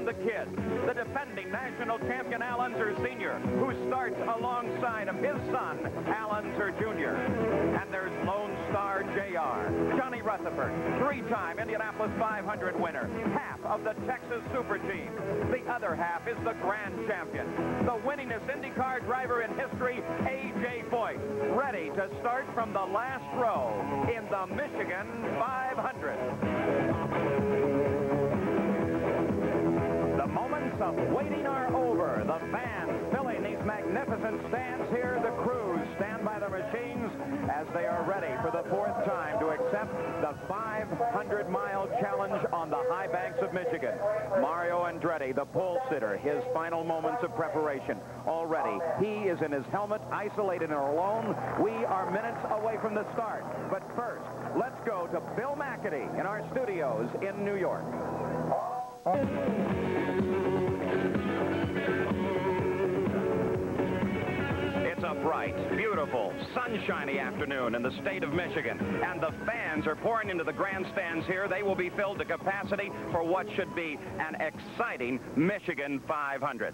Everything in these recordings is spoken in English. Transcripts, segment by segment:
and the kid, the defending national champion Al Unser Sr., who starts alongside of his son, Al Unser Jr. And there's Lone Star Jr., Johnny Rutherford, three-time Indianapolis 500 winner, half of the Texas Super Team. The other half is the grand champion, the winningest IndyCar driver in history, A.J. Foyt, ready to start from the last row in the Michigan 500. The moments of waiting are over. The fans filling these magnificent stands here. The crews stand by their machines as they are ready for the fourth time to accept the 500-mile challenge on the high banks of Michigan. Mario Andretti, the pole sitter, his final moments of preparation. Already, he is in his helmet, isolated and alone. We are minutes away from the start. But first, let's go to Bill McAdee in our studios in New York. It's a bright, beautiful, sunshiny afternoon in the state of Michigan, and the fans are pouring into the grandstands here. They will be filled to capacity for what should be an exciting Michigan 500.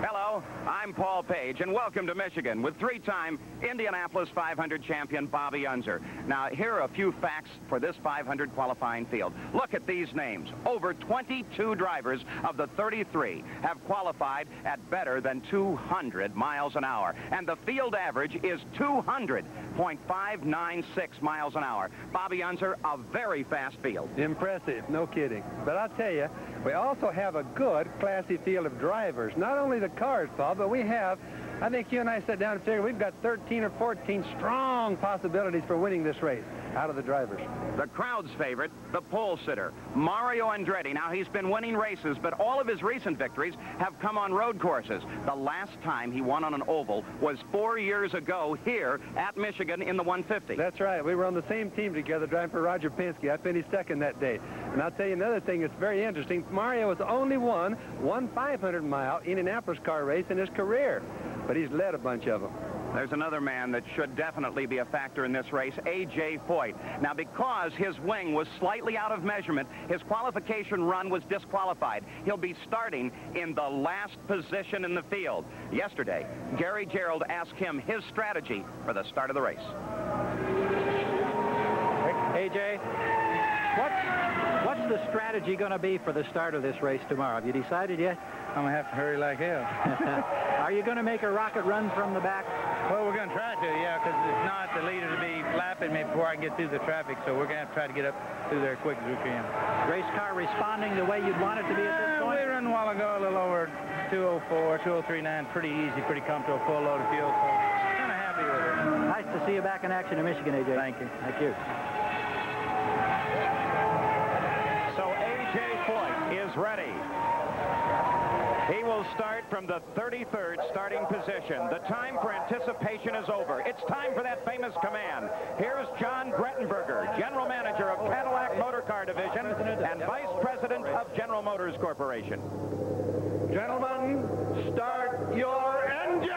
Hello, I'm Paul Page, and welcome to Michigan with three-time Indianapolis 500 champion Bobby Unser. Now, here are a few facts for this 500 qualifying field. Look at these names. Over 22 drivers of the 33 have qualified at better than 200 miles an hour, and the field average is 200.596 miles an hour. Bobby Unser, a very fast field. Impressive, no kidding. But I'll tell you, we also have a good, classy field of drivers. Not only the cars, Paul, but we have, I think you and I sat down and figured we've got 13 or 14 strong possibilities for winning this race out of the drivers. The crowd's favorite, the pole sitter, Mario Andretti. Now, he's been winning races, but all of his recent victories have come on road courses. The last time he won on an oval was 4 years ago here at Michigan in the 150. That's right. We were on the same team together driving for Roger Penske. I finished second that day. And I'll tell you another thing that's very interesting. Mario has only won one 500-mile Indianapolis car race in his career, but he's led a bunch of them. There's another man that should definitely be a factor in this race, A.J. Foyt. Now, because his wing was slightly out of measurement, his qualification run was disqualified. He'll be starting in the last position in the field. Yesterday, Gary Gerald asked him his strategy for the start of the race. A.J., what's the strategy going to be for the start of this race tomorrow? Have you decided yet? I'm going to have to hurry like hell. Are you going to make a rocket run from the back? Well, we're going to try to, yeah, because it's not the leader to be lapping me before I get through the traffic, so we're going to have to try to get up through there as quick as we can. Race car responding the way you'd want it to be at this point? We ran a while ago a little over 204, 203.9, pretty easy, pretty comfortable, full load of fuel, so kind of happy with it. Nice to see you back in action in Michigan, A.J. Thank you. Thank you. So A.J. Foyt is ready. He will start from the 33rd starting position. The time for anticipation is over. It's time for that famous command. Here's John Brettenberger, General Manager of Cadillac Motor Car Division and Vice President of General Motors Corporation. Gentlemen, start your engine!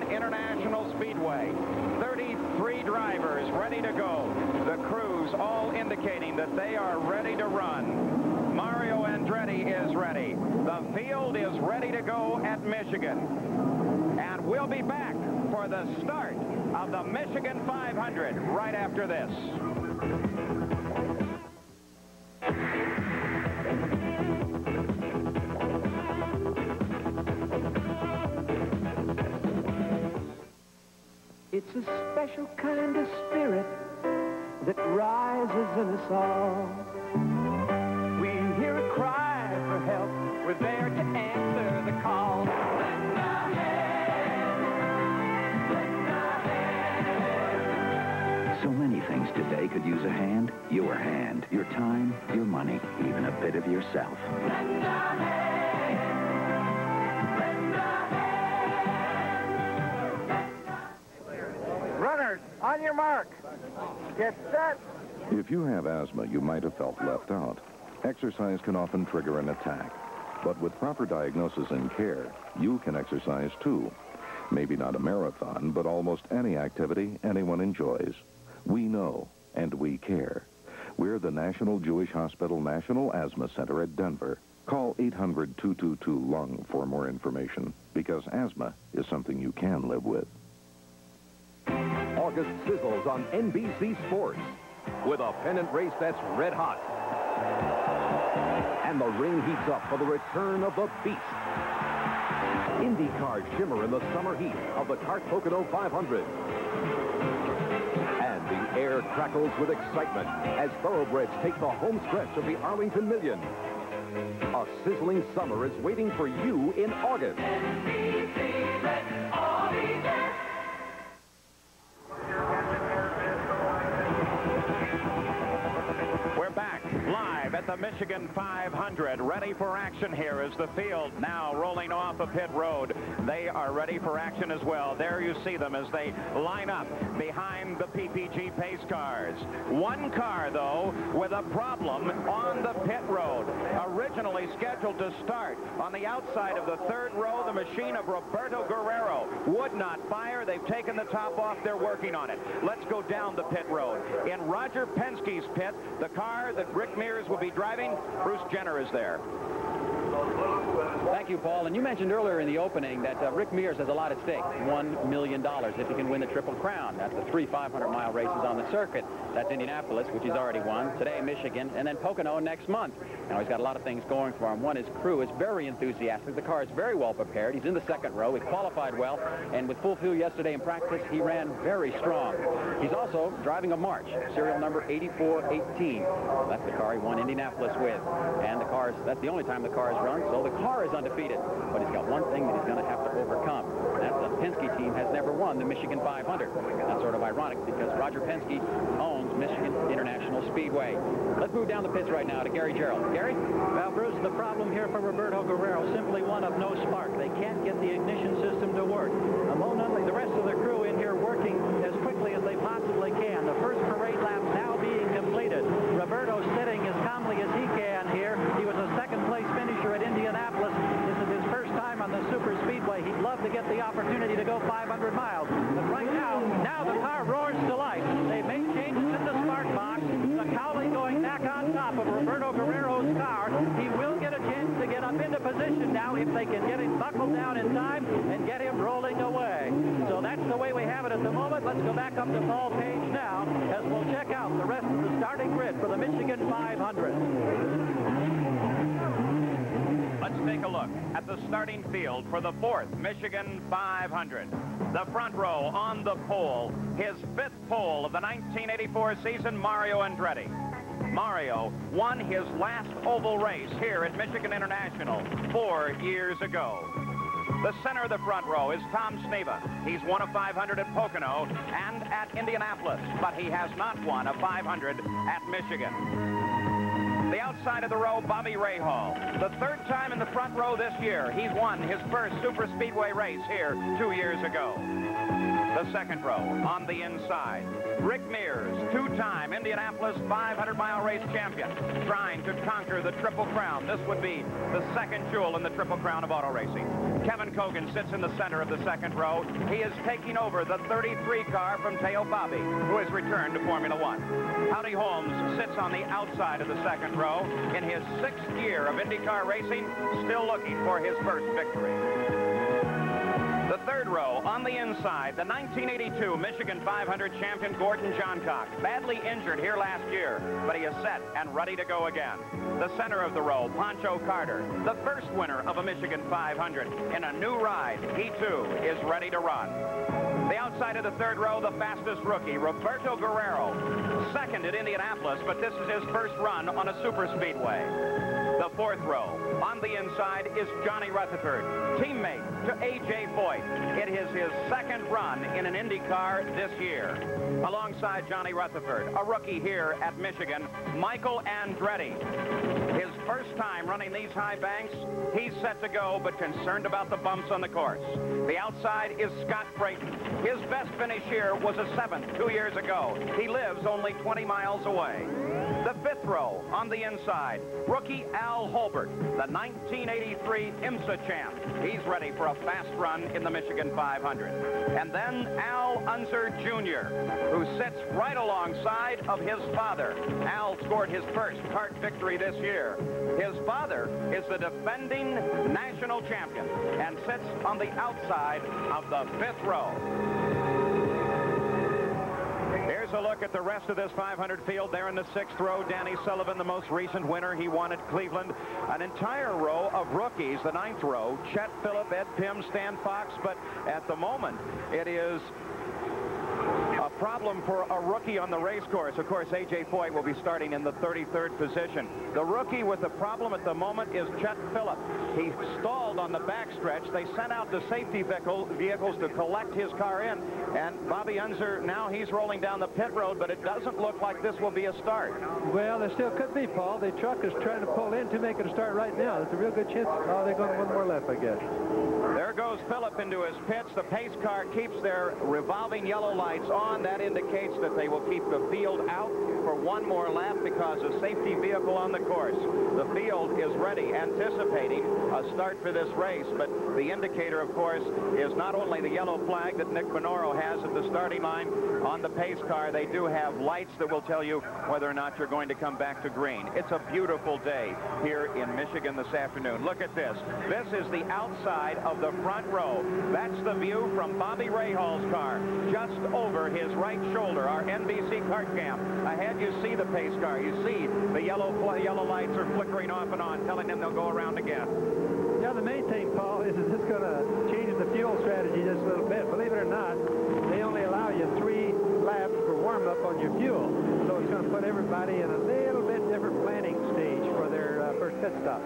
International Speedway. 33 drivers ready to go. The crews all indicating that they are ready to run. Mario Andretti is ready. The field is ready to go at Michigan. And we'll be back for the start of the Michigan 500 right after this. It's a special kind of spirit that rises in us all. We hear a cry for help. We're there to answer the call. Lend a hand. Lend a hand. So many things today could use a hand. Your hand, your time, your money, even a bit of yourself. Lend a hand. start. On your mark. Get set. If you have asthma, you might have felt left out. Exercise can often trigger an attack. But with proper diagnosis and care, you can exercise too. Maybe not a marathon, but almost any activity anyone enjoys. We know, and we care. We're the National Jewish Hospital National Asthma Center at Denver. Call 800-222-LUNG for more information, because asthma is something you can live with. August sizzles on NBC Sports with a pennant race that's red hot. And the ring heats up for the return of the beast. IndyCar shimmer in the summer heat of the Cart Pocono 500. And the air crackles with excitement as thoroughbreds take the home stretch of the Arlington Million. A sizzling summer is waiting for you in August. We're back live at the Michigan 500. Ready for action here as the field now rolling off a pit road. They are ready for action as well. There you see them as they line up behind the PPG pace cars. One car, though, with a problem on the pit road. Originally scheduled to start on the outside of the third row, the machine of Roberto Guerrero would not fire. They've taken the top off. They're working on it. Let's go down the pit road. In Roger Penske's pit, the car that Rick Mears will be driving, Bruce Jenner is there. Thank you, Paul. And you mentioned earlier in the opening that Rick Mears has a lot at stake. $1 million if he can win the Triple Crown. That's the 3 500-mile races on the circuit. That's Indianapolis, which he's already won. Today, Michigan, and then Pocono next month. Now, he's got a lot of things going for him. One, his crew is very enthusiastic. The car is very well prepared. He's in the second row. He qualified well. And with full fuel yesterday in practice, he ran very strong. He's also driving a March, serial number 8418. That's the car he won Indianapolis with. And the car's, that's the only time the car has run, so the car is undefeated. But he's got one thing that he's going to have to overcome. That's the Penske team has never won the Michigan 500. That's sort of ironic because Roger Penske owns Michigan International Speedway. Let's move down the pits right now to Gary Gerald. Gary? Well, Bruce, the problem here for Roberto Guerrero, simply one of no spark. They can't get the ignition system to work. Among the rest of the crew in here working as quickly as they possibly can. The first parade lap now being completed. Roberto sitting as calmly as he can here. He was a second-place finisher at Indianapolis. This is his first time on the super speedway. He'd love to get the opportunity to go 500 miles. But right now the car roars to life. They've made changes in the spark box. The cowling going back on top of Roberto Guerrero's car. He will get a chance to get up into position now if they can get him buckled down in time and get him rolling away. So that's the way we have it at the moment. Let's go back up to Paul Page now as we'll check out the rest of the starting grid for the Michigan 500. Let's take a look at the starting field for the fourth Michigan 500. The front row on the pole, his fifth pole of the 1984 season, Mario Andretti. Mario won his last oval race here at Michigan International 4 years ago. The center of the front row is Tom Sneva. He's won a 500 at Pocono and at Indianapolis, but he has not won a 500 at Michigan. The outside of the row, Bobby Rahal. The third time in the front row this year. He's won his first super speedway race here 2 years ago. The second row on the inside, Rick Mears, two-time Indianapolis 500-mile race champion, trying to conquer the Triple Crown. This would be the second jewel in the Triple Crown of auto racing. Kevin Cogan sits in the center of the second row. He is taking over the 33 car from Teo Fabi, who has returned to Formula One. Howdy Holmes sits on the outside of the second row in his 6th year of IndyCar racing, still looking for his first victory. The third row on the inside, the 1982 Michigan 500 champion Gordon Johncock, badly injured here last year, but he is set and ready to go again. The center of the row, Pancho Carter, the first winner of a Michigan 500 in a new ride. He too is ready to run. The outside of the third row, the fastest rookie, Roberto Guerrero, second at Indianapolis, but this is his first run on a super speedway. The fourth row on the inside is Johnny Rutherford, teammate to A.J. Foyt. It is his second run in an IndyCar this year. Alongside Johnny Rutherford, a rookie here at Michigan, Michael Andretti. His first time running these high banks, he's set to go, but concerned about the bumps on the course. The outside is Scott Brayton. His best finish here was a 7th 2 years ago. He lives only 20 miles away. The 5th row on the inside, rookie Al Holbert, the 1983 IMSA champ. He's ready for a fast run in the Michigan 500. And then Al Unser Jr., who sits right alongside of his father. Al scored his first kart victory this year. His father is the defending national champion and sits on the outside of the 5th row. Here's a look at the rest of this 500 field. There in the 6th row, Danny Sullivan, the most recent winner. He won at Cleveland. An entire row of rookies. The 9th row, Chet Phillip, Ed Pym, Stan Fox. But at the moment, it is a problem for a rookie on the race course. Of course, A.J. Foyt will be starting in the 33rd position. The rookie with the problem at the moment is Chet Phillip. He stalled on the backstretch. They sent out the safety vehicles to collect his car in. And Bobby Unser, now he's rolling down the pit road, but it doesn't look like this will be a start. Well, there still could be, Paul. The truck is trying to pull in to make it a start right now. There's a real good chance. Oh, they're going one more lap, I guess. There goes Phillip into his pits. The pace car keeps their revolving yellow lights on. That indicates that they will keep the field out for one more lap because of safety vehicle on the course. The field is ready, anticipating a start for this race, but the indicator, of course, is not only the yellow flag that Nick Bonoro has at the starting line on the pace car. They do have lights that will tell you whether or not you're going to come back to green. It's a beautiful day here in Michigan this afternoon. Look at this. This is the outside of the front row. That's the view from Bobby Rahall's car, just over his right shoulder, our NBC kart cam. Ahead you see the pace car. You see the yellow lights are flickering off and on, telling them they'll go around again. Yeah, the main thing, Paul, is it's going to change the fuel strategy just a little bit. Believe it or not, they only allow you 3 laps for warm-up on your fuel. So it's going to put everybody in a little bit different planning stage for their first pit stop.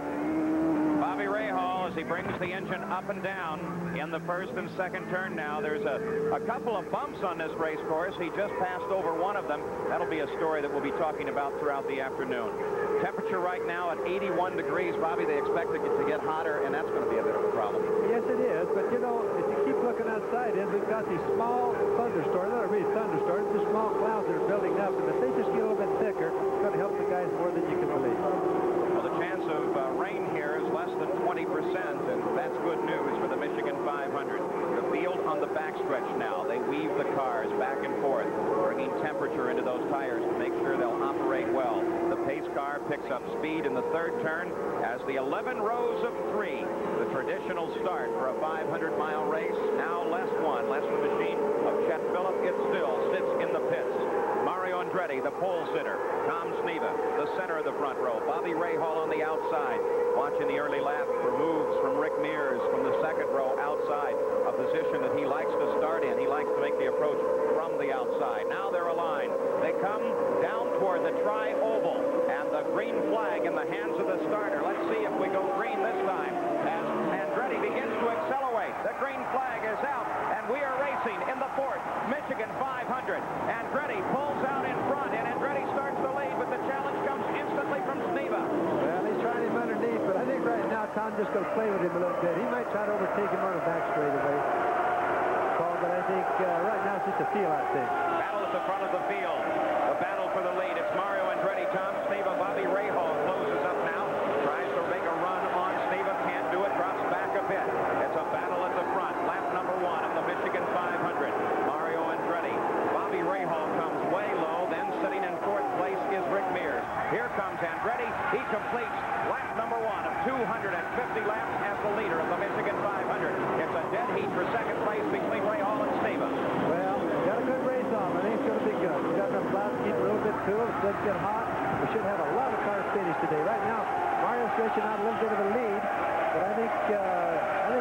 Bobby Rahal, as he brings the engine up and down in the 1st and 2nd turn now. There's a couple of bumps on this race course. He just passed over one of them. That'll be a story that we'll be talking about throughout the afternoon. Temperature right now at 81 degrees. Bobby, they expect it to get hotter, and that's going to be a bit of a problem. Yes, it is. But, you know, if you keep looking outside, we've got these small thunderstorms. Not really thunderstorms, just small clouds that are building up. And if they just get a little bit thicker, it's going to help the guys more than you can believe. Well, the chance of rain here is less than 20%, and that's good news for the Michigan 500. The field on the backstretch now. They weave the cars back and forth, bringing temperature into those tires to make sure they'll operate well. The pace car picks up speed in the 3rd turn as the 11 rows of 3, the traditional start for a 500-mile race. Now less the machine of Chet Phillip. It still sits in the pits. Mario Andretti, the pole sitter. Tom Sneva, the center of the front row. Bobby Rahal on the outside, watching the early lap for moves from Rick Mears from the 2nd row outside, a position that he likes to start in. He likes to make the approach from the outside. Now they're aligned. They come down toward the tri-oval, and the green flag in the hands of the starter. Let's see if we go green this time as Andretti begins to accelerate. The green flag is out, and we are racing in the 4th Michigan 500. Andretti pulls out in front, and Andretti starts the lead, but the challenge comes instantly from Sneva. Well, he's trying him underneath, but I think right now Tom's just going to play with him a little bit. He might try to overtake him on the back straightaway, Paul, but I think right now it's just a feel-out thing. Battle at the front of the field. The battle for the lead. It's Mario Andretti, Tom Sneva. Bobby Rahal closes up now. Tries to make a run on Sneva. Can't do it. Drops back a bit. It's a battle at the front. Lap number 1 of the Michigan 500. Mario Andretti. Bobby Rahal comes way low. Then sitting in 4th place is Rick Mears. Here comes Andretti. He completes lap number 1 of 250 laps as the leader of the Michigan 500. It's a dead heat for 2nd place between Rahal and Sneva. Well, got a good race on. I think it's going to be good. We got enough clouds to keep it a little bit cool. It doesn't get hot. We should have a lot of cars finished today. Right now, Mario's stretching out a little bit of a lead, but I think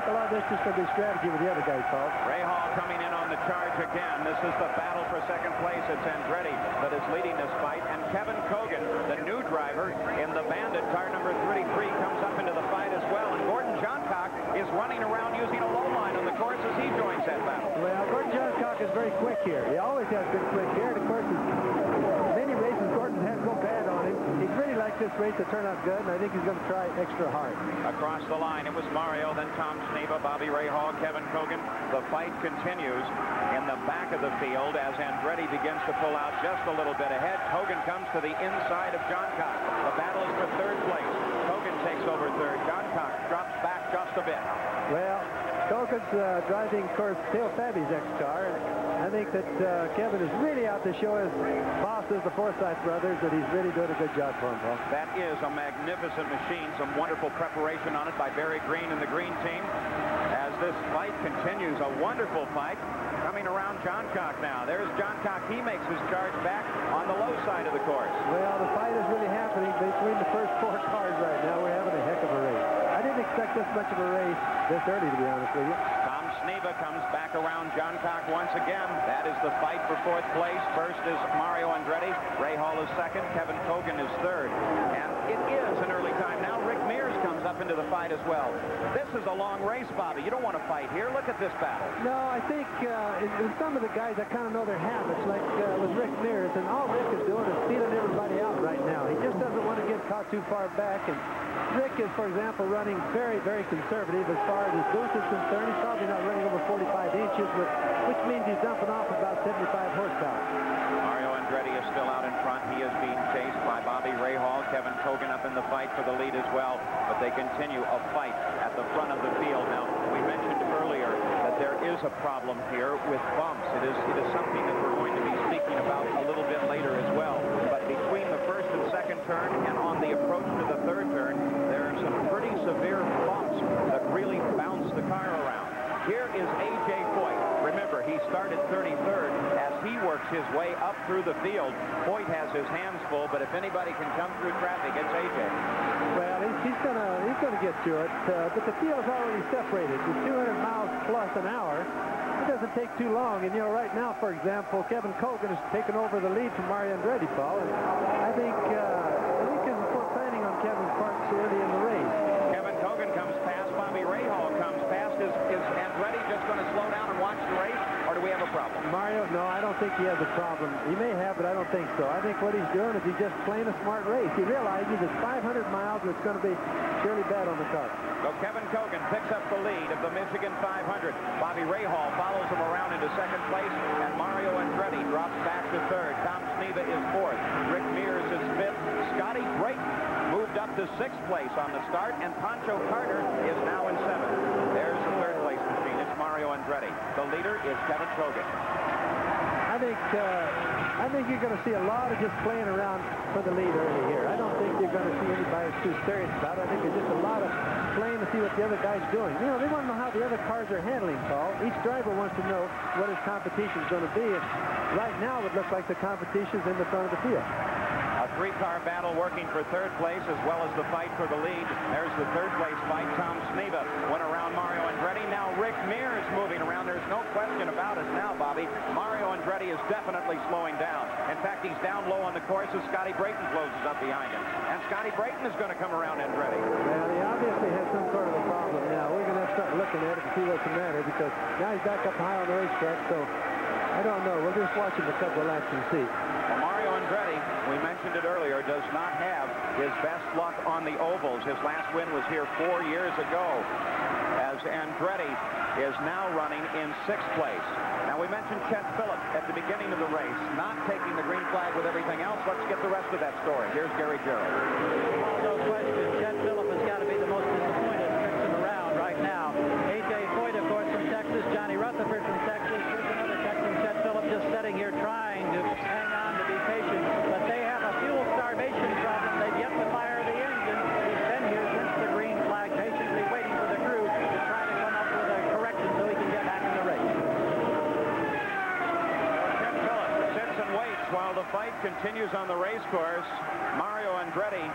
a lot of this is going to be strategy with the other guys, Paul. Rahal coming in on the charge again. This is the battle for 2nd place. It's Andretti that is leading this fight, and Kevin Kogan, the new driver in the Bandit, car number 33, comes up into the fight as well. And Gordon Johncock is running around using a low line on the course as he joins that battle. Well, Gordon Johncock is very quick here. He always has been quick here. And of course, many races Gordon had go bad on him. He really likes this this race to turn out good, and I think he's going to try extra hard. Across the line, it was Mario, then Tom Sneva, Bobby Rahal, Kevin Kogan. The fight continues in the back of the field as Andretti begins to pull out just a little bit ahead. Kogan comes to the inside of John Cox. The battle is for third place. Kogan takes over third. John Cox drops back just a bit. Well, Kogan's driving, of course, Theo Fabi's X-Car. I think that Kevin is really out to show his bosses, the Forsythe brothers, that he's really doing a good job for him, Paul. That is a magnificent machine. Some wonderful preparation on it by Barry Green and the Green team. As this fight continues, a wonderful fight coming around John Cock now. There's John Cock. He makes his charge back on the low side of the course. Well, the fight is really happening between the first 4 cars right now. We're having a heck of a race. I didn't expect this much of a race this early, to be honest with you. Tom Sneva comes back around John Cock once again. That is the fight for 4th place. First is Mario Andretti. Rahal is second. Kevin Kogan is third. And it is an early time now. Rick Mears comes up into the fight as well. This is a long race, Bobby. You don't want to fight here. Look at this battle. No, I think in some of the guys, I kind of know their habits, like with Rick Mears, and all Rick is doing is feeling everybody out right now. He just doesn't want to get caught too far back, and Rick is, for example, running very, very conservative as far as his boost is concerned. He's probably not running over 45 inches, which means he's dumping off about 75 horsepower. Mario Andretti is still out in front. He is being chased by Bobby Rahal. Kevin Kogan up in the fight for the lead as well, but they continue a fight at the front of the field. Now, we mentioned earlier that there is a problem here with bumps. It is something that we're going to be speaking about a little bit later as well. But between the first and second turn and on the approach to the third turn, there are some pretty severe bumps that really bounce the car around. Here is A.J. Foyt. Remember, he started 33rd. As he works his way up through the field, Foyt has his hands full, but if anybody can come through traffic, it's A.J. Well, he's gonna get to it, but the field is already separated. With 200 miles plus an hour, it doesn't take too long. And, you know, right now, for example, Kevin Kogan has taken over the lead from Mario Andretti, Paul. And I think we're planning on Kevin's part so early in the race. Kevin Kogan comes past. Bobby Rahal comes past. Is Andretti just going to slow down and watch the race, or do we have a problem? Mario, no, I don't think he has a problem. He may have, but I don't think so. I think what he's doing is he's just playing a smart race. He realizes it's 500 miles, and it's going to be surely bad on the car. So Kevin Kogan picks up the lead of the Michigan 500. Bobby Rahal follows him around into second place, and Mario Andretti drops back to third. Tom Sneva is fourth. Rick Mears is fifth. Scotty Brayton moved up to sixth place on the start, and Pancho Carter is now in seventh. There's the third place machine. It's Mario Andretti. The leader is Kevin Kogan. I think you're going to see a lot of just playing around for the lead early here. I don't think you're going to see anybody too serious about it. I think there's just a lot of playing to see what the other guy's doing. You know, they want to know how the other cars are handling, Paul. Each driver wants to know what his competition is going to be. And right now, it looks like the competition's in the front of the field. A three-car battle working for third place as well as the fight for the lead. There's the third place fight. Tom Sneva went around Mario Andretti. Now Rick Mears moving around. There's no question about it now, Bobby. Mario Andretti is definitely slowing down. In fact, he's down low on the course as Scotty Brayton closes up behind him. And Scotty Brayton is going to come around Andretti. Well, he obviously has some sort of a problem now. We're going to have to start looking at it to see what's the matter, because now he's back up high on the racetrack, so I don't know. We'll just watch him a couple of laps and see. Well, Mario Andretti, we mentioned it earlier, does not have his best luck on the ovals. His last win was here 4 years ago, as Andretti is now running in sixth place. Now, we mentioned Chet Phillips at the beginning of the race, not taking the green flag with everything else. Let's get the rest of that story. Here's Gary Gerald. No question, Chet Phillips has got to be the most disappointed person around right now. A.J. Foyt, of course, from Texas. Johnny Rutherford from Texas. Here's another Texan, Chet Phillips, just sitting here trying to hang on to be patient. But they have a fuel starvation problem. They've yet to fire the engine. He's been here since the green flag, patiently waiting for the crew to try to come up with a correction so he can get back in the race. Chet Phillips sits and waits while the fight continues on the race course. Mario Andretti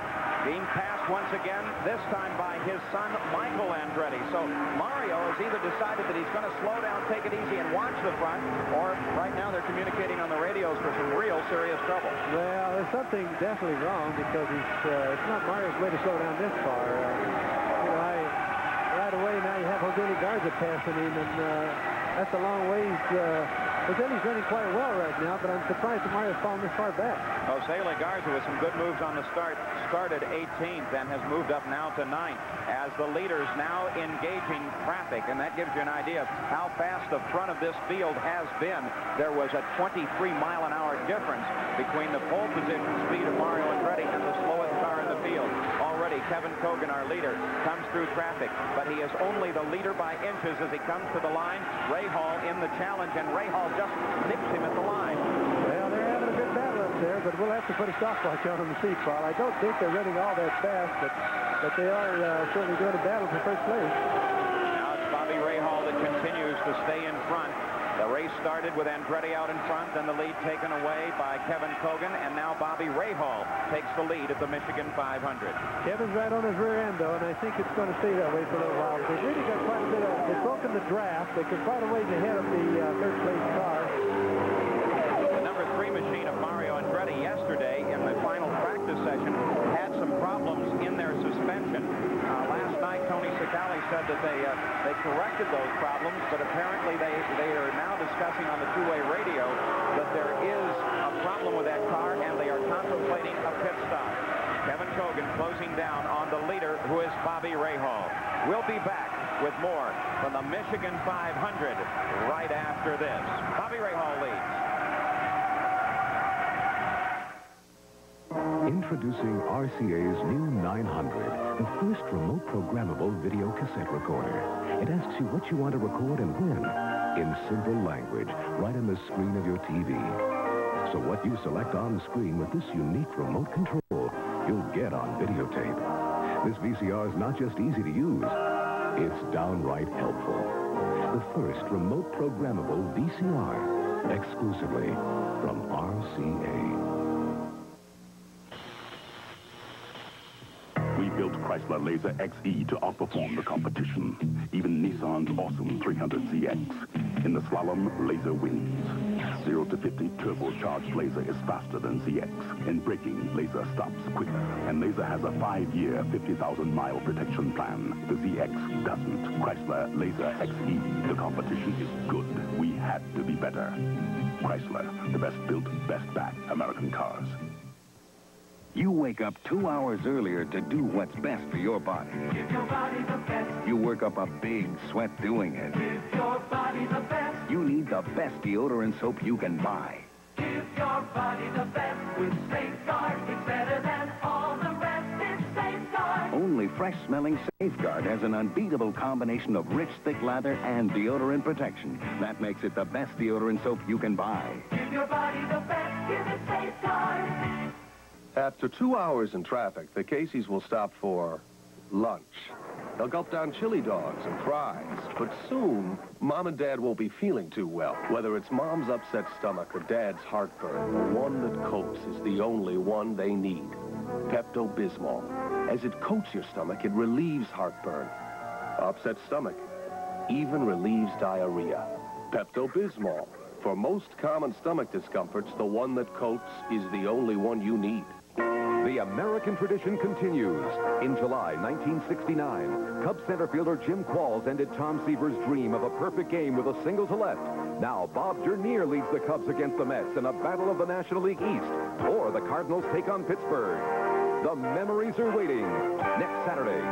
being passed once again, this time by his son, Michael Andretti. So Mario has either decided that he's going to slow down, take it easy, and watch the front, or right now they're communicating on the radios for some real serious trouble. Well, there's something definitely wrong, because it's not Mario's way to slow down this far. You know, right away now you have Houdini Garza passing him, and that's a long ways Roselli's running quite well right now, but I'm surprised that Mario's fallen this far back. Jose Garza with some good moves on the start started 18th and has moved up now to 9th as the leaders now engaging traffic, and that gives you an idea of how fast the front of this field has been. There was a 23-mile-an-hour difference between the pole position speed of Mario Andretti and the slowest car in the field. Already Kevin Kogan, our leader, comes through traffic, but he is only the leader by inches as he comes to the line. Ray Hall in the challenge, and Ray Hall just nips him at the line. Well, they're having a good battle up there, but we'll have to put a stopwatch on them to see, Paul. I don't think they're running all that fast, but they are certainly doing a battle for first place. Now it's Bobby Ray Hall that continues to stay in front. The race started with Andretti out in front, then the lead taken away by Kevin Kogan, and now Bobby Ray Hall takes the lead at the Michigan 500. Kevin's right on his rear end, though, and I think it's going to stay that way for a little while. They've really got quite a bit of... They've broken the draft. They could quite a ways ahead of the third-place car. The number 3 machine of Mario Andretti yesterday in the final practice session had some problems in their suspension. Last night, Tony Sicali said that they corrected those problems, but apparently they are now discussing on the two-way radio that there is a problem with that car, and they are contemplating a pit stop. Kevin Kogan closing down on the leader, who is Bobby Ray Hall. We'll be back with more from the Michigan 500 right after this. Bobby Ray Hall leads. Introducing RCA's new 900, the first remote programmable video cassette recorder. It asks you what you want to record and when, in simple language, right on the screen of your TV. So what you select on screen with this unique remote control, you'll get on videotape. This VCR is not just easy to use, it's downright helpful. The first remote programmable VCR, exclusively from RCA. We built Chrysler Laser XE to outperform the competition. Even Nissan's awesome 300ZX. In the slalom, Laser wins. 0 to 50 turbocharged Laser is faster than ZX. In braking, Laser stops quicker. And Laser has a 5-year, 50,000-mile protection plan. The ZX doesn't. Chrysler Laser XE. The competition is good. We had to be better. Chrysler, the best built, best backed American cars. You wake up 2 hours earlier to do what's best for your body. Give your body the best. You work up a big sweat doing it. Give your body the best. You need the best deodorant soap you can buy. Give your body the best with Safeguard. It's better than all the rest. It's Safeguard. Only fresh-smelling Safeguard has an unbeatable combination of rich, thick lather and deodorant protection. That makes it the best deodorant soap you can buy. Give your body the best. Give it Safeguard. After 2 hours in traffic, the Caseys will stop for lunch. They'll gulp down chili dogs and fries. But soon, Mom and Dad won't be feeling too well. Whether it's Mom's upset stomach or Dad's heartburn, the one that coats is the only one they need. Pepto-Bismol. As it coats your stomach, it relieves heartburn. Upset stomach even relieves diarrhea. Pepto-Bismol. For most common stomach discomforts, the one that coats is the only one you need. The American tradition continues. In July 1969, Cubs center fielder Jim Qualls ended Tom Seaver's dream of a perfect game with a single to left. Now Bob Dernier leads the Cubs against the Mets in a battle of the National League East. Or the Cardinals take on Pittsburgh. The memories are waiting next Saturday.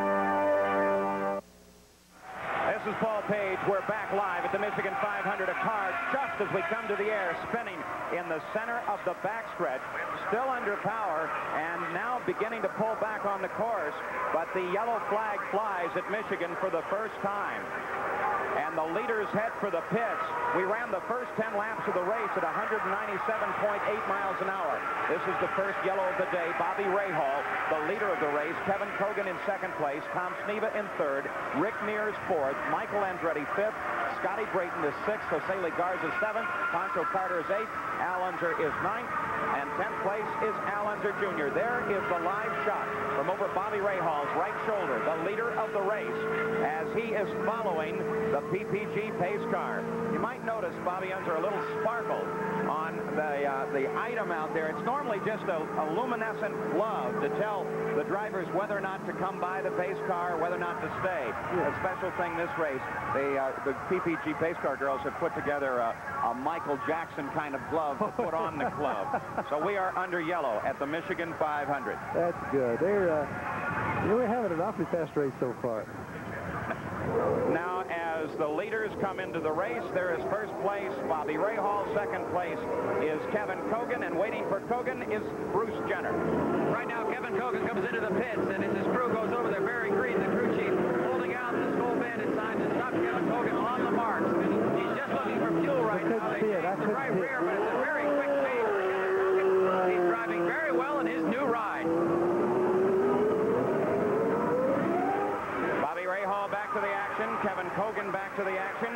This is Paul Page. We're back live at the Michigan 500. A car just as we come to the air, spinning in the center of the backstretch. Still under power and now beginning to pull back on the course. But the yellow flag flies at Michigan for the first time. And the leaders head for the pits. We ran the first 10 laps of the race at 197.8 miles an hour. This is the first yellow of the day. Bobby Ray Hall, the leader of the race. Kevin Kogan in second place. Tom Sneva in third. Rick Mears fourth. Michael Andretti fifth. Scotty Brayton is sixth. Jose Garza seventh. Pancho Carter is eighth. Al Unser is ninth. And 10th place is Al Unser Jr. There is the live shot from over Bobby Ray Hall's right shoulder, the leader of the race, as he is following the PPG pace car. You might notice Bobby Unser a little sparkle on the item out there. It's normally just a luminescent glove to tell the drivers whether or not to come by the pace car, whether or not to stay. A special thing this race, the PPG pace car girls have put together a Michael Jackson kind of glove to put on the club. So we are under yellow at the Michigan 500. That's good. We're having an awfully fast race so far. Now, as the leaders come into the race, there is first place Bobby Rahal. Second place is Kevin Kogan, and waiting for Kogan is Bruce Jenner. Right now, Kevin Kogan comes into the pits, and as his crew goes over there, Barry Green, the crew chief, holding out the Skull Bandit sign to stop Kevin Kogan on the marks. He's just looking for fuel right now. He's right rear, but it's a very quick speed for Kevin Kogan. He's driving very well in his new ride. Bobby Rahal back to the action. Kevin Kogan back to the action.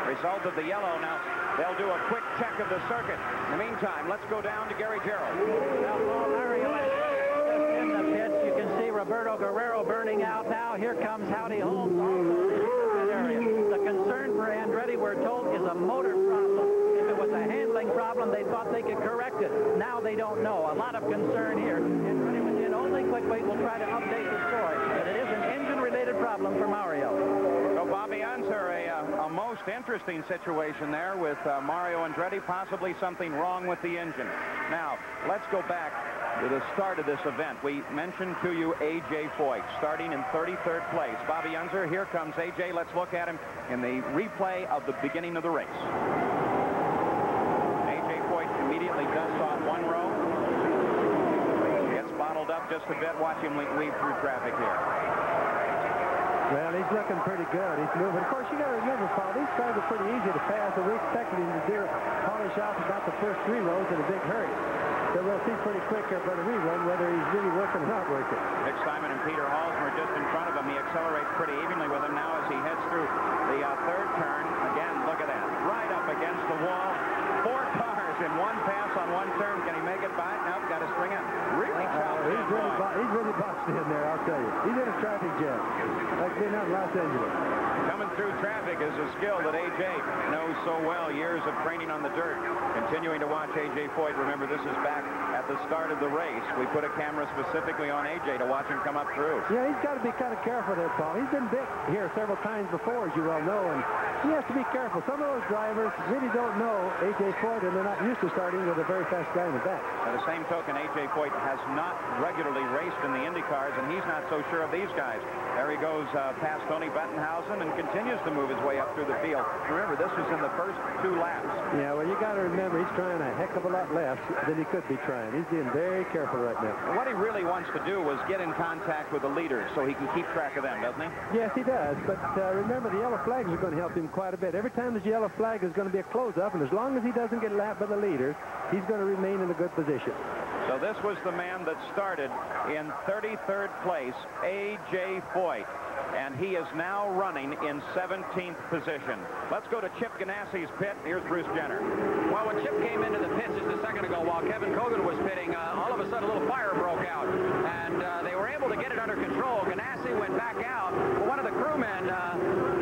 Result of the yellow. Now, they'll do a quick check of the circuit. In the meantime, let's go down to Gary Gerald. Well, Larry, in the pits, you can see Roberto Guerrero burning out now. Here comes Howdy Holmes also in the area. The concern for Andretti, we're told, is a motor problem. If it was a handling problem, they thought they could correct it. Now they don't know. A lot of concern here. Andretti was in only quickly. We'll try to update the story. But it is an engine-related problem for Mario. So Bobby Unser, a most interesting situation there with Mario Andretti, possibly something wrong with the engine. Now, let's go back to the start of this event. We mentioned to you A.J. Foyt starting in 33rd place. Bobby Unser, here comes A.J. Let's look at him in the replay of the beginning of the race. A.J. Foyt immediately dusts off one row. Gets bottled up just a bit. Watch him weave through traffic here. Well, he's looking pretty good. He's moving. Of course, you got to remember, Paul, these cars are pretty easy to pass, and we expected him to polish off about the first 3 rows in a big hurry. So we'll see pretty quick here for the rerun whether he's really working or not working. Dick Simon and Peter Halsmer just in front of him. He accelerates pretty evenly with him now as he heads through the third turn. Again, look at that. Right up against the wall. 4 cars in one pass on one turn. Can he make it by? Nope, got to string it. Really he's really boxed in there, I'll tell you. He's in a traffic jam, like being out in Los Angeles. Coming through traffic is a skill that A.J. knows so well. Years of training on the dirt. Continuing to watch A.J. Foyt. Remember, this is back at the start of the race. We put a camera specifically on A.J. to watch him come up through. Yeah, he's got to be kind of careful there, Paul. He's been bit here several times before, as you well know, and he has to be careful. Some of those drivers really don't know A.J. Foyt, and they're not used to starting with a very fast guy in the back. By the same token, A.J. Foyt has not regularly raced in the IndyCars, and he's not so sure of these guys. There he goes past Tony Bettenhausen and continues to move his way up through the field. Remember, this was in the first 2 laps. Yeah, well, you got to remember, he's trying a heck of a lot less than he could be trying. He's being very careful right now. And what he really wants to do was get in contact with the leaders so he can keep track of them, doesn't he? Yes, he does. But remember, the yellow flags are going to help him quite a bit. Every time there's a yellow flag, there's going to be a close-up, and as long as he doesn't get lapped by the leaders, he's going to remain in a good position. So this was the man that started in 33rd place, A.J. Foyt. And he is now running in 17th position. Let's go to Chip Ganassi's pit. Here's Bruce Jenner. Well, when Chip came into the pits just a second ago while Kevin Kogan was pitting, all of a sudden a little fire broke out. And they were able to get it under control. Ganassi went back out. But one of the crewmen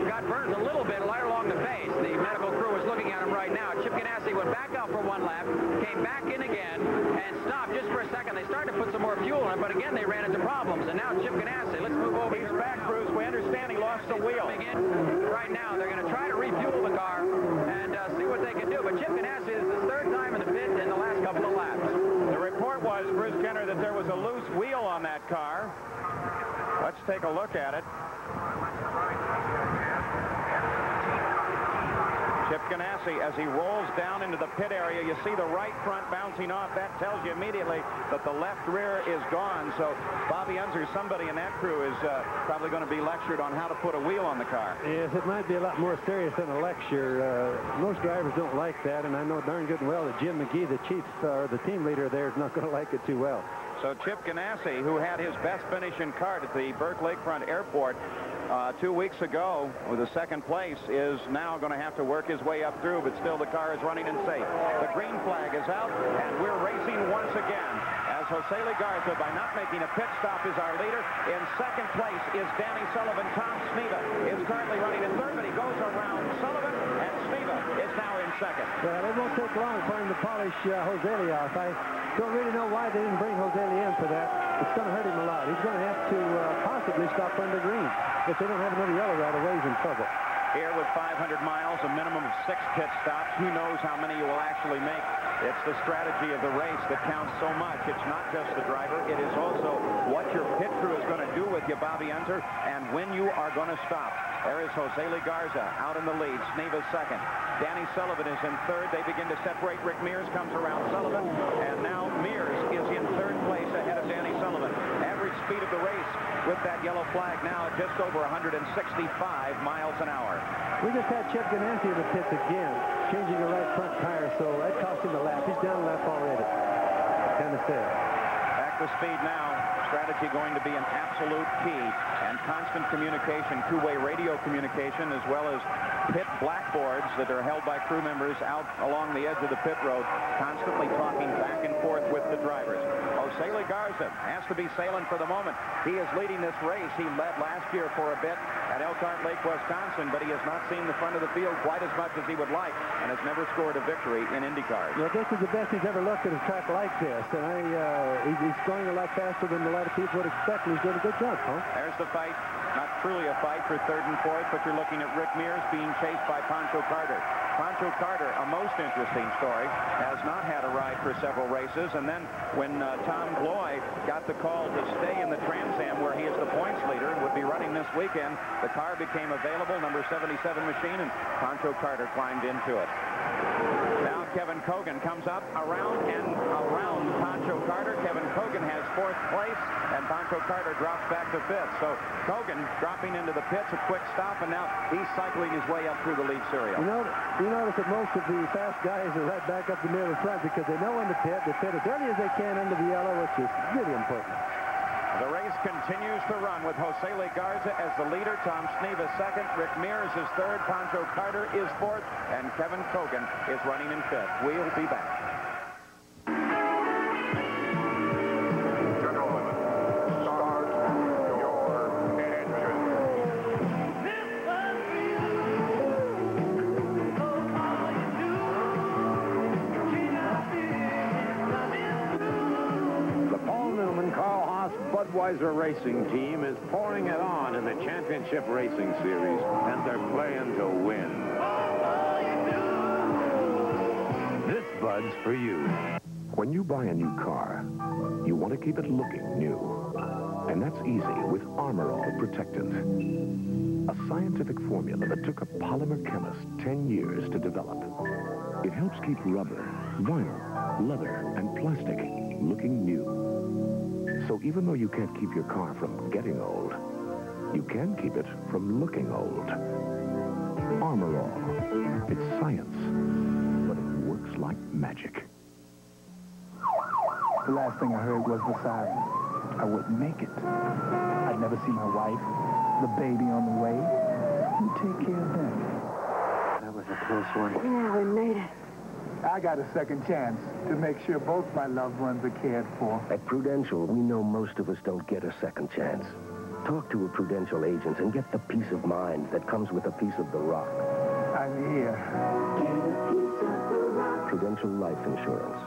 got burned a little bit right along the face. The medical crew is looking at him right now. Chip Ganassi went back out for one lap, came back in again, and stopped just for a second. They started to put some more fuel in it, but again, they ran into problems. And now Chip Ganassi, let's move over. He's back, Bruce. We understand he lost the wheel. Right now, they're going to try to refuel the car and see what they can do. But Chip Ganassi, this is his 3rd time in the pit in the last couple of laps. The report was, Bruce Jenner, that there was a loose wheel on that car. Let's take a look at it. Chip Ganassi, as he rolls down into the pit area, you see the right front bouncing off. That tells you immediately that the left rear is gone. So Bobby Unser, somebody in that crew, is probably going to be lectured on how to put a wheel on the car. Yes, it might be a lot more serious than a lecture. Most drivers don't like that, and I know darn good and well that Jim McGee, the chief, or the team leader there, is not going to like it too well. So Chip Ganassi, who had his best finish in kart at the Burke Lakefront Airport, 2 weeks ago with the second place is now going to have to work his way up through, but still the car is running and safe. The green flag is out, and we're racing once again as Jose Legarza, by not making a pit stop, is our leader. In second place is Danny Sullivan. Tom Sneva is currently running in third, but he goes around Sullivan, and Sneva is now in second. Well, it won't take long for him to polish Jose off. I don't really know why they didn't bring Jose in for that. It's going to hurt him a lot. He's going to have to possibly stop under green. If they don't have another yellow right away, he's in trouble. Here with 500 miles, a minimum of 6 pit stops. Who knows how many you will actually make? It's the strategy of the race that counts so much. It's not just the driver. It is also what your pit crew is going to do with you, Bobby Unser, and when you are going to stop. There is Jose Legarza out in the lead. Sneva's second. Danny Sullivan is in third. They begin to separate. Rick Mears comes around Sullivan, and now Mears is in third place ahead of Danny Sullivan. Average speed of the race with that yellow flag now at just over 165 miles an hour. We just had Chip Ganassi in the pits again, changing the right front tire, so that cost him a lap. He's down a lap already. Kind of sad. Back to speed now. Strategy going to be an absolute key, and constant communication, two-way radio communication, as well as pit blackboards that are held by crew members out along the edge of the pit road, constantly talking back and forth with the drivers. Jose Legarza has to be sailing for the moment. He is leading this race. He led last year for a bit at Elkhart Lake, Wisconsin, but he has not seen the front of the field quite as much as he would like, and has never scored a victory in IndyCar. Well, this is the best he's ever looked at a track like this, and he's going a lot faster than a lot of people would expect, and he's doing a good job, huh? There's the fight. Not truly a fight for third and fourth, but you're looking at Rick Mears being chased by Pancho Carter. Pancho Carter, a most interesting story, has not had a ride for several races, and then when Tom Gloy got the call to stay in the Trans Am, where he is the points leader and would be running this weekend, the car became available, number 77 machine, and Pancho Carter climbed into it. Now Kevin Cogan comes up around and around Pancho Carter. Kevin Cogan has fourth place, and Pancho Carter drops back to fifth. So Cogan dropping into the pits, a quick stop, and now he's cycling his way up through the lead serial. You notice that most of the fast guys are right back up the middle of the front because they know when to pit. They pit as early as they can under the yellow, which is really important. The race continues to run with Jose Legarza as the leader, Tom Sneva second, Rick Mears is third, Pancho Carter is fourth, and Kevin Cogan is running in fifth. We'll be back. Budweiser racing team is pouring it on in the championship racing series, and they're playing to win. This Bud's for you. When you buy a new car, you want to keep it looking new. And that's easy with Armor All Protectant. A scientific formula that took a polymer chemist 10 years to develop. It helps keep rubber, vinyl, leather, and plastic looking new. So even though you can't keep your car from getting old, you can keep it from looking old. Armor All. It's science, but it works like magic. The last thing I heard was the siren. I wouldn't make it. I'd never see my wife, the baby on the way. You take care of them. That was a close one. Yeah, we made it. I got a second chance to make sure both my loved ones are cared for. At Prudential, we know most of us don't get a second chance. Talk to a Prudential agent and get the peace of mind that comes with a piece of the rock. I'm here. Prudential Life Insurance.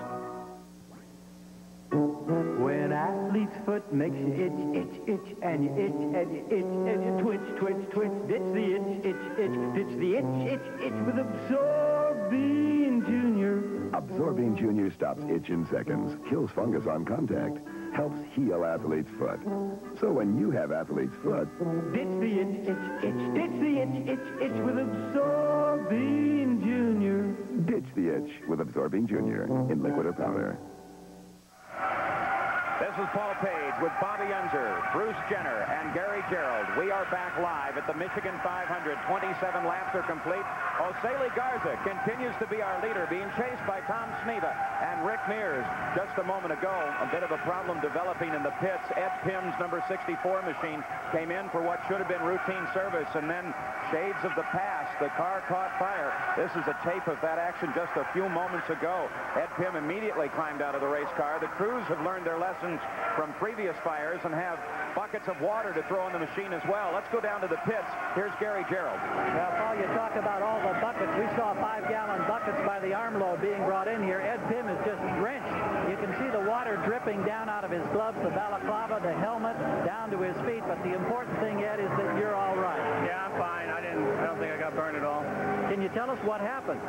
When athlete's foot makes you itch, itch, itch, and you itch, and you itch, and you twitch, twitch, twitch, ditch the itch, itch, itch, ditch the itch, itch, itch with Absorbine Junior. Absorbine Junior stops itch in seconds, kills fungus on contact, helps heal athlete's foot. So when you have athlete's foot, ditch the itch, itch, itch, ditch the itch, itch, itch with Absorbine Junior. Ditch the itch with Absorbine Junior in liquid or powder. This is Paul Page with Bobby Unser, Bruce Jenner, and Gary Gerald. We are back live at the Michigan 500. 27 laps are complete. Jose Garza continues to be our leader, being chased by Tom Sneva and Rick Mears. Just a moment ago, a bit of a problem developing in the pits. Ed Pim's number 64 machine came in for what should have been routine service, and then shades of the past, the car caught fire. This is a tape of that action just a few moments ago. Ed Pim immediately climbed out of the race car. The crews have learned their lessons from previous fires and have buckets of water to throw in the machine as well. Let's go down to the pits. Here's Gary Gerald. Well, Paul, you talk about all the buckets. We saw 5-gallon buckets by the armload being brought in here. Ed Pim is just drenched. You can see the water dripping down out of his gloves, the balaclava, the helmet, down to his feet. But the important thing, Ed, is that you're all right. Yeah, I'm fine. I don't think I got burned at all. Can you tell us what happened?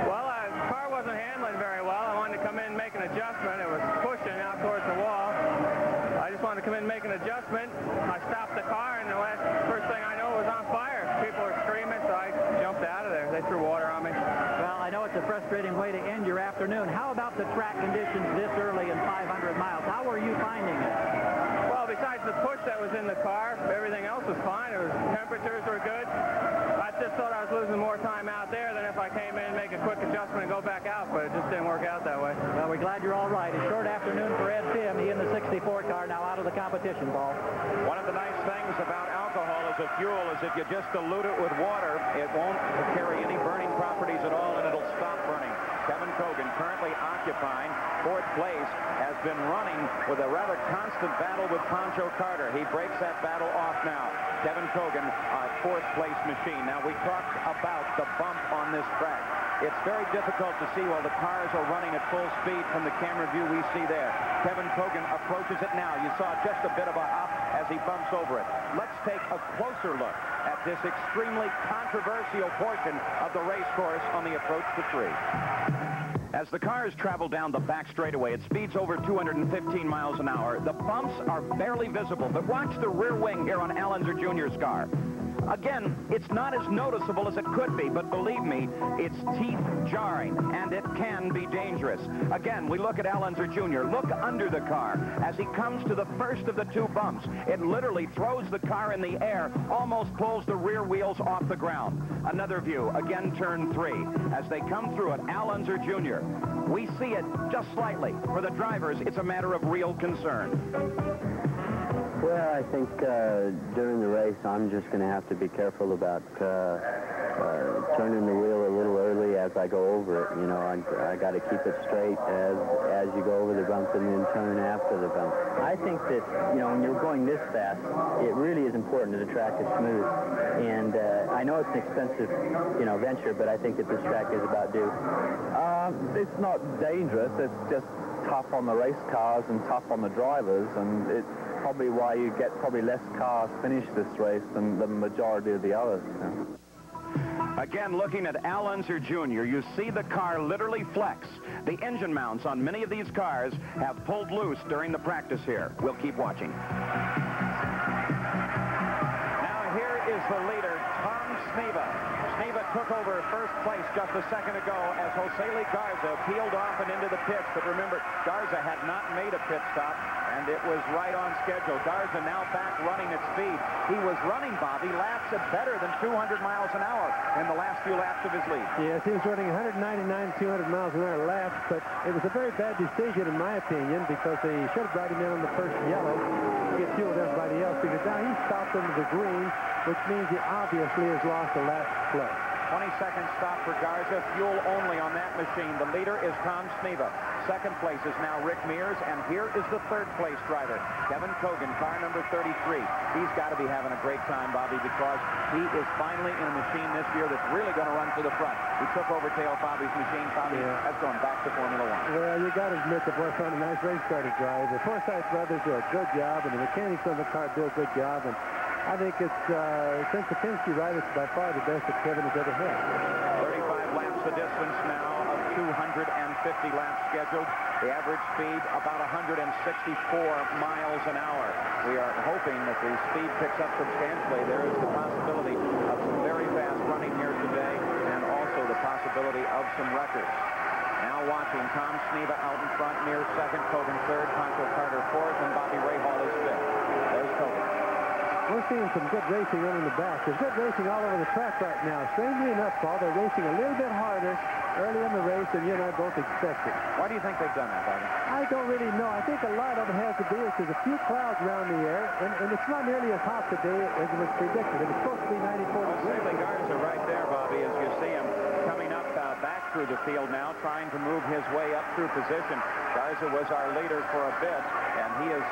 Well, the car wasn't handling very well. I wanted to come in and make an adjustment. It was pushing out towards the wall. I just wanted to come in and make an adjustment. I stopped the car, and the first thing I know, it was on fire. People were screaming, so I jumped out of there. They threw water on me. Well, I know it's a frustrating way to end your afternoon. How about the track conditions this early in 500 miles? How are you finding it? Well, besides the push that was in the car, everything else was fine. Temperatures were good. I just thought I was losing more time out there than if I came in and make a quick adjustment and go back out, but it just didn't work out that way. Well, we're glad you're all right. A short afternoon for Ed Pim. He in the 64 car, now out of the competition, Paul. One of the nice things about alcohol as a fuel is if you just dilute it with water, it won't carry any burning properties at all, and it'll stop burning. Kevin Cogan, currently occupying 4th place, has been running with a rather constant battle with Pancho Carter. He breaks that battle off now. Kevin Cogan, 4th place machine. Now, we talked about the bump on this track. It's very difficult to see while the cars are running at full speed from the camera view we see there. Kevin Cogan approaches it now. You saw just a bit of a hop as he bumps over it. Let's take a closer look at this extremely controversial portion of the race course on the approach to 3. As the cars travel down the back straightaway, it speeds over 215 miles an hour. The bumps are barely visible, but watch the rear wing here on Al Unser Jr.'s car. Again, it's not as noticeable as it could be, but believe me, it's teeth jarring, and it can be dangerous. Again, we look at Al Unser Jr. Look under the car as he comes to the first of the 2 bumps. It literally throws the car in the air, almost pulls the rear wheels off the ground. Another view, again, turn 3. As they come through it, Al Unser Jr., we see it just slightly. For the drivers, it's a matter of real concern. Well, I think during the race, I'm just going to have to be careful about turning the wheel a little early as I go over it. You know, I got to keep it straight as you go over the bump and then turn after the bump. I think that, you know, when you're going this fast, it really is important that the track is smooth. And I know it's an expensive, you know, venture, but I think that this track is about due. It's not dangerous. It's just tough on the race cars and tough on the drivers, and it's probably why you get probably less cars finish this race than the majority of the others. You know? Again, looking at Al Unser Jr., you see the car literally flex. The engine mounts on many of these cars have pulled loose during the practice here. We'll keep watching. Now here is the leader, Tom Sneva. Sneva took over first place just a second ago as Jose Garza peeled off and into the pits. But remember, Garza had not made a pit stop, and it was right on schedule. Garza now back running at speed. He was running, Bobby, laps at better than 200 miles an hour in the last few laps of his lead. Yes, he was running 199, 200 miles an hour laps, but it was a very bad decision, in my opinion, because they should have brought him in on the first yellow to get fuel with everybody else, because now he stopped into the green, which means he obviously has lost the last play. 20-second stop for Garza, fuel only on that machine. The leader is Tom Sneva. Second place is now Rick Mears, and here is the third place driver, Kevin Cogan, car number 33. He's got to be having a great time, Bobby, because he is finally in a machine this year that's really going to run to the front. He took over Teo Fabi's machine. Fabi has gone back to Formula One. Well, you got to admit the boy found a nice race car to drive. The Forsythe brothers do a good job, and the mechanics on the car do a good job, and I think it's, since the Penske ride, it's by far the best that Kevin has ever had. 35 laps the distance now of 250 laps scheduled. The average speed about 164 miles an hour. We are hoping that the speed picks up substantially. There is the possibility of some very fast running here today, and also the possibility of some records. Now watching Tom Sneva out in front, near second, Cogan third, Pancho Carter fourth, and Bobby Rahal is fifth. There's Cogan. We're seeing some good racing on in the back. There's good racing all over the track right now. Strangely enough, Paul, they're racing a little bit harder early in the race than you and I both expected. Why do you think they've done that, Bobby? I don't really know. I think a lot of it has to do with there's a few clouds around the air, and it's not nearly as hot today as it was predicted. It was supposed to be 94 degrees. Staley Garza right there, Bobby, as you see him coming up back through the field now, trying to move his way up through position. Garza was our leader for a bit, and he is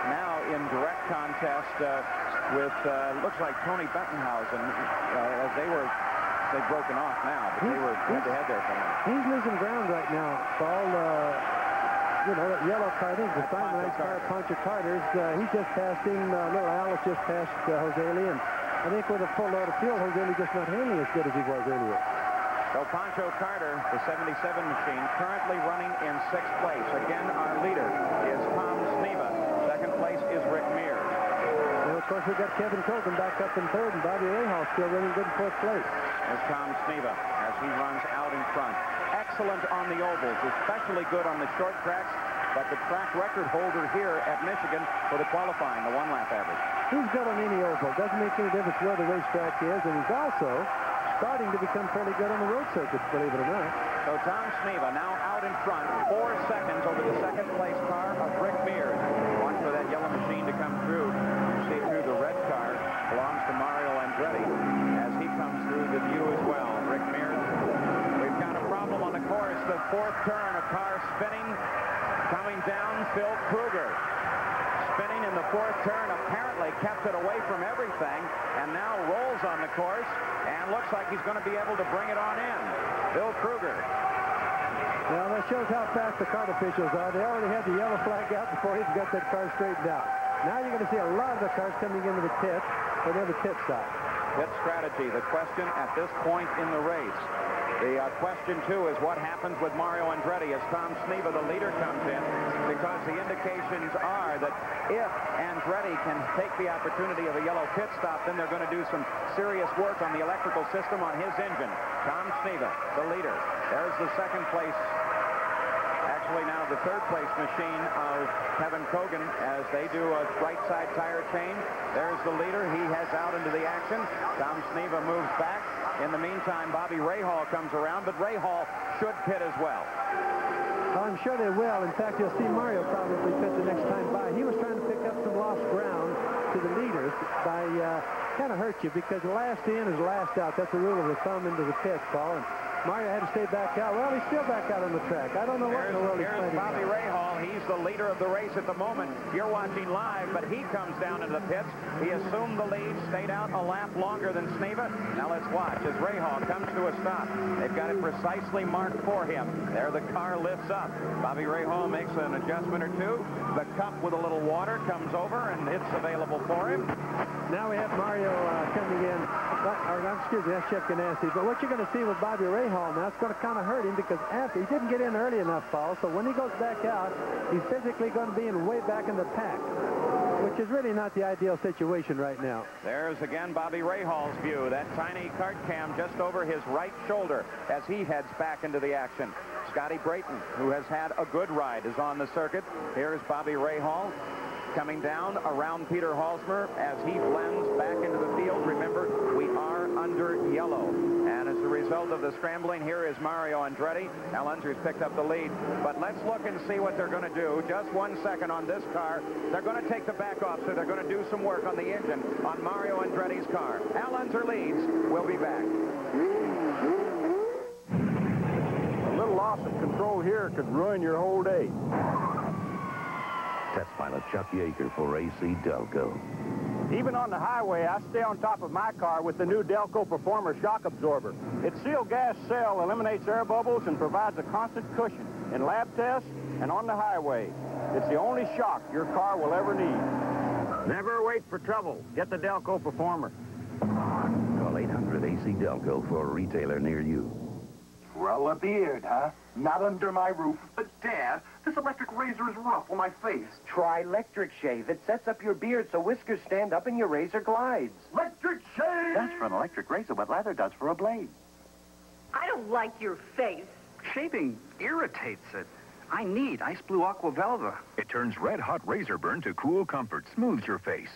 now in direct contest with, looks like Tony Bettenhausen, as they've broken off now, but they were head-to-head there for him. He's losing ground right now, Paul. You know, that yellow car, I think the Simon car, Poncho Carter's, he just passed him, little Alice just passed Jose Lee, and I think with a full load of fuel, Jose Lee just not handling as good as he was earlier. So Poncho Carter, the 77 machine, currently running in 6th place. Again, our leader is Tom Sneva. 2nd place is Rick Mears. And of course, we've got Kevin Cogan back up in 3rd, and Bobby Rahal still running good in 4th place. There's Tom Sneva as he runs out in front. Excellent on the ovals, especially good on the short tracks, but the track record holder here at Michigan for the qualifying, the 1-lap average. He's good on any oval. Doesn't make any difference where the racetrack is, and he's also starting to become fairly good on the road circuits, believe it or not. So Tom Sneva now out in front, 4 seconds over the 2nd place car of Rick Mears. Watch for that yellow machine to come through. You see through the red car belongs to Mario Andretti as he comes through the view as well. Rick Mears. We've got a problem on the course. The 4th turn, a car spinning, coming down, Phil Kruger. Spinning in the 4th turn, apparently kept it away from everything, and now rolls on the course, and looks like he's going to be able to bring it on in. Bill Kruger. Well, that shows how fast the kart officials are. They already had the yellow flag out before he got that car straightened out. Now you're going to see a lot of the cars coming into the pit for their pit stop. Pit strategy, the question at this point in the race. The question, too, is what happens with Mario Andretti as Tom Sneva, the leader, comes in, because the indications are that if Andretti can take the opportunity of a yellow pit stop, then they're going to do some serious work on the electrical system on his engine. Tom Sneva, the leader. There's the 2nd place, actually now the 3rd place machine of Kevin Cogan as they do a right side tire change. There's the leader. He heads out into the action. Tom Sneva moves back. In the meantime, Bobby Rahal comes around, but Rahal should pit as well. I'm sure they will. In fact, you'll see Mario probably pit the next time by. He was trying to pick up some lost ground to the leaders by kind of hurt you, because last in is last out. That's the rule of the thumb into the pit, Paul. And Mario had to stay back out. Well, he's still back out on the track. I don't know what in the world he's playing. Here's Bobby Rahal. He's the leader of the race at the moment. You're watching live, but he comes down into the pits. He assumed the lead, stayed out a lap longer than Sneva. Now let's watch as Rahal comes to a stop. They've got it precisely marked for him. There the car lifts up. Bobby Rahal makes an adjustment or two. The cup with a little water comes over, and it's available for him. Now we have Mario coming in. Excuse me, that's Chip Ganassi. But what you're going to see with Bobby Rahal now, it's going to kind of hurt him, because after he didn't get in early enough, Paul. So when he goes back out, he's physically going to be in way back in the pack, which is really not the ideal situation right now. There's again Bobby Rahal's view. That tiny kart cam just over his right shoulder as he heads back into the action. Scotty Brayton, who has had a good ride, is on the circuit. Here's Bobby Rahal coming down around Peter Halsmer as he blends back into the field. Remember, we are under yellow. And as a result of the scrambling, here is Mario Andretti. Al Unser's picked up the lead. But let's look and see what they're going to do. Just 1 second on this car. They're going to take the back off, so they're going to do some work on the engine on Mario Andretti's car. Al Unser leads. We'll be back. A little loss of control here could ruin your whole day. Test pilot Chuck Yeager for AC Delco. Even on the highway, I stay on top of my car with the new Delco Performer shock absorber. Its sealed gas cell eliminates air bubbles and provides a constant cushion in lab tests and on the highway. It's the only shock your car will ever need. Never wait for trouble. Get the Delco Performer. Call 800 AC Delco for a retailer near you. Grow a beard, huh? Not under my roof. But, Dad, this electric razor is rough on my face. Try Electric Shave. It sets up your beard so whiskers stand up and your razor glides. Electric Shave! That's for an electric razor what leather does for a blade. I don't like your face. Shaving irritates it. I need Ice Blue Aqua Velva. It turns red-hot razor burn to cool comfort, smooths your face.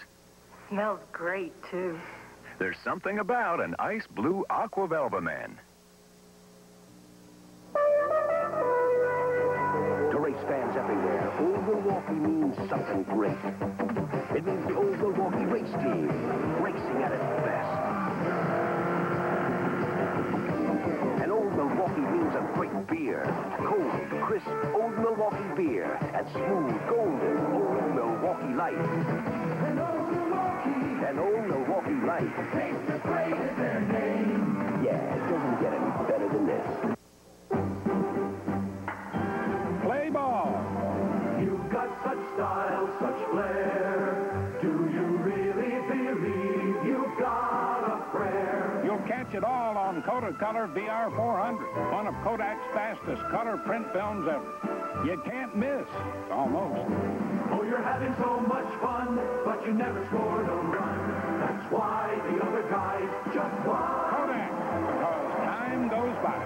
Smells great, too. There's something about an ice blue Aqua Velva Man. To race fans everywhere, Old Milwaukee means something great. It means the Old Milwaukee race team, racing at its best. And Old Milwaukee means a great beer. Cold, crisp Old Milwaukee beer and smooth, golden Old Milwaukee Light. And Old Milwaukee Light. Tastes as great as their name. Yeah, it doesn't get any better than this. Play ball. You've got such style, such flair. Do you really believe you've got a prayer? You'll catch it all on Kodak Color VR 400, one of Kodak's fastest color print films ever. You can't miss, almost. Oh, you're having so much fun, but you never scored a run. That's why the other guys just won. Kodak, because time goes by.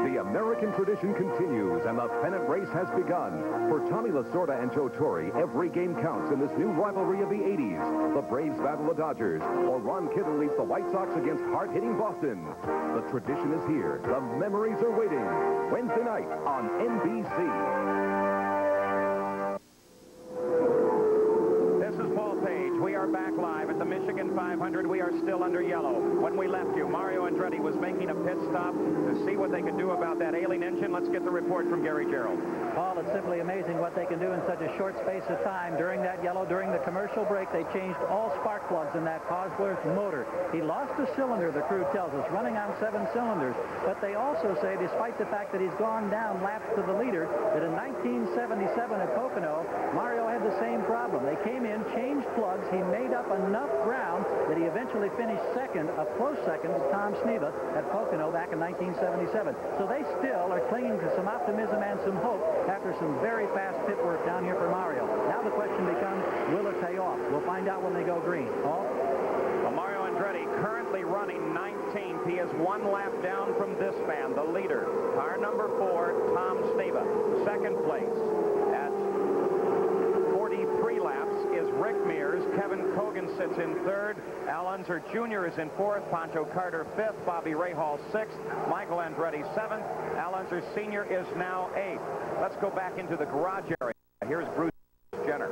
The American tradition continues, and the pennant race has begun. For Tommy Lasorda and Joe Torre, every game counts in this new rivalry of the 80s. The Braves battle the Dodgers, or Ron Kidder leads the White Sox against hard-hitting Boston. The tradition is here. The memories are waiting. Wednesday night on NBC. We are back live at the Michigan 500. We are still under yellow. When we left you, Mario Andretti was making a pit stop to see what they could do about that ailing engine. Let's get the report from Gary Gerald. Paul, it's simply amazing what they can do in such a short space of time. During that yellow, during the commercial break, they changed all spark plugs in that Cosworth motor. He lost a cylinder, the crew tells us, running on 7 cylinders. But they also say, despite the fact that he's gone down laps to the leader, that in 1977 at Pocono, Mario had the same problem. They came in, changed plugs. He made up enough ground that he eventually finished second, a close second to Tom Sneva at Pocono back in 1977. So they still are clinging to some optimism and some hope after some very fast pit work down here for Mario. Now the question becomes, will it pay off? We'll find out when they go green. Paul? Well, Mario Andretti currently running 19th. He is 1 lap down from this man, the leader. Car number 4, Tom Sneva. Second place at 43 laps is Rick Mears. Kevin Cogan sits in 3rd. Al Unser Jr. is in 4th. Pancho Carter 5th. Bobby Rahal 6th. Michael Andretti 7th. Al Unser Sr. is now 8th. Let's go back into the garage area. Here's Bruce Jenner.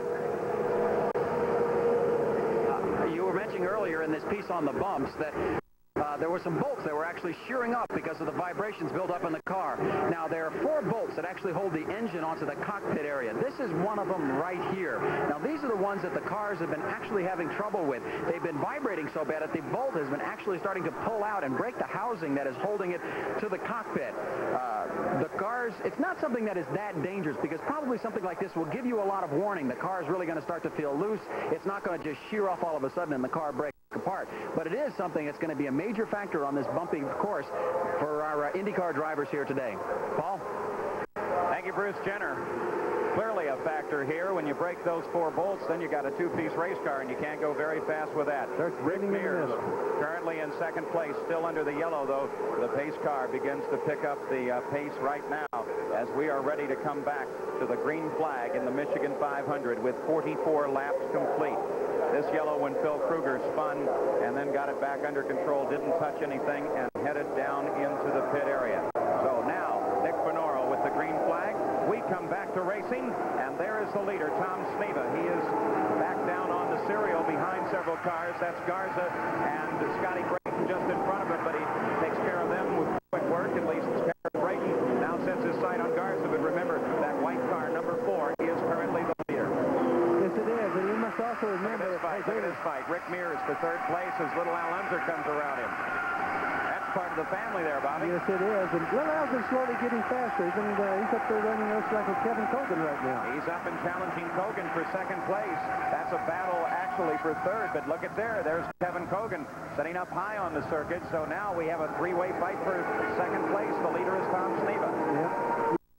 You were mentioning earlier in this piece on the bumps that there were some bolts that were actually shearing up because of the vibrations built up in the car. Now, there are 4 bolts that actually hold the engine onto the cockpit area. This is one of them right here. Now, these are the ones that the cars have been actually having trouble with. They've been vibrating so bad that the bolt has been actually starting to pull out and break the housing that is holding it to the cockpit. The cars, it's not something that is that dangerous because probably something like this will give you a lot of warning. The car is really going to start to feel loose. It's not going to just shear off all of a sudden and the car breaks apart. But it is something that's going to be a major factor on this bumpy course for our IndyCar drivers here today. Paul? Thank you, Bruce Jenner. Clearly a factor here. When you break those 4 bolts, then you got a 2-piece race car, and you can't go very fast with that. Rick Mears currently in 2nd place, still under the yellow, though. The pace car begins to pick up the pace right now as we are ready to come back to the green flag in the Michigan 500 with 44 laps complete. This yellow when Phil Kruger spun and then got it back under control, didn't touch anything, and headed down into the pit area. So now, Nick Bonoro with the green flag. We come back to racing, and there is the leader, Tom Sneva. He is back down on the serial behind several cars. That's Garza and Scotty Brayton just in front of him, but he takes care of them with quick work. At least Karen Brayton now sets his sight on Garza, but remember, that white car, number 4, is currently the leader. Yes, it is, and you must also remember... Look at this fight. Rick Mears for 3rd place as little Al Unser comes around him. That's part of the family there, Bobby. Yes, it is. And little Al's been slowly getting faster. He's up there running those like with Kevin Cogan right now. He's up and challenging Cogan for 2nd place. That's a battle actually for 3rd, but look at there. There's Kevin Cogan setting up high on the circuit. So now we have a 3-way fight for 2nd place. The leader is Tom Sneva. Yep.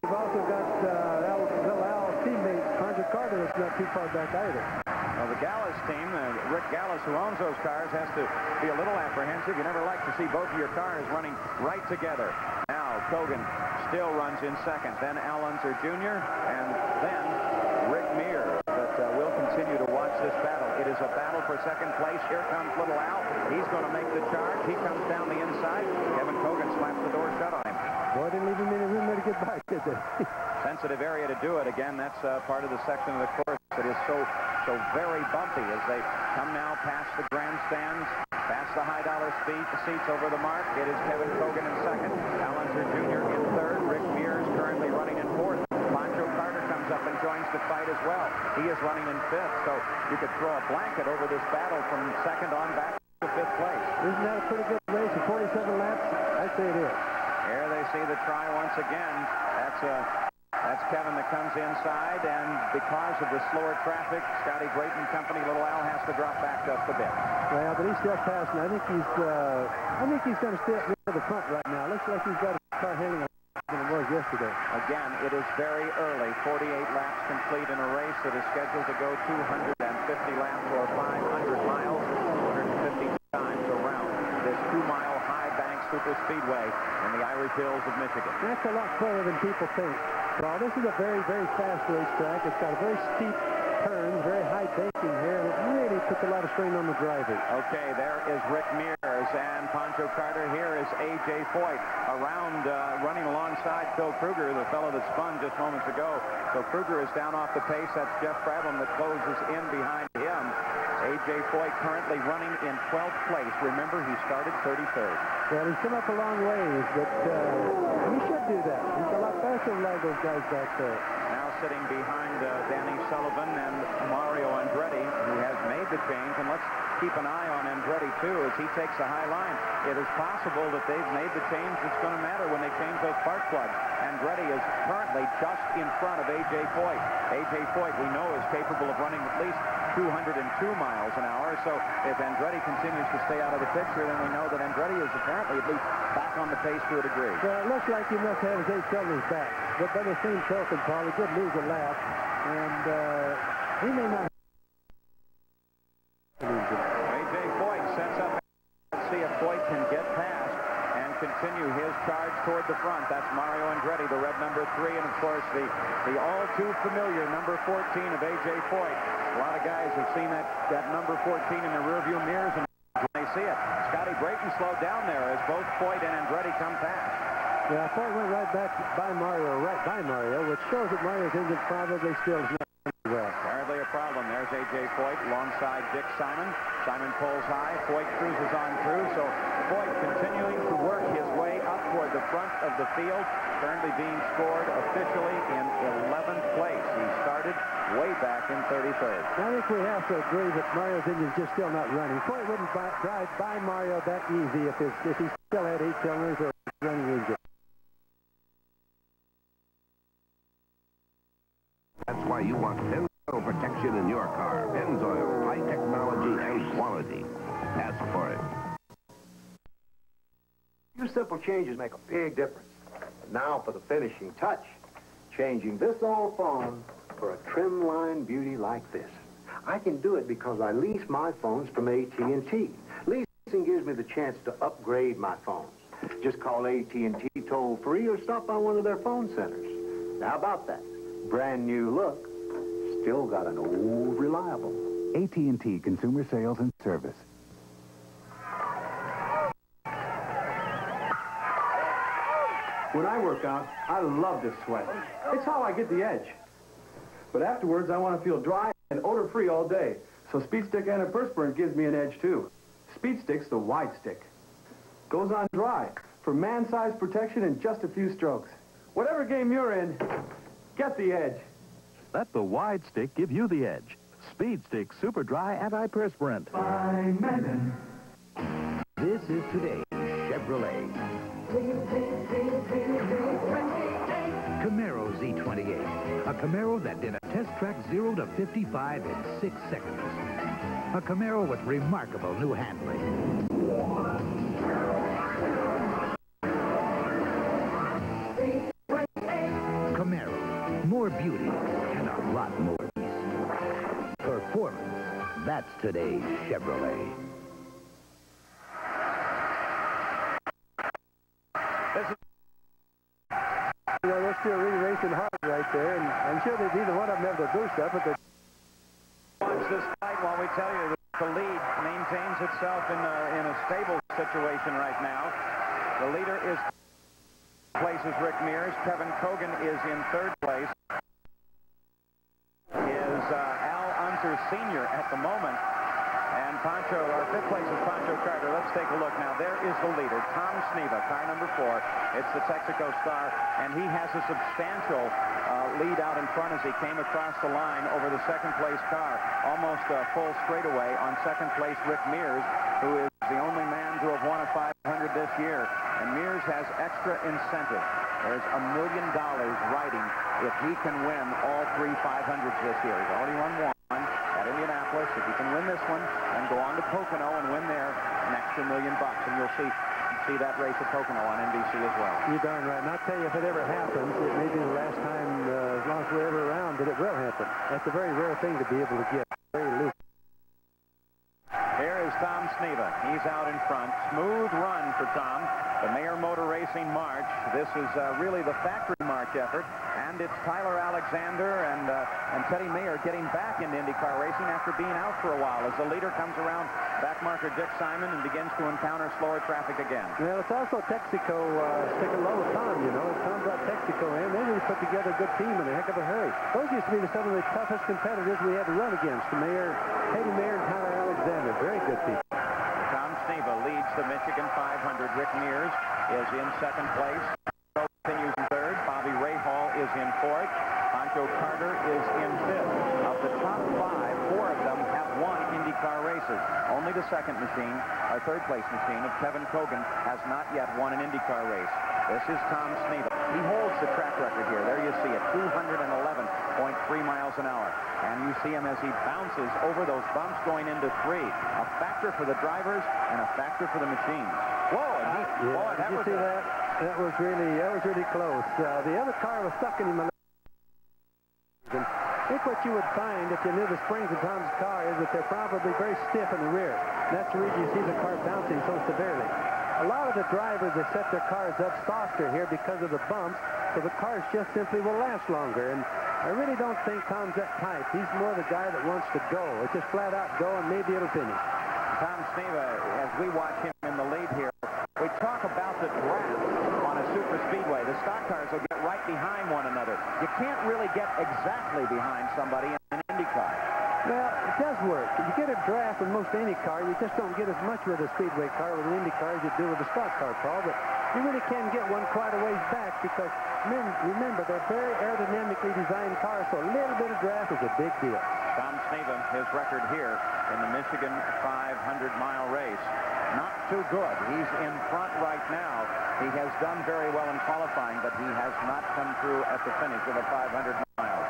We've also got little Al's teammate, Pancho Carter, that's not too far back either. Well, the Gallus team, Rick Gallus, who owns those cars, has to be a little apprehensive. You never like to see both of your cars running right together. Now, Cogan still runs in 2nd. Then Al Unser Jr. and then Rick Mears. But we'll continue to watch this battle. It is a battle for second place. Here comes Little Al. He's going to make the charge. He comes down the inside. Kevin Kogan slaps the door shut on him. Boy, didn't leave him any room there to get by, did they? Sensitive area to do it. Again, that's part of the section of the course that is so very bumpy as they come now past the grandstands, past the high dollar seats over the mark. It is Kevin Kogan in second, Allenser Jr. in third, Rick Mears currently running in fourth. Pancho Carter comes up and joins the fight as well. He is running in fifth, so you could throw a blanket over this battle from second on back to fifth place. Isn't that a pretty good race of 47 laps? I'd say it is. Here they see the try once again. That's Kevin that comes inside, and because of the slower traffic, Scotty Brayton Company, Little Al has to drop back just a bit. Well, but he's still passing. I think he's going to stay up near the front right now. Looks like he's got a car handling than it was yesterday. Again, it is very early. 48 laps complete in a race that is scheduled to go 250 laps or 500 miles, 250 times around this 2-mile high bank super speedway in the Irish Hills of Michigan. That's a lot further than people think. Well, this is a very, very fast racetrack. It's got a very steep turns, very high banking here, and it really puts a lot of strain on the drivers. Okay, there is Rick Mears, and Pancho Carter. Here is A.J. Foyt around, running alongside Phil Kruger, the fellow that spun just moments ago. So Kruger is down off the pace. That's Jeff Bradlam that closes in behind him. A.J. Foyt currently running in 12th place. Remember, he started 33rd. Well, he's come up a long ways, but he should do that. He's a lot faster than a lot of those guys back there. Now sitting behind Danny Sullivan and Mario Andretti, who has made the change. And let's keep an eye on Andretti, too, as he takes the high line. It is possible that they've made the change that's going to matter when they change those spark plugs. Andretti is currently just in front of A.J. Foyt. A.J. Foyt, we know, is capable of running at least 202 miles an hour. So if Andretti continues to stay out of the picture, then we know that Andretti is apparently at least back on the pace to a degree. Well, it looks like he must have his 8 cylinders back. But by the same token, Paul, he did lose a lap. And he may not. A.J. Foyt sets up. Let's see if Foyt can get past and continue his charge toward the front. That's Mario Andretti, the red number 3, and of course the all too familiar number 14 of A.J. Foyt. A lot of guys have seen that number 14 in the rearview mirrors, and when they see it, Scotty Brayton slowed down there as both Foyt and Andretti come past. Yeah, Foyt went right by Mario, which shows that Mario's engine probably still is not well. Apparently a problem. There's A.J. Foyt alongside Dick Simon. Simon pulls high. Foyt cruises on through. So Foyt continuing to work his way up toward the front of the field. Currently being scored officially in 11th place. He started way back in 33rd. I think we have to agree that Mario's engine's just still not running. Foyt wouldn't drive by Mario that easy if he still had 8 cylinders or a running engine. That's why you want Pennzoil protection in your car. Pennzoil, high technology and quality. Ask for it. A few simple changes make a big difference. Now for the finishing touch. Changing this old phone for a trim line beauty like this. I can do it because I lease my phones from AT&T. Leasing gives me the chance to upgrade my phones. Just call AT&T toll-free or stop by one of their phone centers. How about that? Brand new look, still got an old reliable. AT&T Consumer Sales and Service. When I work out, I love to sweat. It's how I get the edge. But afterwards, I want to feel dry and odor-free all day. So Speed Stick Antiperspirant gives me an edge, too. Speed Stick's the wide stick. Goes on dry for man-sized protection in just a few strokes. Whatever game you're in, get the edge. Let the wide stick give you the edge. Speed Stick Super Dry Antiperspirant. By Megan. This is today's Chevrolet. Camaro Z28. A Camaro that did a test track 0 to 55 in 6 seconds. A Camaro with remarkable new handling. Camaro. More beauty and a lot more peace. Performance. That's today's Chevrolet. You know, they're still really racing hard right there, and I'm sure that neither one of them have the boost up, but they... Watch this fight while we tell you that the lead maintains itself in a stable situation right now. The leader is Rick Mears. Kevin Kogan is in third place. Is Al Unser Sr. at the moment. And Pancho, our fifth place is Pancho Carter. Let's take a look now. There is the leader, Tom Sneva, car number 4. It's the Texaco Star, and he has a substantial lead out in front as he came across the line over the second place car. Almost a full straightaway on second place Rick Mears, who is the only man to have won a 500 this year. And Mears has extra incentive. There's $1 million riding if he can win all 3 500s this year. He's already won one at Indianapolis. If he can win this one and go on to Pocono and win there, an extra $1 million. And you'll see that race at Pocono on NBC as well. You're darn right. And I'll tell you, if it ever happens, it may be the last time, as long as we're ever around, that it will happen. That's a very rare thing to be able to get. Very loose. Here is Tom Sneva. He's out in front. Smooth run for Tom. The Mayer Motor Racing March. This is really the factory march effort. And it's Tyler Alexander and Teddy Mayer getting back into IndyCar racing after being out for a while as the leader comes around backmarker Dick Simon and begins to encounter slower traffic again. Well, it's also Texaco sticking low with Tom, you know. Tom brought Texaco in. They really put together a good team in a heck of a hurry. Those used to be some of the toughest competitors we had to run against. The Mayer, Teddy Mayer and Tyler Alexander. Very good people. Tom Sneva leads the Michigan 500. Rick Mears is in second place. Continues in third. Bobby Rahal is in fourth. Pancho Carter is in fifth. Of the top 5, 4 of them have won IndyCar races. Only the second machine, or third place machine of Kevin Kogan, has not yet won an IndyCar race. This is Tom Sneva. He holds the track record here. There you see it, 211.3 miles an hour. And you see him as he bounces over those bumps going into 3. A factor for the drivers and a factor for the machines. Whoa! Did you see that? That was really close. The other car was stuck in him. I think what you would find if you knew the springs of Tom's car is that they're probably very stiff in the rear. And that's the reason you see the car bouncing so severely. A lot of the drivers have set their cars up softer here because of the bumps, so the cars just simply will last longer. And I really don't think Tom's that type. He's more the guy that wants to go. It's just flat out go, and maybe it'll finish. Tom Sneva, as we watch him in the lead here, we talk about the draft on a super speedway. The stock cars will get right behind one another. You can't really get exactly behind somebody in an IndyCar. Well, it does work. If you get a draft with most any car, you just don't get as much with a speedway car with an IndyCar as you do with a stock car, Paul. But you really can get one quite a ways back because, remember, they're very aerodynamically designed cars, so a little bit of draft is a big deal. Tom Sneva, his record here in the Michigan 500-mile race, not too good. He's in front right now. He has done very well in qualifying, but he has not come through at the finish of the 500 miles.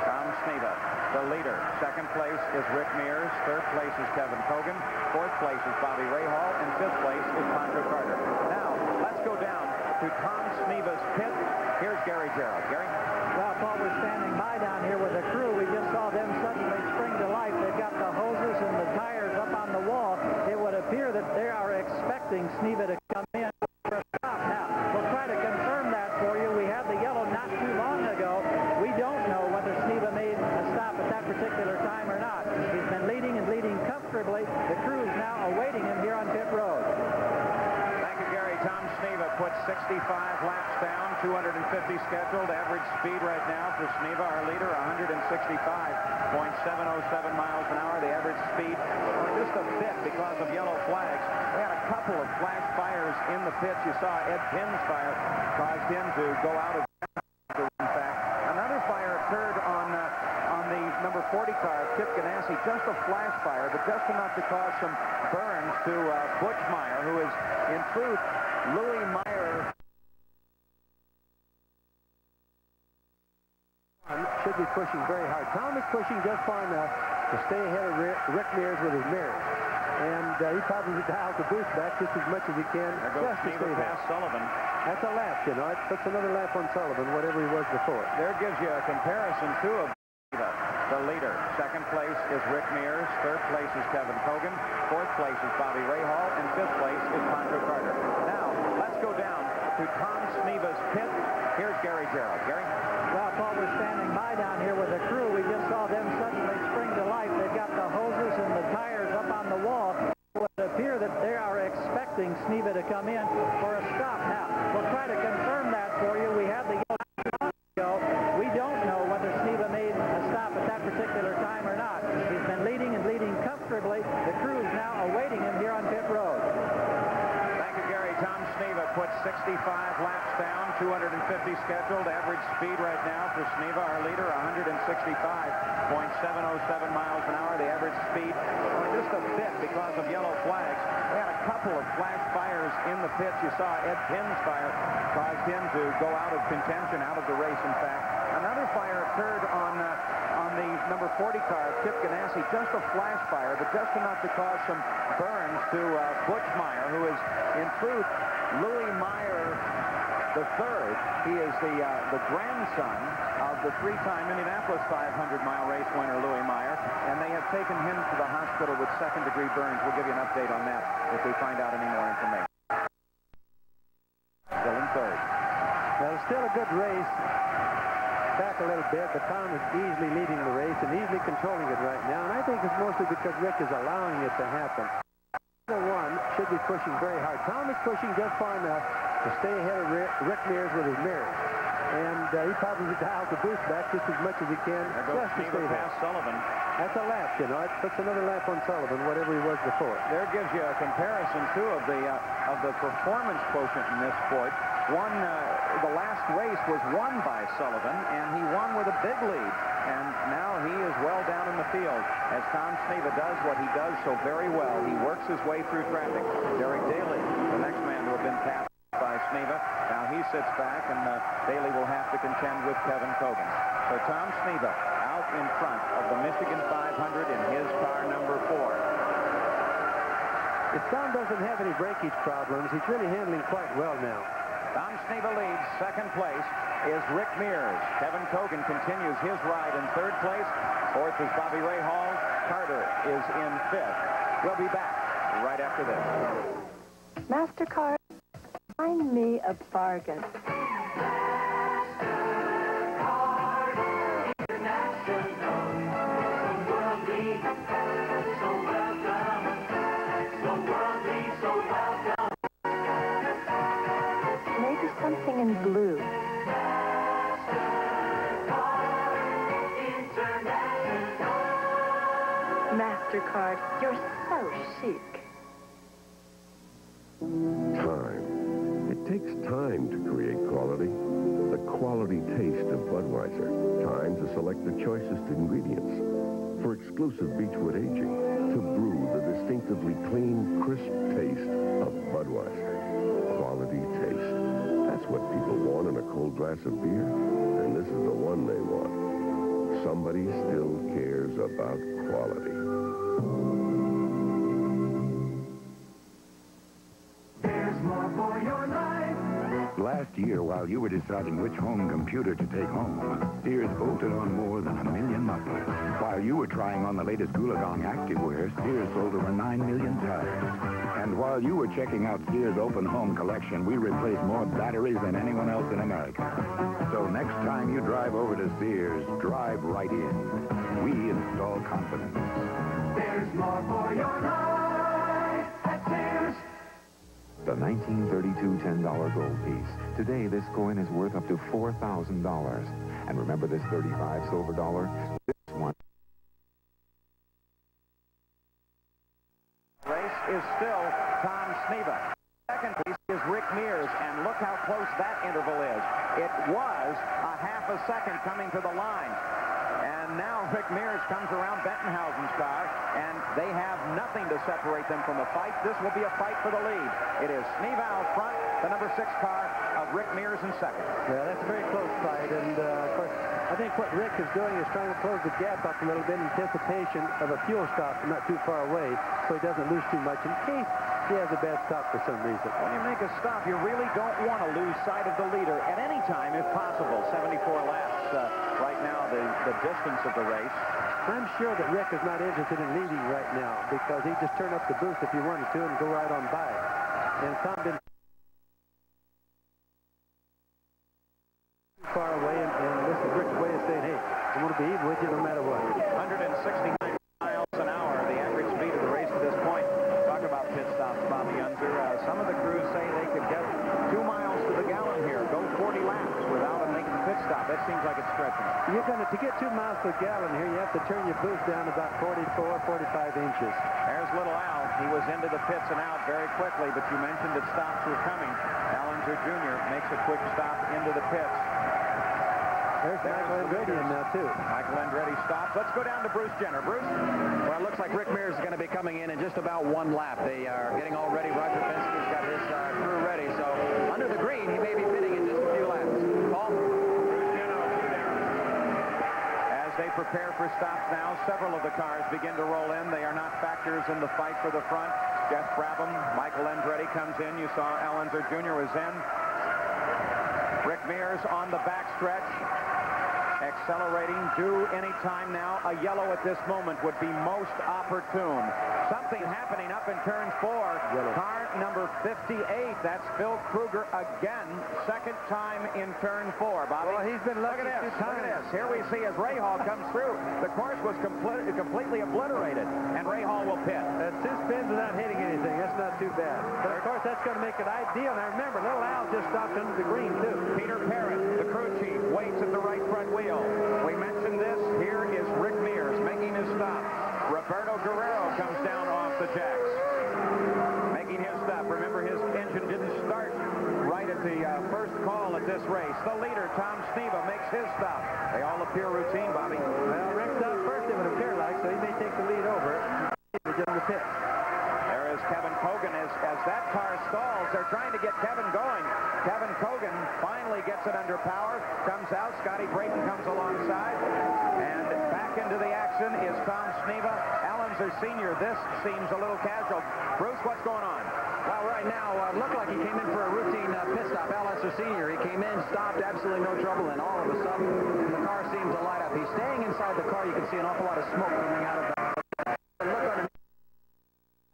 Tom Sneva, the leader. Second place is Rick Mears. Third place is Kevin Kogan. Fourth place is Bobby Rahal. And fifth place is Pancho Carter. Now, let's go down to Tom Sneva's pit. Here's Gary Gerald. Gary? Well, Paul, we're standing by down here with the crew. We just saw them suddenly spring to life. They've got the hoses and the tires up on the wall. It would appear that they are expecting Sneva to come in for a stop. Now, we'll try to confirm that for you. We had the yellow not too long ago. We don't know whether Sneva made a stop at that particular time or not. He's been leading and leading comfortably. The crew is now awaiting him here on pit road. Thank you, Gary. Tom Sneva put 65 laps down, 250 scheduled. Average speed right now for Sneva, our leader, 165.707 miles an hour. The average speed, just a bit because of yellow flags. We had a couple of flash fires in the pits. You saw Ed Pinn's fire caused him to go out of in fact. Another fire occurred on the number 40 car, Chip Ganassi, just a flash fire, but just enough to cause some burns to Butch Meyer, who is, in truth, Louis Meyer. Should be pushing very hard. Tom is pushing just far enough to stay ahead of Rick Mears with his mirrors. And he probably dials the boost back just as much as he can. There goes Sneva past Sullivan. That's a lap, you know. It puts another lap on Sullivan, whatever he was before. There gives you a comparison, too, of the leader. Second place is Rick Mears. Third place is Kevin Kogan. Fourth place is Bobby Rahal. And fifth place is Pancho Carter. Now, let's go down to Tom Sneva's pit. Here's Gary Gerald. Gary? Well, Paul, we're standing by down here with the crew. We just saw them suddenly spring to life. They've got the come in for a stop. Now, we'll try to confirm that for you. We have the yellow. We don't know whether Sneva made a stop at that particular time or not. He's been leading and leading comfortably. The crew is now awaiting him here on pit road. Thank you, Gary. Tom Sneva puts 65 laps down, 250 scheduled. Average speed right now for Sneva, our leader, 165.707 miles an hour. The average speed, just a bit because of yellow flags. We had a couple of flash fires in the pits. You saw Ed Pinn's fire caused him to go out of contention, out of the race, in fact. Another fire occurred on the number 40 car, Chip Ganassi, just a flash fire, but just enough to cause some burns to Butch Meyer, who is, in truth, Louis Meyer III. He is the grandson of the three-time Indianapolis 500-mile race winner, Louis Meyer, and they have taken him to the hospital with second-degree burns. We'll give you an update on that if we find out any more information. Still in third. Well, it's still a good race. Back a little bit, but Tom is easily leading the race and easily controlling it right now, and I think it's mostly because Rick is allowing it to happen. The one should be pushing very hard. Tom is pushing just far enough to stay ahead of Rick Mears with his mirrors. And he probably dials the boost back just as much as he can just to stay past Sullivan. That's a lap, you know. It puts another lap on Sullivan, whatever he was before. There gives you a comparison, too, of the performance quotient in this sport. The last race was won by Sullivan, and he won with a big lead. And now he is well down in the field as Tom Sneva does what he does so very well. He works his way through traffic. Derek Daly, the next man to have been passed by Sneva. Now he sits back, and Daly will have to contend with Kevin Cogan. So Tom Sneva out in front of the Michigan 500 in his car number 4. If Tom doesn't have any breakage problems, he's really handling quite well now. Tom Sneva leads. Second place is Rick Mears. Kevin Cogan continues his ride in third place. Fourth is Bobby Ray Hall. Carter is in fifth. We'll be back right after this. MasterCard, find me a bargain. Something in blue. MasterCard, you're so chic. Time. It takes time to create quality. The quality taste of Budweiser. Time to select the choicest ingredients. For exclusive Beechwood aging, to brew the distinctively clean, crisp taste of Budweiser. Quality taste. That's what people want in a cold glass of beer, and this is the one they want. Somebody still cares about quality. There's more for your life. Last year, while you were deciding which home computer to take home, Sears bolted on more than 1 million mufflers. While you were trying on the latest Gulagong activewear, Sears sold over 9 million tires. And while you were checking out Sears' open home collection, we replaced more batteries than anyone else in America. So next time you drive over to Sears, drive right in. We install confidence. There's more for your life at Sears. The 1932 $10 gold piece. Today, this coin is worth up to $4,000. And remember this 35 silver dollar? This one. Race is still Tom Sneva. Second piece is Rick Mears, and look how close that interval is. It was a half a second coming to the line. And now Rick Mears comes around Bettenhausen's car, and they have nothing to separate them from a fight. This will be a fight for the lead. It is Sneva out front, the number 6 car of Rick Mears in second. Yeah, that's a very close fight, and of course, I think what Rick is doing is trying to close the gap up a little bit in anticipation of a fuel stop not too far away, so he doesn't lose too much in case he has a bad stop for some reason. When you make a stop, you really don't want to lose sight of the leader at any time if possible. 74 laps right now, the distance of the race. I'm sure that Rick is not interested in leading right now because he just turned up the boost if he wanted to and go right on by. And Tom didn't too far away, and this is Rick's way of saying, hey, I'm going to be even with you no matter what. 169 miles an hour, the average speed of the race at this point. Talk about pit stops, Bobby Unser. Some of the crews say pit stop. That seems like it's stretching. To get 2 miles per gallon here, you have to turn your boost down about 44, 45 inches. There's little Al. He was into the pits and out very quickly, but you mentioned that stops were coming. Al Unser Jr. makes a quick stop into the pits. There's Michael Andretti in now, too. Michael Andretti stops. Let's go down to Bruce Jenner. Bruce? Well, it looks like Rick Mears is going to be coming in just about 1 lap. They are getting all ready. Roger Penske's got his crew ready. So under the green, he may be pitting in just a few laps. Paul? As they prepare for stops now, several of the cars begin to roll in. They are not factors in the fight for the front. Jeff Brabham, Michael Andretti comes in. You saw Al Unser Jr. was in. Rick Mears on the backstretch. Accelerating, due any time now. A yellow at this moment would be most opportune. Something happening up in turn 4. Car number 58. That's Phil Kruger again. Second time in turn 4. Bobby. Well, he's been lucky. Look at this. Look at this. Here we see as Ray Hall comes through. The course was completely obliterated, and Ray Hall will pit. That's 2 spins without hitting anything. That's not too bad. But of course, that's going to make it ideal. Now remember, little Al just stopped under the green too. Peter Parrott, the crew chief, waits at the right front wheel. We mentioned this. Here is Rick Mears making his stop. Roberto Guerrero comes down off the jacks, making his stop. Remember, his engine didn't start right at the first call at this race. The leader, Tom Sneva, makes his stop. They all appear routine, Bobby. Well, Rick's out first, it would appear like, so he may take the lead over in the pit. There is Kevin Kogan as that car stalls. They're trying to get Kevin going. Kevin Kogan finally gets it under power, comes out. Scotty Brayton comes alongside, and back into the action is Tom Sneva. Al Unser Sr. This seems a little casual. Bruce, what's going on? Well, right now, it looked like he came in for a routine pit stop. Al Unser Sr. He came in, stopped, absolutely no trouble, and all of a sudden, the car seemed to light up. He's staying inside the car. You can see an awful lot of smoke coming out of that. Look underneath.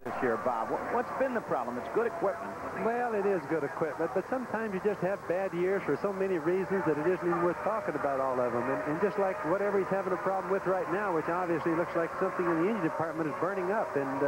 This year, Bob, what's been the problem? It's good equipment. Well, it is good equipment, but sometimes you just have bad years for so many reasons that it isn't even worth talking about all of them. And just like whatever he's having a problem with right now, which obviously looks like something in the engine department is burning up, and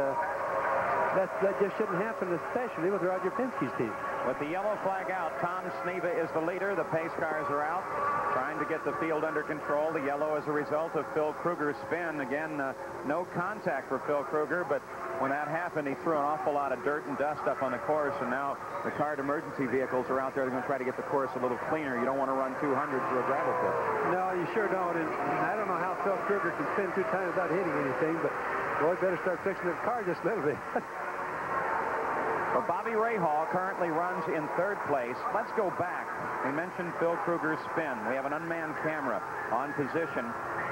that just shouldn't happen, especially with Roger Penske's team. With the yellow flag out, Tom Sneva is the leader. The pace cars are out, trying to get the field under control. The yellow is a result of Phil Kruger's spin. Again, no contact for Phil Kruger, but when that happened, he threw an awful lot of dirt and dust up on the course, and now the card emergency vehicles are out there. They're going to try to get the course a little cleaner. You don't want to run 200 through a gravel pit. No, you sure don't. And I don't know how Phil Kruger can spin 2 times without hitting anything, but boy, better start fixing the car just a little bit. Well, Bobby Rahal currently runs in 3rd place. Let's go back. We mentioned Phil Kruger's spin. We have an unmanned camera on position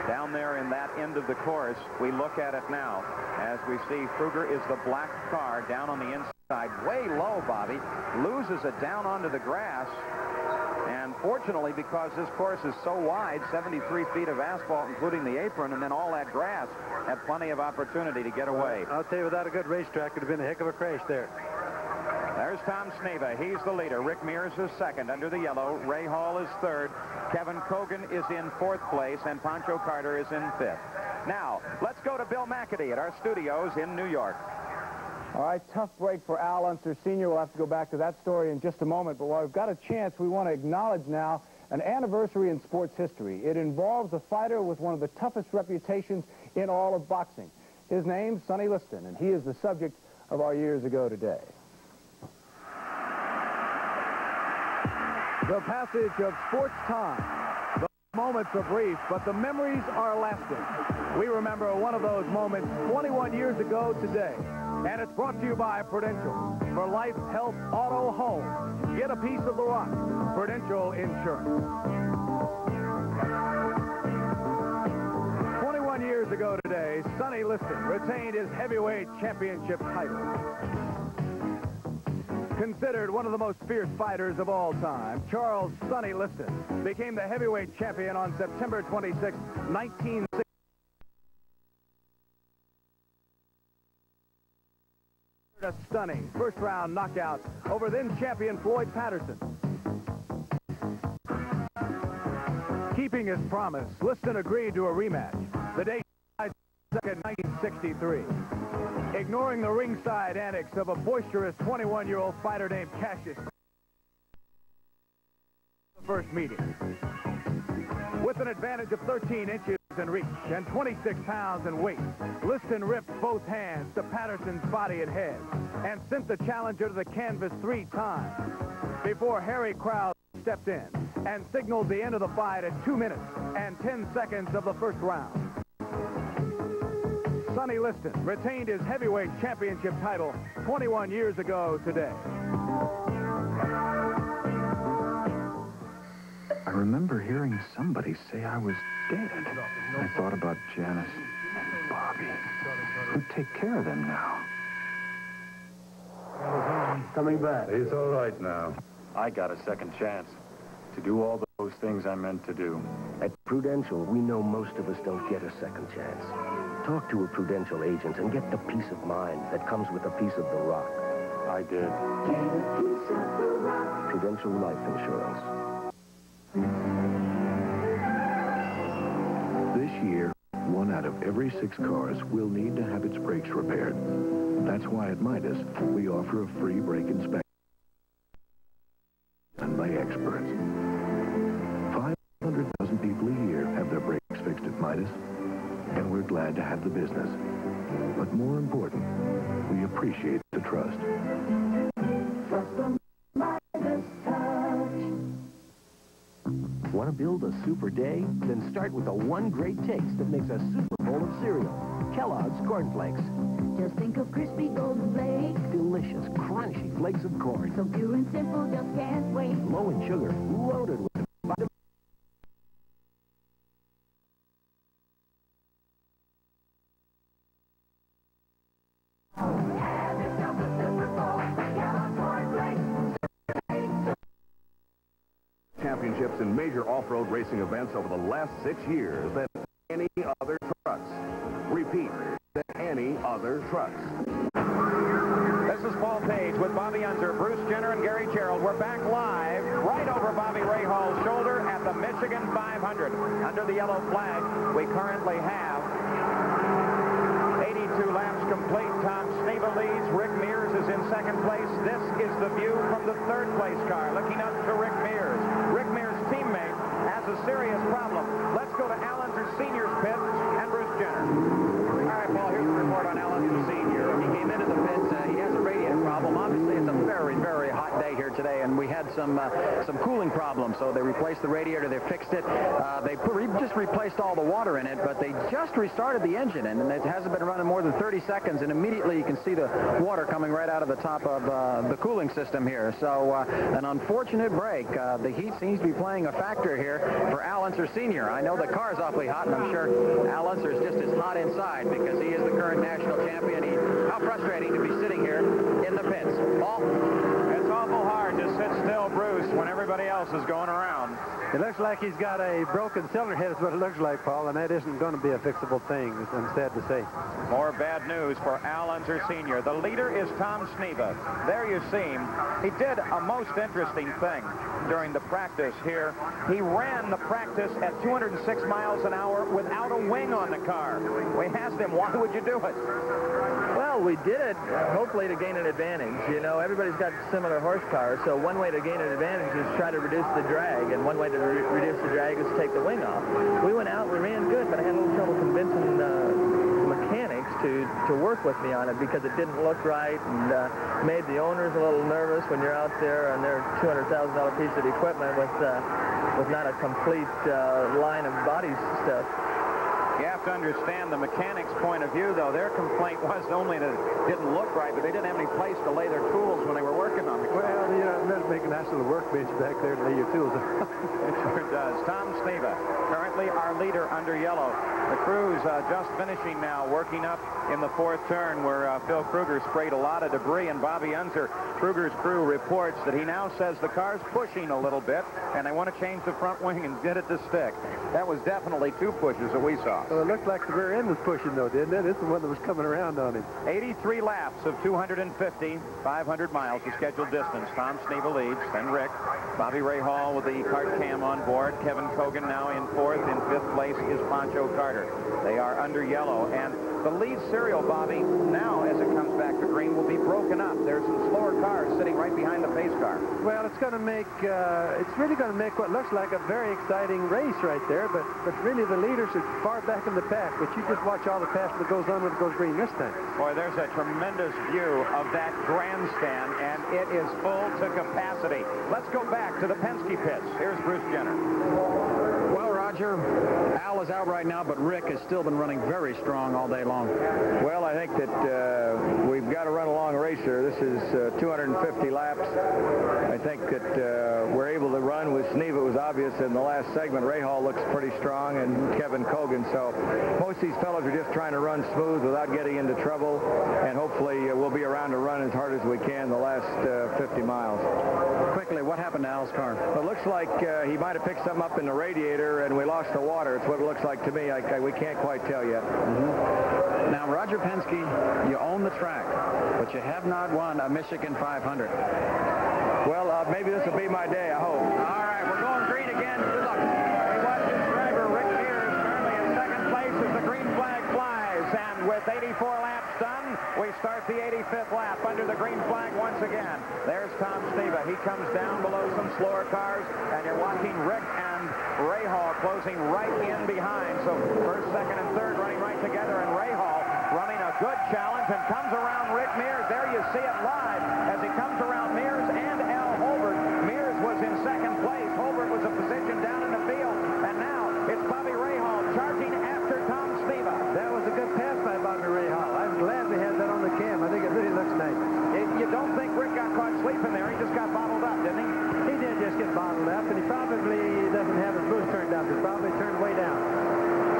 down there in that end of the course. We look at it now as we see Kruger is the black car down on the inside, way low, Bobby, loses it down onto the grass. And fortunately, because this course is so wide, 73 feet of asphalt, including the apron, and then all that grass, had plenty of opportunity to get away. I'll tell you, without a good racetrack, it would have been a heck of a crash there. There's Tom Sneva. He's the leader. Rick Mears is 2nd under the yellow. Ray Hall is 3rd. Kevin Kogan is in 4th place, and Pancho Carter is in 5th. Now, let's go to Bill McAdee at our studios in New York. All right, tough break for Al Unser Sr. We'll have to go back to that story in just a moment. But while we've got a chance, we want to acknowledge now an anniversary in sports history. It involves a fighter with one of the toughest reputations in all of boxing. His name's Sonny Liston, and he is the subject of our Years Ago Today. The passage of sports time. The moments are brief, but the memories are lasting. We remember one of those moments 21 years ago today. And it's brought to you by Prudential. For life, health, auto, home. Get a piece of the rock. Prudential Insurance. 21 years ago today, Sonny Liston retained his heavyweight championship title. Considered one of the most fierce fighters of all time, Charles Sonny Liston became the heavyweight champion on September 26, 1960. A stunning first-round knockout over then-champion Floyd Patterson. Keeping his promise, Liston agreed to a rematch. The date is 1963. Ignoring the ringside antics of a boisterous 21-year-old fighter named Cassius. The first meeting. With an advantage of 13 inches in reach and 26 pounds in weight, Liston ripped both hands to Patterson's body and head and sent the challenger to the canvas 3 times before Harry Crowd stepped in and signaled the end of the fight at 2 minutes and 10 seconds of the first round. Sonny Liston retained his heavyweight championship title 21 years ago today. I remember hearing somebody say I was dead. I thought about Janice and Bobby. Who'd take care of them now? Coming back. He's all right now. I got a second chance to do all those things I meant to do. At Prudential, we know most of us don't get a second chance. Talk to a Prudential agent and get the peace of mind that comes with a piece of the rock. I did. Prudential Life Insurance. This year, 1 out of every 6 cars will need to have its brakes repaired. That's why at Midas, we offer a free brake inspection done by experts. 500,000 people a year have their brakes fixed at Midas, and we're glad to have the business. But more important, we appreciate the trust. Want to build a super day? Then start with the one great taste that makes a super bowl of cereal. Kellogg's Corn Flakes. Just think of crispy golden flakes. Delicious, crunchy flakes of corn. So pure and simple, just can't wait. Low in sugar, loaded with vitamins. Championships in major off-road racing events over the last 6 years than any other trucks. Repeat, than any other trucks. This is Paul Page with Bobby Unser, Bruce Jenner, and Gary Gerald. We're back live right over Bobby Rahall's shoulder at the Michigan 500. Under the yellow flag, we currently have 82 laps complete. Tom Sneva leads. Rick Mears is in second place. This is the view from the third place car, looking up to Rick Mears. Rick Mears' teammate has a serious problem. Let's go to Al Unser Sr.'s pit and Bruce Jenner. All right, Paul, here's the report on Al Unser Sr. He came into the pits. He has a radiator problem. Obviously, it's a very, very hot day here today, and we had some cooling problems. So they replaced the radiator. They fixed it. They just replaced all the water in it, but they just restarted the engine, and it hasn't been running more than 30 seconds, and immediately you can see the water coming right out of the top of the cooling system here. So an unfortunate break. The heat seems to be playing a factor here for Al Unser Sr. I know the car's awfully hot, and I'm sure Al Unser is just as hot inside because he is the current national champion. How frustrating to be sitting here in the pits. Paul? It's awful hard to sit still, Bruce, when everybody else is going around. It looks like he's got a broken cylinder head is what it looks like, Paul, and that isn't going to be a fixable thing, I'm sad to say. More bad news for Al Unser Sr. The leader is Tom Sneva. There you see him. He did a most interesting thing during the practice here. He ran the practice at 206 miles an hour without a wing on the car. We asked him, why would you do it? Well, we did it hopefully to gain an advantage. You know, everybody's got similar horsepower, so one way to gain an advantage is try to reduce the drag, and one way to reduce the drag is to take the wing off. We went out, we ran good, but I had a little trouble convincing mechanics to work with me on it because it didn't look right and made the owners a little nervous when you're out there on their $200,000 piece of equipment with not a complete line of body stuff. You have to understand the mechanics' point of view, though. Their complaint was only that it didn't look right, but they didn't have any place to lay their tools when they were working on it. Well, you know, it does make a nice little workbench back there to lay your tools on. It sure does. Tom Sneva, currently our leader under yellow. The crew's just finishing now, working up in the fourth turn where Phil Kruger sprayed a lot of debris, and Bobby Unser, Kruger's crew, reports that he now says the car's pushing a little bit, and they want to change the front wing and get it to stick. That was definitely 2 pushes that we saw. Well, it looked like the rear end was pushing, though, didn't it? It's the one that was coming around on him. 83 laps of 250, 500 miles, the scheduled distance. Tom Sneva leads, then Rick. Bobby Rahall with the kart cam on board. Kevin Kogan now in fourth. In fifth place is Pancho Carter. They are under yellow, and The lead serial, Bobby, now as it comes back to green, will be broken up. There's some slower cars sitting right behind the pace car. Well, it's going to make, it's really going to make what looks like a very exciting race right there, but really the leaders are far back in the pack. But you just watch all the passion that goes on when it goes green this time. Boy, there's a tremendous view of that grandstand, and it is full to capacity. Let's go back to the Penske pits. Here's Bruce Jenner. Well, Roger, Al is out right now, but Rick has still been running very strong all day long. Well, I think that we've got to run a long race here. This is 250 laps. I think that we're able to run with Sneva. It was obvious in the last segment. Rahal looks pretty strong, and Kevin Cogan. So most of these fellows are just trying to run smooth without getting into trouble, and hopefully we'll be around to run as hard as we can the last 50 miles. Quickly, what happened to Al's car? It looks like he might have picked something up in the radiator, and we lost the water. It's what it looks like to me. We can't quite tell yet. Now, Roger Penske, you own the track, but you have not won a Michigan 500. Well, maybe this will be my day, I hope. All right, we're going green again. Good luck. We watch his driver, Rick Mears, currently in second place as the green flag flies. And with 84 laps done, we start the 85th lap under the green flag once again. There's Tom Sneva. He comes down below some slower cars, and you're watching Rick and Rahal closing right in behind. So first, second, and third running right together, and Rahal running a good challenge and comes around Rick Mears. There you see it live as he comes around Mears and Al Holbert. Mears was in second place. Holbert was a position down in the field, and now it's Bobby Rahal charging after Tom Sneva. That was a good pass by Bobby Rahal. I'm glad we had that on the cam. I think it really looks nice. You don't think Rick got caught sleeping there? He just got bottled up, didn't he? He did just get bottled up, and he probably doesn't have his boost turned up. It's probably turned way down.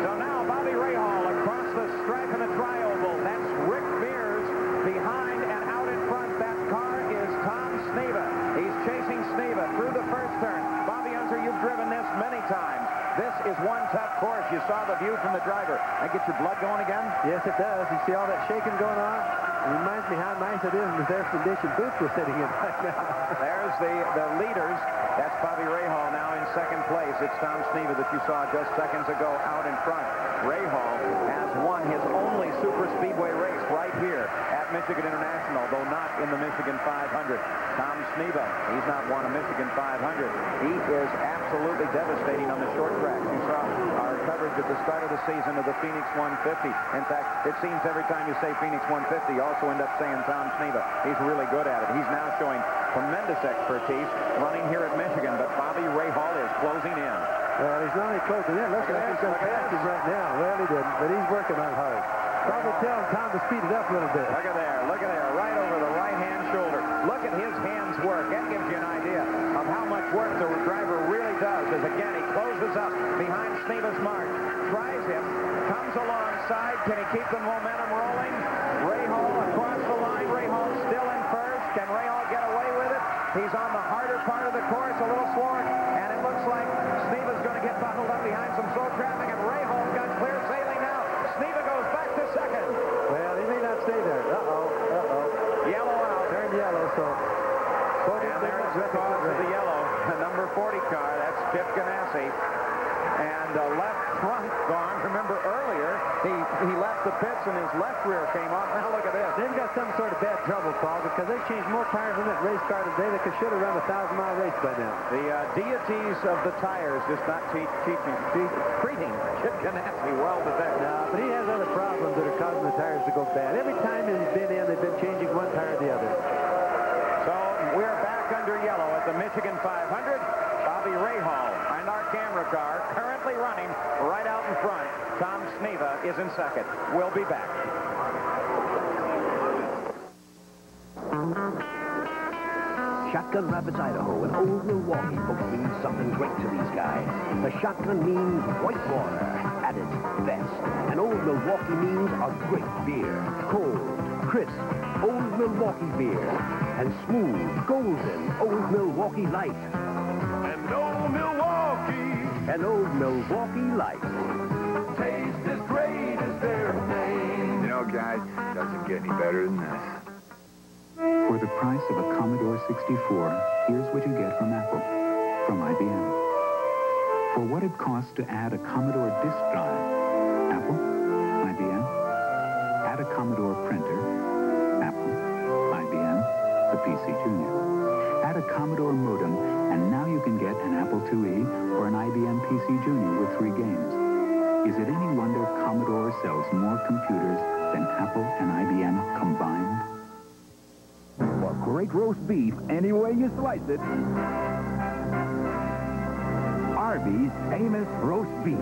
So now Bobby Rahal across the stripe in the tri-oval. That's Rick Mears behind and out in front. That car is Tom Sneva. He's chasing Sneva through the first turn. Bobby Unser, you've driven this many times. This is one tough course. You saw the view from the driver. That gets your blood going again? Yes, it does. You see all that shaking going on? It reminds me how nice it is in the air-conditioned booth we're sitting in right now. There's the leaders. That's Bobby Rahal now in second place. It's Tom Sneva that you saw just seconds ago out in front. Rahal has won his only super speedway race right here at Michigan International, though not in the Michigan 500. Tom Sneva, he's not won a Michigan 500. He is absolutely devastating on the short tracks. You saw our coverage at the start of the season of the Phoenix 150. In fact, it seems every time you say Phoenix 150, you also end up saying Tom Sneva. He's really good at it. He's now showing tremendous expertise running here at Michigan, but Bobby Rahal is closing in. Well, he's not only closing in. Looks like he's going to pass him right now. Well, he didn't, but he's working on hard. Probably telling Tom to speed it up a little bit. Look at there, right over the right-hand shoulder. Look at his hands work. That gives you an idea of how much work the driver really does, as again, he closes up behind Sneva's mark. Tries him, comes alongside. Can he keep the momentum rolling? Rahal across the line. Rahal still in first. Can Rahal get away with it? He's on the harder part of the course, a little slower, and it looks like Sneva's going to get bottled up behind some slow traffic, and Rahal's got clear sailing now. Sneva goes back to second. Well, he may not stay there. Yellow out. Turned yellow, so... And there's the cause of the yellow. The number 40 car, that's Chip Ganassi. And left front gone. Remember earlier, he left the pits and his left rear came off. Now look at this. They've got some sort of bad trouble, Paul, because they've changed more tires in that race car today that should have run a 1,000-mile race by now. The deities of the tires just not treating Chip Ganassi well today. No, but he has other problems that are causing the tires to go bad. Every time he's been in, they've been changing one tire or the other. So we're back under yellow at the Michigan 500. Bobby Rahal and our camera car currently running right out in front. Tom Sneva is in second. We'll be back. Shotgun Rapids, Idaho, and old Milwaukee folks mean something great to these guys. The shotgun means white water at its best. And old Milwaukee means a great beer. Cold, crisp, old Milwaukee beer. And smooth, golden, old Milwaukee Light. And old Milwaukee. And old Milwaukee Light. Taste as great as their name. You know, guys, it doesn't get any better than this. For the price of a Commodore 64, here's what you get from Apple, from IBM. For what it costs to add a Commodore disk drive, Apple, IBM. 2E or an IBM PC Junior with 3 games. Is it any wonder Commodore sells more computers than Apple and IBM combined? For great roast beef, any way you slice it, Arby's famous roast beef.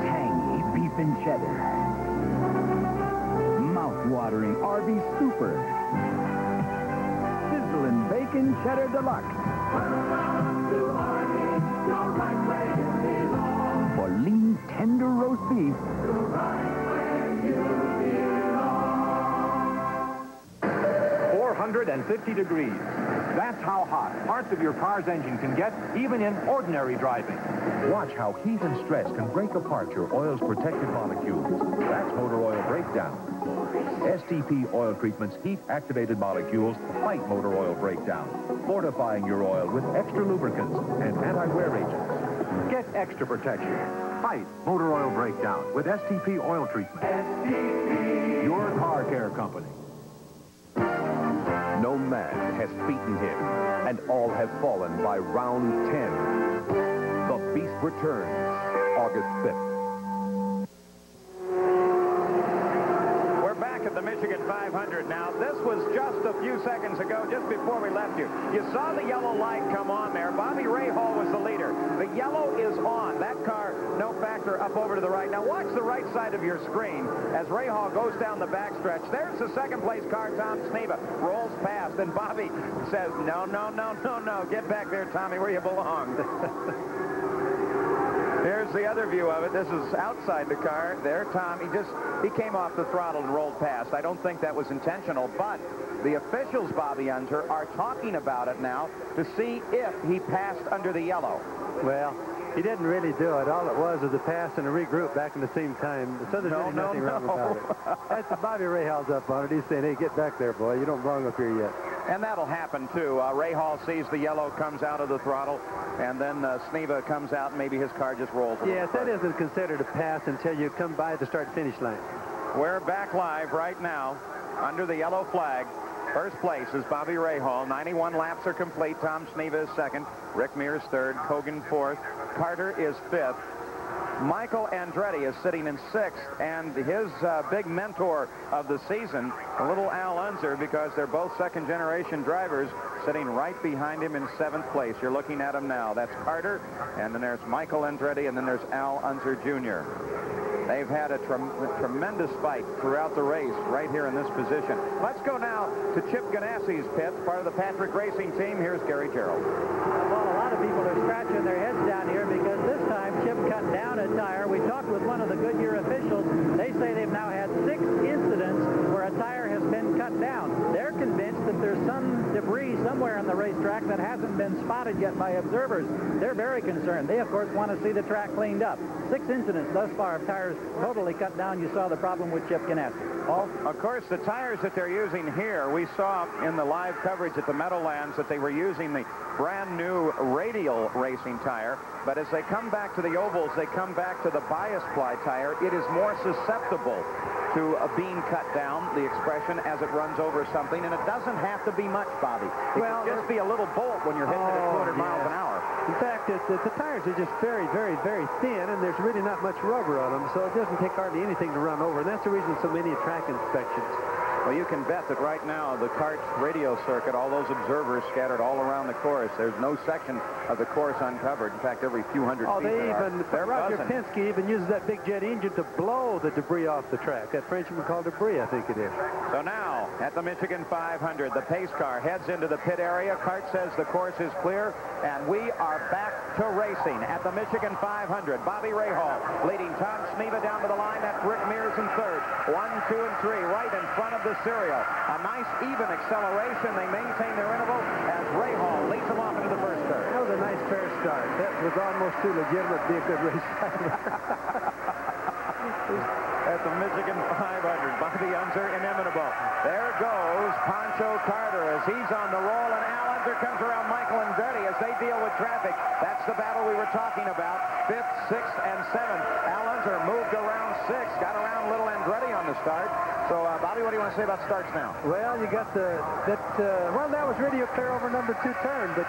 Tangy beef and cheddar. Mouth-watering Arby's Super. Sizzling bacon cheddar deluxe. For lean, tender roast beef. 450 degrees. That's how hot parts of your car's engine can get, even in ordinary driving. Watch how heat and stress can break apart your oil's protected molecules. That's motor oil breakdown. STP oil treatment's heat-activated molecules fight motor oil breakdown, fortifying your oil with extra lubricants and anti-wear agents. Get extra protection. Fight motor oil breakdown with STP oil treatment. STP. Your car care company. No man has beaten him, and all have fallen by round 10. The Beast returns August 5th. We're back at the Michigan 500 now. This was just a few seconds ago, just before we left you. You saw the yellow light come on there. Bobby Rahal was the leader. The yellow is on. That car, no factor, up over to the right. Now watch the right side of your screen as Rahal goes down the backstretch. There's the second-place car, Tom Sneva, rolls past, and Bobby says, no, no, no, no, no. Get back there, Tommy, where you belong. Here's the other view of it. This is outside the car. There, Tom, he came off the throttle and rolled past. I don't think that was intentional, but the officials, Bobby Unser, are talking about it now to see if he passed under the yellow. Well, he didn't really do it. All it was a pass and a regroup back in the same time. So there's really nothing wrong about it. That's the Bobby Rahal's up on it. He's saying, hey, get back there, boy. You don't belong up here yet. And that'll happen, too. Rahal sees the yellow, comes out of the throttle, and then Sneva comes out, and maybe his car just rolls. Yes, that isn't considered a pass until you come by the start-finish line. We're back live right now under the yellow flag. First place is Bobby Rahal. 91 laps are complete. Tom Sneva is second. Rick Mears third. Kogan fourth. Carter is fifth. Michael Andretti is sitting in sixth, and his big mentor of the season, a little Al Unser, because they're both second-generation drivers, sitting right behind him in seventh place. You're looking at him now. That's Carter, and then there's Michael Andretti, and then there's Al Unser Jr. They've had a tremendous fight throughout the race right here in this position. Let's go now to Chip Ganassi's pit, part of the Patrick Racing team. Here's Gary Gerald. Well, a lot of people are scratching their heads down here because this time Chip cut down a tire. We talked with one of the Goodyear officials. They say they've now had 6 incidents where a tire has been cut down. They're convinced that there's some debris somewhere on the racetrack that hasn't been spotted yet by observers. They're very concerned. They, of course, want to see the track cleaned up. 6 incidents thus far of tires totally cut down. You saw the problem with Chip Ganassi. Well, of course, the tires that they're using here, we saw in the live coverage at the Meadowlands that they were using the brand new radial racing tire, but as they come back to the ovals, they come back to the bias ply tire. It is more susceptible to being cut down, the expression, as it runs over something, and it doesn't have to be much, Bobby. It can just be a little bolt when you're hitting it at 200 miles an hour. In fact, the tires are just very, very, very thin, and there's really not much rubber on them, so it doesn't take hardly anything to run over, and that's the reason so many track inspections. Well, you can bet that right now, the kart radio circuit, all those observers scattered all around the course, there's no section of the course uncovered. In fact, every few hundred feet Roger Penske even uses that big jet engine to blow the debris off the track. That Frenchman called debris, I think it is. So now, at the Michigan 500, the pace car heads into the pit area. Kart says the course is clear, and we are back to racing at the Michigan 500. Bobby Rahal leading Tom Sneva down to the line. That's Rick Mears in third. 1, 2, and 3 right in front of the serial. A nice even acceleration. They maintain their interval as Rahal leads them off into the first third. That was a nice fair start. That was almost too legitimate to be a good race driver. At the Michigan 500, Bobby Unser inimitable. There goes Pancho Carter as he's on the roll, and Al Unser comes around Michael Andretti as they deal with traffic. That's the battle we were talking about. 5th, 6th, and 7th. Al Unser moved around 6th, got around little Andretti on the to start. So, Bobby, what do you want to say about starts now? Well, you got well, that was radio clear over number 2 turn, but,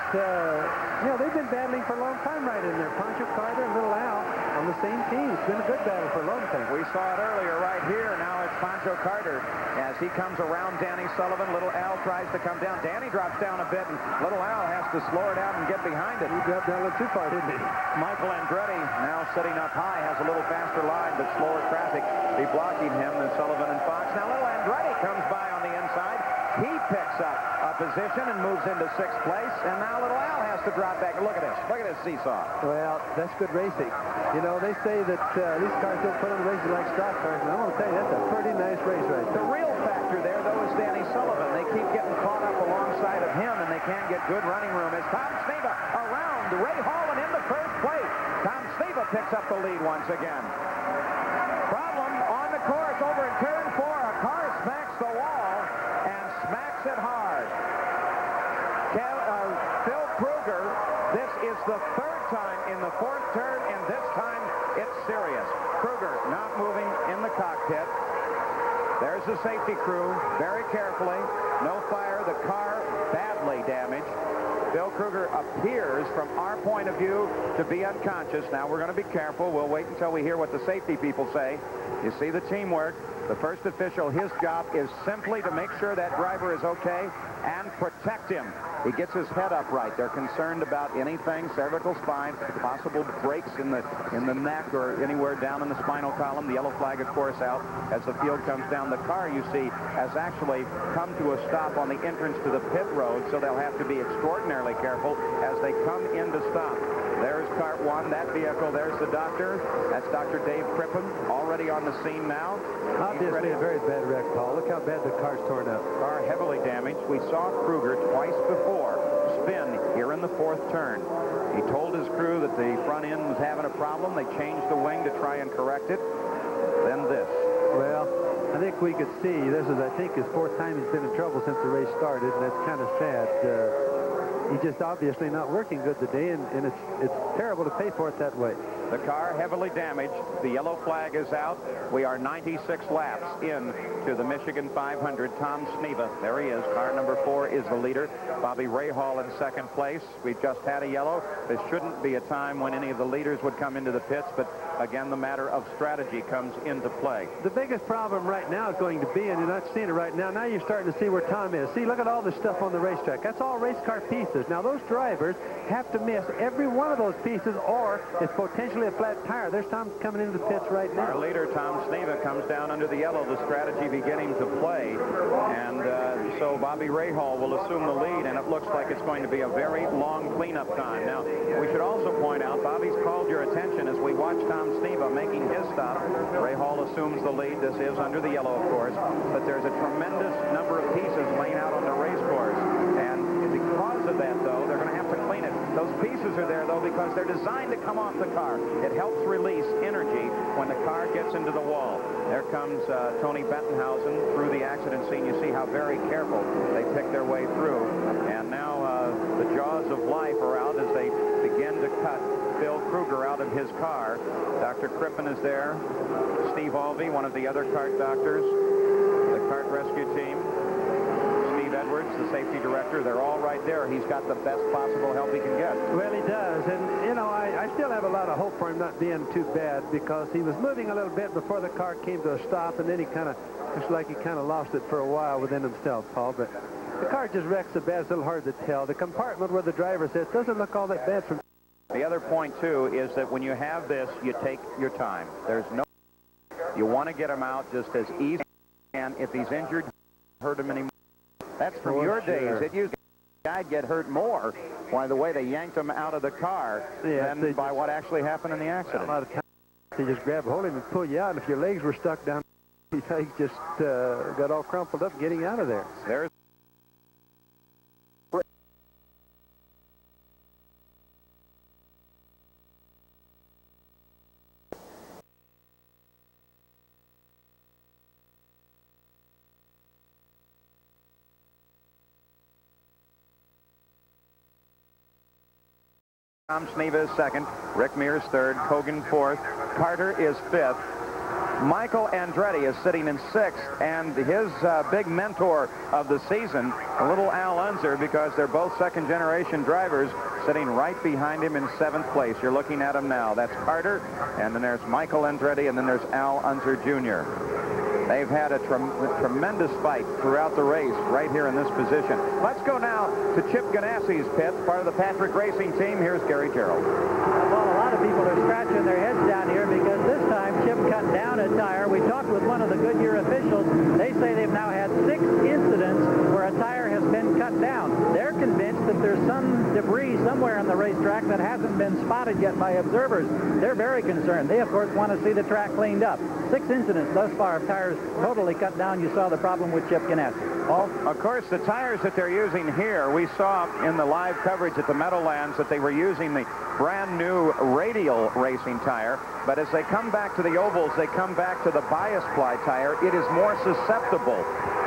you know, they've been battling for a long time right in there. Pancho Carter and Little Al on the same team. It's been a good battle for a long time. We saw it earlier right here. Now it's Pancho Carter as he comes around Danny Sullivan. Little Al tries to come down. Danny drops down a bit, and Little Al has to slow it out and get behind it. He dropped down a little too far, didn't he? Michael Andretti, now sitting up high, has a little faster line, but slower traffic be blocking him than Sullivan and Fox. Now Little Andretti comes by on the inside. He picks up a position and moves into 6th place, and now Little Al has to drop back. Look at this. Look at this seesaw. Well, that's good racing. You know, they say that these cars don't put on races like stock cars, and I'm going to tell you, that's a pretty nice race right there. The real factor there, though, is Danny Sullivan. They keep getting caught up alongside of him, and they can't get good running room. As Tom Sneva around Ray Hall and into 1st place. Tom Sneva picks up the lead once again. Problem on the course over in turn 4. A car smacks the wall and smacks it hard. Phil Kruger, this is the 3rd time in the 4th turn, and this time it's serious. Kruger not moving in the cockpit. There's the safety crew, very carefully. No fire. The car badly damaged. Phil Kruger appears, from our point of view, to be unconscious. Now, we're going to be careful. We'll wait until we hear what the safety people say. You see the teamwork. The first official, his job is simply to make sure that driver is okay and protect him. He gets his head upright. They're concerned about anything, cervical spine, possible breaks in the neck or anywhere down in the spinal column. The yellow flag, of course, out as the field comes down. The car, you see, has actually come to a stop on the entrance to the pit road, so they'll have to be extraordinarily careful as they come in to stop. There's Cart 1, that vehicle. There's the doctor. That's Dr. Dave Crippen, already on the scene now. Obviously a very bad wreck, Paul. Look how bad the car's torn up. Car heavily damaged. We saw Kruger twice before spin here in the 4th turn. He told his crew that the front end was having a problem. They changed the wing to try and correct it. Then this. Well, I think we could see this is, I think, his 4th time he's been in trouble since the race started, and that's kind of sad. He's just obviously not working good today, and it's terrible to pay for it that way. The car heavily damaged. The yellow flag is out. We are 96 laps into the Michigan 500. Tom Sneva, there he is. Car number 4 is the leader. Bobby Rahal in 2nd place. We just had a yellow. This shouldn't be a time when any of the leaders would come into the pits, but again, the matter of strategy comes into play. The biggest problem right now is going to be, and you're not seeing it right now, now you're starting to see where Tom is. See, look at all the stuff on the racetrack. That's all race car pieces. Now, those drivers have to miss every one of those pieces, or it's potentially a flat tire. There's Tom coming into the pits right now. Our leader, Tom Sneva, comes down under the yellow. The strategy beginning to play. And so Bobby Rahal will assume the lead, and it looks like it's going to be a very long cleanup time. Now, we should also point out, Bobby's called your attention as we watch Tom Sneva making his stop. Rahal assumes the lead. This is under the yellow, of course. But there's a tremendous number of pieces laying out on the race course. And because of that, though, they're going to have to clean it. Those pieces are there, though, because they're designed to come off the car. It helps release energy when the car gets into the wall. There comes Tony Bettenhausen through the accident scene. You see how very careful they pick their way through. And now the jaws of life are out as they begin to cut Phil Kruger out of his car. Dr. Crippen is there. Steve Alvey, one of the other kart doctors, the kart rescue team. Edwards, the safety director, they're all right there. He's got the best possible help he can get. Well, he does. And, you know, I still have a lot of hope for him not being too bad, because he was moving a little bit before the car came to a stop, and then he kind of, just like he kind of lost it for a while within himself, Paul. But the car just wrecks so bad, it's a little hard to tell. The compartment where the driver sits doesn't look all that bad from... The other point, too, is that when you have this, you take your time. There's no... You want to get him out just as easy as you can. If he's injured, hurt him anymore. That's from your days. It used to guy'd get hurt more by the way they yanked him out of the car than by what actually happened in the accident. A lot of times they just grab hold of him and pull you out, and if your legs were stuck down, your legs just got all crumpled up getting out of there. There's Tom Sneva is 2nd, Rick Mears 3rd, Hogan 4th, Carter is 5th, Michael Andretti is sitting in 6th, and his big mentor of the season, a little Al Unser, because they're both second-generation drivers, sitting right behind him in 7th place. You're looking at him now. That's Carter, and then there's Michael Andretti, and then there's Al Unser Jr. They've had a tremendous fight throughout the race right here in this position. Let's go now to Chip Ganassi's pit, part of the Patrick Racing team. Here's Gary Gerald. Well, a lot of people are scratching their heads down here because this time Chip cut down a tire. We talked with one of the Goodyear officials. They say they've now had 6 incidents where a tire has been cut down. They're convinced that there's some debris somewhere on the racetrack that hasn't been spotted yet by observers. They're very concerned. They, of course, want to see the track cleaned up. 6 incidents thus far of tires totally cut down. You saw the problem with Chip Ganassi. Well, of course, the tires that they're using here, we saw in the live coverage at the Meadowlands that they were using the brand new radial racing tire, but as they come back to the ovals, they come back to the bias ply tire. It is more susceptible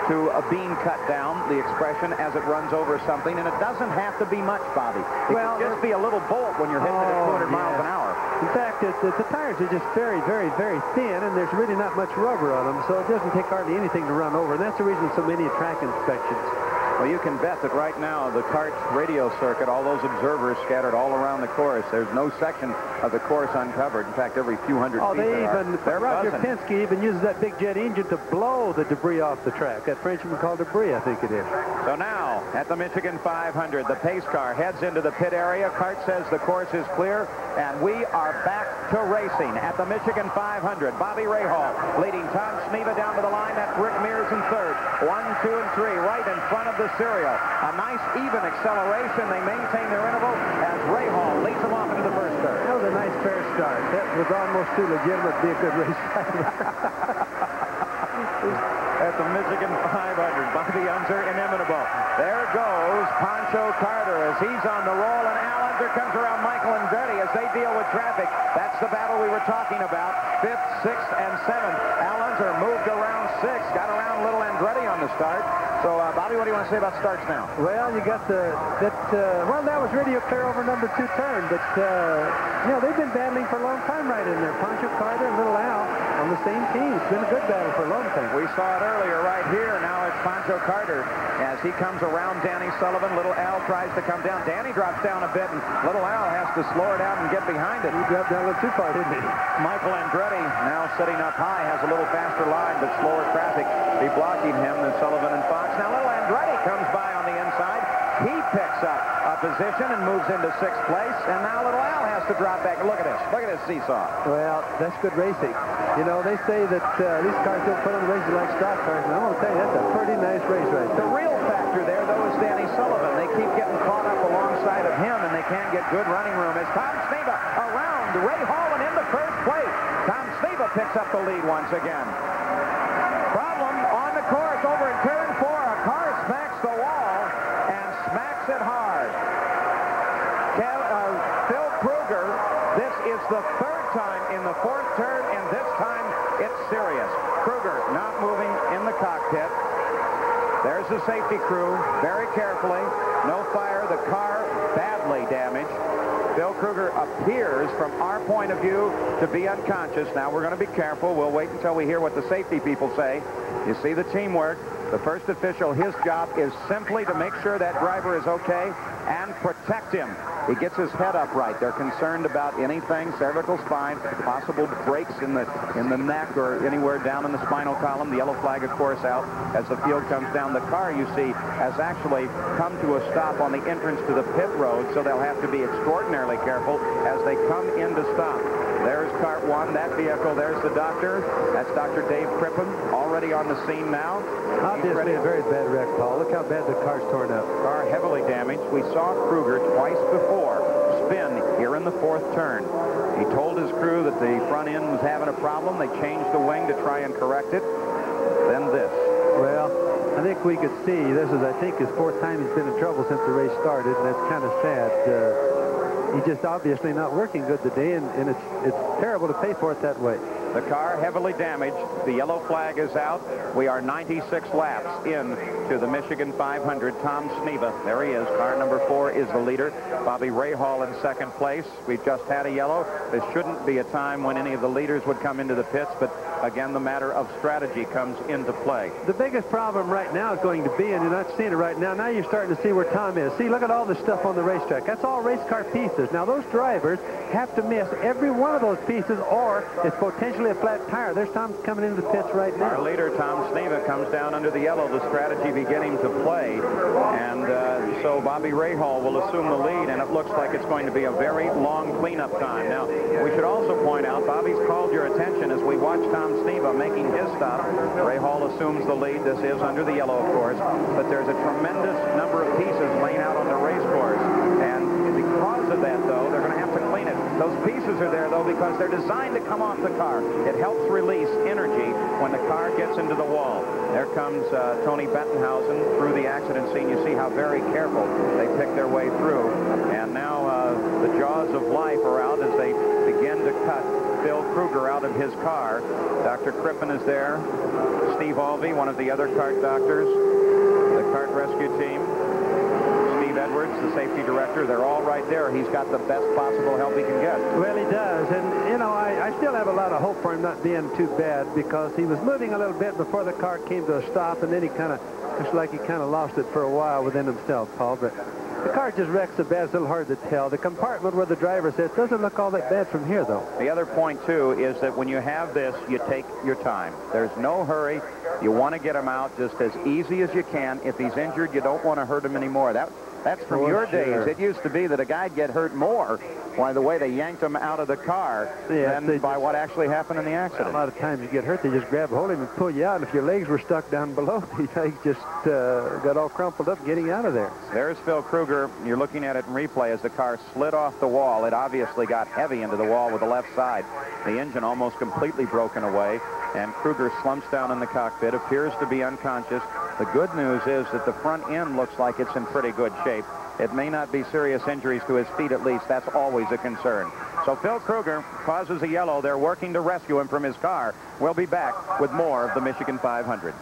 to being cut down, the expression, as it runs over something, and it doesn't have to be much, Bobby. It can just be a little bolt when you're hitting it at 200 miles an hour. In fact, the tires are just very, very, very thin, and there's really not much rubber on them, so it doesn't take hardly anything to run over, and that's the reason so many track inspections. Well, you can bet that right now, the kart radio circuit, all those observers scattered all around the course, there's no section of the course uncovered. In fact, every few hundred feet Roger Penske even uses that big jet engine to blow the debris off the track. That Frenchman called debris, I think it is. So now, at the Michigan 500, the pace car heads into the pit area. Kart says the course is clear, and we are back to racing at the Michigan 500. Bobby Rahal leading Tom Sneva down to the line. That's Rick Mears in 3rd. 1, 2, and 3 right in front of the serial. A nice even acceleration. They maintain their interval as Rahal leads them off into the first third. That was a nice fair start. That was almost too legitimate to be a good race driver. At the Michigan 500, Bobby Unser inimitable. There goes Pancho Carter as he's on the roll, and Al Unser comes around Michael Andretti as they deal with traffic. That's the battle we were talking about. 5th, 6th, and 7th. Al Unser moved around 6th, got around little Andretti on the start. So, Bobby, what do you want to say about starts now? Well, you got well, that was radio clear over number 2 turn, but, you know, they've been battling for a long time right in there. Pancho Carter and little Al on the same team. It's been a good battle for a long time. We saw it earlier right here. Now it's Pancho Carter as he comes around Danny Sullivan. Little Al tries to come down. Danny drops down a bit, and little Al has to slow it down and get behind it. He dropped down a little too far, didn't he? Michael Andretti now sitting up high, has a little faster line, but slower traffic be blocking him than Sullivan and Fox. Now little Andretti comes by on the inside. He picks up a position and moves into 6th place, and now little Al has to drop back. Look at this. Look at this seesaw. Well, that's good racing. You know, they say that these cars don't put on races like stock cars, and I'm going to tell you, that's a pretty nice race right there. The real factor there, though, is Danny Sullivan. They keep getting caught up alongside of him, and they can't get good running room. As Tom Sneva around Ray Hall and into 1st place. Tom Sneva picks up the lead once again. Problem on the course over in turn 4. A car smacks the wall and smacks it hard. Phil Kruger, this is the 3rd time in the 4th turn, and this time it's serious. Kruger not moving in the cockpit. There's the safety crew, very carefully. No fire. The car badly damaged. Phil Kruger appears, from our point of view, to be unconscious. Now, we're going to be careful. We'll wait until we hear what the safety people say. You see the teamwork. The first official, his job is simply to make sure that driver is okay and protect him. He gets his head up right. They're concerned about anything, cervical spine, possible breaks in the neck or anywhere down in the spinal column. The yellow flag, of course, out as the field comes down. The car, you see, has actually come to a stop on the entrance to the pit road, so they'll have to be extraordinarily careful as they come in to stop. There's Kart 1, that vehicle. There's the doctor. That's Dr. Dave Crippen, already on the scene now. Obviously a very bad wreck, Paul. Look how bad the car's torn up. Car heavily damaged. We saw Kruger twice before spin here in the 4th turn. He told his crew that the front end was having a problem. They changed the wing to try and correct it. Then this. Well, I think we could see this is, I think, his 4th time he's been in trouble since the race started, and that's kind of sad. He's just obviously not working good today, and it's terrible to pay for it that way. The car heavily damaged. The yellow flag is out. We are 96 laps into the Michigan 500. Tom Sneva, there he is. Car number 4 is the leader. Bobby Rahal in second place. We've just had a yellow. This shouldn't be a time when any of the leaders would come into the pits, but again, the matter of strategy comes into play. The biggest problem right now is going to be, and you're not seeing it right now, now you're starting to see where Tom is. See, look at all the stuff on the racetrack. That's all race car pieces. Now, those drivers have to miss every one of those pieces, or it's potentially a flat tire. There's Tom coming into the pits right now. Our leader, Tom Sneva, comes down under the yellow, the strategy beginning to play, and so Bobby Rahal will assume the lead, and it looks like it's going to be a very long cleanup time. Now, we should also point out, Bobby's called your attention as we watch Tom Sneva making his stop. Rahal assumes the lead. This is under the yellow, of course, but there's a tremendous number of pieces laying out on the race course, and because of that, though, they're going to have to clean it. Those pieces are there, though, because they're designed to come off the car. It helps release energy when the car gets into the wall. There comes Tony Bettenhausen through the accident scene. You see how very careful they pick their way through, and now the jaws of life are out as they begin to cut Phil Kruger out of his car. Dr. Crippen is there. Steve Alvey, one of the other kart doctors, the kart rescue team. Steve Edwards, the safety director, they're all right there. He's got the best possible help he can get. Well, he does. And, you know, I still have a lot of hope for him not being too bad, because he was moving a little bit before the car came to a stop, and then he kind of, just like he kind of lost it for a while within himself, Paul. But the car just wrecks so bad, it's a little hard to tell. The compartment where the driver sits doesn't look all that bad from here, though. The other point, too, is that when you have this, you take your time. There's no hurry. You want to get him out just as easy as you can. If he's injured, you don't want to hurt him anymore. That's from your days. It used to be that a guy'd get hurt more by the way they yanked him out of the car than by what actually happened in the accident. A lot of times you get hurt, they just grab a hold of him and pull you out. And if your legs were stuck down below, his legs just got all crumpled up getting out of there. There's Phil Kruger. You're looking at it in replay as the car slid off the wall. It obviously got heavy into the wall with the left side. The engine almost completely broken away, and Kruger slumps down in the cockpit, appears to be unconscious. The good news is that the front end looks like it's in pretty good shape. It may not be serious injuries to his feet, at least. That's always a concern. So Phil Kruger causes a yellow. They're working to rescue him from his car. We'll be back with more of the Michigan 500.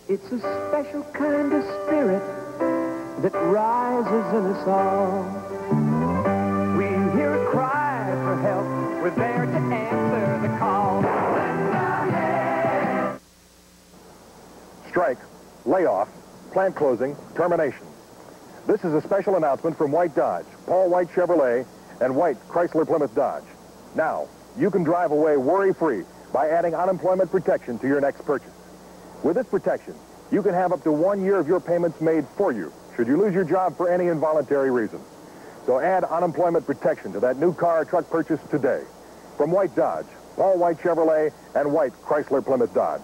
It's a special kind of spirit that rises in us all. We hear a cry for help. We're there to answer the call. Strike, layoff, plant closing, termination. This is a special announcement from White Dodge, Paul White Chevrolet, and White Chrysler Plymouth Dodge. Now, you can drive away worry-free by adding unemployment protection to your next purchase. With this protection, you can have up to 1 year of your payments made for you, should you lose your job for any involuntary reason. So add unemployment protection to that new car or truck purchase today. From White Dodge, Paul White Chevrolet, and White Chrysler Plymouth Dodge.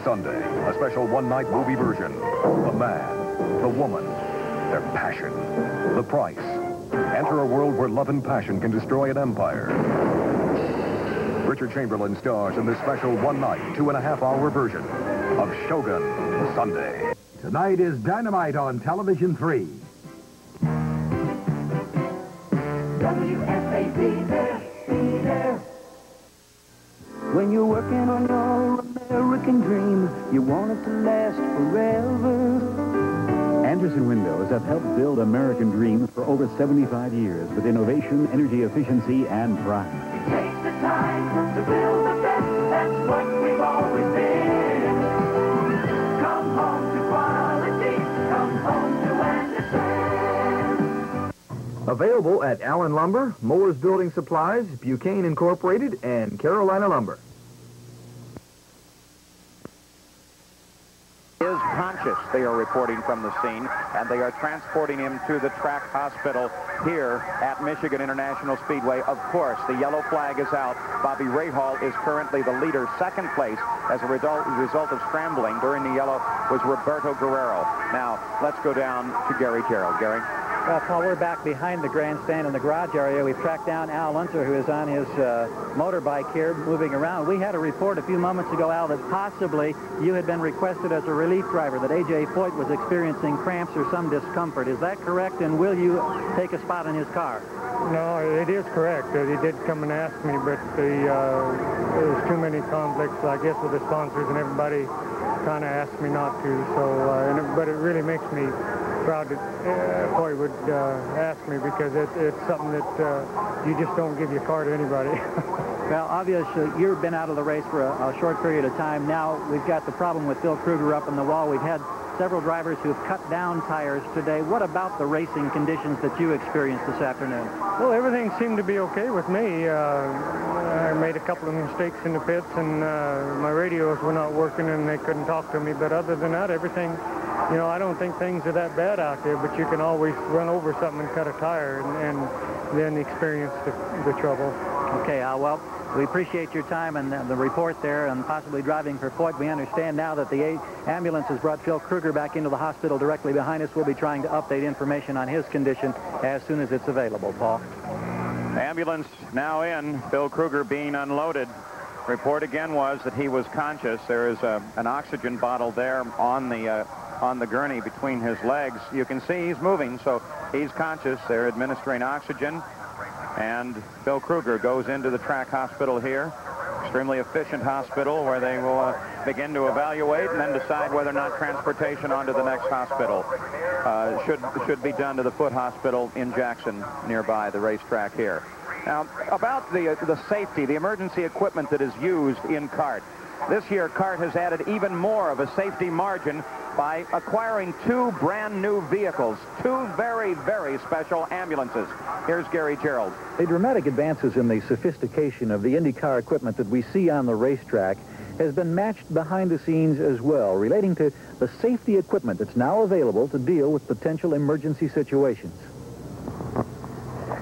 Sunday, a special one-night movie version. The man, the woman, their passion, the price. Enter a world where love and passion can destroy an empire. Richard Chamberlain stars in this special one-night, 2.5-hour version of Shogun Sunday. Tonight is Dynamite on Television 3. WFAB, there, be there. When you're working on your American dream, you want it to last forever. Anderson Windows have helped build American dreams for over 75 years with innovation, energy efficiency, and pride. It takes the time to build the best. That's what we've always been. Come home to quality. Come home to Anderson. Available at Allen Lumber, Moores Building Supplies, Buchanan Incorporated, and Carolina Lumber. Is conscious, they are reporting from the scene, and they are transporting him to the track hospital here at Michigan International Speedway. Of course, the yellow flag is out. Bobby Rahal is currently the leader. Second place as a result of scrambling during the yellow was Roberto Guerrero. Now, let's go down to Gary Gerald. Gary? Well, Paul, we're back behind the grandstand in the garage area. We've tracked down Al Unser, who is on his motorbike here, moving around. We had a report a few moments ago, Al, that possibly you had been requested as a relief driver, that A.J. Foyt was experiencing cramps or some discomfort. Is that correct? And will you take a spot in his car? No, it is correct. He did come and ask me, but there was too many conflicts, I guess, with the sponsors, and everybody kind of asked me not to. So, but it really makes me proud that Foy would ask me, because it's something that you just don't give your car to anybody. Well, obviously, you've been out of the race for a short period of time. Now we've got the problem with Phil Kruger up on the wall. We've had several drivers who've cut down tires today. What about the racing conditions that you experienced this afternoon? Well, everything seemed to be okay with me. I made a couple of mistakes in the pits, and my radios were not working, and they couldn't talk to me. But other than that, everything, you know, I don't think things are that bad out there, but you can always run over something and cut a tire and then experience the trouble. Okay, well, we appreciate your time and the report there, and possibly driving for Foyt. We understand now that the ambulance has brought Phil Kruger back into the hospital directly behind us. We'll be trying to update information on his condition as soon as it's available, Paul. Ambulance now in, Phil Kruger being unloaded. Report again was that he was conscious. There is an oxygen bottle there on the gurney between his legs. You can see he's moving, so he's conscious. They're administering oxygen. And Phil Kruger goes into the track hospital here. Extremely efficient hospital where they will begin to evaluate and then decide whether or not transportation onto the next hospital should be done to the foot hospital in Jackson, nearby the racetrack here. Now, about the safety, the emergency equipment that is used in CART. This year, CART has added even more of a safety margin by acquiring two brand new vehicles, two very, very special ambulances. Here's Gary Gerald. The dramatic advances in the sophistication of the IndyCar equipment that we see on the racetrack has been matched behind the scenes as well, relating to the safety equipment that's now available to deal with potential emergency situations.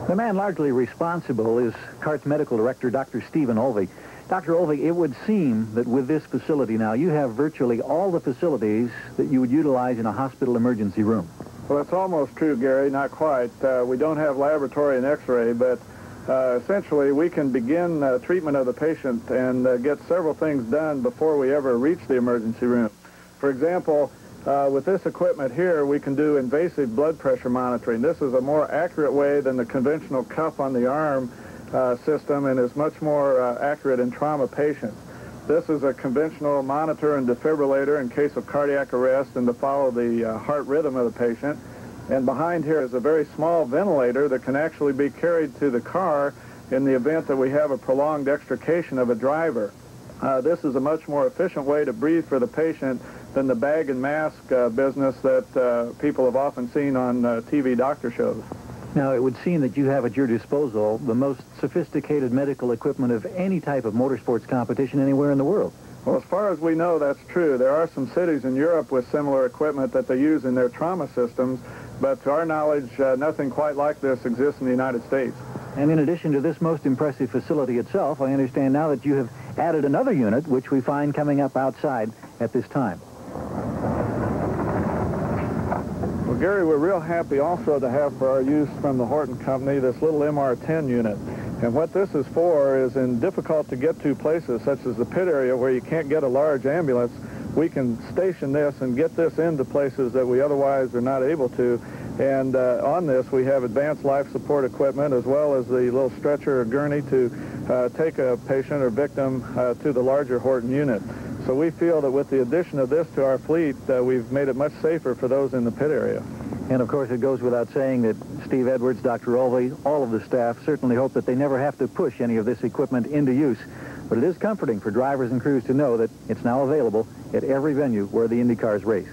The man largely responsible is CART's medical director, Dr. Stephen Olvey. Dr. Olvey, it would seem that with this facility now, you have virtually all the facilities that you would utilize in a hospital emergency room. Well, it's almost true, Gary, not quite. We don't have laboratory and x-ray, but essentially we can begin treatment of the patient and get several things done before we ever reach the emergency room. For example, with this equipment here, we can do invasive blood pressure monitoring. This is a more accurate way than the conventional cuff on the arm system, and is much more accurate in trauma patients. This is a conventional monitor and defibrillator in case of cardiac arrest and to follow the heart rhythm of the patient. And behind here is a very small ventilator that can actually be carried to the car in the event that we have a prolonged extrication of a driver. This is a much more efficient way to breathe for the patient than the bag and mask business that people have often seen on TV doctor shows. Now, it would seem that you have at your disposal the most sophisticated medical equipment of any type of motorsports competition anywhere in the world. Well, as far as we know, that's true. There are some cities in Europe with similar equipment that they use in their trauma systems, but to our knowledge, nothing quite like this exists in the United States. And in addition to this most impressive facility itself, I understand now that you have added another unit, which we find coming up outside at this time. Well, Gary, we're real happy also to have for our use from the Horton Company this little MR10 unit. And what this is for is in difficult-to-get-to places, such as the pit area where you can't get a large ambulance, we can station this and get this into places that we otherwise are not able to. And on this, we have advanced life support equipment as well as the little stretcher or gurney to take a patient or victim to the larger Horton unit. So we feel that with the addition of this to our fleet, we've made it much safer for those in the pit area. And, of course, it goes without saying that Steve Edwards, Dr. Olvey, all of the staff certainly hope that they never have to push any of this equipment into use. But it is comforting for drivers and crews to know that it's now available at every venue where the IndyCars race.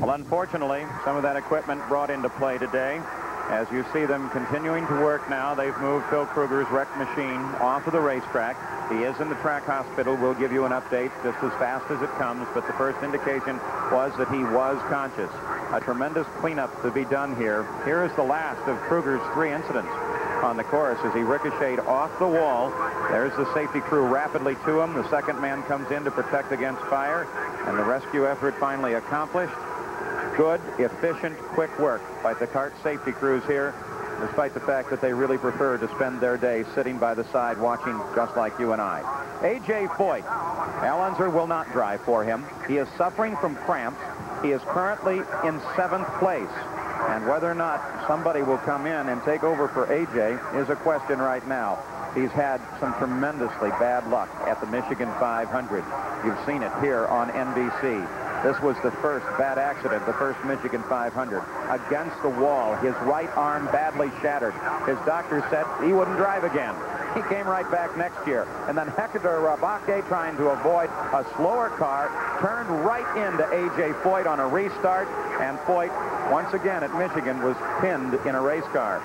Well, unfortunately, some of that equipment brought into play today. As you see them continuing to work now, they've moved Phil Kruger's wrecked machine off of the racetrack. He is in the track hospital. We'll give you an update just as fast as it comes, but the first indication was that he was conscious. A tremendous cleanup to be done here. Here is the last of Kruger's 3 incidents on the course as he ricocheted off the wall. There's the safety crew rapidly to him. The second man comes in to protect against fire, and the rescue effort finally accomplished. good, efficient, quick work by the kart safety crews here, despite the fact that they really prefer to spend their day sitting by the side watching just like you and I. A.J. Foyt. Al Unser will not drive for him. He is suffering from cramps. He is currently in 7th place. And whether or not somebody will come in and take over for A.J. is a question right now. He's had some tremendously bad luck at the Michigan 500. You've seen it here on NBC. This was the first bad accident, the first Michigan 500. Against the wall, his right arm badly shattered. His doctor said he wouldn't drive again. He came right back next year. And then Hector Rabake, trying to avoid a slower car, turned right into A.J. Foyt on a restart. And Foyt, once again at Michigan, was pinned in a race car.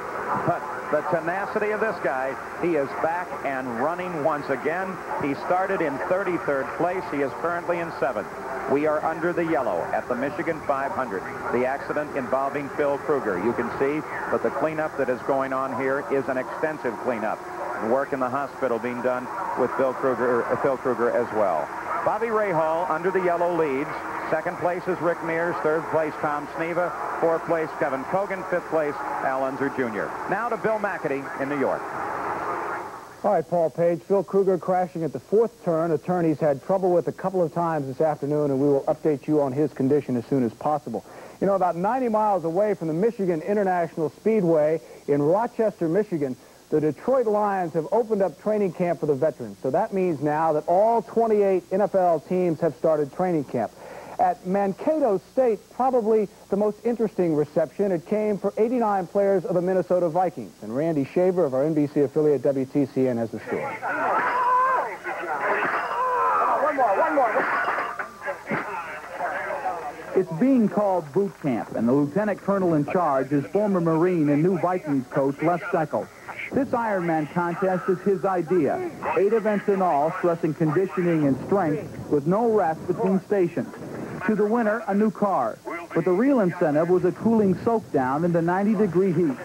But the tenacity of this guy, he is back and running once again. He started in 33rd place. He is currently in 7th. We are under the yellow at the Michigan 500. The accident involving Phil Kruger. You can see that the cleanup that is going on here is an extensive cleanup. And work in the hospital being done with Phil Kruger as well. Bobby Rahal under the yellow leads. 2nd place is Rick Mears. 3rd place, Tom Sneva. 4th place, Kevin Kogan. 5th place, Al Unser Jr. Now to Bill McAtee in New York. All right, Paul Page. Phil Kruger crashing at the 4th turn, a turn he's had trouble with a couple of times this afternoon, and we will update you on his condition as soon as possible. You know, about 90 miles away from the Michigan International Speedway in Rochester, Michigan, the Detroit Lions have opened up training camp for the veterans. So that means now that all 28 NFL teams have started training camp. At Mankato State, probably the most interesting reception, it came for 89 players of the Minnesota Vikings. And Randy Shaver of our NBC affiliate WTCN has the story. One more. It's being called boot camp, and the lieutenant colonel in charge is former Marine and new Vikings coach Les Steckel. This Ironman contest is his idea. 8 events in all, stressing conditioning and strength with no rest between stations. To the winner, a new car. But the real incentive was a cooling soak down in the 90-degree heat.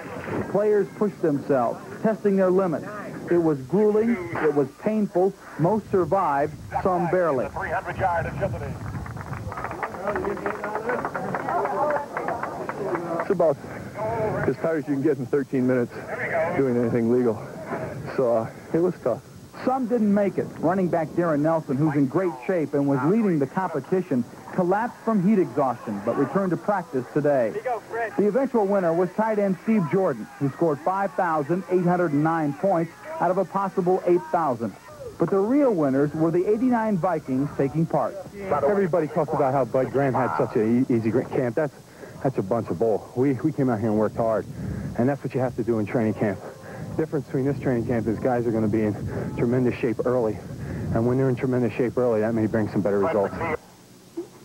Players pushed themselves, testing their limits. It was grueling, it was painful, most survived, some barely. 300-yard agility. It's about as tired as you can get in 13 minutes doing anything legal. So it was tough. Some didn't make it. Running back Darren Nelson, who's in great shape and was leading the competition, collapsed from heat exhaustion, but returned to practice today. The eventual winner was tight end Steve Jordan, who scored 5,809 points out of a possible 8,000. But the real winners were the 89 Vikings taking part. Everybody talks about how Bud Graham had such an easy camp. That's a bunch of bull. We came out here and worked hard, and that's what you have to do in training camp. The difference between this training camp is guys are going to be in tremendous shape early, and when they're in tremendous shape early, that may bring some better results.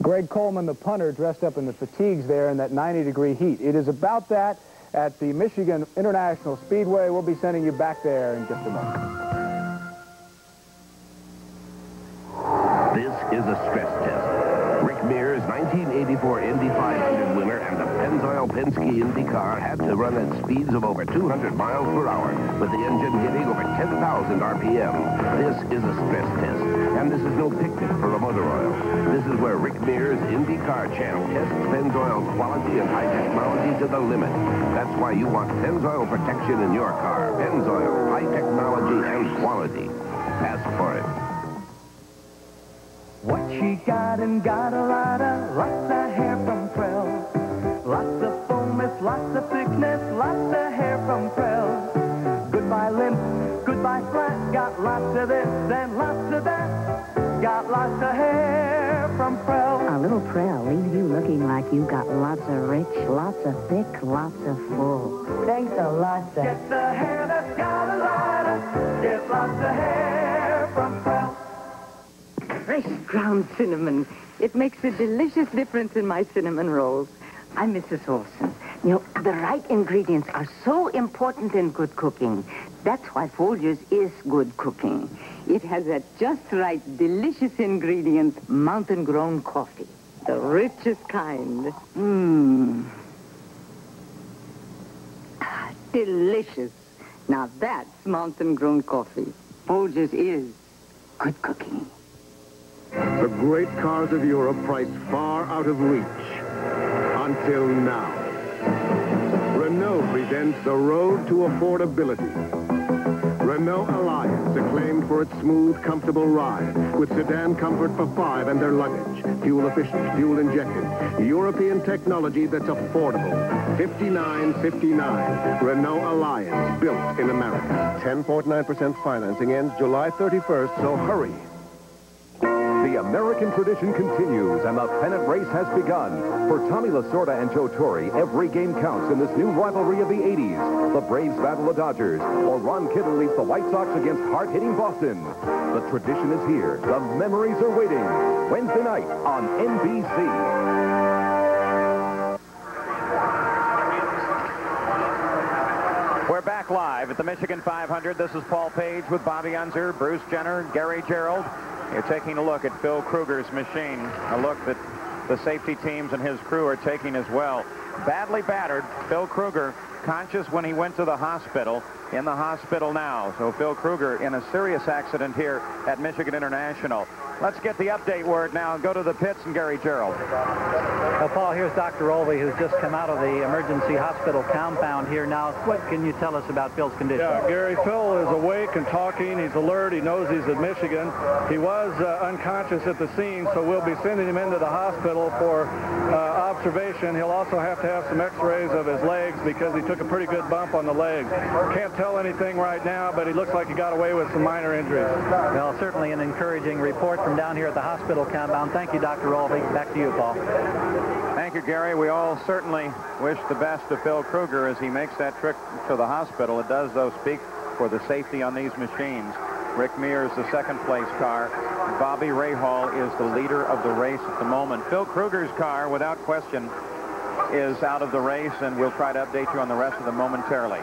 Greg Coleman, the punter, dressed up in the fatigues there in that 90-degree heat. It is about that at the Michigan International Speedway. We'll be sending you back there in just a moment. This is a stress test. Rick Mears, 1984 Indy 500 winner, and the Pennzoil Penske IndyCar had to run at speeds of over 200 miles per hour, with the engine hitting over 10,000 RPM. This is a stress test, and this is no picnic for a motor oil. This is where Rick Mears, IndyCar champ, tests Pennzoil's quality and high technology to the limit. That's why you want Pennzoil protection in your car. Pennzoil, high technology and quality. Ask for it. What she got and got a lot of hair from Prell. Lots of fullness, lots of thickness, lots of hair from Prell. Goodbye limp, goodbye flat, got lots of this and lots of that. Got lots of hair from Prell. A little Prell leaves you looking like you got lots of rich, lots of thick, lots of full. Thanks a lot, sir. Get the hair that's got a lot of, get lots of hair from Prell. Fresh ground cinnamon. It makes a delicious difference in my cinnamon rolls. I'm Mrs. Olson. You know, the right ingredients are so important in good cooking. That's why Folgers is good cooking. It has that just right, delicious ingredient, mountain-grown coffee. The richest kind. Delicious. Now that's mountain-grown coffee. Folgers is good cooking. The great cars of Europe priced far out of reach. until now. Renault presents The Road to Affordability. Renault Alliance, acclaimed for its smooth, comfortable ride, with sedan comfort for 5 and their luggage, fuel-efficient, fuel-injected, European technology that's affordable. $59.59. Renault Alliance, built in America. 10.9% financing ends July 31st, so hurry. The American tradition continues, and the pennant race has begun. For Tommy Lasorda and Joe Torre, every game counts in this new rivalry of the 80s. The Braves battle the Dodgers, or Ron Kittle leads the White Sox against hard-hitting Boston. The tradition is here. The memories are waiting. Wednesday night on NBC. We're back live at the Michigan 500. This is Paul Page with Bobby Unser, Bruce Jenner, Gary Gerald. You're taking a look at Phil Kruger's machine, a look that the safety teams and his crew are taking as well. Badly battered, Phil Kruger conscious when he went to the hospital, in the hospital now. So Phil Kruger in a serious accident here at Michigan International. Let's get the update word now and go to the pits and Gary Gerald. Well, Paul, here's Dr. Olvey, who's just come out of the emergency hospital compound here now. What can you tell us about Phil's condition? Yeah, Gary, Phil is awake and talking. He's alert. He knows he's at Michigan. He was unconscious at the scene, so we'll be sending him into the hospital for observation. He'll also have to have some x-rays of his legs because he took a pretty good bump on the leg. Can't tell anything right now, but he looks like he got away with some minor injuries. Well, certainly an encouraging report from down here at the hospital compound. Thank you, Dr. Olvey. Back to you, Paul. Thank you, Gary. We all certainly wish the best to Phil Kruger as he makes that trip to the hospital. It does, though, speak for the safety on these machines. Rick Mears, the second-place car. Bobby Rahal is the leader of the race at the moment. Phil Kruger's car, without question, is out of the race, and we'll try to update you on the rest of them momentarily.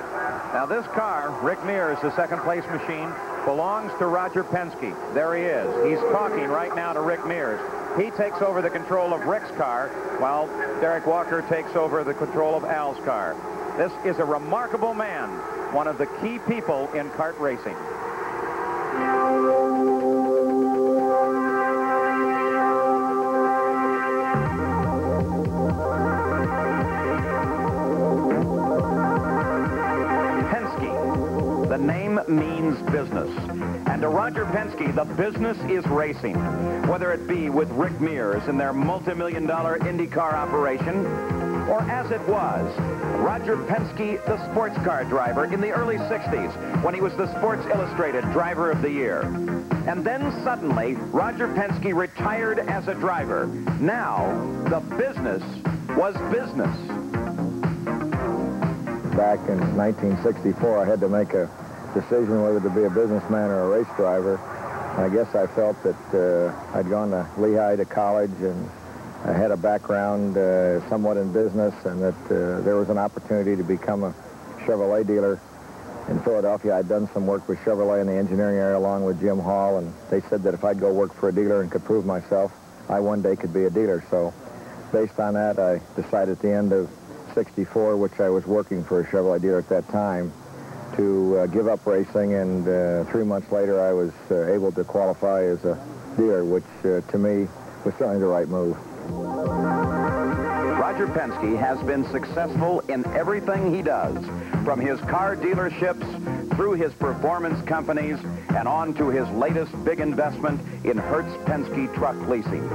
Now, this car, Rick Mears, the second-place machine, belongs to Roger Penske. There he is. He's talking right now to Rick Mears. He takes over the control of Rick's car, while Derek Walker takes over the control of Al's car. This is a remarkable man, one of the key people in kart racing. The name means business. And to Roger Penske, the business is racing. Whether it be with Rick Mears in their multi-million-dollar IndyCar operation, or as it was, Roger Penske, the sports car driver in the early 60s, when he was the Sports Illustrated Driver of the Year. And then suddenly, Roger Penske retired as a driver. Now, the business was business. Back in 1964, I had to make a decision whether to be a businessman or a race driver. I guess I felt that I'd gone to Lehigh to college and I had a background somewhat in business, and that there was an opportunity to become a Chevrolet dealer in Philadelphia. I'd done some work with Chevrolet in the engineering area along with Jim Hall, and they said that if I'd go work for a dealer and could prove myself, I one day could be a dealer. So based on that, I decided at the end of 64, which I was working for a Chevrolet dealer at that time, to give up racing, and 3 months later I was able to qualify as a dealer, which to me was certainly the right move. Roger Penske has been successful in everything he does, from his car dealerships through his performance companies and on to his latest big investment in Hertz Penske truck leasing.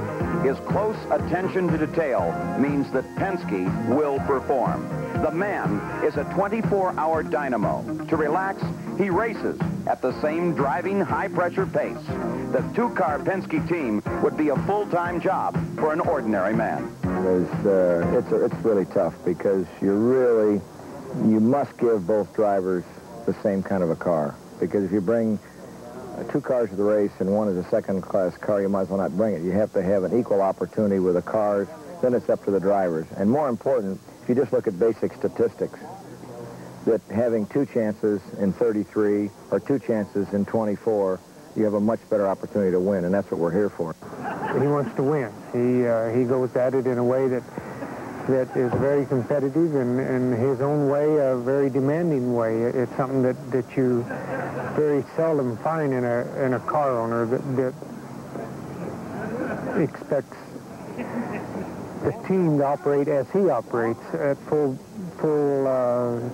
His close attention to detail means that Penske will perform. The man is a 24-hour dynamo. To relax, he races at the same driving high-pressure pace. The two-car Penske team would be a full-time job for an ordinary man. It's really tough because you must give both drivers the same kind of a car. Because if you bring two cars to the race and one is a second-class car, you might as well not bring it. You have to have an equal opportunity with the cars. Then it's up to the drivers. And more important, if you just look at basic statistics, that having two chances in 33 or two chances in 24, you have a much better opportunity to win, and that's what we're here for. He wants to win. He goes at it in a way that is very competitive, and in his own way, a very demanding way. It's something that you very seldom find in a car owner that expects this team to operate as he operates at full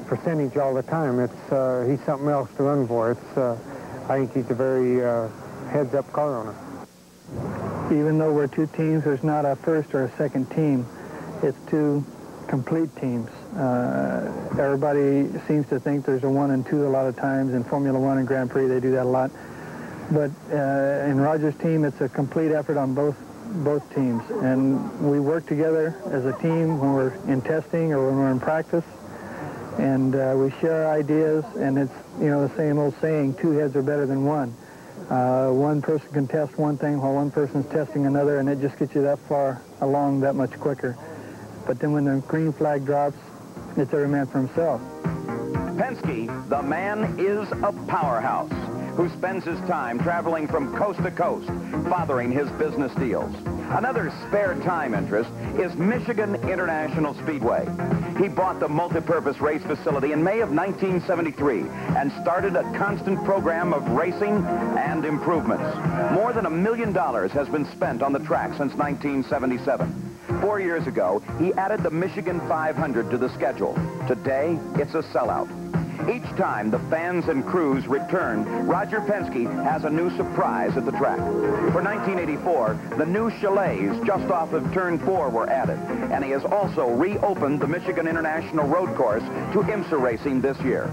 percentage all the time. He's something else to run for. I think he's a very heads-up car owner. Even though we're two teams, there's not a first or a second team. It's two complete teams. Everybody seems to think there's a 1 and 2 a lot of times. In Formula One and Grand Prix, they do that a lot. But in Roger's team, it's a complete effort on both teams. And we work together as a team when we're in testing or when we're in practice. And we share ideas, and it's, you know, the same old saying, two heads are better than one. One person can test one thing while one person's testing another, and it just gets you that far along that much quicker. But then when the green flag drops, it's every man for himself. Penske, the man is a powerhouse who spends his time traveling from coast to coast, fathering his business deals. Another spare time interest is Michigan International Speedway. He bought the multi-purpose race facility in May of 1973 and started a constant program of racing and improvements. More than $1 million has been spent on the track since 1977. 4 years ago, he added the Michigan 500 to the schedule. Today, it's a sellout. Each time the fans and crews return, Roger Penske has a new surprise at the track. For 1984, the new chalets just off of Turn 4 were added, and he has also reopened the Michigan International Road Course to IMSA racing this year.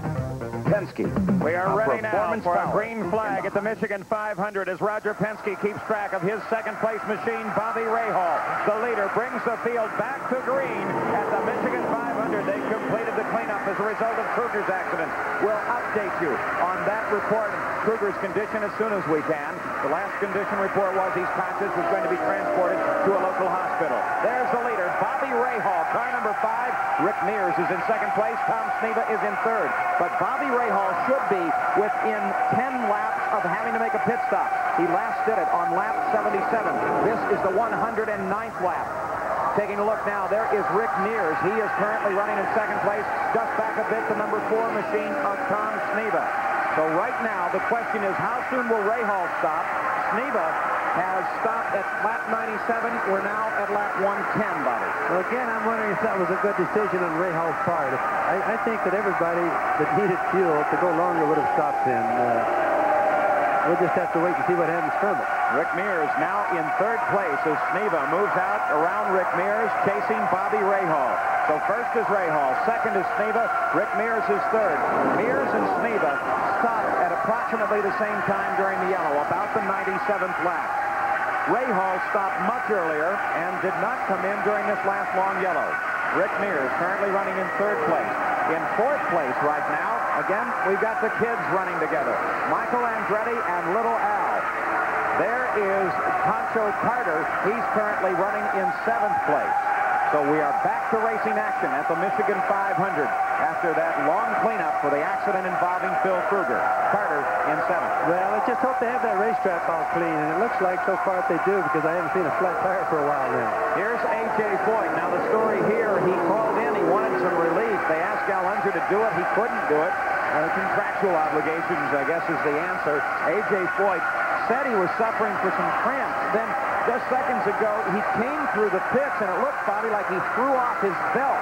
Penske. We are ready now for a green flag at the Michigan 500 as Roger Penske keeps track of his second-place machine, Bobby Rahal. The leader brings the field back to green at the Michigan 500. They completed the cleanup as a result of Kruger's accident. We'll update you on that report and Kruger's condition as soon as we can. The last condition report was he's conscious, is going to be transported to a local hospital. There's the leader, Bobby Rahal, car number 5. Rick Mears is in second place. Tom Sneva is in third. But Bobby Rahal should be within 10 laps of having to make a pit stop. He last did it on lap 77. This is the 109th lap. Taking a look now, there is Rick Mears. He is currently running in second place, just back a bit to number 4 machine of Tom Sneva. So right now, the question is, how soon will Rahal stop? Sneva has stopped at lap 97. We're now at lap 110, Bobby. Well, again, I'm wondering if that was a good decision on Rahal's part. I think that everybody that needed fuel to go longer would have stopped him. We'll just have to wait and see what happens from it. Rick Mears now in third place as Sneva moves out around Rick Mears, chasing Bobby Rahal. So first is Rahal, second is Sneva, Rick Mears is third. Mears and Sneva stopped at approximately the same time during the yellow, about the 97th lap. Rahal stopped much earlier and did not come in during this last long yellow. Rick Mears currently running in third place. In fourth place right now, again, we've got the kids running together. Michael Andretti and Little Al. There is Pancho Carter. He's currently running in 7th place. So we are back to racing action at the Michigan 500 after that long cleanup for the accident involving Phil Kruger. Carter in 7th. Well, let's just hope they have that racetrack all clean, and it looks like so far they do because I haven't seen a flat tire for a while now. Here's A.J. Foyt. Now the story here, he called in, he wanted some relief. They asked Al Unser to do it. He couldn't do it. Contractual obligations, I guess, is the answer. A.J. Foyt said he was suffering for some cramps. Then just seconds ago, he came through the pits, and it looked, Bobby, like he threw off his belt.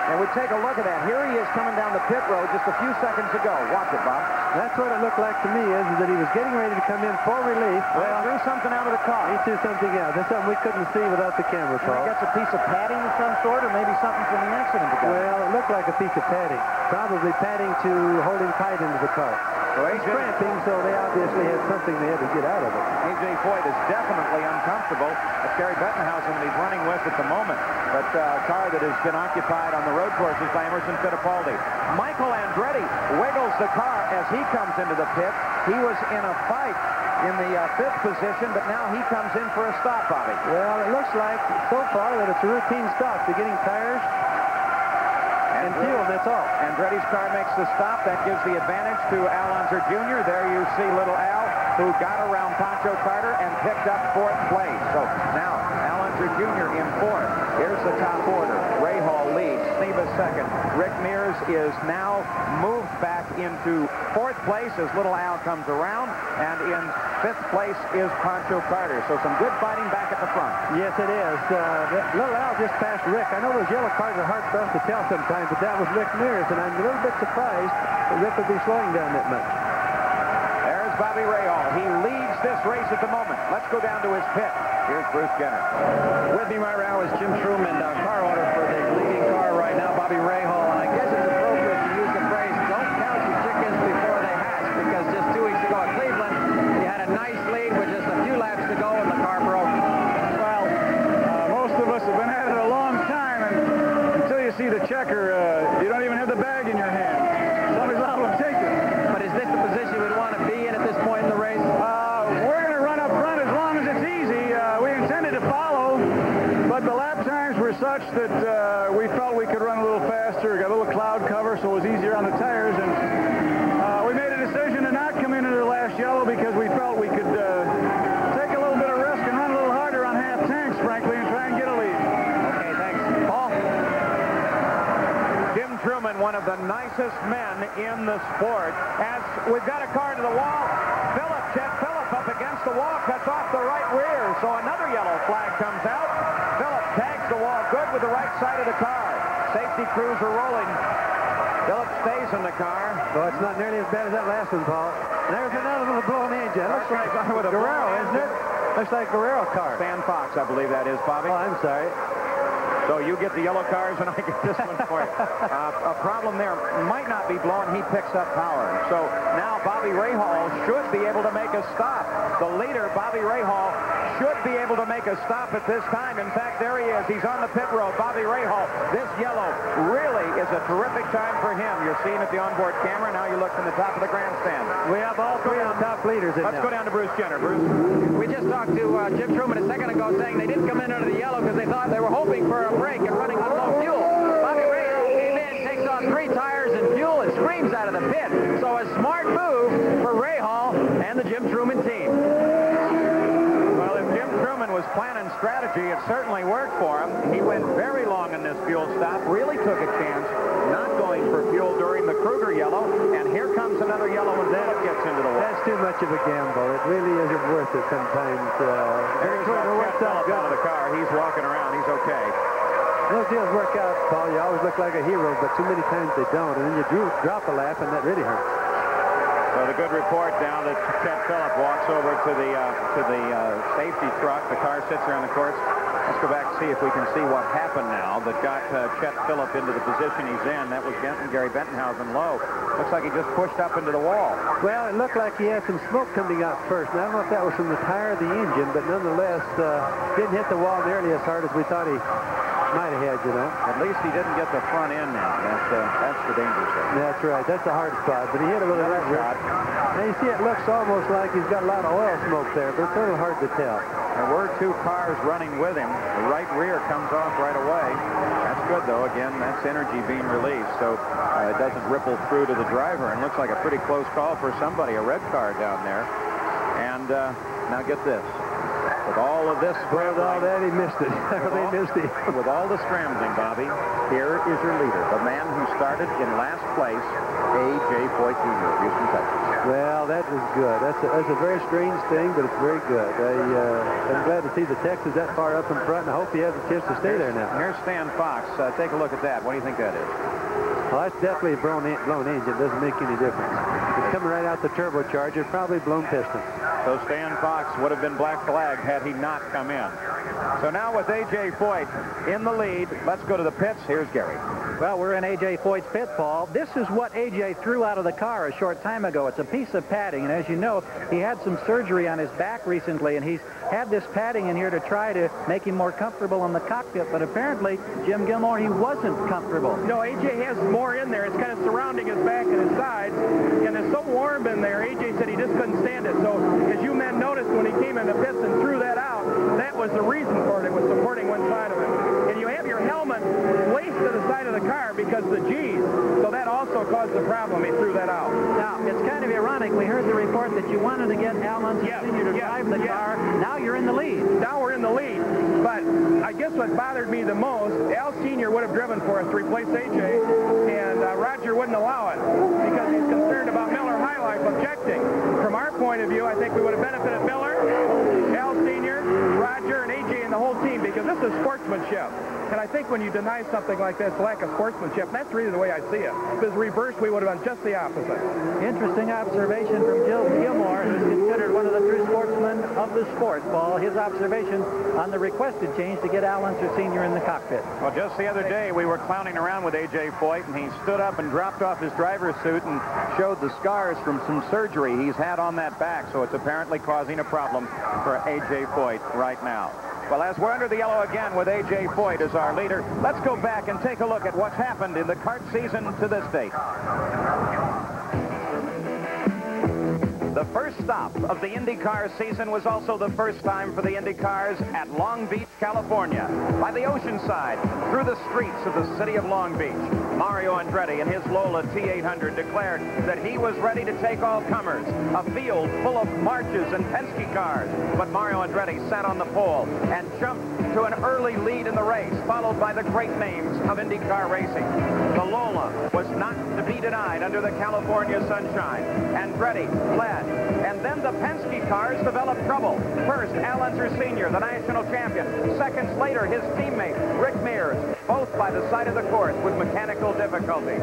And we take a look at that. Here he is coming down the pit road just a few seconds ago. Watch it, Bob. That's what it looked like to me, is that he was getting ready to come in for relief. Well, he threw something out of the car. He threw something out. That's something we couldn't see without the camera, Paul. I guess a piece of padding of some sort, or maybe something from the accident ago. Well, it looked like a piece of padding. Probably padding to hold him tight into the car. So he's cramping, so they obviously had something they had to get out of it. A.J. Foyt is definitely uncomfortable. That's Gary Bettenhausen that he's running with at the moment. But a car that has been occupied on the road courses by Emerson Fittipaldi. Michael Andretti wiggles the car as he comes into the pit. He was in a fight in the 5th position, but now he comes in for a stop, Bobby. Well, it looks like so far that it's a routine stop. They're getting tires and fuel, that's all. Andretti's car makes the stop. That gives the advantage to Al Unser Jr. There you see little Al, who got around Pancho Carter and picked up 4th place. So now Al Unser Jr. in 4th. Here's the top order. Rahal Rahal leads. Sneva's second. Rick Mears is now moved back into 4th place as Little Al comes around. And in 5th place is Pancho Carter. So some good fighting back at the front. Yes, it is. Little Al just passed Rick. I know those yellow cars are hard for us to tell sometimes, but that was Rick Mears, and I'm a little bit surprised that Rick would be slowing down that much. There's Bobby Rahal. He leads this race at the moment. Let's go down to his pit. Here's Bruce Jenner. With me right now is Jim Truman, car owner for the leading car right now, Bobby Rahal. And I guess it's appropriate to use the phrase, don't count your chickens before they hatch, because just 2 weeks ago at Cleveland, you had a nice lead with just a few laps to go and the car broke. Well, most of us have been at it a long time, and until you see the checker, you don't even have the bag in your hand. Somebody's liable to take it. But is this the position we'd want to be in at this point in the race? We're going to run up front as long as it's easy. We intended to follow, but the lap times were such that we felt we could run a little faster. Got a little cloud cover, so it was easier on the tires, and we made a decision to not come into the last yellow because we felt we could take a little bit of risk and run a little harder on half tanks, frankly, and try and get a lead. Okay, thanks. Paul? Jim Truman, one of the nicest men in the sport. As we've got a car to the wall, Chet Phillip up against the wall, cuts off the right rear, so another yellow flag comes out. Phillip tags the wall good with the right side of the car. Safety crews are rolling. Phillip stays in the car. Well, it's not nearly as bad as that last one, Paul. There's another little blown engine. Looks like with a Guerrero, isn't it? Looks like Guerrero car. Stan Fox, I believe that is, Bobby. Oh, I'm sorry. So you get the yellow cars and I get this one for you. A problem there might not be blowing. He picks up power. So now Bobby Rahal should be able to make a stop. The leader, Bobby Rahal, should be able to make a stop at this time. In fact, there he is. He's on the pit road. Bobby Rahal. This yellow really is a terrific time for him. You're seeing at the onboard camera. Now you look from the top of the grandstand. We have all three of the top leaders in Let's go down to Bruce Jenner. Bruce. We just talked to Jim Truman a second ago saying they didn't come in under the yellow because they thought they were hoping for a break and running on low fuel. Bobby Rahal came in, takes off 3 tires and fuel and screams out of the pit. So a smart move for Rahal and the Jim Truman team. Well, if Jim Truman was planning strategy, it certainly worked for him. He went very long in this fuel stop, really took a chance, not going for fuel during the Kruger yellow, and here comes another yellow and that gets into the wall. That's too much of a gamble. It really isn't worth it sometimes. There's Chet Phillip out of the car. He's walking around. He's okay. Those deals work out, Paul. You always look like a hero, but too many times they don't, and then you drop a lap, and that really hurts. So the good report now that Chet Phillip walks over to the safety truck. The car sits there on the course. Let's go back and see if we can see what happened now that got Chet Phillip into the position he's in. That was Gary Bentonhausen low. Looks like he just pushed up into the wall. Well, it looked like he had some smoke coming out first. And I don't know if that was from the tire or the engine, but nonetheless, didn't hit the wall nearly as hard as we thought he might have had, you know. At least he didn't get the front end now. That's the danger zone. That's right. That's a hard spot. But he hit it with a right shot. And you see, it looks almost like he's got a lot of oil smoke there, but it's a little hard to tell. There were 2 cars running with him. The right rear comes off right away. That's good, though. Again, that's energy being released, so it doesn't ripple through to the driver. And looks like a pretty close call for somebody, a red car down there. And now get this. With all of this scrambling, with all that, he missed it. With all the scrambling, Bobby, here is your leader, the man who started in last place, A.J. Foyt Jr. of Houston, Texas. Well, that was good. That's a very strange thing, but it's very good. I'm glad to see the Texas that far up in front, and I hope he has a chance to stay there now. Here's Stan Fox. Take a look at that. What do you think that is? Well, that's definitely a blown engine. Doesn't make any difference. It's coming right out the turbocharger, probably blown piston. So Stan Fox would have been black flag had he not come in. So now with A.J. Foyt in the lead, let's go to the pits. Here's Gary. Well, we're in A.J. Foyt's pit, Paul. This is what A.J. threw out of the car a short time ago. It's a piece of padding, and as you know, he had some surgery on his back recently, and he's had this padding in here to try to make him more comfortable in the cockpit, but apparently, Jim Gilmore, he wasn't comfortable. No, A.J. has more in there. It's kind of surrounding his back and his sides, and it's so warm in there, A.J. said he just couldn't stand it. So, as you men noticed when he came in the pits and threw that out, that was the reason for it. It was supporting one side of it. And you have your helmet placed to the side of the car because the G's, so that also caused the problem. He threw that out. Now, it's kind of ironic. We heard the report that you wanted to get Al Munson Sr. to drive the car. Now you're in the lead. Now we're in the lead. But I guess guess what bothered me the most, Al Sr. would have driven for us to replace A.J., and Roger wouldn't allow it because he's concerned about Miller High Life objecting. From our point of view, I think we would have benefited Miller, Al Sr., Roger, and A.J. and the whole team, because this is sportsmanship. And I think when you deny something like this, lack of sportsmanship, that's really the way I see it. If it was reversed, we would have done just the opposite. Interesting observation from Gil Gilmore, who's considered one of the true sportsmen of the sport, Paul. His observation on the requested change to get Al Unser Sr. in the cockpit. Well, just the other day, we were clowning around with A.J. Foyt, and he stood up and dropped off his driver's suit and showed the scars from some surgery he's had on that back, so it's apparently causing a problem for A.J. Foyt right now. Well, as we're under the yellow again with A.J. Foyt as our leader, let's go back and take a look at what's happened in the kart season to this date. The first stop of the IndyCar season was also the first time for the IndyCars at Long Beach, California. By the ocean side, through the streets of the city of Long Beach, Mario Andretti in his Lola T800 declared that he was ready to take all comers, a field full of Marches and Penske cars. But Mario Andretti sat on the pole and jumped to an early lead in the race, followed by the great names of IndyCar racing. The Lola was not to be denied under the California sunshine. Andretti led, and then the Penske cars developed trouble. First, Al Unser Sr., the national champion. Seconds later, his teammate, Rick Mears, both by the side of the course with mechanical difficulty.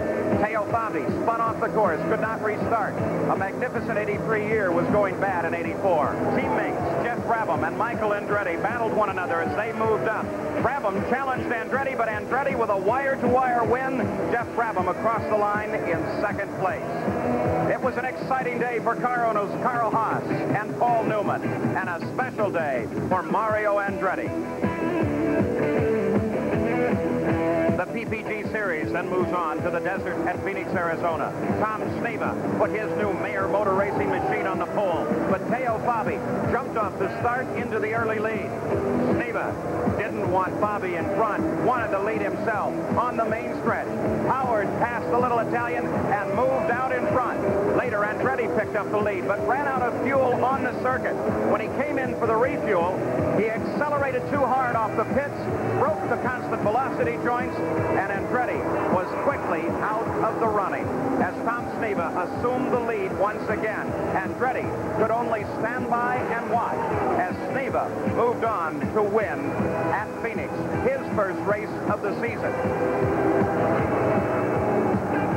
Teo Fabi spun off the course, could not restart. A magnificent 83 year was going bad in 84. Teammates Jeff Brabham and Michael Andretti battled one another as they moved up. Brabham challenged Andretti, but Andretti with a wire-to-wire win. Jeff Brabham across the line in second place. It was an exciting day for car owners Carl Haas and Paul Newman, and a special day for Mario Andretti. The PPG Series then moves on to the desert at Phoenix, Arizona. Tom Sneva put his new Mayer Motor Racing machine on the pole, but Teo Fabi jumped off the start into the early lead. Sneva didn't want Fabi in front, wanted to lead himself on the main stretch. Howard passed the little Italian and moved out in front. Later, Andretti picked up the lead, but ran out of fuel on the circuit. When he came in for the refuel, he accelerated too hard off the pits, broke the constant velocity joints, and Andretti was quickly out of the running. As Tom Sneva assumed the lead once again, Andretti could only stand by and watch as Sneva moved on to win at Phoenix, his first race of the season.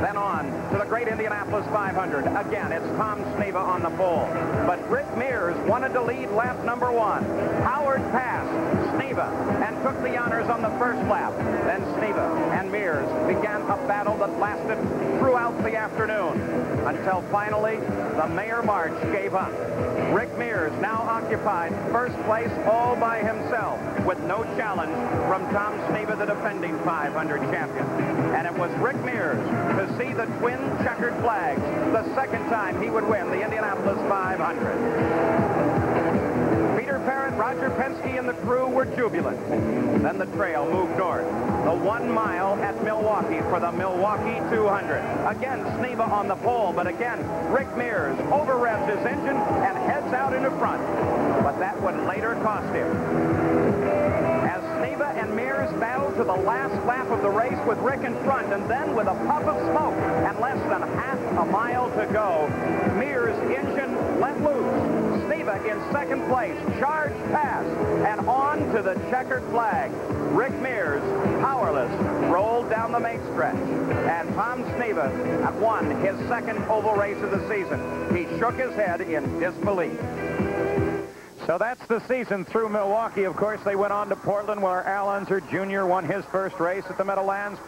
Then on to the great Indianapolis 500. Again, it's Tom Sneva on the pole. But Rick Mears wanted to lead lap number 1. Howard passed Sneva and took the honors on the first lap. Then Sneva and Mears began a battle that lasted throughout the afternoon until finally the Mayer March gave up. Rick Mears now occupied first place all by himself with no challenge from Tom Sneva, the defending 500 champion. And it was Rick Mears to see the twin checkered flags the second time he would win the Indianapolis 500. Peter Parrott, Roger Penske, and the crew were jubilant. Then the trail moved north. The 1 mile at Milwaukee for the Milwaukee 200. Again, Sneva on the pole, but again, Rick Mears over-revs his engine and heads out into front. But that would later cost him. As Sneva and Mears battled to the last lap of the race with Rick in front, and then with a puff of smoke and less than half a mile to go, Mears' engine let loose. Sneva in second place, charged past, and on to the checkered flag. Rick Mears, powerless, rolled down the main stretch. And Tom Sneva had won his second oval race of the season. He shook his head in disbelief. So that's the season through Milwaukee. Of course, they went on to Portland, where Al Unser Jr. won his first race at the Meadowlands.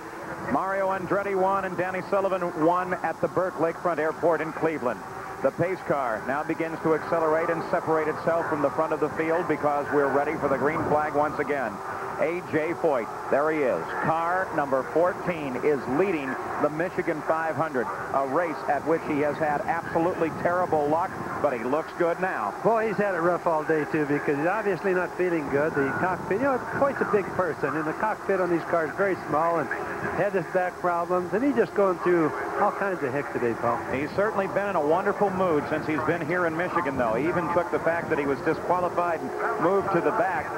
Mario Andretti won, and Danny Sullivan won at the Burke Lakefront Airport in Cleveland. The pace car now begins to accelerate and separate itself from the front of the field because we're ready for the green flag once again. A.J. Foyt, there he is. Car number 14 is leading the Michigan 500, a race at which he has had absolutely terrible luck, but he looks good now. Boy, he's had it rough all day, too, because he's obviously not feeling good. The cockpit, you know, Foyt's a big person, and the cockpit on these cars is very small and had his back problems, and he's just going through all kinds of heck today, Paul. He's certainly been in a wonderful mood since he's been here in Michigan, though. He even took the fact that he was disqualified and moved to the back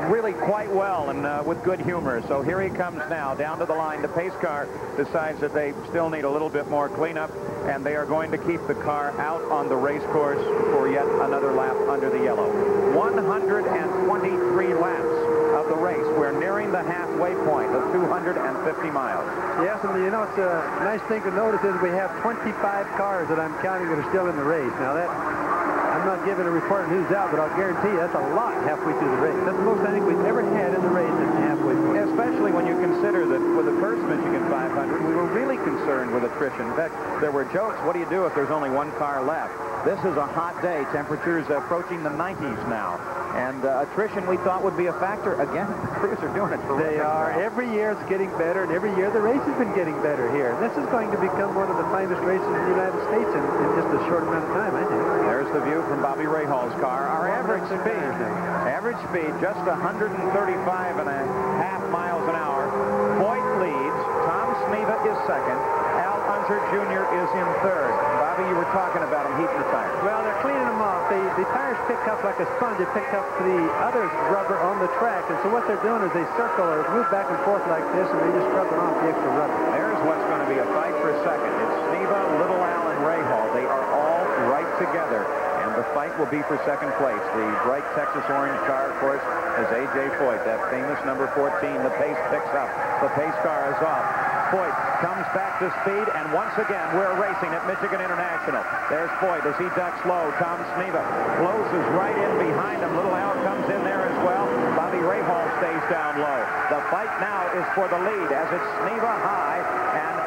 really quite well and with good humor. So here he comes now down to the line. The pace car decides that they still need a little bit more cleanup, and they are going to keep the car out on the race course for yet another lap under the yellow. 123 laps of the race. We're nearing the halfway point of 250 miles. Yes, and you know, it's a nice thing to notice is we have 25 cars that I'm counting that are still in the race. Now that, I'm not giving a report on who's out, but I'll guarantee you that's a lot halfway through the race. That's the most I think we've ever had in the race at the halfway point. Especially when you consider that with the first Michigan 500, we were really concerned with attrition. In fact, there were jokes, what do you do if there's only one car left? This is a hot day. Temperatures approaching the 90s now. And attrition we thought would be a factor. Again, the crews are doing it terrific. They are. Every year it's getting better, and every year the race has been getting better here. This is going to become one of the finest races in the United States in just a short amount of time, I think. There's the view from Bobby Rahall's car. Our average speed, just 135.5 miles an hour. Voigt leads. Tom Sneva is second. Al Unser Jr. is in third. Bobby, you were talking about him heating the tires. Well, they're cleaning them off. The tires pick up like a sponge. They pick up the other rubber on the track. And so what they're doing is they circle or move back and forth like this, and they just scrubbing off the extra rubber. There's what's going to be a fight for second. It's Sneva, Little Al, and Rahal. They are all right together. And the fight will be for second place. The bright Texas orange car, of course, is A.J. Voigt, that famous number 14. The pace picks up. The pace car is off. Voigt comes back to speed, and once again, we're racing at Michigan International. There's Voigt as he ducks low. Tom Sneva closes right in behind him. Little Al comes in there as well. Bobby Rahal stays down low. The fight now is for the lead as it's Sneva high and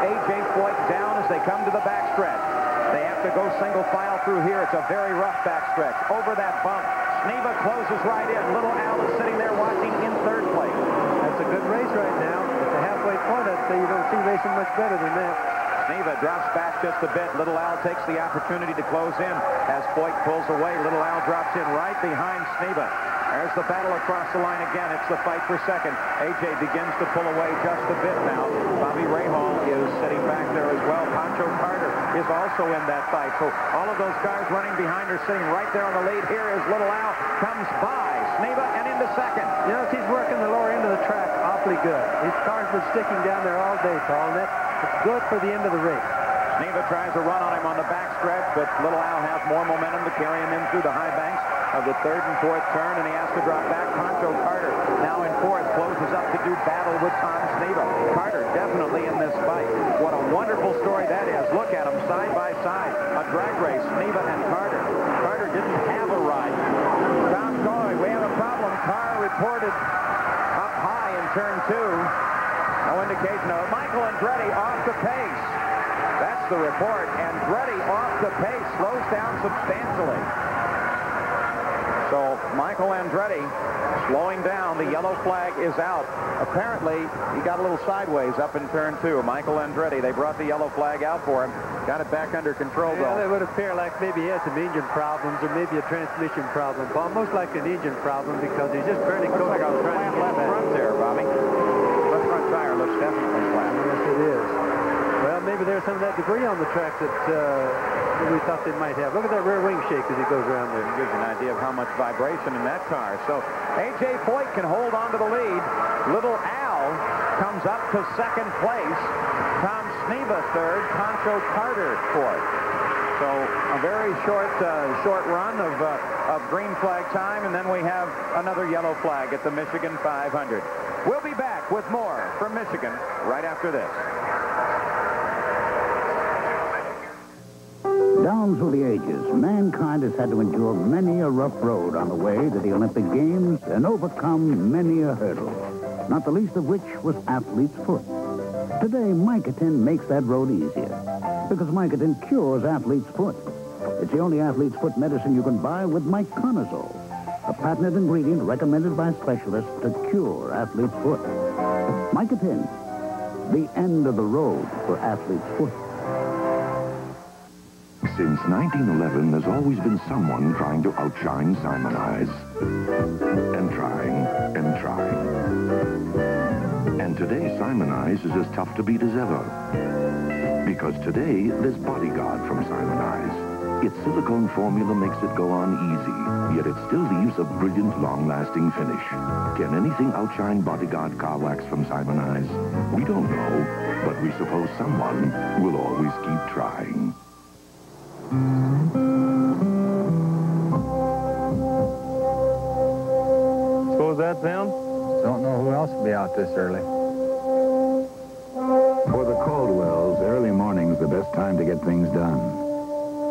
A.J. Voigt down as they come to the backstretch. They have to go single file through here. It's a very rough backstretch. Over that bump, Sneva closes right in. Little Al is sitting there watching in third place. That's a good race right now. At the halfway point, I'd say you don't see racing much better than that. Sneva drops back just a bit. Little Al takes the opportunity to close in. As Voigt pulls away, Little Al drops in right behind Sneva. There's the battle across the line again. It's the fight for second. A.J. begins to pull away just a bit now. Bobby Rahal is sitting back there as well. Pancho Carter is also in that fight. So all of those cars running behind are sitting right there on the lead. Here is Little Al. Comes by Sneva and into second. You know, he's working the lower end of the track awfully good. These cars were sticking down there all day, Paul, and that's good for the end of the race. Sneva tries to run on him on the backstretch, but Little Al has more momentum to carry him in through the high banks of the third and fourth turn, and he has to drop back. Pancho Carter, now in fourth, closes up to do battle with Tom Sneva. Carter definitely in this fight. What a wonderful story that is. Look at them side by side. A drag race, Sneva and Carter. Carter didn't have a ride. Tom Goy, we have a problem. Car reported up high in turn two. No indication of it. Michael Andretti off the pace. That's the report. Andretti off the pace, slows down substantially. So Michael Andretti slowing down. The yellow flag is out. Apparently, he got a little sideways up in turn two. Michael Andretti, they brought the yellow flag out for him. Got it back under control, though. Yeah, it would appear like maybe he has some engine problems or maybe a transmission problem. Almost like an engine problem because he's just barely looks like a flat left front there, Bobby. Left front tire looks definitely flat. Yes, it is. Well, maybe there's some of that debris on the track that we thought they might have. Look at that rear wing shake as he goes around there. It gives you an idea of how much vibration in that car. So A.J. Voigt can hold on to the lead. Little Al comes up to second place. Tom Sneva third. Pancho Carter fourth. So a very short run of green flag time, and then we have another yellow flag at the Michigan 500. We'll be back with more from Michigan right after this. Down through the ages, mankind has had to endure many a rough road on the way to the Olympic Games and overcome many a hurdle, not the least of which was athlete's foot. Today, Micotin makes that road easier because Micotin cures athlete's foot. It's the only athlete's foot medicine you can buy with miconazole, a patented ingredient recommended by specialists to cure athlete's foot. Micotin, the end of the road for athlete's foot. Since 1911, there's always been someone trying to outshine Simon Eyes. And trying, and trying. And today, Simon Eyes is as tough to beat as ever. Because today, there's Bodyguard from Simon Eyes. Its silicone formula makes it go on easy, yet it still leaves a brilliant, long-lasting finish. Can anything outshine Bodyguard car wax from Simon Eyes? We don't know, but we suppose someone will always keep trying. Suppose that's them? Don't know who else will be out this early. For the Caldwells, early morning's the best time to get things done.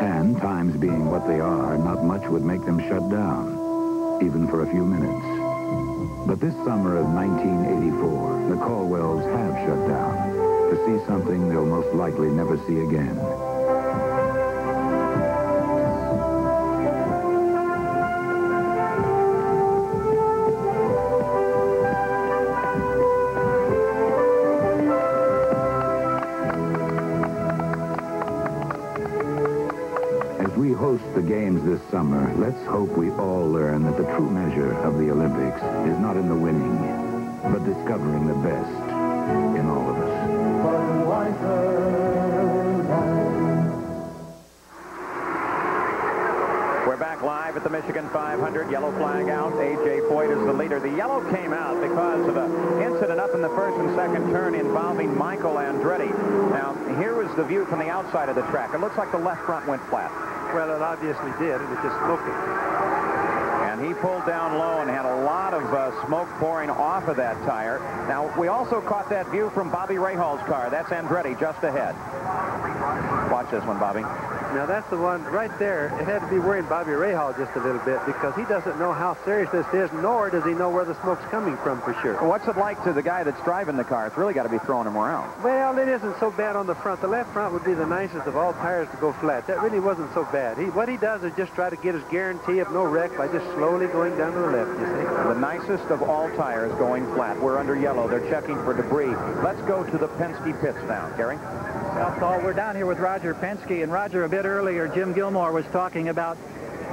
And times being what they are, not much would make them shut down, even for a few minutes. But this summer of 1984, the Caldwells have shut down to see something they'll most likely never see again. Host the games this summer, let's hope we all learn that the true measure of the Olympics is not in the winning, but discovering the best in all of us. We're back live at the Michigan 500. Yellow flag out. A.J. Foyt is the leader. The yellow came out because of an incident up in the first and second turn involving Michael Andretti. Now, here was the view from the outside of the track. It looks like the left front went flat. Well, it obviously did. It was just smoking. And he pulled down low and had a lot of smoke pouring off of that tire. Now, we also caught that view from Bobby Rahal's car. That's Andretti just ahead. Watch this one, Bobby. Now, that's the one right there. It had to be worrying Bobby Rahal just a little bit because he doesn't know how serious this is, nor does he know where the smoke's coming from for sure. What's it like to the guy that's driving the car? It's really got to be throwing him around. Well, it isn't so bad on the front. The left front would be the nicest of all tires to go flat. That really wasn't so bad. What he does is just try to get his guarantee of no wreck by just slowly going down to the left, you see. The nicest of all tires going flat. We're under yellow. They're checking for debris. Let's go to the Penske pits now. Gary? Well, Paul, we're down here with Roger Penske, and Roger, a bit earlier, Jim Gilmore was talking about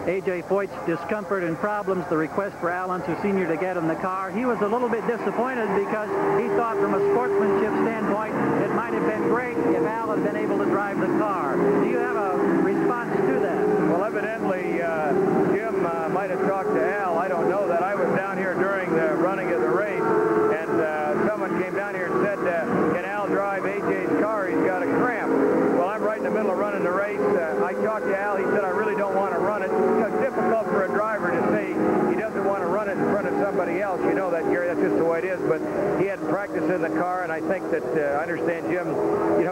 A.J. Foyt's discomfort and problems, the request for Al Unser Sr. to get in the car. He was a little bit disappointed because he thought from a sportsmanship standpoint it might have been great if Al had been able to drive the car. Do you have a response to that? Well, evidently, Jim might have talked to Al. I don't know that. I was down here during the running of the race, and someone came down here and said, can Al drive A.J.'s car? He's got a cramp. Well, I'm right in the middle of running the race. I talked to Al. He said, I really don't want to run it. It's difficult for a driver to say he doesn't want to run it in front of somebody else. You know that, Gary. That's just the way it is. But he hadn't practiced in the car, and I think that I understand Jim,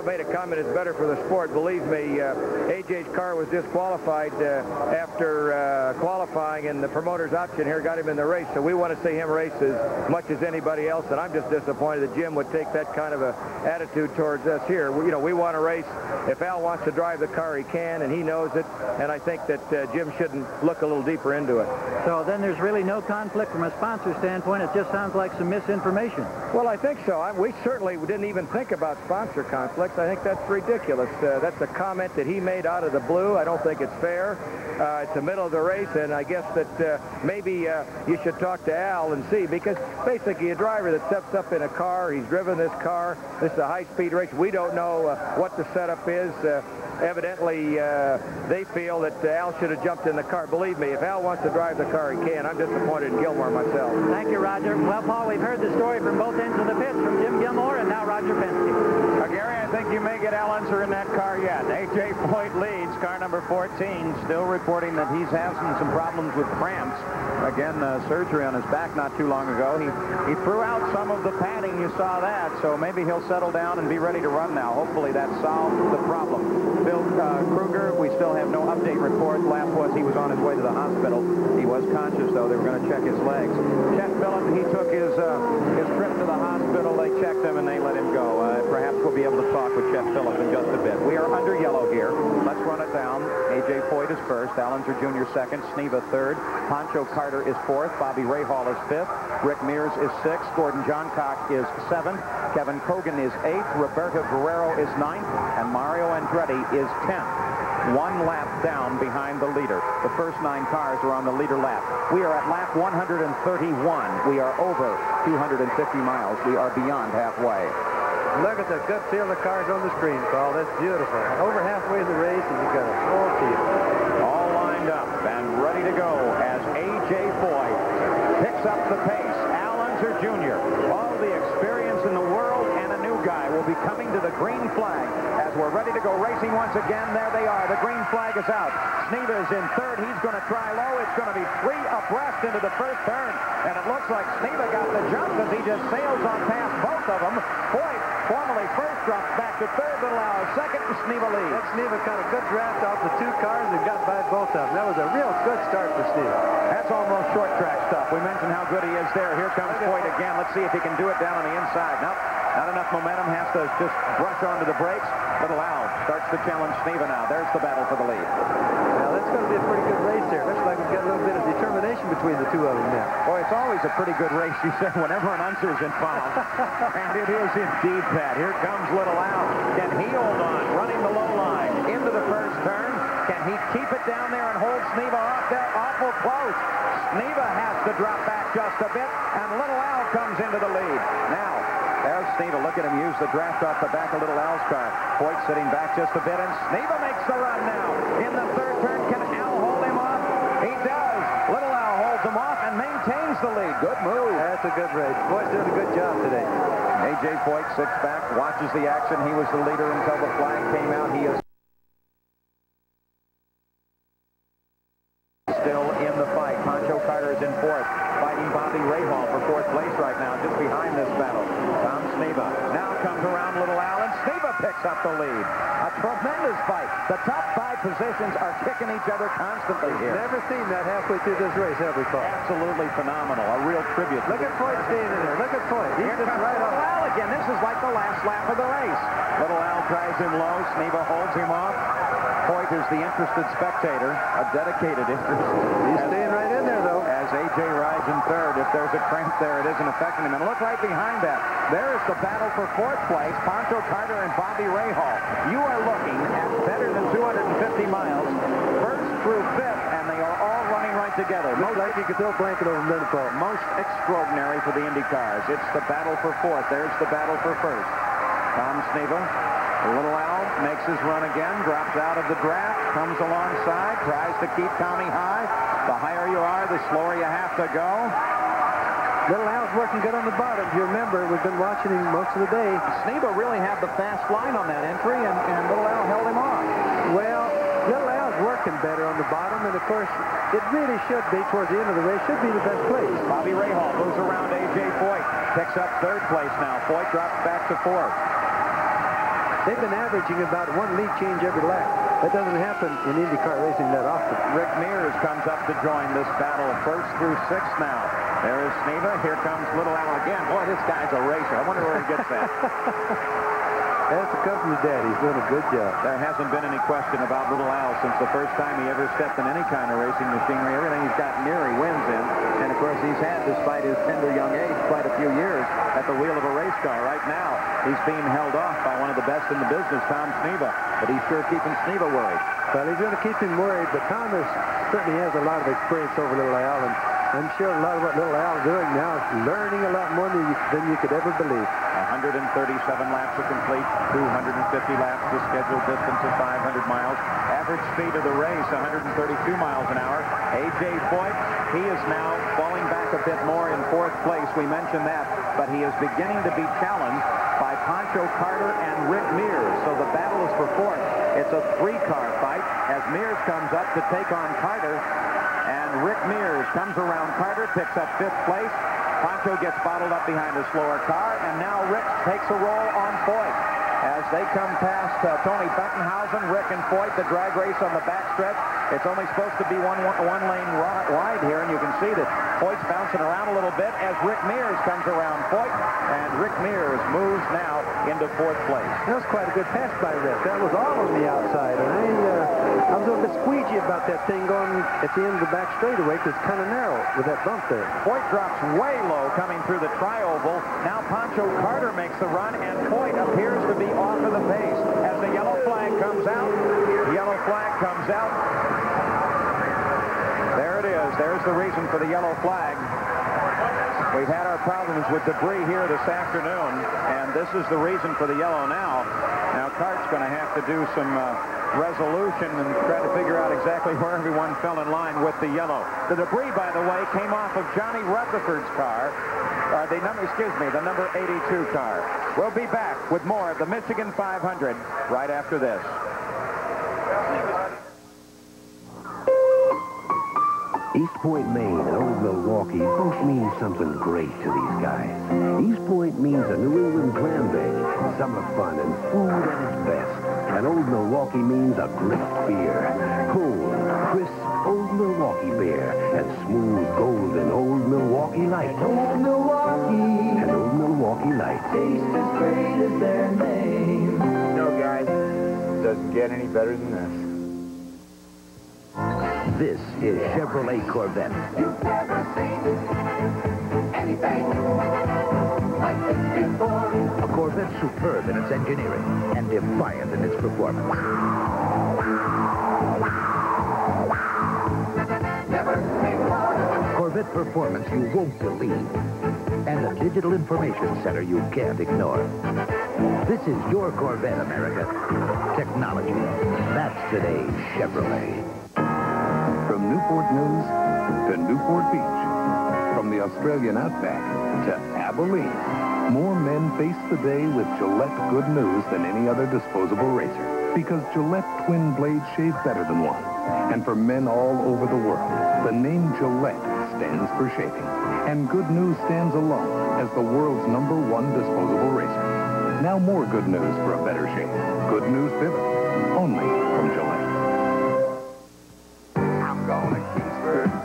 made a comment it's better for the sport. Believe me, A.J.'s car was disqualified after qualifying, and the promoter's option here got him in the race. So we want to see him race as much as anybody else, and I'm just disappointed that Jim would take that kind of a attitude towards us here. We want to race. If Al wants to drive the car, he can, and he knows it. And I think that Jim shouldn't look a little deeper into it. So then there's really no conflict from a sponsor standpoint. It just sounds like some misinformation. Well, I think so. We certainly didn't even think about sponsor conflicts. I think that's ridiculous. That's a comment that he made out of the blue. I don't think it's fair. It's the middle of the race, and I guess that maybe you should talk to Al and see, because basically a driver that steps up in a car, he's driven this car, this is a high-speed race, we don't know what the setup is. Evidently, they feel that Al should have jumped in the car. Believe me, if Al wants to drive the car, he can. I'm disappointed in Gilmore myself. Thank you, Roger. Well, Paul, we've heard the story from both ends of the pits, from Jim Gilmore and now Roger Penske. Gary, I think you may get Al Unser in that car yet. A.J. Foyt leads, car number 14, still reporting that he's having some problems with cramps. Again, surgery on his back not too long ago. He threw out some of the padding. You saw that, so maybe he'll settle down and be ready to run now. Hopefully that solves the problem. Bill Kruger, we still have no update report. Last was he was on his way to the hospital. He was conscious, though. They were going to check his legs. Chet Phillip, he took his trip to the hospital. They checked him and they let him go. Perhaps we'll be able to talk with Chet Phillip in just a bit. We are under yellow here. Let's run it down. A.J. Foyt is first. Al Unser Jr. second. Sneva third. Pancho Carter is fourth. Bobby Rahal is fifth. Rick Mears is sixth. Gordon Johncock is seventh. Kevin Kogan is eighth. Roberto Guerrero is ninth. And Mario Andretti is 10th. 1 lap down behind the leader. The first 9 cars are on the leader lap. We are at lap 131. We are over 250 miles. We are beyond halfway. Look at the good field of cars on the screen, Paul. That's beautiful. Over halfway in the race, and you've got a full field. All lined up and ready to go as A.J. Foyt picks up the pace. Al Unser Jr., all the experience in the world, and a new guy will be coming to the green flag as we're ready to go racing once again. There they are. The green flag is out. Sneeva's in third. He's going to try low. It's going to be 3 abreast into the first turn, and it looks like Sneeva got the jump as he just sails on past both of them. Foyt, formerly first, drops back to third. Little Al second, and Sneeva leads. That Sneeva got a good draft off the 2 cars and got by both of them. That was a real good start for Sneeva. That's almost short track stuff. We mentioned how good he is there. Here comes Foyt again. Let's see if he can do it down on the inside. Nope, not enough momentum. Has to just brush onto the brakes. Little Al starts to challenge Sneeva now. There's the battle for the lead. Now, that's going to be a pretty good race here. Looks like we've got a little bit of determination between the 2 of them now. Boy, it's always a pretty good race, you say, whenever an Unser's involved. And it is indeed, Pat. Here comes Little Al. Can he hold on, running the low line into the first turn? Can he keep it down there and hold Sneeva off there? Awful close. Sneeva has to drop back just a bit, and Little Al comes into the lead. Now, there's Sneeva. Look at him use the draft off the back of Little Al's car. Foyt sitting back just a bit, and Sneeva makes the run now. In the third turn, can Al hold him off? He does. Little Al holds him off and maintains the lead. Good move. That's a good race. Foyt's doing a good job today. A.J. Foyt sits back, watches the action. He was the leader until the flag came out. He is still in the fight. Pancho Carter is in fourth, fighting Bobby Rahal for fourth place right now, just behind this battle. Tom Sneeva now comes around Little Al, and Sneeva picks up the lead. A tremendous fight. The top 5 positions are kicking each other constantly here. Never seen that halfway through this race, have we, Paul? Absolutely phenomenal. A real tribute. Look at Foyt standing there. Look at Foyt. He's Here just comes right Little on. Al again. This is like the last lap of the race. Little Al drives him low. Sneeva holds him off. Foyt is the interested spectator, a dedicated interest. He's staying right in there, though. As A.J. rides in third. If there's a cramp there, it isn't affecting him. And look right behind that. There is the battle for fourth place, Pancho Carter and Bobby Rahal. You are looking at better than 250 miles, first through fifth, and they are all running right together. Looks like you could throw a blanket over them, Paul. Most extraordinary for the IndyCars. It's the battle for fourth. There's the battle for first. Tom Sneeva. Little Al makes his run again, drops out of the draft, comes alongside, tries to keep Tommy high. The higher you are, the slower you have to go. Little Al's working good on the bottom. If you remember, we've been watching him most of the day. Sneeva really had the fast line on that entry, and Little Al held him off. Well, Little Al's working better on the bottom, and of course, it really should be, towards the end of the race, should be the best place. Bobby Rahal moves around A.J. Foyt, picks up third place now. Foyt drops back to fourth. They've been averaging about 1 lead change every lap. That doesn't happen in IndyCar racing that often. Rick Mears comes up to join this battle, first through sixth now. There is Sneeva. Here comes Little Al again. Boy, this guy's a racer. I wonder where he gets that. That's the company's dad. He's doing a good job. There hasn't been any question about Little Al since the first time he ever stepped in any kind of racing machinery. Everything he's got near, he wins in. And, of course, he's had, despite his tender young age, quite a few years at the wheel of a race car. Right now, he's being held off by one of the best in the business, Tom Sneeva. But he's sure keeping Sneeva worried. Well, he's going to keep him worried, but Thomas certainly has a lot of experience over Little Al, and I'm sure a lot of what Little Al's doing now is learning a lot more than you could ever believe. 137 laps to complete, 250 laps to scheduled distance of 500 miles. Average speed of the race, 132 miles an hour. A.J. Foyt, he is now falling back a bit more in fourth place. We mentioned that, but he is beginning to be challenged by Pancho Carter and Rick Mears. So the battle is for fourth. It's a 3-car fight as Mears comes up to take on Carter. And Rick Mears comes around Carter, picks up fifth place. Pancho gets bottled up behind a slower car, and now Rick takes a roll on Foyt. As they come past Tony Bettenhausen, Rick and Foyt, the drag race on the backstretch. It's only supposed to be one lane wide here, and you can see that Foyt's bouncing around a little bit as Rick Mears comes around Foyt, and Rick Mears moves now into fourth place. That was quite a good pass by Rick. That was all on the outside, and I was a little bit squeegee about that thing going at the end of the back straightaway because it's kind of narrow with that bump there. Foyt drops way low coming through the tri-oval. Now Pancho Carter makes the run, and Foyt appears to be off of the pace as the yellow flag comes out. Yellow flag comes out. There it is. There's the reason for the yellow flag. We've had our problems with debris here this afternoon, and this is the reason for the yellow now. Now, Cart's going to have to do some resolution and try to figure out exactly where everyone fell in line with the yellow. The debris, by the way, came off of Johnny Rutherford's car. The number 82 car. We'll be back with more of the Michigan 500 right after this. East Point, Maine and Old Milwaukee both mean something great to these guys. East Point means a New England clam bake, summer fun, and food at its best. And Old Milwaukee means a great beer. Cold, crisp Old Milwaukee beer and smooth, golden Old Milwaukee Light. Old Milwaukee. And Old Milwaukee Light. Taste as great as their name. No, guys, doesn't get any better than this. This is Chevrolet Corvette. You've never seen anything like this before. A Corvette superb in its engineering and defiant in its performance. Never seen more. Corvette performance you won't believe. And a digital information center you can't ignore. This is your Corvette, America. Technology. That's today's Chevrolet. From Newport News to Newport Beach, from the Australian outback to Abilene, more men face the day with Gillette Good News than any other disposable razor. Because Gillette twin blades shave better than one. And for men all over the world, the name Gillette stands for shaving. And Good News stands alone as the world's #1 disposable razor. Now more good news for a better shave. Good News Pivot, only from Gillette.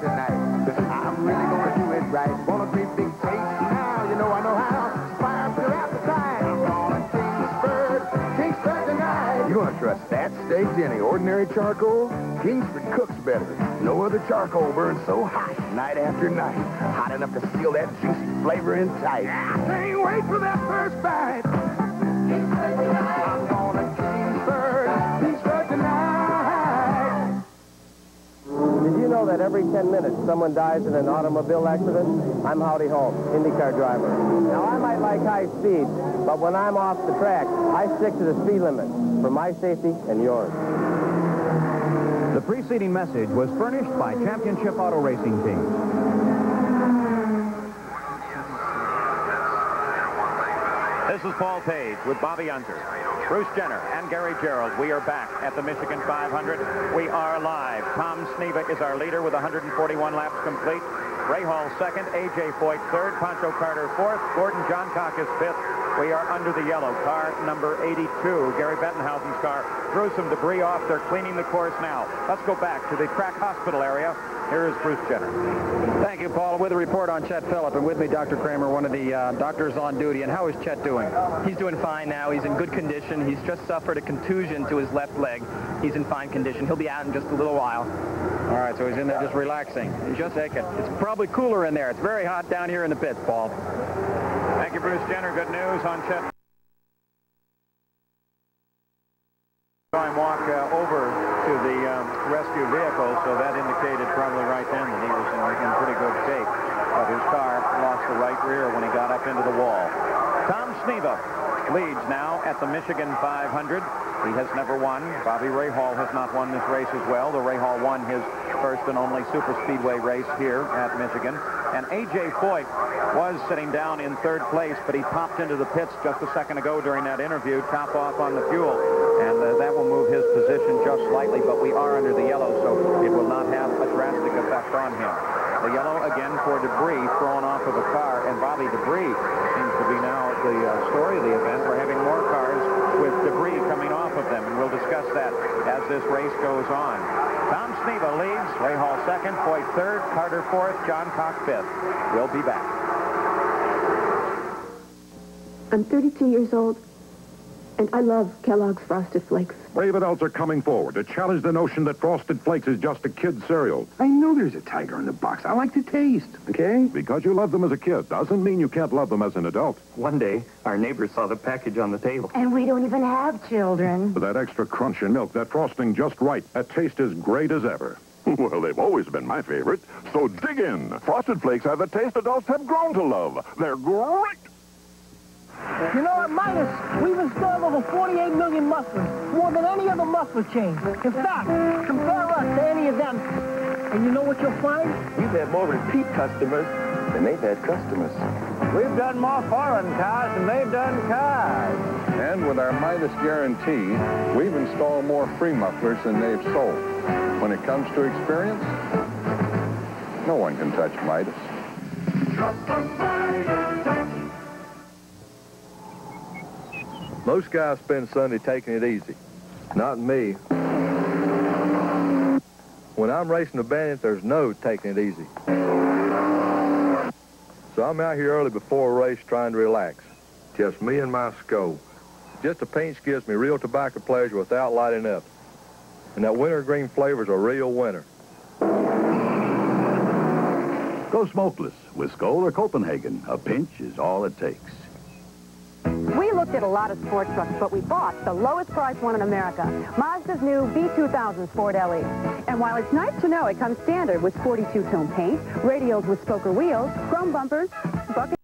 Tonight. I'm really gonna do it right. Want a great big taste? Now you know I know how. Fire up your appetite. I'm gonna Kingsford tonight. You want to trust that steak to any ordinary charcoal? Kingsford cooks better. No other charcoal burns so hot night after night. Hot enough to seal that juicy flavor in tight. I can't wait for that first bite. Kingsford tonight. I'm gonna Kingsford tonight. Did you know that every 10 minutes someone dies in an automobile accident? I'm Howdy Holmes, IndyCar driver. Now, I might like high speed, but when I'm off the track, I stick to the speed limit for my safety and yours. The preceding message was furnished by Championship Auto Racing Teams. This is Paul Page with Bobby Unser, Bruce Jenner, and Gary Gerald. We are back at the Michigan 500. We are live. Tom Sneva is our leader with 141 laps complete. Ray Hall second, A.J. Foyt third, Pancho Carter fourth, Gordon Johncock is fifth. We are under the yellow. Car number 82, Gary Bettenhausen's car, threw some debris off. They're cleaning the course now. Let's go back to the track hospital area. Here is Bruce Jenner. Thank you, Paul. With a report on Chet Phillip, and with me, Dr. Kramer, one of the doctors on duty. And how is Chet doing? He's doing fine now. He's in good condition. He's just suffered a contusion to his left leg. He's in fine condition. He'll be out in just a little while. All right, so he's in there just relaxing. Just take it. It's probably cooler in there. It's very hot down here in the pits, Paul. Thank you, Bruce Jenner. Good news on Chet. Time walk over to the rescue vehicle, so that indicated probably right then that he was in pretty good shape. But his car lost the right rear when he got up into the wall. Tom Sneva leads now at the Michigan 500. He has never won. Bobby Rahal has not won this race as well. The Rahal won his first and only super speedway race here at Michigan. And A.J. Foyt was sitting down in third place, but he popped into the pits just a second ago during that interview, top off on the fuel. And that will move his position just slightly, but we are under the yellow, so it will not have a drastic effect on him. The yellow again for debris thrown off of a car, and Bobby, debris seems to be now the story of the event. We're having more cars with debris coming off of them, and we'll discuss that as this race goes on. Tom Sneva leads, Rahal second, Foyt third, Carter fourth, Johncock fifth. We'll be back. I'm 32 years old, and I love Kellogg's Frosted Flakes. Brave adults are coming forward to challenge the notion that Frosted Flakes is just a kid's cereal. I know there's a tiger in the box. I like the taste, okay? Because you love them as a kid doesn't mean you can't love them as an adult. One day, our neighbor saw the package on the table. And we don't even have children. With that extra crunch in milk, that frosting just right, that taste as great as ever. Well, they've always been my favorite, so dig in. Frosted Flakes have the taste adults have grown to love. They're great. You know, at Midas, we've installed over 48 million mufflers, more than any other muffler chain. In fact, compare us to any of them, and you know what you'll find? We've had more repeat customers than they've had customers. We've done more foreign cars than they've done cars. And with our Midas guarantee, we've installed more free mufflers than they've sold. When it comes to experience, no one can touch Midas. Most guys spend Sunday taking it easy. Not me. When I'm racing a bandit, there's no taking it easy. So I'm out here early before a race trying to relax. Just me and my scope. Just a pinch gives me real tobacco pleasure without lighting up. And that wintergreen flavor's a real winner. Go smokeless with Skoal or Copenhagen. A pinch is all it takes. We looked at a lot of sports trucks, but we bought the lowest price one in America, Mazda's new B2000 Sport LE. And while it's nice to know it comes standard with 42-tone paint, radials with spoker wheels, chrome bumpers, bucket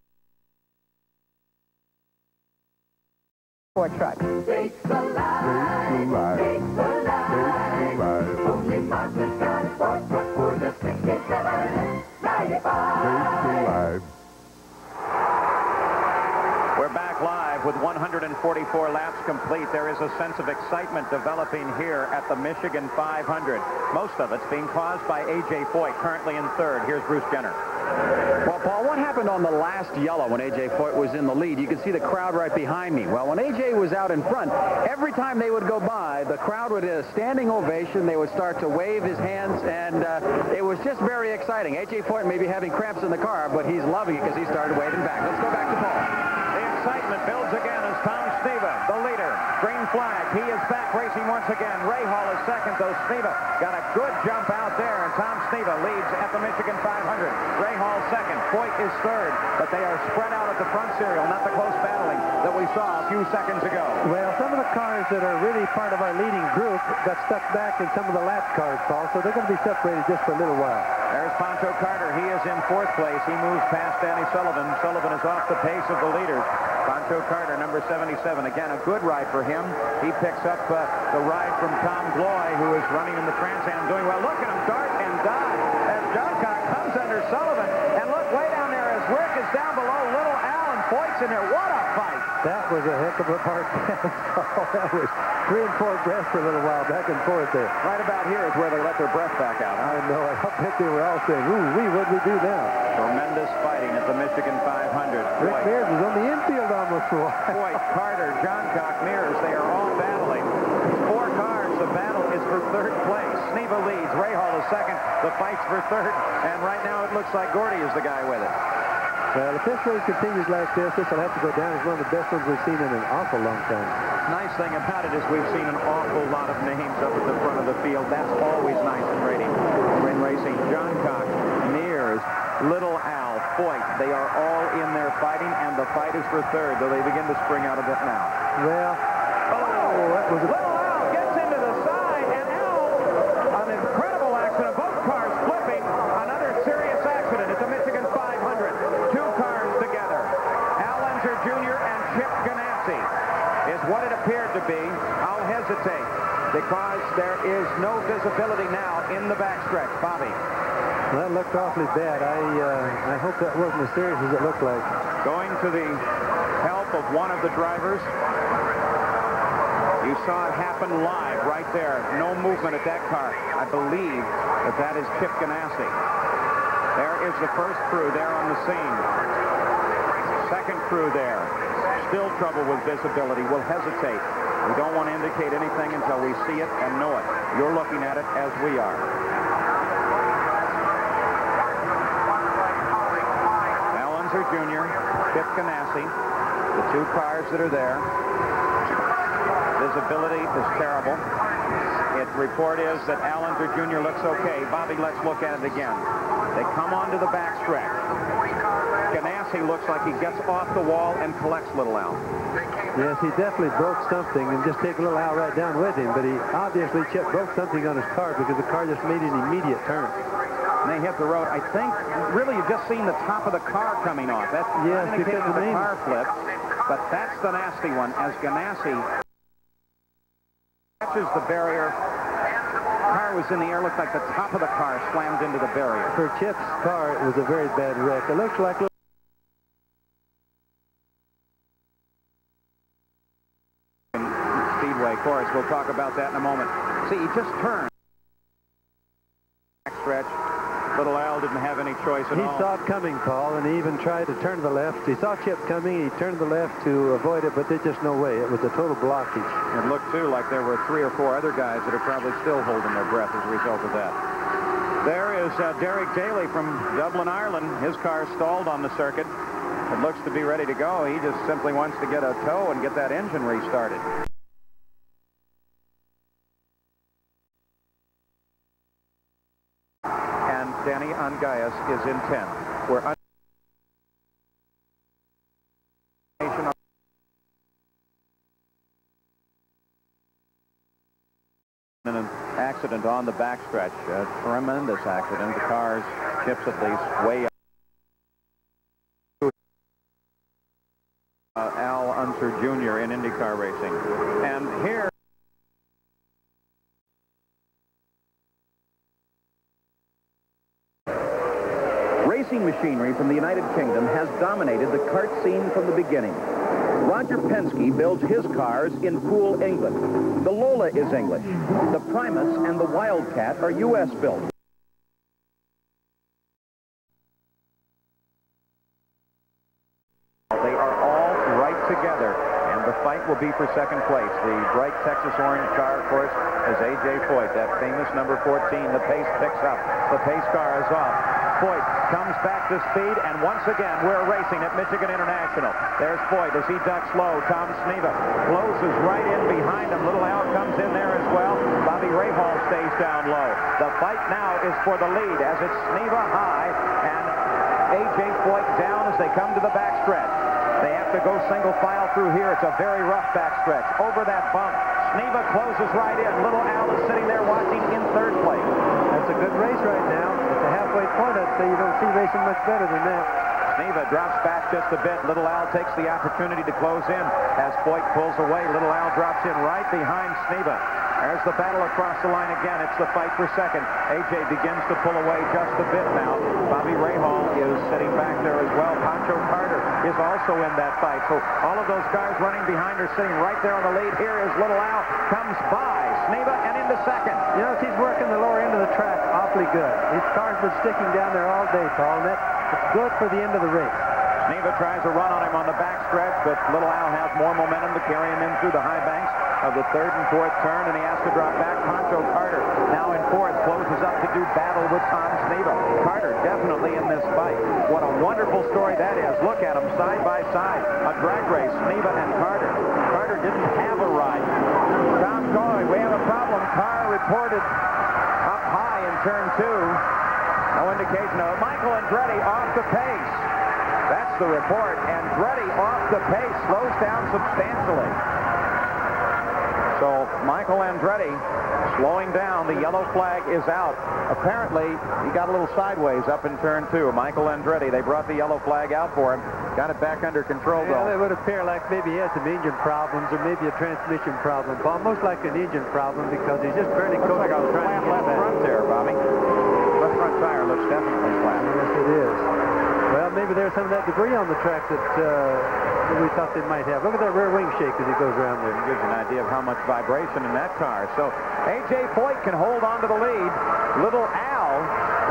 sport truck. Takes a life. Takes a life. Only Mazda's got a sport truck for the 67.95. We're back live with 144 laps complete. There is a sense of excitement developing here at the Michigan 500. Most of it's being caused by A.J. Foyt, currently in third. Here's Bruce Jenner. Well, Paul, what happened on the last yellow when A.J. Foyt was in the lead? You can see the crowd right behind me. Well, when A.J. was out in front, every time they would go by, the crowd would a standing ovation. They would start to wave his hands, and it was just very exciting. A.J. Foyt may be having cramps in the car, but he's loving it because he started waving back. Let's go back to Paul. Excitement builds again as Tom Sneva, the leader. Green flag. He is back racing once again. Rahal is second, though Sneva got a good jump out there, and Tom Sneva leads at the Michigan 500. Rahal second. Foyt is third, but they are spread out at the front serial, not the close battling that we saw a few seconds ago. Well, some of the cars that are really part of our leading group got stuck back in some of the lap cars, Paul, so they're going to be separated just for a little while. There's Pancho Carter. He is in fourth place. He moves past Danny Sullivan. Sullivan is off the pace of the leaders. Pancho Carter, number 77. Again, a good ride for him. He picks up the ride from Tom Gloy, who is running in the Trans Am, doing well. Look at him dart and dive as Johncock comes under Sullivan. And look way down there as Rick is down below. Little Al and Foyt's in there. What a fight. That was a heck of a part. That was 3 and 4 breaths for a little while, back and forth there. Right about here is where they let their breath back out. I know. I bet they were all saying, ooh, what'd we do now? Tremendous fighting at the Michigan 500. Rick Mears was on the infield almost for a while. Foyt, Carter, Johncock, Mears, they are all battling. 4 cars. The battle is for third place. Sneva leads. Rahal is second. The fight's for third. And right now it looks like Gordy is the guy with it. Well, if this race continues like this will have to go down as one of the best ones we've seen in an awful long time. Nice thing about it is we've seen an awful lot of names up at the front of the field. That's always nice in racing. Johncock, Mears, Little Al, Foyt, they are all in there fighting, and the fight is for third, though they begin to spring out a bit now. Well, that was a... Little Al gets into the side, and Al, an incredible accident, both cars flipping, another serious accident at the Michigan 500. 2 cars together. Al Unser Jr. and Chip Ganassi is what it appeared to be. I'll hesitate because there is no visibility now in the backstretch. Bobby. That looked awfully bad. I hope that wasn't as serious as it looked like. Going to the help of one of the drivers. You saw it happen live right there. No movement at that car. I believe that is Chip Ganassi. There is the first crew there on the scene. Second crew there. Still trouble with visibility. We'll hesitate. We don't want to indicate anything until we see it and know it. You're looking at it as we are. Al Unser Jr., Chip Ganassi, the 2 cars that are there. Visibility is terrible. The report is that Al Unser Jr. looks okay. Bobby, let's look at it again. They come onto the backstretch. Ganassi looks like he gets off the wall and collects Little Al. Yes, he definitely broke something, and just take Little Al right down with him, but he obviously Chip broke something on his car because the car just made an immediate turn. And they hit the road. I think, really, you've just seen the top of the car coming off. That's indicating the car flipped, but that's the nasty one, as Ganassi catches the barrier. The car was in the air, looked like the top of the car slammed into the barrier. For Chip's car, it was a very bad wreck. It looks like Speedway course. We'll talk about that in a moment. See, he just turned. Backstretch. Little Al didn't have any choice at all. He saw it coming, Paul, and he even tried to turn to the left. He saw Chip coming. He turned to the left to avoid it, but there's just no way. It was a total blockage. It looked, too, like there were 3 or 4 other guys that are probably still holding their breath as a result of that. There is Derek Daly from Dublin, Ireland. His car stalled on the circuit. It looks to be ready to go. He just simply wants to get a tow and get that engine restarted. And Danny Angayas is in 10th. We're an accident on the backstretch. A tremendous accident. The car's Chips at least way up. Al Unser Jr. in IndyCar racing. And here racing machinery from the United Kingdom has dominated the kart scene from the beginning. Roger Penske builds his cars in Poole, England. The Lola is English. The Primus and the Wildcat are U.S. built. They are all right together, and the fight will be for second place. The bright Texas orange car, of course, is A.J. Foyt, that famous number 14. The pace picks up. The pace car is off. Foyt comes back to speed, and once again, we're racing at Michigan International. There's Foyt as he ducks low. Tom Sneva closes right in behind him. Little Al comes in there as well. Bobby Rahal stays down low. The fight now is for the lead as it's Sneva high and A.J. Foyt down as they come to the backstretch. They have to go single file through here. It's a very rough backstretch. Over that bump, Sneva closes right in. Little Al is sitting there watching in third place. That's a good race right now. At the halfway point, I'd say you don't see racing much better than that. Sneva drops back just a bit. Little Al takes the opportunity to close in. As Foyt pulls away, Little Al drops in right behind Sneva. There's the battle across the line again. It's the fight for second. A.J. begins to pull away just a bit now. Bobby Rahal is sitting back there as well. Pancho Carter is also in that fight. So all of those guys running behind are sitting right there on the lead. Here is Little Al. Comes by Sneva and into second. You know, he's working the lower end of the track awfully good. His car's been sticking down there all day, Paul, and that's good for the end of the race. Sneva tries to run on him on the backstretch, but Little Al has more momentum to carry him in through the high banks of the third and fourth turn, and he has to drop back. Pancho Carter, now in fourth, closes up to do battle with Tom Sneva. Carter definitely in this fight. What a wonderful story that is. Look at them side by side. A drag race, Sneva and Carter. Carter didn't have a ride. Tom Coy, we have a problem. Car reported up high in turn 2. No indication of it. Michael Andretti off the pace. That's the report. Andretti off the pace, slows down substantially. So Michael Andretti slowing down. The yellow flag is out. Apparently, he got a little sideways up in turn 2. Michael Andretti, they brought the yellow flag out for him. Got it back under control, though. Well, it would appear like maybe he has some engine problems or maybe a transmission problem, Paul. Most like an engine problem because he's just barely looks like a flat left front there, Bobby. Left front tire looks definitely flat. Yes, it is. Well, maybe there's some of that debris on the track that we thought they might have. Look at that rear wing shake as he goes around there. It gives you an idea of how much vibration in that car. So A.J. Foyt can hold on to the lead. Little Al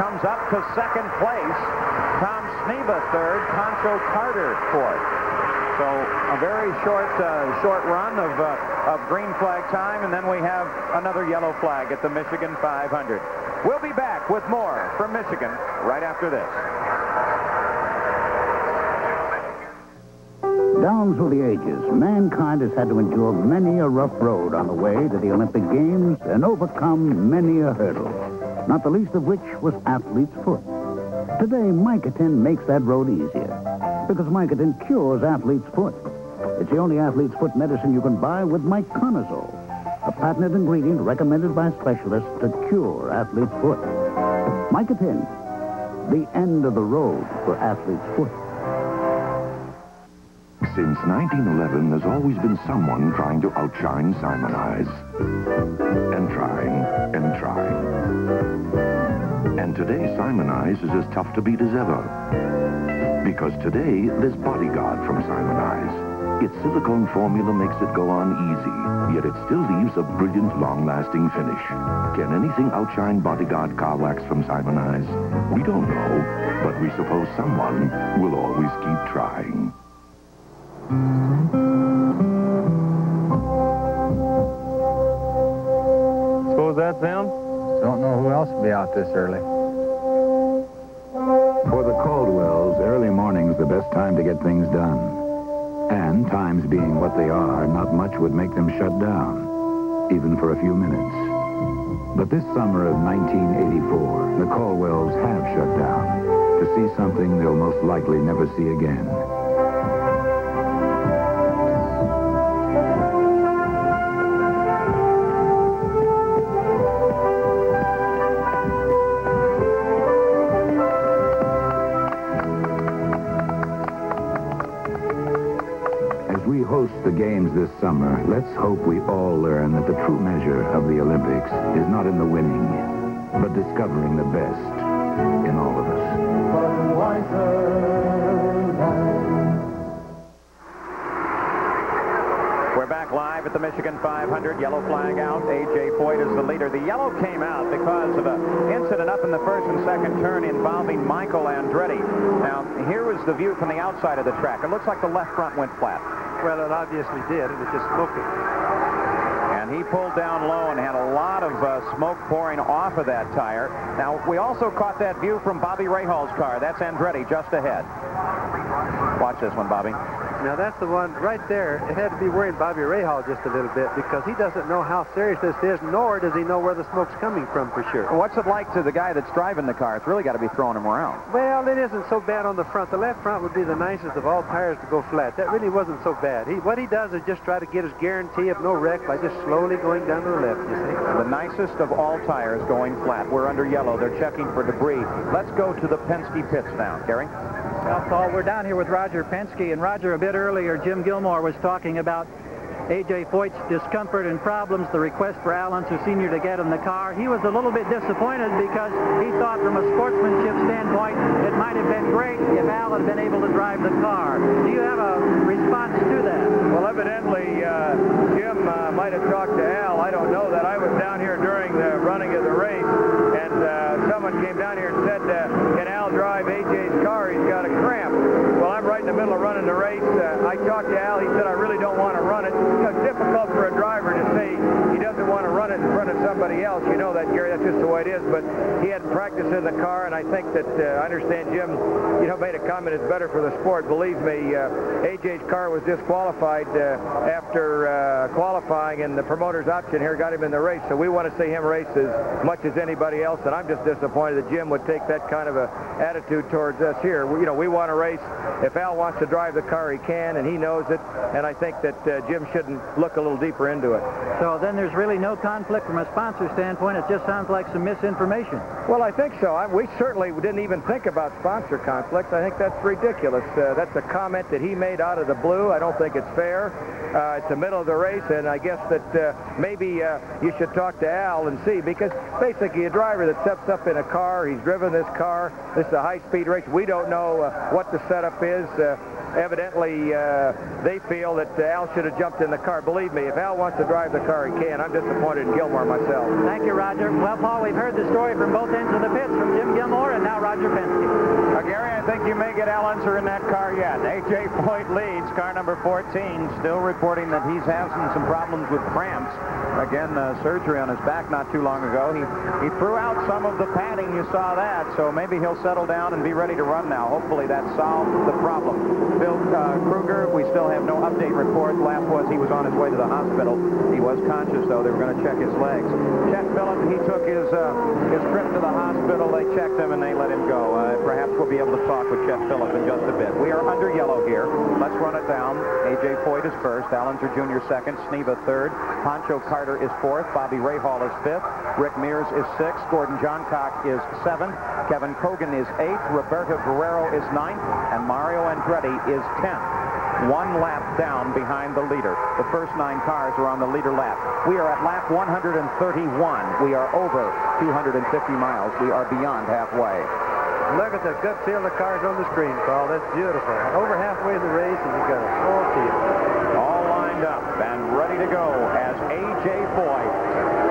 comes up to second place. Tom Sneva third. Pancho Carter fourth. So a very short run of green flag time, and then we have another yellow flag at the Michigan 500. We'll be back with more from Michigan right after this. Down through the ages, mankind has had to endure many a rough road on the way to the Olympic Games and overcome many a hurdle, not the least of which was athlete's foot. Today, Micotin makes that road easier. because Mycotin cures athlete's foot. It's the only athlete's foot medicine you can buy with Myconazole, a patented ingredient recommended by specialists to cure athlete's foot. Mycotin, the end of the road for athlete's foot. Since 1911, there's always been someone trying to outshine Simonize. And trying, and trying. And today, Simonize is as tough to beat as ever. Because today, there's Bodyguard from Simonize. Its silicone formula makes it go on easy, yet it still leaves a brilliant, long-lasting finish. Can anything outshine Bodyguard car wax from Simonize? We don't know, but we suppose someone will always keep trying. Suppose that's them? Don't know who else will be out this early. For the Caldwells, early morning's the best time to get things done. And times being what they are, not much would make them shut down, even for a few minutes. But this summer of 1984, the Caldwells have shut down to see something they'll most likely never see again. Host the games this summer, let's hope we all learn that the true measure of the Olympics is not in the winning, but discovering the best in all of us. We're back live at the Michigan 500. Yellow flag out. A.J. Foyt is the leader. The yellow came out because of an incident up in the first and second turn involving Michael Andretti. Now, here was the view from the outside of the track. It looks like the left front went flat. Well, it obviously did. It was just smoking. And he pulled down low and had a lot of smoke pouring off of that tire. Now, we also caught that view from Bobby Rahal's car. That's Andretti just ahead. Watch this one, Bobby. Now, that's the one right there. It had to be worrying Bobby Rahal just a little bit because he doesn't know how serious this is, nor does he know where the smoke's coming from for sure. What's it like to the guy that's driving the car? It's really got to be throwing him around. Well, it isn't so bad on the front. The left front would be the nicest of all tires to go flat. That really wasn't so bad. What he does is just try to get his guarantee of no wreck by just slowly going down to the left, you see. The nicest of all tires going flat. We're under yellow. They're checking for debris. Let's go to the Penske pits now. Gary? Well, Paul, we're down here with Roger Penske, and Roger, a bit earlier, Jim Gilmore was talking about A.J. Foyt's discomfort and problems, the request for Al Unser Sr. to get in the car. He was a little bit disappointed because he thought from a sportsmanship standpoint it might have been great if Al had been able to drive the car. Do you have a response to that? Well, evidently, Jim might have talked to Al. I don't know that. I was down here during the running of the race, and someone came down here and said, can Al drive A.J.'s car? He's got a cramp. Well, I'm right in the middle of running the race. I talked to Al. He said, I really don't want to run it. It's difficult for a driver to say he doesn't want to run it in front of somebody else. You know that, Gary. That's just the way it is. But he hadn't practiced in the car, and I think that I understand Jim, made a comment it's better for the sport. Believe me, A.J.'s car was disqualified after qualifying, and the promoter's option here got him in the race. So we want to see him race as much as anybody else, and I'm just disappointed that Jim would take that kind of a attitude towards us here. We want to race. If Al wants to drive the car, he can, and he knows it, and I think that Jim shouldn't look a little deeper into it. So then there's really no conflict from a sponsor standpoint. It just sounds like some misinformation. Well, I think so. We certainly didn't even think about sponsor conflicts. I think that's ridiculous. That's a comment that he made out of the blue. I don't think it's fair. It's the middle of the race, and I guess that maybe you should talk to Al and see, because basically a driver that steps up in a car, he's driven this car, this is a high-speed race. We don't know what the setup is. Evidently, they feel that Al should have jumped in the car. Believe me, if Al wants to drive the car, he can. I'm disappointed in Gilmore myself. Thank you, Roger. Well, Paul, we've heard the story from both ends of the pits, from Jim Gilmore and now Roger Penske. Gary, I think you may get Al Unser in that car yet. A.J. Foyt leads, car number 14, still reporting that he's having some problems with cramps. Again, surgery on his back not too long ago. He threw out some of the padding. You saw that, so maybe he'll settle down and be ready to run now. Hopefully that solves the problem. Bill Kruger, we still have no update report. Last was he was on his way to the hospital. He was conscious, though. They were going to check his legs. Chet Phillips, he took his trip to the hospital. They checked him, and they let him go. Perhaps we'll be able to talk with Chet Phillips in just a bit. We are under yellow here. Let's run it down. A.J. Foyt is first. Allenser Jr. second. Sneva third. Pancho Carter is fourth. Bobby Rahal is fifth. Rick Mears is sixth. Gordon Johncock is seventh. Kevin Cogan is eighth. Roberto Guerrero is ninth. And Mario Andretti is 10th. 1 lap down behind the leader. The first 9 cars are on the leader lap. We are at lap 131. We are over 250 miles. We are beyond halfway. Look at the good field of cars on the screen, Carl. That's beautiful. Over halfway in the race, and you've got a full field. All lined up and ready to go as A.J. Foyt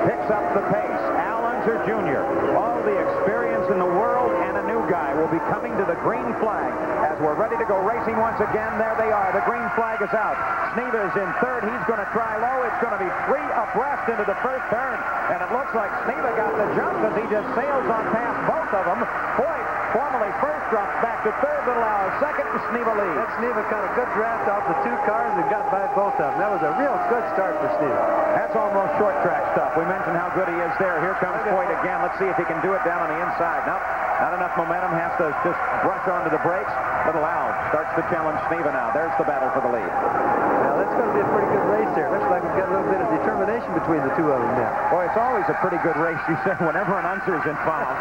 picks up the pace. Allenser Jr., all the experience in the world, and a new guy will be coming to the green flag as we're ready to go racing once again. There they are. The green flag is out. Sneva is in third. He's going to try low. It's going to be 3 abreast into the first turn, and it looks like Sneva got the jump as he just sails on past both of them. Foyt, formerly first, drops back to third. Little Al second, and Sneva leads. That Sneva got a good draft off the 2 cars and got by both of them. That was a real good start for Sneva. That's almost short track stuff. We mentioned how good he is there. Here comes Foyt again. Let's see if he can do it down on the inside. Nope, not enough momentum. Has to just brush onto the brakes. Little Al starts to challenge Sneva now. There's the battle for the lead. Now, that's going to be a pretty good race there. Looks like we've got a little bit of determination between the 2 of them now. Boy, it's always a pretty good race, you say, whenever an Unser is involved.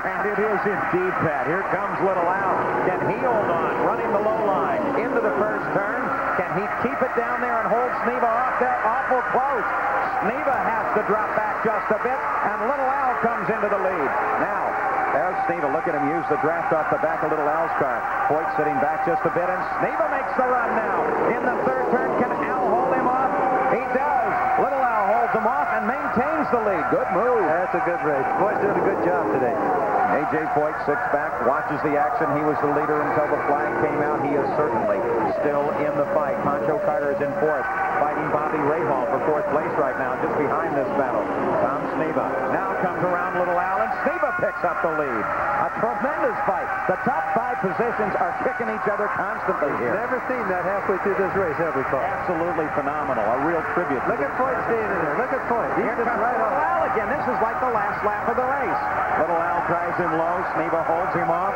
And it is indeed, Pat. Here comes Little Al. Can he hold on? Running the low line into the first turn. Can he keep it down there and hold Sneva off there? Awful close. Sneva has to drop back just a bit, and Little Al comes into the lead. Now, there's Sneva. Look at him use the draft off the back of Little Al's car. Foyt sitting back just a bit, and Sneva makes the run now. In the third turn, can Al hold him off? He does. Little Al holds him off and maintains the lead. Good move. That's a good race. Foyt's doing a good job today. A.J. Foyt sits back, watches the action. He was the leader until the flag came out. He is certainly still in the fight. Pancho Carter is in fourth, fighting Bobby Rahal for 4th place right now, just behind this battle. Tom Sneva now comes around Little Al, and Sneva picks up the lead. A tremendous fight. The top 5 positions are kicking each other constantly here. Never seen that halfway through this race, have we, Paul? Absolutely phenomenal. A real tribute. Look at Foyt staying in there. Look at Foyt. He's just right on. Little Al again. This is like the last lap of the race. Little Al tries him low. Sneva holds him off.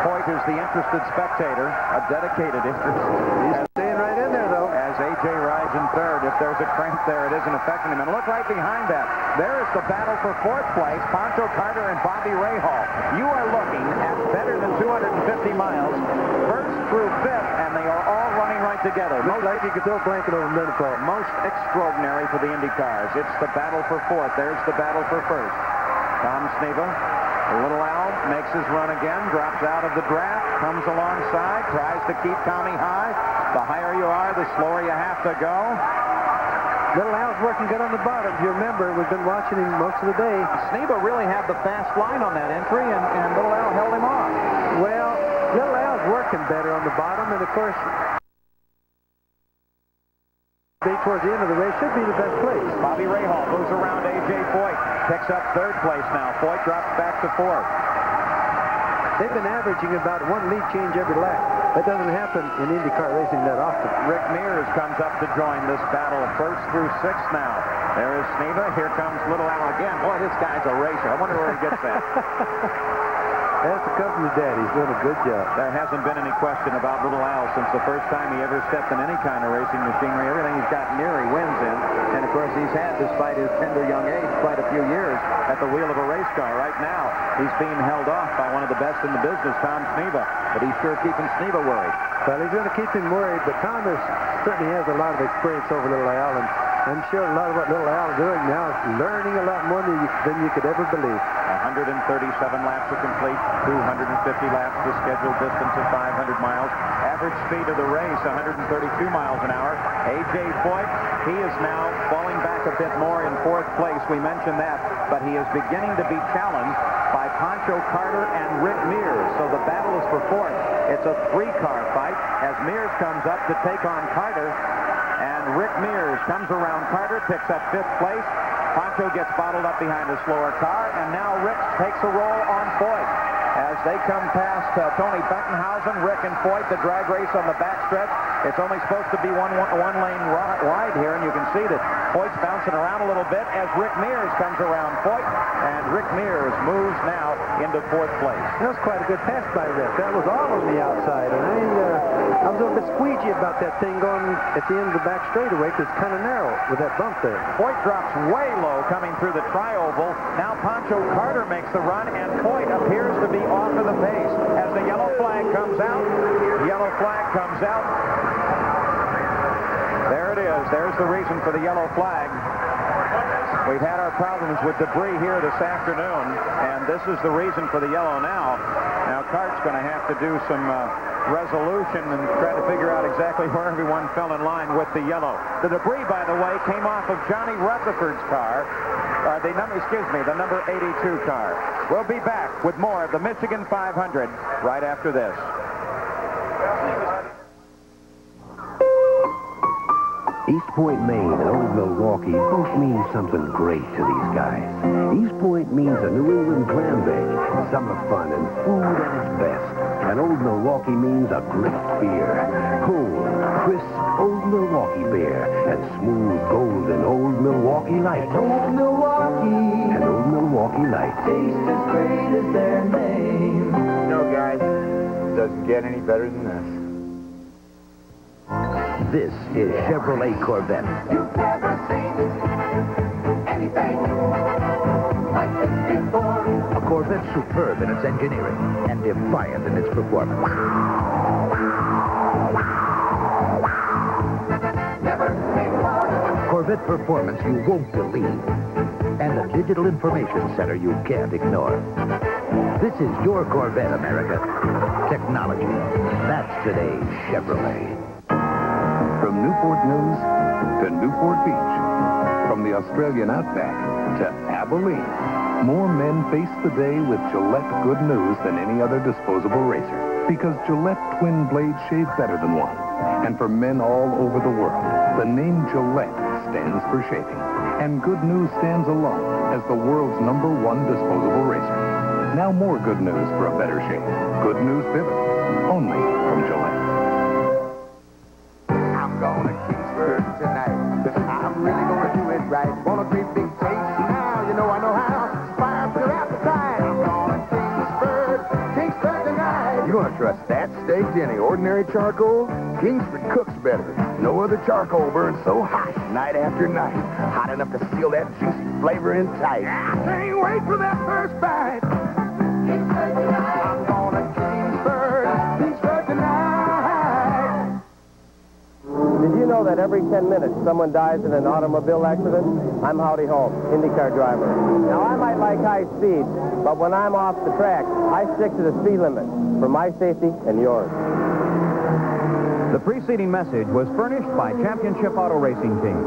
Foyt is the interested spectator, a dedicated interest. He's staying right in there, though. As A.J. rides in third. If there's a cramp there, it isn't affecting him. And look right behind that. There is the battle for 4th place, Pancho Carter and Bobby Rahal. You are looking at better than 250 miles, 1st through 5th, and they are all running right together. Most like you could throw a blanket over them, Paul. Most extraordinary for the Indy cars. It's the battle for 4th. There's the battle for 1st. Tom Sneva. Little Al makes his run again, drops out of the draft, comes alongside, tries to keep Tommy high. The higher you are, the slower you have to go. Little Al's working good on the bottom. If you remember, we've been watching him most of the day. Sneva really had the fast line on that entry, and Little Al held him off. Well, Little Al's working better on the bottom, and of course, towards the end of the race should be the best place. Bobby Rahal moves around A.J. Foyt, picks up 3rd place now. Foyt drops back to 4th. They've been averaging about 1 lead change every lap. That doesn't happen in IndyCar racing that often. Rick Mears comes up to join this battle, 1st through 6th now. There is Sneva. Here comes Little Al again. Boy, this guy's a racer. I wonder where he gets that. That's the company's dad. He's doing a good job. There hasn't been any question about Little Al since the first time he ever stepped in any kind of racing machinery. Everything he's got near, he wins in. And, of course, he's had, despite his tender young age, quite a few years at the wheel of a race car. Right now, he's being held off by one of the best in the business, Tom Sneva. But he's sure keeping Sneva worried. Well, he's going to keep him worried, but Thomas certainly has a lot of experience over Little Al. And I'm sure a lot of what Little Al is doing now is learning a lot more than you could ever believe. 137 laps to complete, 250 laps to scheduled distance of 500 miles. Average speed of the race, 132 miles an hour. A.J. Foyt, he is now falling back a bit more in 4th place. We mentioned that, but he is beginning to be challenged by Pancho Carter and Rick Mears. So the battle is for 4th. It's a 3-car fight as Mears comes up to take on Carter. And Rick Mears comes around Carter, picks up 5th place. Pancho gets bottled up behind a slower car, and now Rick takes a roll on Foyt. as they come past Tony Bettenhausen, Rick and Foyt, the drag race on the backstretch. It's only supposed to be one lane wide here, and you can see that Foyt's bouncing around a little bit as Rick Mears comes around Foyt, and Rick Mears moves now into 4th place. That was quite a good pass by Rick. That was all on the outside, and I was a little bit squeegee about that thing going at the end of the back straightaway because it's kind of narrow with that bump there. Foyt drops way low coming through the tri-oval. Now Pancho Carter makes the run, and Foyt appears to be off of the pace as the yellow flag comes out. Yellow flag comes out. There it is. There's the reason for the yellow flag. We've had our problems with debris here this afternoon, and this is the reason for the yellow now. Now, Cart's going to have to do some resolution and try to figure out exactly where everyone fell in line with the yellow. The debris, by the way, came off of Johnny Rutherford's car. The number 82 car. We'll be back with more of the Michigan 500 right after this. East Point, Maine and Old Milwaukee both mean something great to these guys. East Point means a New England clam bake, summer fun, and food at its best. And Old Milwaukee means a great beer. Cold, crisp Old Milwaukee beer and smooth golden Old Milwaukee Light. Old Milwaukee. And Old Milwaukee Light. Taste as great as their name. No, guys, it doesn't get any better than this. This is Chevrolet Corvette. You've never seen anything like this before. A Corvette superb in its engineering and defiant in its performance. Never seen one. Corvette performance you won't believe. And a digital information center you can't ignore. This is your Corvette, America. Technology. That's today's Chevrolet. From Newport News to Newport Beach, from the Australian outback to Abilene, more men face the day with Gillette good news than any other disposable razor. Because Gillette twin blades shave better than one. And for men all over the world, the name Gillette stands for shaving. And good news stands alone as the world's #1 disposable razor. Now more good news for a better shave. Good news pivot, only from Gillette. Going to Kingsford tonight. I'm really going to do it right. Want a great big taste? Now you know I know how. Fire up your appetite. I'm going to Kingsford tonight. You want to trust that steak to any ordinary charcoal? Kingsford cooks better. No other charcoal burns so hot night after night. Hot enough to seal that juicy flavor in tight. I can't wait for that first bite. Kingsford tonight. I'm going to Kingsford tonight. Did you know that every 10 minutes someone dies in an automobile accident? I'm Howdy Holmes, IndyCar driver. Now, I might like high speed, but when I'm off the track, I stick to the speed limit for my safety and yours. The preceding message was furnished by Championship Auto Racing Teams.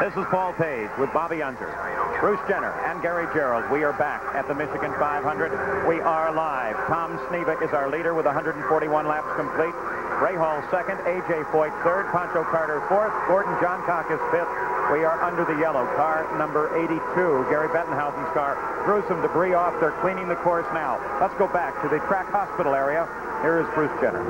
This is Paul Page with Bobby Unser, Bruce Jenner, and Gary Gerald. We are back at the Michigan 500. We are live. Tom Sneva is our leader with 141 laps complete. Ray Hall second, A.J. Foyt third, Pancho Carter fourth, Gordon Johncock is fifth. We are under the yellow. Car number 82, Gary Bettenhausen's car, threw some debris off. They're cleaning the course now. Let's go back to the track hospital area. Here is Bruce Jenner.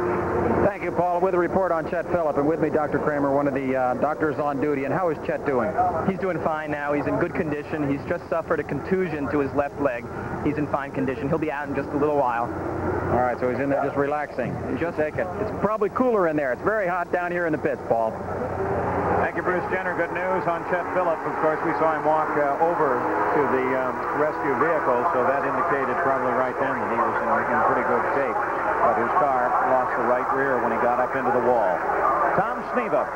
Thank you, Paul. With a report on Chet Phillip, and with me, Dr. Kramer, one of the doctors on duty. And how is Chet doing? He's doing fine now. He's in good condition. He's just suffered a contusion to his left leg. He's in fine condition. He'll be out in just a little while. All right, so he's in there just relaxing. Just take it. It's probably cooler in there. It's very hot down here in the pits, Paul. Thank you, Bruce Jenner. Good news on Chet Phillip. Of course, we saw him walk over to the rescue vehicle, so that indicated probably right then that he was in pretty good shape. But his car lost the right rear when he got up into the wall. Tom Sneva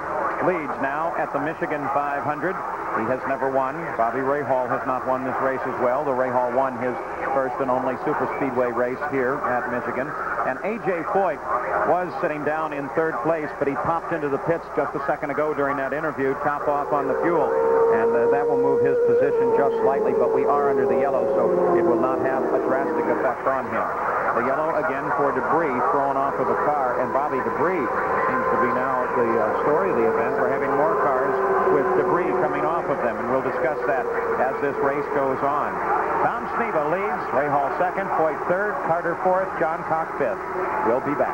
leads now at the Michigan 500. He has never won. Bobby Rahal has not won this race as well. The Rahal won his first and only super speedway race here at Michigan. And A.J. Foyt was sitting down in third place, but he popped into the pits just a second ago during that interview, top off on the fuel. And that will move his position just slightly, but we are under the yellow, so it will not have a drastic effect on him. The yellow again for debris thrown off of a car, and Bobby, debris seems to be now the story of the event. We're having more cars with debris coming off of them, and we'll discuss that as this race goes on. Tom Sneva leads, Ray Hall second, Foyt third, Carter fourth, John Cock fifth. We'll be back.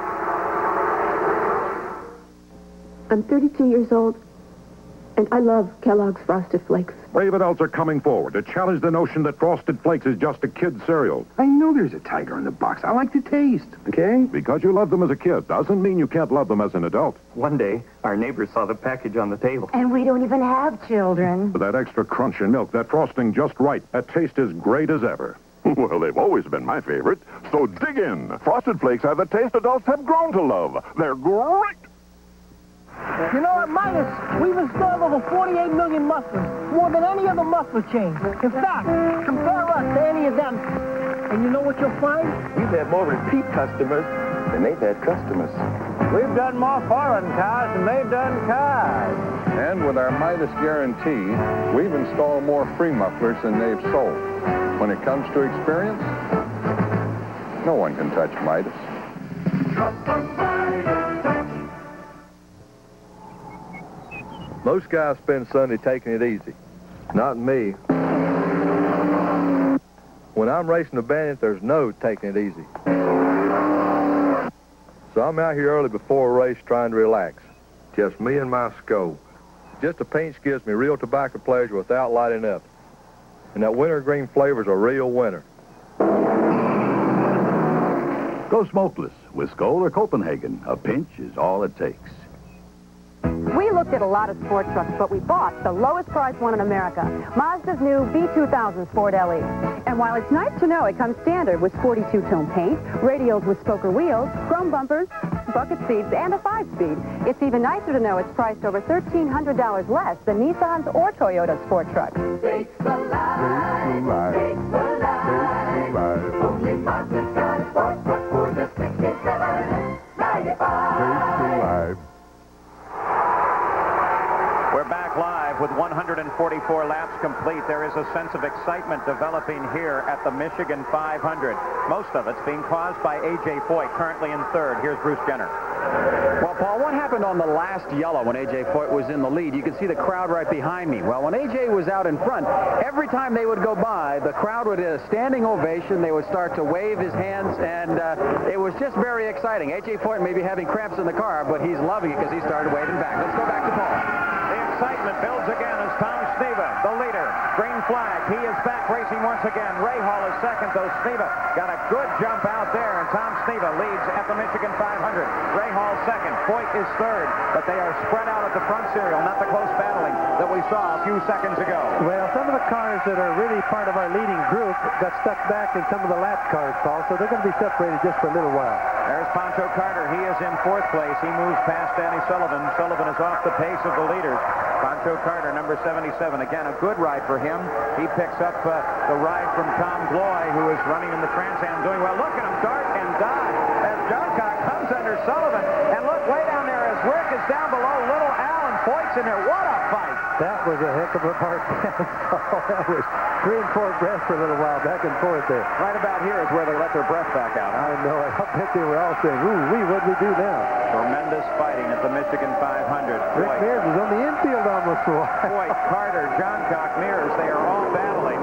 I'm 32 years old, and I love Kellogg's Frosted Flakes. Brave adults are coming forward to challenge the notion that Frosted Flakes is just a kid's cereal. I know there's a tiger in the box. I like the taste, okay? Because you love them as a kid doesn't mean you can't love them as an adult. One day, our neighbor saw the package on the table. And we don't even have children. With that extra crunch in milk, that frosting just right, that taste is great as ever. Well, they've always been my favorite, so dig in. Frosted Flakes have the taste adults have grown to love. They're great. You know, at Midas, we've installed over 48 million mufflers, more than any other muffler chain. In fact, compare us to any of them, and you know what you'll find? We've had more repeat customers than they've had customers. We've done more foreign cars than they've done cars. And with our Midas guarantee, we've installed more free mufflers than they've sold. When it comes to experience, no one can touch Midas. Most guys spend Sunday taking it easy. Not me. When I'm racing a bandit, there's no taking it easy. So I'm out here early before a race trying to relax. Just me and my scope. Just a pinch gives me real tobacco pleasure without lighting up. And that wintergreen flavor's a real winner. Go smokeless with Skoal or Copenhagen. A pinch is all it takes. We looked at a lot of sport trucks, but we bought the lowest price one in America, Mazda's new B2000 Sport LE. And while it's nice to know it comes standard with 42-tone paint, radials with spoker wheels, chrome bumpers, bucket seats, and a 5-speed, it's even nicer to know it's priced over $1,300 less than Nissan's or Toyota's sport trucks. Takes a life, takes a life. Only Mazda's got a sport truck for just $67.95. We're back live with 144 laps complete. There is a sense of excitement developing here at the Michigan 500. Most of it's being caused by A.J. Foyt, currently in third. Here's Bruce Jenner. Well, Paul, what happened on the last yellow when A.J. Foyt was in the lead? You can see the crowd right behind me. Well, when A.J. was out in front, every time they would go by, the crowd would get a standing ovation. They would start to wave his hands, and it was just very exciting. A.J. Foyt may be having cramps in the car, but he's loving it because he started waving back. Let's go back to Paul. Excitement builds again as Tom Sneva, the leader. Green flag. He is back racing once again. Ray Hall is second, though Sneva got a good jump out there, and Tom Sneva leads at the Michigan 500. Ray Hall second. Foyt is third, but they are spread out at the front serial, not the close battling that we saw a few seconds ago. Well, some of the cars that are really part of our leading group got stuck back in some of the lap cars, Paul, so they're going to be separated just for a little while. There's Pancho Carter. He is in fourth place. He moves past Danny Sullivan. Sullivan is off the pace of the leaders. Pancho Carter, number 77. Again, a good ride for him. He picks up the ride from Tom Gloy, who is running in the Trans Am, doing well. Look at him dart and dive as John Cock comes under Sullivan. And look way down there as Rick is down below. Little Al and Foyt's in there. What a fight. That was a heck of a part. That was 3 and 4 breaths for a little while, back and forth there. Right about here is where they let their breath back out. I know. I bet they were all saying, ooh, what'd we do now? Tremendous fighting at the Michigan 500. Rick Mears was on the infield almost for a while. Foyt, Carter, John Cock, Mears, they are all battling.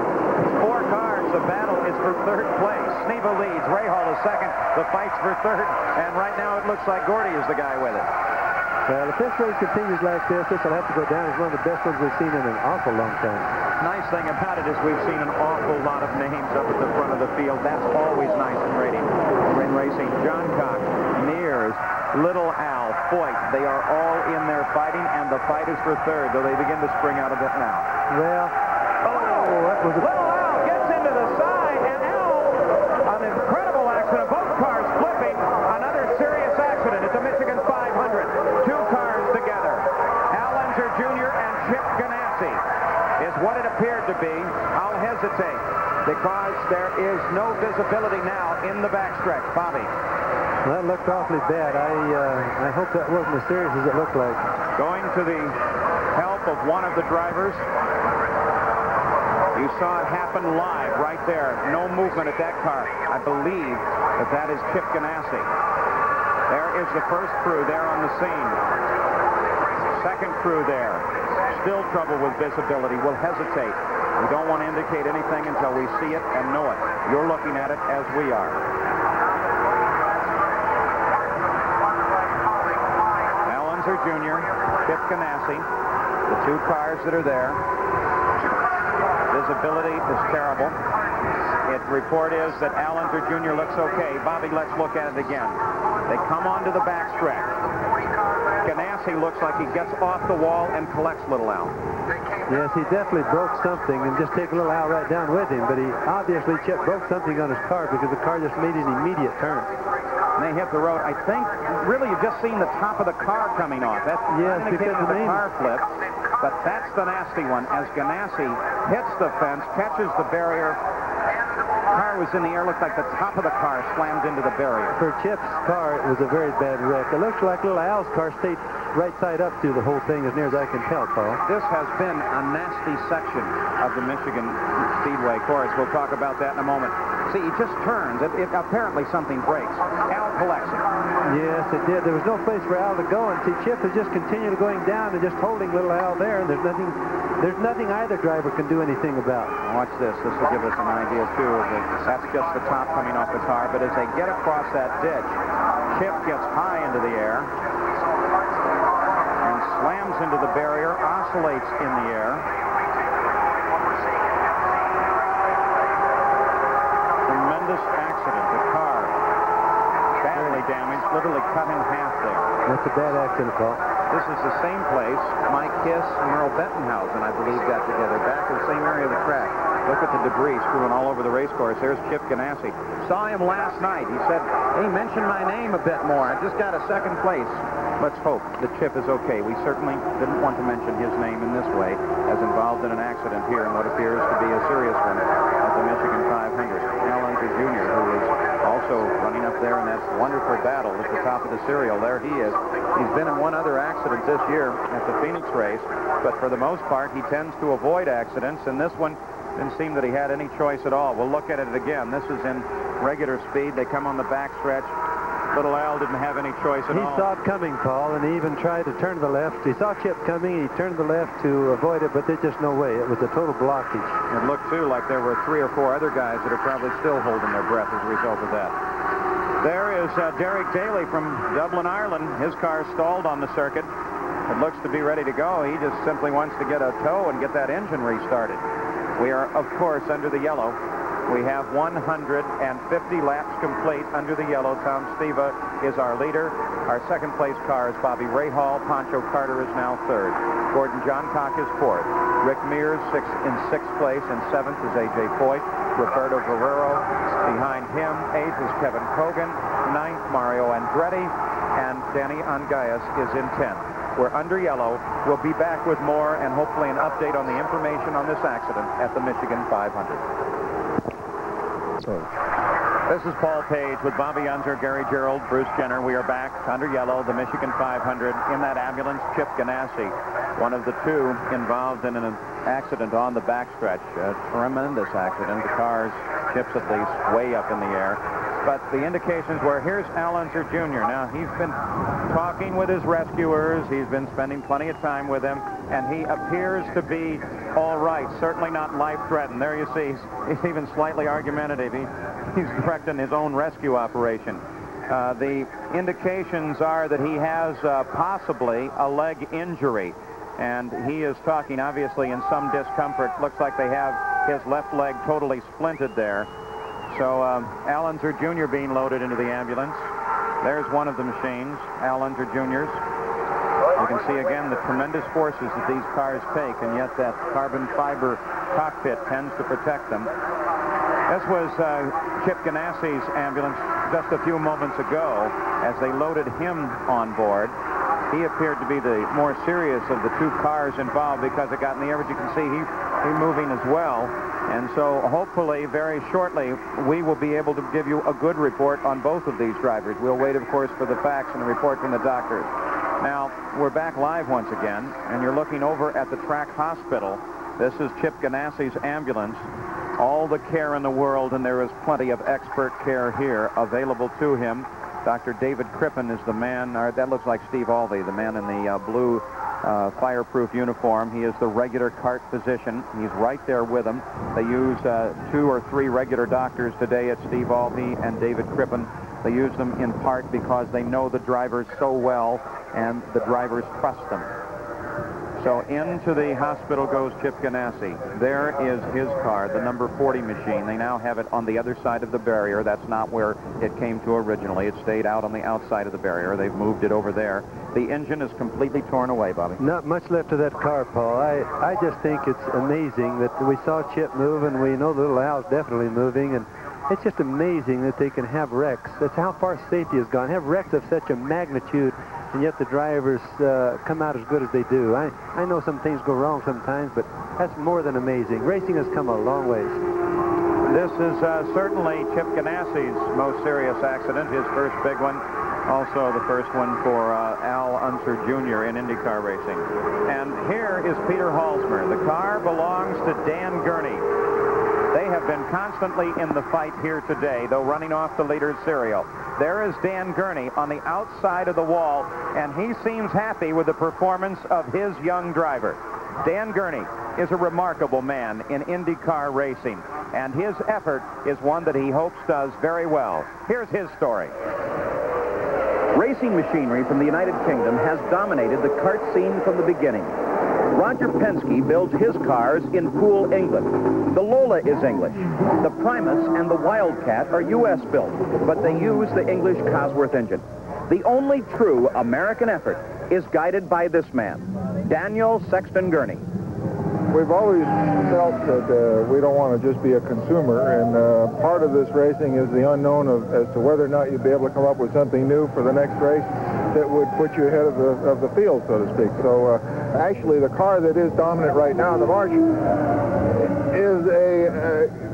4 cars. The battle is for third place. Sneva leads. Ray Hall is second. The fight's for third. And right now it looks like Gordy is the guy with it. Well, if this race continues like this will have to go down as one of the best ones we've seen in an awful long time. Nice thing about it is we've seen an awful lot of names up at the front of the field. That's always nice in racing. John Cock, Mears, Little Al, Foyt, they are all in there fighting, and the fight is for third, though they begin to spring out of it now. Well, that was a... Little Al gets into the side, and Al, an incredible accident, both cars flipping, another serious accident at the Michigan 500. 2 cars together. Al Unser Jr. and Chip Ganassi is what it appeared to be. I'll hesitate because there is no visibility now in the backstretch. Bobby. That looked awfully bad. I hope that wasn't as serious as it looked like. Going to the help of one of the drivers. You saw it happen live right there. No movement at that car. I believe that is Chip Ganassi. There is the first crew there on the scene. Second crew there. Still trouble with visibility. We'll hesitate. We don't want to indicate anything until we see it and know it. You're looking at it as we are. Al Unser Jr., Chip Ganassi, the two cars that are there. Visibility is terrible. Report is that Al Unser Jr. looks okay. Bobby, let's look at it again. They come onto the backstretch. Ganassi looks like he gets off the wall and collects little Al. Yes, he definitely broke something, and just take little Al right down with him, but he obviously, Chip, broke something on his car because the car just made an immediate turn. And they hit the road. I think, really, you've just seen the top of the car coming off. That's indicating the car flipped, but that's the nasty one. As Ganassi hits the fence, catches the barrier, car was in the air, looked like the top of the car slammed into the barrier. For Chip's car, it was a very bad wreck. It looks like little Al's car stayed right side up through the whole thing, as near as I can tell, Paul. This has been a nasty section of the Michigan Speedway course. We'll talk about that in a moment. See, he just turns. Apparently something breaks. Al collects it. Yes, it did. There was no place for Al to go, and see, Chip is just continually going down and just holding little Al there, and there's nothing either driver can do anything about. Watch this. This will give us an idea, too, of that's just the top coming off the car, but as they get across that ditch, Chip gets high into the air and slams into the barrier, oscillates in the air. Tremendous accident. The car badly damaged, literally cut in half there. That's a bad accident, Paul. This is the same place Mike Kiss and Merle Bettenhausen, I believe, got together, back in the same area of the track. Look at the debris screwing all over the race course. There's Chip Ganassi. Saw him last night. He said, hey, mention my name a bit more. I just got a second place. Let's hope that Chip is okay. We certainly didn't want to mention his name in this way, as involved in an accident here in what appears to be a serious one at the Michigan 500. Al Unser Jr., who is also running up there in that wonderful battle at the top of the serial. There he is. He's been in one other accident this year at the Phoenix race, but for the most part, he tends to avoid accidents, and this one didn't seem that he had any choice at all. We'll look at it again. This is in regular speed. They come on the backstretch. Little Al didn't have any choice at all. He saw it coming, Paul, and he even tried to turn to the left. He saw Chip coming, and he turned to the left to avoid it, but there's just no way. It was a total blockage. It looked, too, like there were 3 or 4 other guys that are probably still holding their breath as a result of that. There is Derek Daly from Dublin, Ireland. His car stalled on the circuit. It looks to be ready to go. He just simply wants to get a tow and get that engine restarted. We are, of course, under the yellow. We have 150 laps complete under the yellow. Tom Steva is our leader. Our second place car is Bobby Rahal. Pancho Carter is now third. Gordon Johncock is fourth. Rick Mears in sixth place, and seventh is A.J. Foyt. Roberto Guerrero behind him. Eighth is Kevin Kogan. Ninth, Mario Andretti. And Danny Angayas is in 10th. We're under yellow. We'll be back with more and hopefully an update on the information on this accident at the Michigan 500. This is Paul Page with Bobby Unser, Gary Gerald, Bruce Jenner. We are back under yellow, the Michigan 500. In that ambulance, Chip Ganassi, one of the two involved in an accident on the backstretch. A tremendous accident. The car's, Chip's at least, way up in the air. But the indications were, here's Al Unser Jr. Now, he's been talking with his rescuers. He's been spending plenty of time with them, and he appears to be all right. Certainly not life-threatened. There you see, he's even slightly argumentative. He's directing his own rescue operation. The indications are that he has possibly a leg injury, and he is talking, obviously, in some discomfort. Looks like they have his left leg totally splinted there. So Al Unser Jr. being loaded into the ambulance. There's one of the machines, Al Unser Jr.'s. You can see again the tremendous forces that these cars take, and yet that carbon fiber cockpit tends to protect them. This was Chip Ganassi's ambulance just a few moments ago as they loaded him on board. He appeared to be the more serious of the two cars involved because it got in the air, but you can see he's moving as well. And so hopefully very shortly we will be able to give you a good report on both of these drivers. We'll wait, of course, for the facts and a report from the doctors. Now, we're back live once again, and you're looking over at the track hospital This is Chip Ganassi's ambulance. All the care in the world, and there is plenty of expert care here available to him. Dr. David Crippen is the man, or that looks like Steve Alvey, the man in the blue fireproof uniform. He is the regular cart physician. He's right there with him. They use 2 or 3 regular doctors today at Steve Alvey and David Crippen. They use them in part because they know the drivers so well, and the drivers trust them. So into the hospital goes Chip Ganassi. There is his car, the number 40 machine. They now have it on the other side of the barrier. That's not where it came to originally. It stayed out on the outside of the barrier. They've moved it over there. The engine is completely torn away, Bobby. Not much left of that car, Paul. I just think it's amazing that we saw Chip move, and we know the little Al's definitely moving, and it's just amazing that they can have wrecks. That's how far safety has gone. Have wrecks of such a magnitude, and yet the drivers come out as good as they do. I know some things go wrong sometimes, but that's more than amazing. Racing has come a long ways. This is certainly Chip Ganassi's most serious accident, his first big one. Also the first one for Al Unser Jr. in IndyCar racing. And here is Peter Halsmer. The car belongs to Dan Gurney. They have been constantly in the fight here today, though running off the leader's serial. There is Dan Gurney on the outside of the wall, and he seems happy with the performance of his young driver. Dan Gurney is a remarkable man in IndyCar racing, and his effort is one that he hopes does very well. Here's his story. Racing machinery from the United Kingdom has dominated the kart scene from the beginning. Roger Penske builds his cars in Poole, England. The Lola is English. The Primus and the Wildcat are U.S. built, but they use the English Cosworth engine. The only true American effort is guided by this man, Daniel Sexton Gurney. We've always felt that we don't want to just be a consumer, and part of this racing is the unknown as to whether or not you'll be able to come up with something new for the next race that would put you ahead of the field, so to speak. So actually the car that is dominant right now in the March is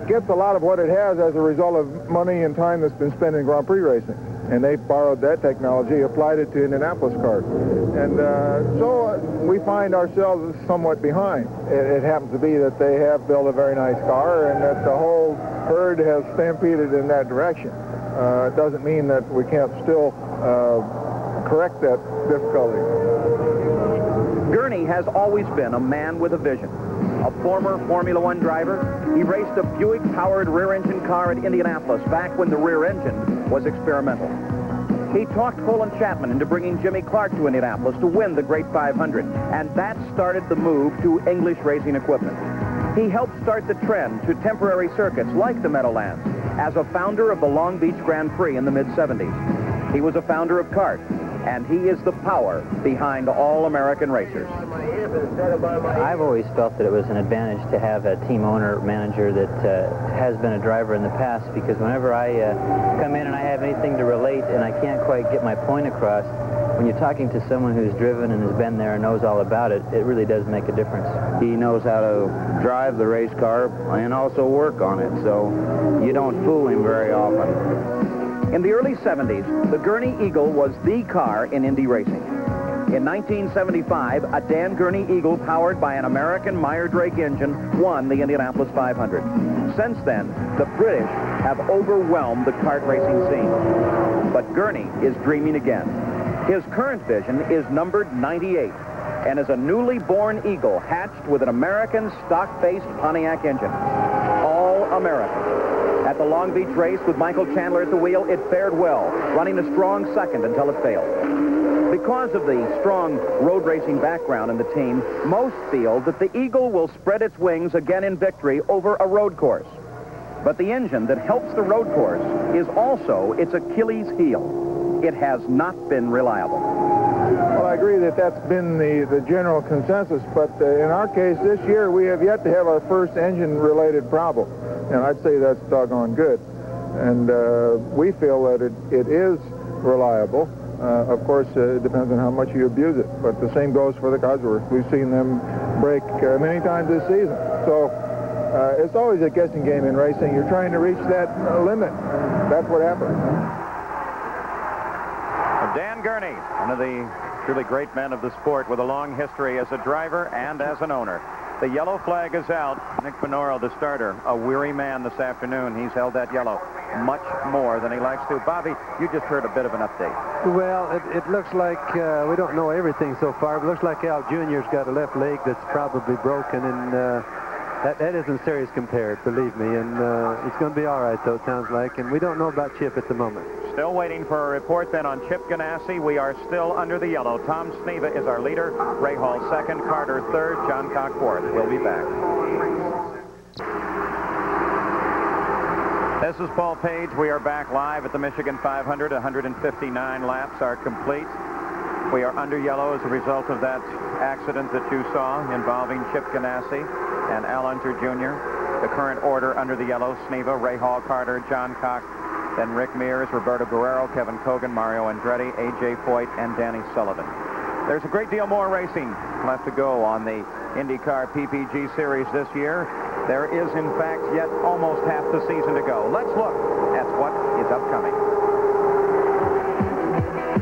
gets a lot of what it has as a result of money and time that's been spent in Grand Prix racing. And they borrowed that technology, applied it to Indianapolis cars. And so we find ourselves somewhat behind. It happens to be that they have built a very nice car and that the whole herd has stampeded in that direction. It doesn't mean that we can't still correct that difficulty. Gurney has always been a man with a vision. A former Formula One driver, he raced a Buick-powered rear-engine car at Indianapolis back when the rear engine was experimental. He talked Colin Chapman into bringing Jimmy Clark to Indianapolis to win the Great 500, and that started the move to English racing equipment. He helped start the trend to temporary circuits like the Meadowlands as a founder of the Long Beach Grand Prix in the mid-70s. He was a founder of CART, and he is the power behind all American racers. I've always felt that it was an advantage to have a team owner, manager that has been a driver in the past, because whenever I come in and I have anything to relate and I can't quite get my point across, when you're talking to someone who's driven and has been there and knows all about it, it really does make a difference. He knows how to drive the race car and also work on it, so you don't fool him very often. In the early 70s, the Gurney Eagle was the car in Indy racing. In 1975, a Dan Gurney Eagle powered by an American Meyer-Drake engine won the Indianapolis 500. Since then, the British have overwhelmed the kart racing scene. But Gurney is dreaming again. His current vision is numbered 98 and is a newly born Eagle hatched with an American stock-faced Pontiac engine. All American. At the Long Beach race with Michael Chandler at the wheel, it fared well, running a strong second until it failed. Because of the strong road racing background in the team, most feel that the Eagle will spread its wings again in victory over a road course. But the engine that helps the road course is also its Achilles heel. It has not been reliable. Well, I agree that that's been the general consensus, but in our case this year we have yet to have our first engine-related problem. And I'd say that's doggone good. And we feel that it is reliable. Of course, it depends on how much you abuse it. But the same goes for the Cosworth. We've seen them break many times this season. So it's always a guessing game in racing. You're trying to reach that limit. That's what happens. Dan Gurney, one of the truly great men of the sport with a long history as a driver and as an owner. The yellow flag is out. Nick Finoro, the starter, a weary man this afternoon. He's held that yellow much more than he likes to. Bobby, you just heard a bit of an update. Well, it looks like we don't know everything so far, but it looks like Al Jr.'s got a left leg that's probably broken, and that isn't serious compared, believe me. And it's going to be all right, though, it sounds like. And we don't know about Chip at the moment. Still waiting for a report then on Chip Ganassi. We are still under the yellow. Tom Sneva is our leader. Ray Hall second, Carter third, John Cock fourth. We'll be back. This is Paul Page. We are back live at the Michigan 500. 159 laps are complete. We are under yellow as a result of that accident that you saw involving Chip Ganassi and Al Unser Jr. The current order under the yellow: Sneva, Ray Hall, Carter, John Cock, then Rick Mears, Roberto Guerrero, Kevin Kogan, Mario Andretti, A.J. Foyt, and Danny Sullivan. There's a great deal more racing left to go on the IndyCar PPG Series this year. There is, in fact, yet almost half the season to go. Let's look at what is upcoming.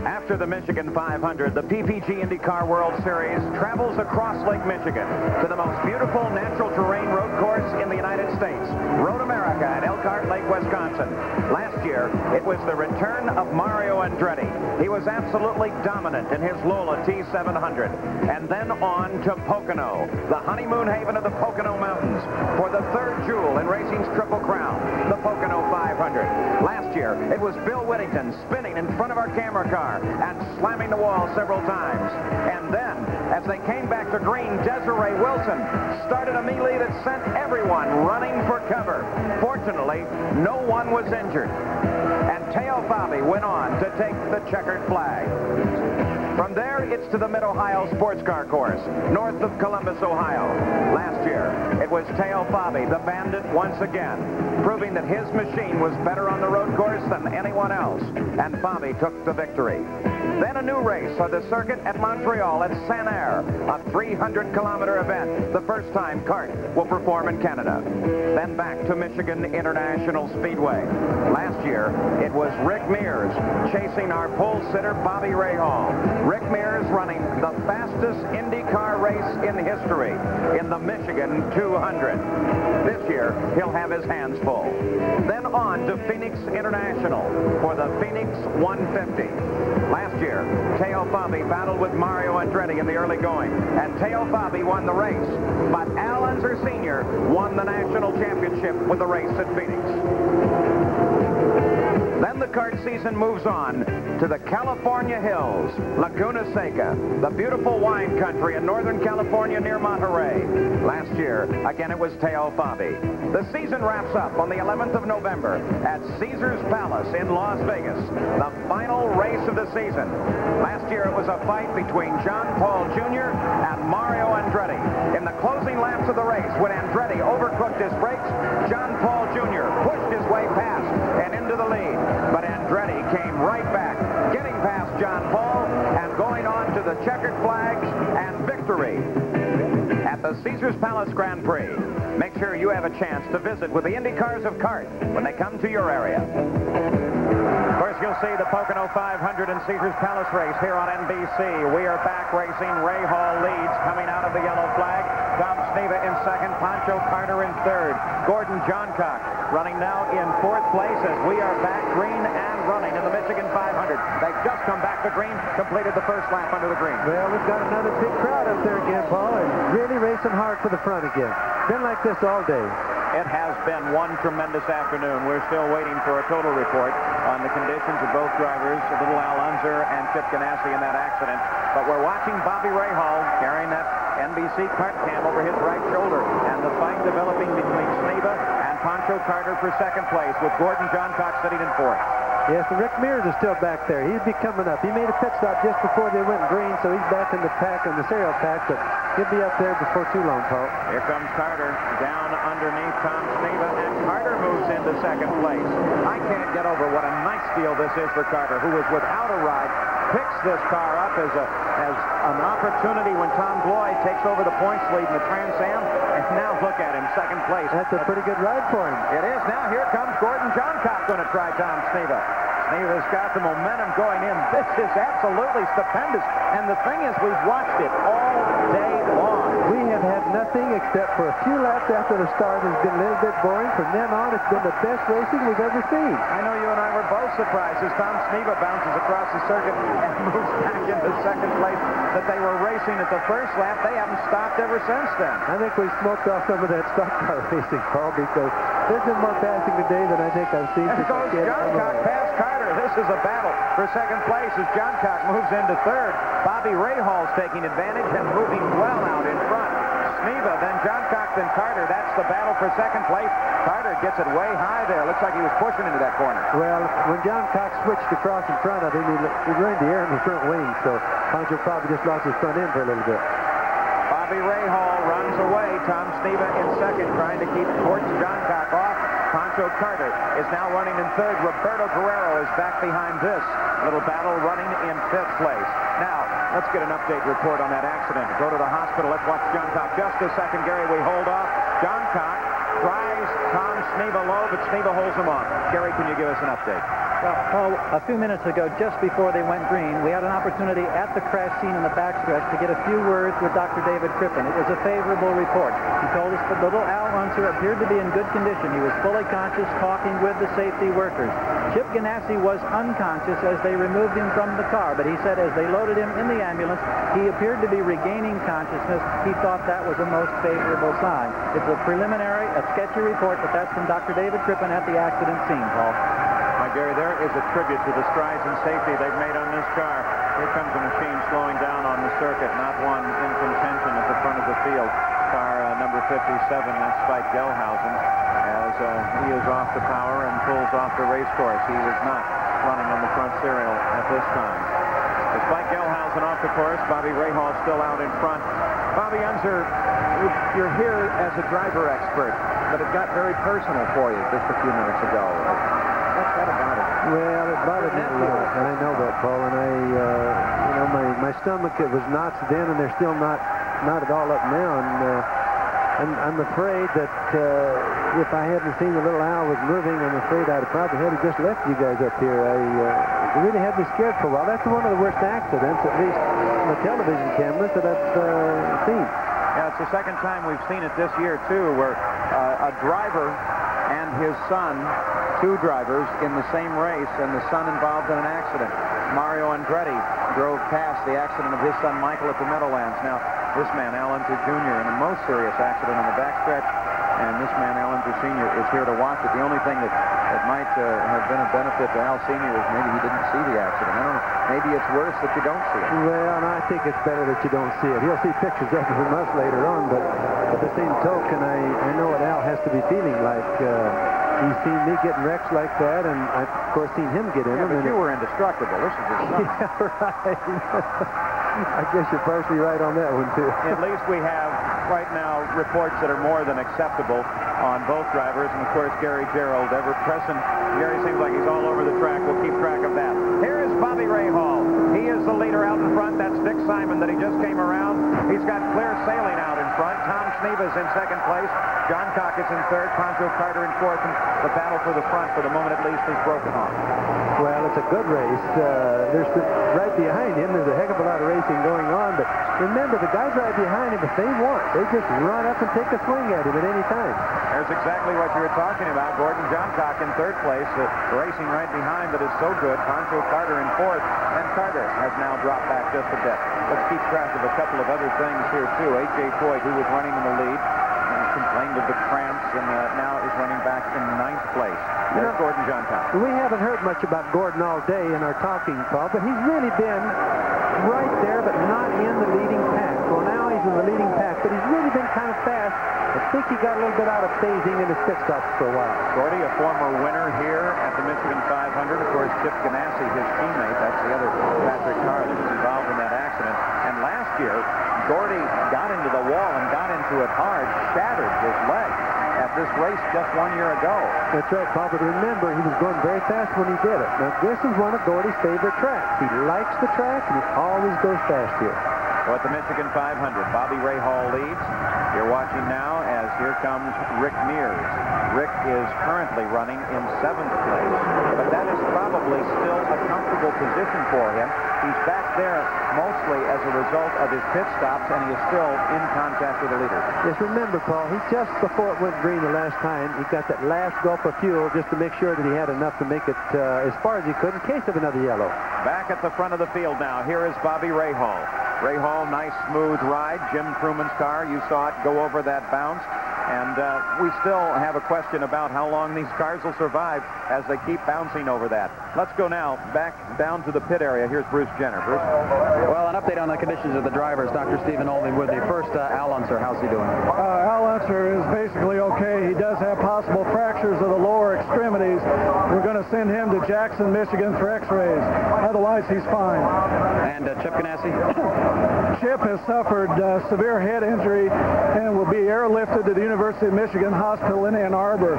After the Michigan 500, the PPG IndyCar World Series travels across Lake Michigan to the most beautiful natural terrain road course in the United States, Road America at Elkhart Lake, Wisconsin. Last year, it was the return of Mario Andretti. He was absolutely dominant in his Lola T700. And then on to Pocono, the honeymoon haven of the Pocono Mountains, for the third jewel in racing's Triple Crown, the Pocono 500. Last year, it was Bill Whittington spinning in front of our camera car and slamming the wall several times. And then, as they came back to green, Desiree Wilson started a melee that sent everyone running for cover. Fortunately, no one was injured. And Teo Fabi went on to take the checkered flag. From there, it's to the Mid-Ohio Sports Car Course, north of Columbus, Ohio. Last year, it was Teo Fabi, the bandit, once again, proving that his machine was better on the road course than anyone else. And Fabi took the victory. Then a new race on the circuit at Montreal at Saint Air, a 300-kilometer event, the first time CART will perform in Canada. Then back to Michigan International Speedway. Last year, it was Rick Mears chasing our pole sitter Bobby Rahal. Rick Mears running the fastest IndyCar race in history in the Michigan 200. This year, he'll have his hands full. Then on to Phoenix International for the Phoenix 150. Last year, Teo Fabi battled with Mario Andretti in the early going, and Teo Fabi won the race. But Al Unser Sr. won the national championship with the race at Phoenix. Then the kart season moves on to the California hills, Laguna Seca, the beautiful wine country in Northern California near Monterey. Last year, again, it was Teo Fabi. The season wraps up on the 11th of November at Caesars Palace in Las Vegas, the final race of the season. Last year, it was a fight between John Paul Jr. and Mario Andretti. In the closing laps of the race, when Andretti overcooked his brakes, John Paul Jr. pushed his way past and into the lead. But Andretti came right back, getting past John Paul and going on to the checkered flags and victory at the Caesars Palace Grand Prix. Make sure you have a chance to visit with the IndyCars of CART when they come to your area. Of course, you'll see the Pocono 500 and Caesars Palace race here on NBC. We are back racing. Ray Hall leads coming out of the yellow flag. Tom Sneva in second. Pancho Carter in third. Gordon Johncock running now in fourth place as we are back green and running in the Michigan 500. They've just come back to green, completed the first lap under the green. Well, we've got another big crowd up there again, Paul, and really racing hard for the front again. Been like this all day. It has been one tremendous afternoon. We're still waiting for a total report on the conditions of both drivers, little Al Unser and Chip Ganassi in that accident. But we're watching Bobby Rahal carrying that NBC kart cam over his right shoulder, and the fight developing between Sneva and Pancho Carter for second place, with Gordon Johncock sitting in fourth. Yes, and Rick Mears is still back there. He'll be coming up. He made a pit stop just before they went green, so he's back in the pack, in the serial pack, but he'll be up there before too long, Paul. Here comes Carter down underneath Tom Sneva, and Carter moves into second place. I can't get over what a nice deal this is for Carter, who was without a ride, picks this car up as an opportunity when Tom Gloyd takes over the points lead in the Trans Am, and now look at him, second place. That's a pretty good ride for him. It is. Now here comes Gordon Johncock going to try Tom Sneva. Sneva's got the momentum going in. This is absolutely stupendous. And the thing is, we've watched it all day long. We have had nothing except for a few laps after the start. It's been a little bit boring. From then on, it's been the best racing we've ever seen. I know you and I were both surprised as Tom Sneva bounces across the circuit and moves back into second place that they were racing at the first lap. They haven't stopped ever since then. I think we smoked off some of that stock car racing, Paul, because there's been more passing today than I think I've seen. There goes John Cock past Carter. This is a battle for second place as John Cock moves into third. Bobby Rahall's taking advantage and moving well out in front. Sneva, then John Cock, then Carter. That's the battle for second place. Carter gets it way high there. Looks like he was pushing into that corner. Well, when John Cox switched across in front of him, he ruined the air in the front wing, so Pancho probably just lost his front end for a little bit. Bobby Rahall runs away. Tom Sneva in second, trying to keep Gordon John Cock off. Pancho Carter is now running in third. Roberto Guerrero is back behind this little battle, running in fifth place. Now, let's get an update report on that accident. Go to the hospital. Let's watch John Cock. Just a second, Gary. We hold off. John Cock drives Tom Sneva low, but Sneva holds him on. Gary, can you give us an update? Well, Paul, a few minutes ago, just before they went green, we had an opportunity at the crash scene in the backstretch to get a few words with Dr. David Crippen. It was a favorable report. He told us that little Al Unser appeared to be in good condition. He was fully conscious, talking with the safety workers. Chip Ganassi was unconscious as they removed him from the car, but he said as they loaded him in the ambulance, he appeared to be regaining consciousness. He thought that was a most favorable sign. It's a preliminary, a sketchy report, but that's from Dr. David Crippen at the accident scene, Paul. Gary, there is a tribute to the strides and safety they've made on this car. Here comes a machine slowing down on the circuit, not one in contention at the front of the field. Car number 57, that's Spike Gelhausen, as he is off the power and pulls off the race course. He was not running on the front serial at this time. As Spike Gelhausen off the course, Bobby Rahall still out in front. Bobby Unser, you're here as a driver expert, but it got very personal for you just a few minutes ago. What's that about it? Well, it bothered me a lot, and I know that, Paul. And you know, my stomach, it was knots then, and they're still not at all up now. And I'm afraid that if I hadn't seen the little Al was moving, I'm afraid I'd probably had just left you guys up here. It really had me scared for a while. That's one of the worst accidents, at least on the television cameras, that I've seen. Yeah, it's the second time we've seen it this year, too, where a driver and his son, two drivers in the same race, and the son involved in an accident. Mario Andretti drove past the accident of his son Michael at the Meadowlands. Now, this man, Al Unser Jr., in a most serious accident on the backstretch, and this man, Al Unser Sr., is here to watch it. The only thing that might have been a benefit to Al Sr. is maybe he didn't see the accident. I don't know. Maybe it's worse that you don't see it. Well, I think it's better that you don't see it. He'll see pictures of it from us later on, but at the same token, I know what Al has to be feeling like. He's seen me getting wrecks like that, and I've, of course, seen him get in them. But you were indestructible. This is his son. Yeah, right. I guess you're partially right on that one, too. At least we have, right now, reports that are more than acceptable on both drivers. And, of course, Gary Gerold, ever present. Gary seems like he's all over the track. We'll keep track of that. Here is Bobby Rahall. He is the leader out in front. That's Dick Simon that he just came around. He's got clear sailing out in front. Tom Sneva's in second place. John Cock is in third. Pancho Carter in fourth. And the battle for the front, for the moment at least, is broken off. Well, it's a good race. There's right behind him, there's a heck of a lot of racing going on. But remember, the guys right behind him, if they want, they just run up and take a swing at him at any time. There's exactly what you were talking about. Gordon John Cock in third place. Racing right behind that is so good. Pancho Carter in fourth. And Carter has now dropped back just a bit. Let's keep track of a couple of other things here, too. A.J. Foyt, who was running in the lead, complained of the cramps, and now is running back in ninth place. There's Gordon John Cock. We haven't heard much about Gordon all day in our talking, Paul, but he's really been right there, but not in the leading pack. Well, now he's in the leading pack, but he's really been kind of fast. I think he got a little bit out of phasing in his pit stops for a while. Gordy, a former winner here at the Michigan 500. Of course, Chip Ganassi, his teammate, that's the other Patrick Carr that was involved in that accident. And last year, Gordy got into the wall and got into it hard, shattered his leg at this race just 1 year ago. That's right, Paul, but remember, he was going very fast when he did it. Now, this is one of Gordy's favorite tracks. He likes the track, and he always goes fast here. With the Michigan 500, Bobby Rahal leads. You're watching now as here comes Rick Mears. Rick is currently running in 7th place, but that is probably still a comfortable position for him. He's back there mostly as a result of his pit stops, and he is still in contact with the leader. Just remember, Paul, he just before it went green the last time, he got that last gulp of fuel just to make sure that he had enough to make it as far as he could in case of another yellow. Back at the front of the field now, here is Bobby Rahal. Rahal, nice smooth ride. Jim Truman's car, you saw it go over that bounce. And we still have a question about how long these cars will survive as they keep bouncing over that. Let's go now back down to the pit area. Here's Bruce Jenner. Bruce? Well, an update on the conditions of the drivers. Dr. Stephen Olney with me. First, Al Unser, how's he doing? Al Unser is basically okay. He does have possible fractures of the lower extremities. We're going to send him to Jackson, Michigan for x-rays. Otherwise, he's fine. And Chip Ganassi? Chip has suffered severe head injury and will be airlifted to the University of Michigan Hospital in Ann Arbor.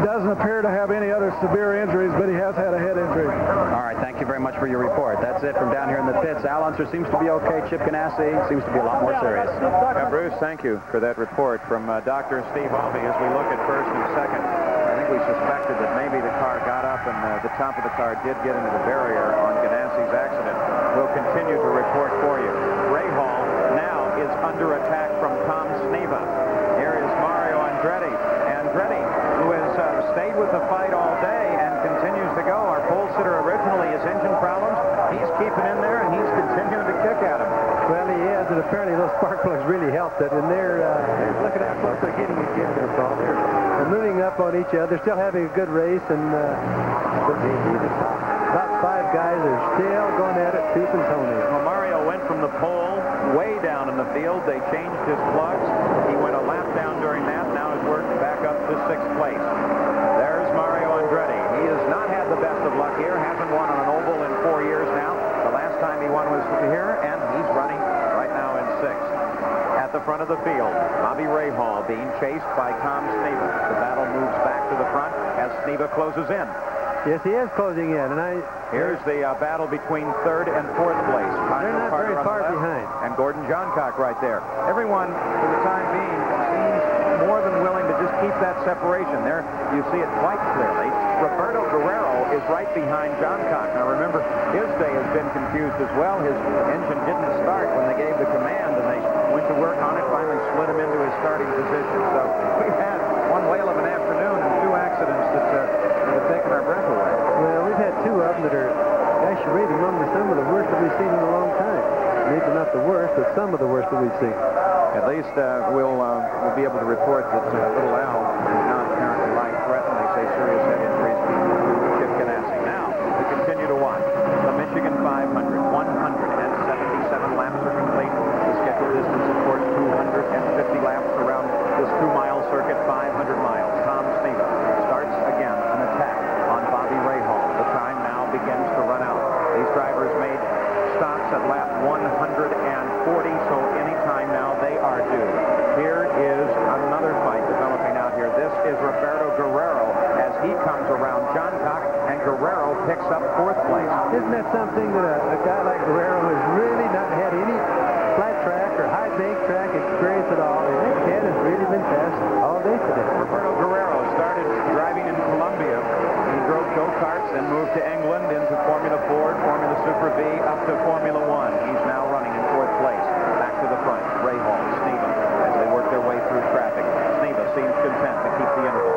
Doesn't appear to have any other severe injuries, but he has had a head injury. All right, thank you very much for your report. That's it from down here in the pits. Al Unser seems to be okay. Chip Ganassi seems to be a lot more serious. Bruce, thank you for that report from Dr. Steve Albee. As we look at first and second, I think we suspected that maybe the car got up and the top of the car did get into the barrier on Ganassi's accident. We'll continue to report for you. Rahal now is under attack from Tom Sneva. Here is Mario Andretti. Andretti, who has stayed with the fight all day and continues to go. Our pole sitter originally has engine problems. He's keeping in there, and he's continuing to kick at him. Well, he is, and apparently those spark plugs really helped it. And they're look at how close they're getting again there, Paul. They're moving up on each other, still having a good race, and about 5 guys are still going at it, tooth and toenail. Well, Mario went from the pole way down in the field. They changed his plugs. He went a lap down during that. Now has worked back up to 6th place. There's Mario Andretti. He has not had the best of luck here. Hasn't won on an oval in 4 years now. The last time he won was here, and he's running right now in 6th. At the front of the field, Bobby Rahal being chased by Tom Sneva. The battle moves back to the front as Sneva closes in. Yes, he is closing in, and here's the battle between 3rd and 4th place. They're not very far behind. And Gordon Johncock right there. Everyone, for the time being, seems more than willing to just keep that separation. There, you see it quite clearly. Roberto Guerrero is right behind Johncock. Now, remember, his day has been confused as well. His engine didn't start when they gave the command, and they went to work on it, finally slid him into his starting position. So we've had one whale of an afternoon and 2 accidents that have taken our breath away. Well, we've had 2 of them that are actually rated among some of the worst that we've seen in a long time. Maybe not the worst, but some of the worst that we've seen. At least we'll be able to report that little Al is not apparently life-threatened. They say serious head injuries to Chip Ganassi. Now, we continue to watch the Michigan 500. 177 laps are complete. The scheduled distance, of course, 250 laps around this 2-mile circuit, 500 miles. Tom Sneva starts again an attack on Bobby Rahal. The time now begins to run out. These drivers made stops at lap 140, so any time now they are due. Here is another fight developing out here. This is Roberto Guerrero as he comes around Johncock, and Guerrero picks up 4th place. Isn't that something that a guy like Guerrero has really not had any flat track or high bank track experience at all? And that kid has really been fast all day today. Roberto Guerrero started driving in Colombia. He drove go-karts, then moved to England into Formula Ford, Formula Super V, up to Formula One. He's now running in 4th place. Back to the front, Rahal, Sneva, as they work their way through traffic. Sneva seems content to keep the interval.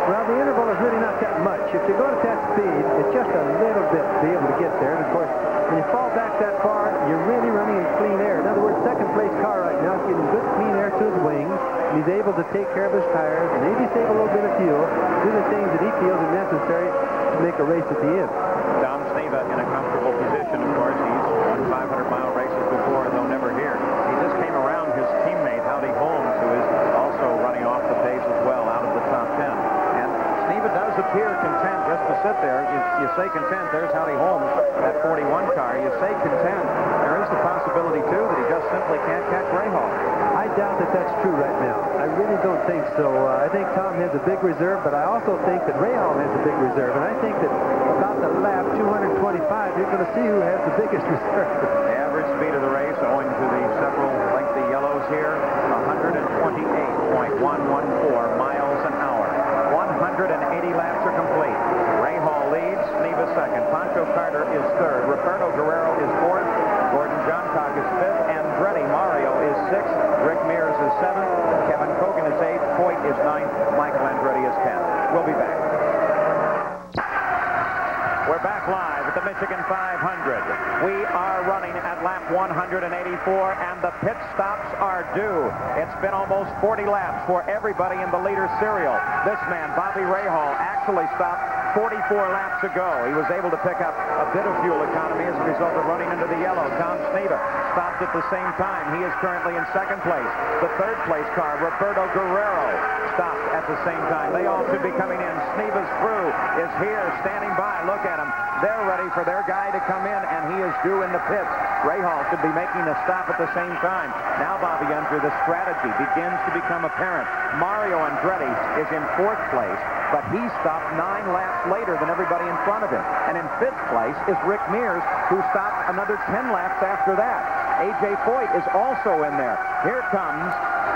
Well, the interval is really not that much. If you go at that speed, it's just a little bit to be able to get there. And, of course, when you fall back that far, you're really running in clean air. In other words, 2nd-place car right now is getting good clean air to his wings. He's able to take care of his tires, maybe save a little bit of fuel, do the things that he feels are necessary to make a race at the end. Tom Sneva in a comfortable position, of course. He's won 500-mile races before, though never here. He just came around his teammate, Howdy Holmes, who is also running off the pace as well, out of the top 10. And Sneva does appear content just to sit there. You say content, there's Howdy Holmes, that 41 car. You say content, there is the possibility, too, that he just simply can't catch Rahal. I doubt that that's true right now. I really don't think so. I think Tom has a big reserve, but I also think that Rahal has a big reserve. And I think that about the lap 225, you're going to see who has the biggest reserve. Yeah, average speed of the race, owing to the several lengthy yellows here, 128.114 miles an hour. 180 laps are complete. Ray Hall leads, Sneva second. Pancho Carter is third. Roberto Guerrero is fourth. Gordon Johncock is fifth. Andretti Mario is sixth. Rick Mears is seventh. Kevin Kogan is eighth. Foyt is ninth. Michael Andretti is 10th. We'll be back. We're back live at the Michigan 500. We are running at lap 184, and the pit stops are due. It's been almost 40 laps for everybody in the leader serial. This man, Bobby Rahal, actually stopped 44 laps ago. He was able to pick up a bit of fuel economy as a result of running into the yellow. Tom Sneva stopped at the same time. He is currently in second place. The third place car, Roberto Guerrero, stopped at the same time. They all should be coming in. Sneva's crew is here, standing by. Look at them. They're ready for their guy to come in, and he is due in the pits. Rahal should be making a stop at the same time. Now, Bobby Unser, the strategy begins to become apparent. Mario Andretti is in fourth place, but he stopped 9 laps later than everybody in front of him. And in fifth place is Rick Mears, who stopped another 10 laps after that. A.J. Foyt is also in there. Here comes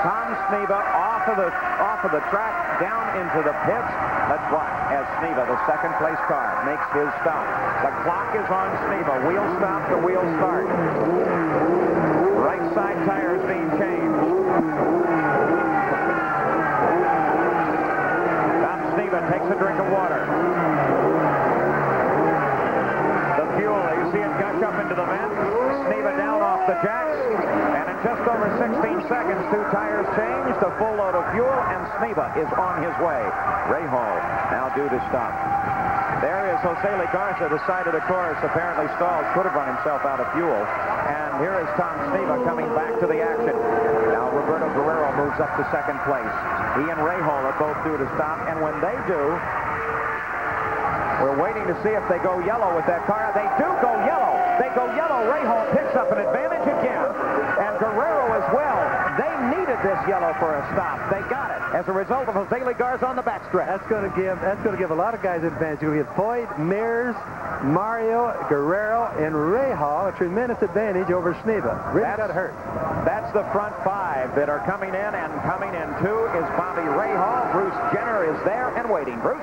Tom Sneva off of the track, down into the pits. Let's watch as Sneva, the second place car, makes his stop. The clock is on Sneva. Wheel stop to wheel start. Right side tires being changed. Tom Sneva takes a drink of water. The fuel, you see it gush up into the vent. Sneva down off the jacks. And in just over 16 seconds, 2 tires changed, a full load of fuel, and Sneva is on his way. Rahal now due to stop. There is Jose Legarza, the side of the course, apparently stalled, could have run himself out of fuel. And here is Tom Sneva coming back to the action. Now Roberto Guerrero moves up to second place. He and Rahal are both due to stop, and when they do, we're waiting to see if they go yellow with that car. They do go yellow. They go yellow. Rahal picks up an advantage again. And Guerrero as well. They needed this yellow for a stop. They got it as a result of Jose Legarza on the backstretch. That's going to give a lot of guys advantage. You'll get Foyt, Mears, Mario, Guerrero, and Rahal a tremendous advantage over Sneva. Really got hurt. That's the front 5 that are coming in, and coming in too is Bobby Rahal. Bruce Jenner is there and waiting. Bruce?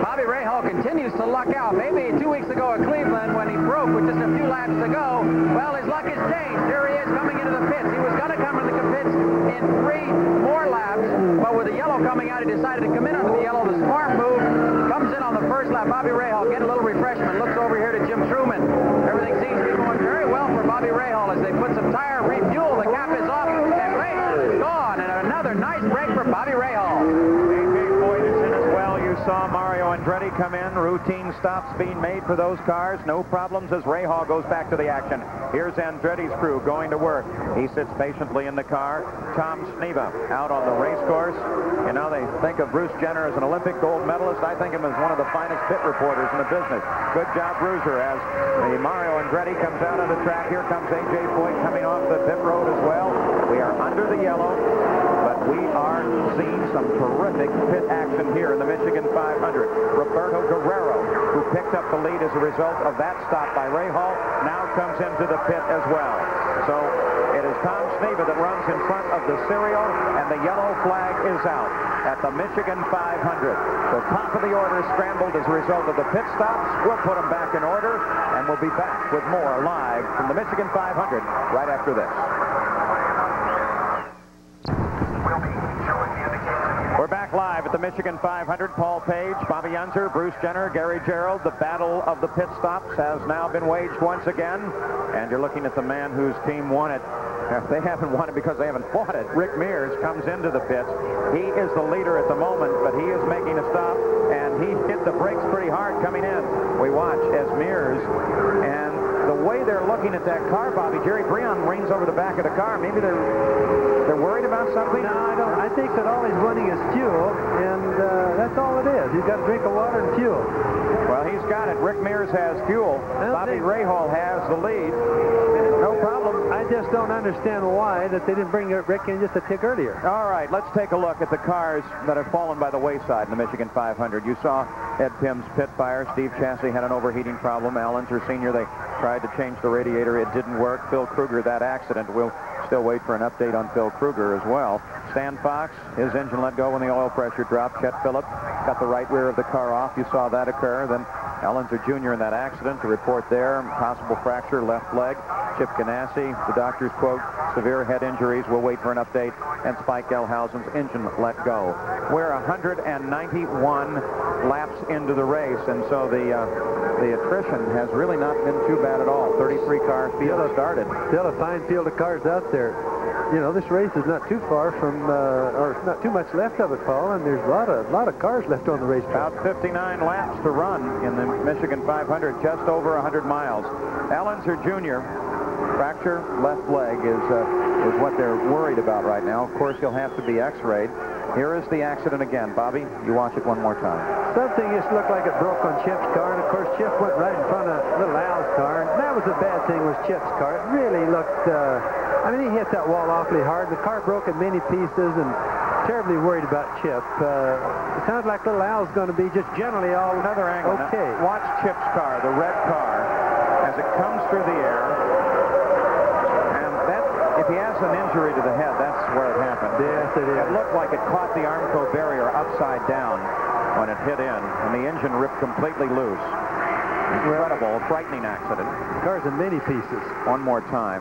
Bobby Rahal continues to luck out. Maybe 2 weeks ago at Cleveland when he broke with just a few laps to go. Well, his luck has changed. Here he is coming into the pits. He was going to come into the pits in 3 more laps, but with the yellow coming out, he decided to come in under the yellow. The smart move, comes in on the first lap. Bobby Rahal get a little refreshment. Looks over here to Jim Truman. Everything seems to be going very well for Bobby Rahal as they put some tire, refuel. The cap is off, and Rahal is gone. And another nice break for Bobby Rahal. A.J. Foyt is in as well. You saw Mario Andretti come in. Routine stops being made for those cars. No problems as Rahal goes back to the action. Here's Andretti's crew going to work. He sits patiently in the car. Tom Sneva out on the race course. You know, they think of Bruce Jenner as an Olympic gold medalist. I think of him as one of the finest pit reporters in the business. Good job, Bruiser, as the Mario Andretti comes out on the track. Here comes A.J. Foyt coming off the pit road as well. We are under the yellow, but we are seeing some terrific pit action here in the Michigan 500. Roberto Guerrero, who picked up the lead as a result of that stop by Rahal, now comes into the pit as well. So it is Tom Sneva that runs in front of the serial, and the yellow flag is out at the Michigan 500. The top of the order scrambled as a result of the pit stops. We'll put them back in order, and we'll be back with more live from the Michigan 500 right after this. We're back live at the Michigan 500. Paul Page, Bobby Unser, Bruce Jenner, Gary Gerald. The battle of the pit stops has now been waged once again. And you're looking at the man whose team won it. They haven't won it because they haven't fought it. Rick Mears comes into the pits. He is the leader at the moment, but he is making a stop, and he hit the brakes pretty hard coming in. We watch as Mears, and the way they're looking at that car, Bobby, Jerry Breon reins over the back of the car. Maybe they're worried about something? No, I don't. I think that all he's running is fuel, and that's all it is. He's got a drink of water and fuel. Well, he's got it. Rick Mears has fuel. Bobby Rahal has the lead. No problem. I just don't understand why that they didn't bring Rick in just a tick earlier. All right, let's take a look at the cars that have fallen by the wayside in the Michigan 500. You saw Ed Pim's pit fire. Steve Chassie had an overheating problem. Al Unser Sr., they tried to change the radiator. It didn't work. Phil Kruger, that accident. We'll still wait for an update on Phil Kruger as well. Stan Fox, his engine let go when the oil pressure dropped. Chet Phillips got the right rear of the car off. You saw that occur. Then Al Unser Jr. in that accident. The report there, possible fracture, left leg. Chip Ganassi, the doctors quote, severe head injuries. We'll wait for an update. And Spike Gelhausen's engine let go. We're 191 laps into the race, and so the attrition has really not been too bad at all. 33-car field started. Still a fine field of cars out there. You know, this race is not too far from, or not too much left of it, Paul, and there's a lot of cars left on the racetrack. About 59 laps to run in the Michigan 500, just over 100 miles. Al Unser Jr., fracture left leg is what they're worried about right now. Of course, he'll have to be x-rayed. Here is the accident again. Bobby, you watch it one more time. Something just looked like it broke on Chip's car, and of course Chip went right in front of little Al's car, and that was the bad thing with Chip's car. It really looked, I mean, he hit that wall awfully hard. The car broke in many pieces, and terribly worried about Chip. It sounds like little Al's going to be just generally all another angle. Okay. Now, watch Chip's car, the red car, as it comes through the air. If he has an injury to the head, that's where it happened. Yes, it is. It looked like it caught the Armco barrier upside down when it hit in, and the engine ripped completely loose. Incredible, frightening accident. The car's in many pieces. One more time,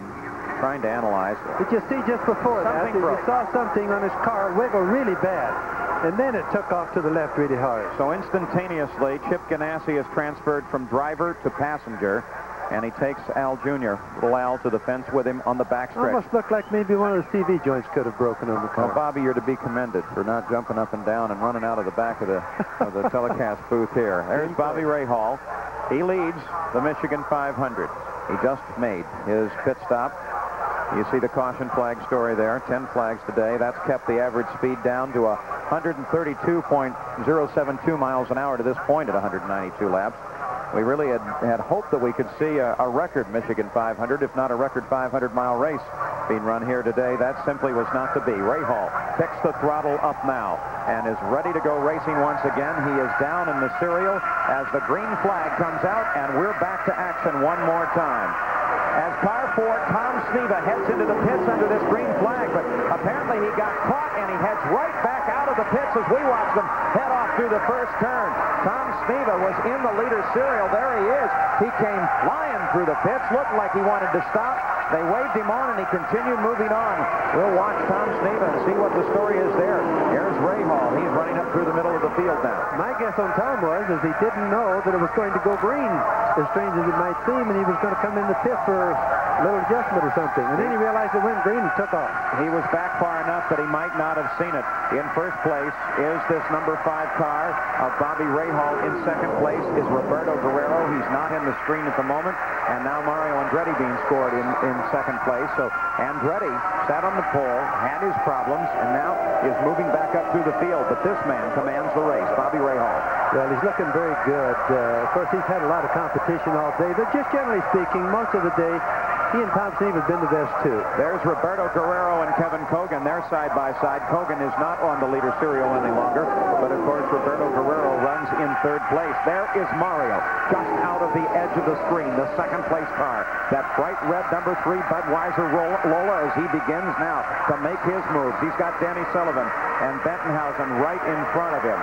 trying to analyze. Did you see just before that? You saw something on his car wiggle really bad, and then it took off to the left really hard. So instantaneously, Chip Ganassi is transferred from driver to passenger. And he takes Al Jr., little Al, to the fence with him on the backstretch. Almost looked like maybe one of the CV joints could have broken on the car. Well, Bobby, you're to be commended for not jumping up and down and running out of the back of the telecast booth here. There's Bobby Rahal. He leads the Michigan 500. He just made his pit stop. You see the caution flag story there. 10 flags today. That's kept the average speed down to 132.072 miles an hour to this point at 192 laps. We really had hoped that we could see a record Michigan 500, if not a record 500-mile race being run here today. That simply was not to be. Rahal picks the throttle up now and is ready to go racing once again. He is down in the serial as the green flag comes out, and we're back to action one more time. As car 4, Tom Sneva heads into the pits under this green flag, but apparently he got caught and he heads right back out of the pits as we watch them head off through the first turn. Tom Sneva was in the leader serial. There he is. He came flying through the pits, looked like he wanted to stop. They waved him on, and he continued moving on. We'll watch Tom Sneva and see what the story is there. Here's Rahal. He's running up through the middle of the field now. My guess on Tom was he didn't know that it was going to go green, as strange as it might seem, and he was going to come in the pit for a little adjustment or something. And then he realized it went green and took off. He was back far enough that he might not have seen it. In first place is this number 5 car of Bobby Rahal. In second place is Roberto Guerrero. He's not in the screen at the moment. And now Mario Andretti being scored in second place. So Andretti sat on the pole, had his problems, and now is moving back up through the field. But this man commands the race, Bobby Rahal. Well, he's looking very good. Of course, he's had a lot of competition all day, but just generally speaking, most of the day, he and Tom Sneva have been the best, too. There's Roberto Guerrero and Kevin Kogan. They're side by side. Kogan is not on the leader serial any longer, but of course, Roberto Guerrero runs in third place. There is Mario, just out of the edge of the screen, the second place car. That bright red number 3 Budweiser Lola as he begins now to make his moves. He's got Danny Sullivan and Bettenhausen right in front of him.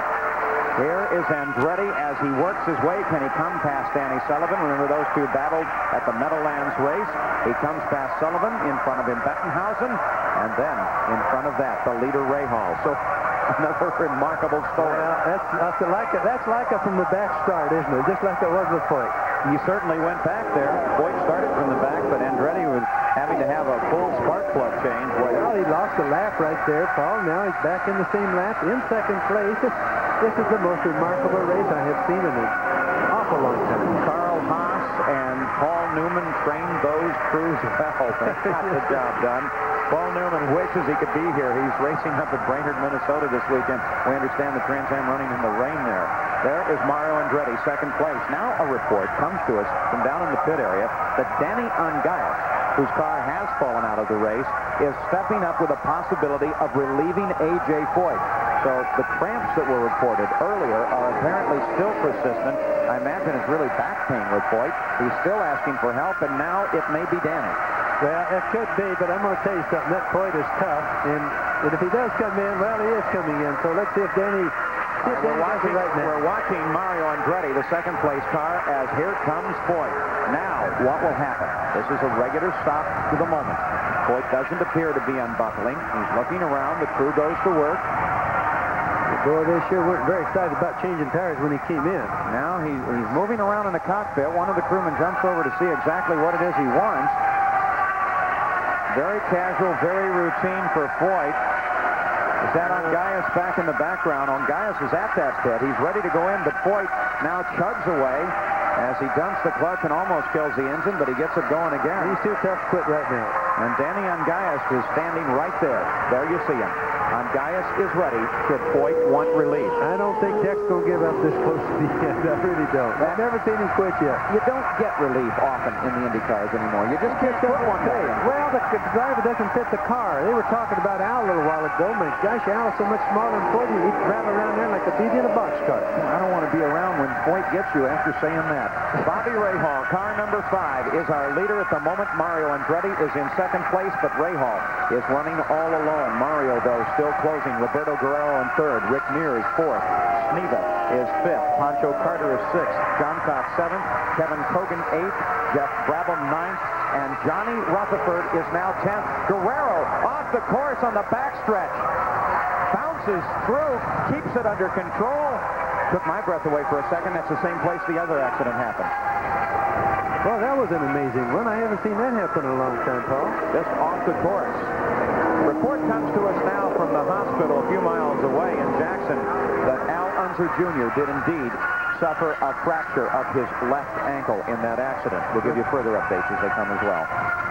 Here is Andretti as he works his way. Can he come past Danny Sullivan? Remember, those two battled at the Meadowlands race. He comes past Sullivan. In front of him, Bettenhausen. And then, in front of that, the leader, Rahal. So, another remarkable story. That's like it from the back start, isn't it? Just like it was with Foyt. He certainly went back there. Foyt started from the back, but Andretti was having to have a full spark plug change. Well, he lost a lap right there, Paul. Now he's back in the same lap in second place. This is the most remarkable race I have seen in an awful long time. Carl Haas and Paul Newman trained those crews well. They got the job done. Paul Newman wishes he could be here. He's racing up at Brainerd, Minnesota this weekend. We understand the Trans Am running in the rain there. There is Mario Andretti, second place. Now a report comes to us from down in the pit area that Danny Ungaius whose car has fallen out of the race, is stepping up with a possibility of relieving A.J. Foyt. So the cramps that were reported earlier are apparently still persistent. I imagine it's really back pain with Foyt. He's still asking for help, and now it may be damage. Well, it could be, but I'm going to tell you something. That Foyt is tough, and if he does come in, well, he is coming in. So let's see if Danny... We're watching Mario Andretti, the second-place car, as here comes Foyt. Now, what will happen? This is a regular stop to the moment. Foyt doesn't appear to be unbuckling. He's looking around. The crew goes to work. Boy, they sure weren't very excited about changing tires when he came in. Now he's moving around in the cockpit. One of the crewmen jumps over to see exactly what it is he wants. Very casual, very routine for Foyt. Is that Ongaias back in the background? Ongaias is at that pit. He's ready to go in, but Foyt now chugs away as he dumps the clutch and almost kills the engine, but he gets it going again. He's too tough to quit right now. And Danny Ongaias is standing right there. There you see him. Ongaias is ready should Foyt want relief. I don't think Tech's going to give up this close to the end. I really don't. I've never seen him quit yet. You don't get relief often in the IndyCars anymore. You just can't quit one day. Well, the driver doesn't fit the car. They were talking about Al a little while ago. My gosh, Al is so much smaller than Foyt. He'd travel around there like a baby in a boxcar. I don't want to be around when Foyt gets you after saying that. Bobby Rahal, car number 5, is our leader at the moment. Mario Andretti is in second place, but Rahal is running all alone. Mario, though, still closing. Roberto Guerrero in third. Rick Mears fourth. Sneva is fifth. Pancho Carter is sixth. John Cox seventh. Kevin Cogan eighth. Jeff Brabham ninth. And Johnny Rutherford is now 10th. Guerrero off the course on the backstretch. Bounces through. Keeps it under control. Took my breath away for a second. That's the same place the other accident happened. Well, that was an amazing one. I haven't seen that happen in a long time, Paul. Just off the course. Report comes to us now from the hospital a few miles away in Jackson that Al Unser Jr. did indeed suffer a fracture of his left ankle in that accident. We'll give you further updates as they come as well.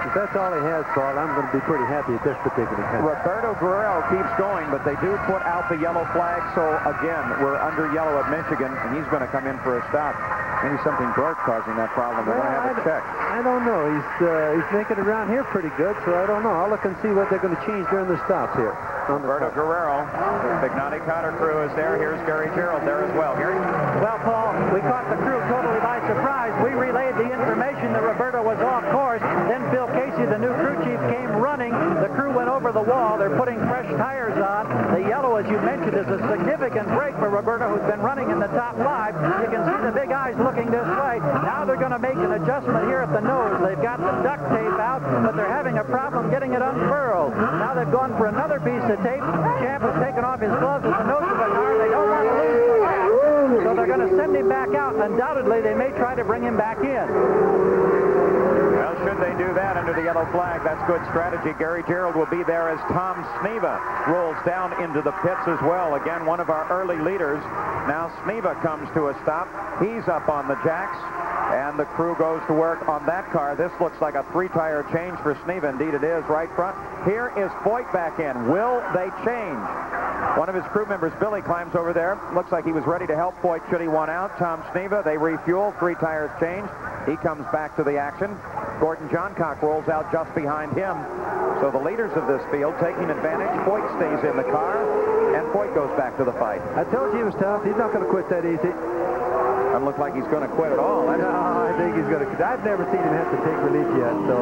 If that's all he has, Paul, I'm going to be pretty happy at this particular time. Roberto Guerrero keeps going, but they do put out the yellow flag, so again, we're under yellow at Michigan, and he's going to come in for a stop. Maybe something broke causing that problem. They're going to have it checked. I don't know. He's making it around here pretty good, so I don't know. I'll look and see what they're going to change during the stops here. Roberto Guerrero, the Bignotti Cotter crew is there. Here's Gary Gerald there as well. Gary? Well, Paul, we caught the crew totally by surprise. We relayed the information that Roberto was off course. Then Phil Casey, the new crew chief, came running. The crew went over the wall. They're putting fresh tires on. The yellow, as you mentioned, is a significant break for Roberto, who's been running in the top 5. You can see the big eyes looking this way. Now they're going to make an adjustment here at the nose. They've got the duct tape out, but they're having a problem getting it unfurled. Now they've gone for another piece of tape. Champ has taken off his gloves at the nose of the car. They don't want to lose the cat. So they're going to send him back out. Undoubtedly, they may try to bring him back in. Well, should they do that under the yellow flag, that's good strategy. Gary Gerald will be there as Tom Sneva rolls down into the pits as well. Again, one of our early leaders. Now Sneva comes to a stop. He's up on the jacks, and the crew goes to work on that car. This looks like a 3-tire change for Sneva. Indeed, it is right front. Here is Foyt back in. Will they change? One of his crew members, Billy, climbs over there. Looks like he was ready to help Foyt should he want out. Tom Sneva, they refuel. 3 tires changed. He comes back to the action. Gordon Johncock rolls out just behind him. So the leaders of this field taking advantage. Foyt stays in the car, and Foyt goes back to the fight. I told you he was tough. He's not going to quit that easy. Doesn't look like he's going to quit at all. No, I think he's going to. I've never seen him have to take relief yet, so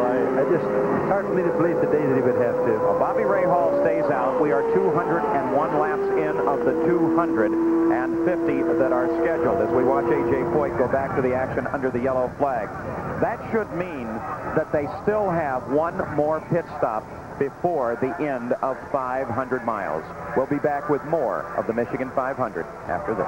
it's hard for me to believe today that he would have to. Well, Bobby Rahal stays out. We are 201 laps in of the 250 that are scheduled as we watch A.J. Foyt go back to the action under the yellow flag. That should mean that they still have one more pit stop before the end of 500 miles. We'll be back with more of the Michigan 500 after this.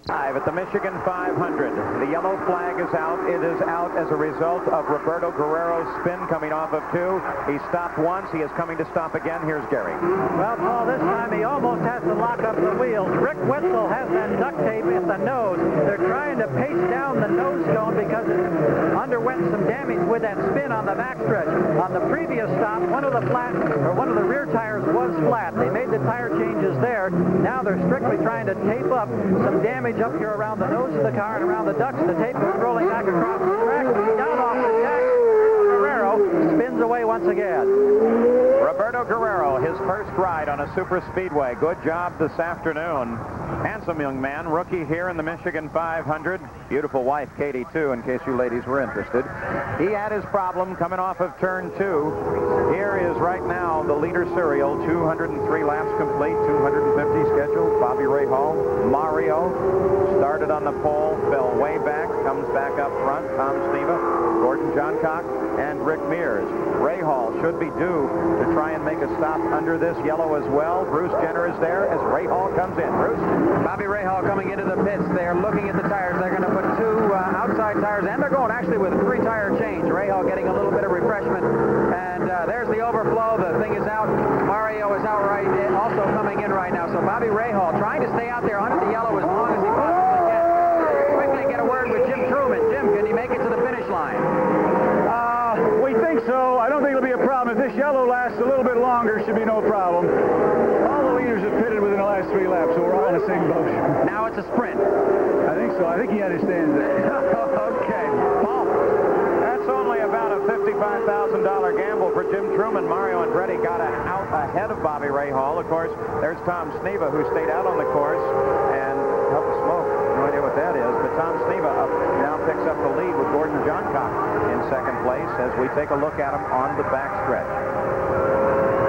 Live at the Michigan 500. The yellow flag is out. It is out as a result of Roberto Guerrero's spin coming off of 2. He stopped once. He is coming to stop again. Here's Gary. Well, Paul, this time he almost has to lock up the wheels. Rick Wetzel has that duct tape at the nose. They're trying to paste down the nose cone because it's underwent went some damage with that spin on the backstretch. On the previous stop, one of the rear tires was flat. They made the tire changes there. Now they're strictly trying to tape up some damage up here around the nose of the car and around the ducts. The tape goes rolling back across the track, down off the deck. Guerrero spins away once again. Roberto Guerrero, his first ride on a super speedway. Good job this afternoon. Handsome young man, rookie here in the Michigan 500. Beautiful wife, Katie, too, in case you ladies were interested. He had his problem coming off of turn 2. Here is right now the leader serial, 203 laps complete, 250 scheduled. Bobby Rahal, Mario, started on the pole, fell way back, comes back up front. Tom Sneva, Gordon Johncock, and Rick Mears. Rahal should be due to try and make a stop under this yellow as well. Bruce Jenner is there as Rahal comes in. Bruce? Bobby Rahal coming into the pits. They're looking at the tires. They're going to put 2 outside tires, and they're going actually with a 3-tire change. Rahal getting a little bit of refreshment, and there's the overflow. The thing is out. Mario is out right, also coming in right now. So Bobby Rahal trying to stay out there under the yellow as long as he possibly can. Quickly get a word with Jim Truman. Jim, can he make it to the finish line? We think so. I don't think it'll be a problem. If this yellow lasts a little bit longer, should be no problem. All the leaders have pitted within the last 3 laps, so we're all in the same boat. Now it's a sprint. I think so. I think he understands that. Okay. Paul, that's only about a $55,000 gamble for Jim Truman. Mario Andretti got out ahead of Bobby Rahal. Of course, there's Tom Sneva, who stayed out on the course and helped smoke. No idea what that is, but Tom Sneva now picks up the lead with Gordon Johncock in second place as we take a look at him on the backstretch.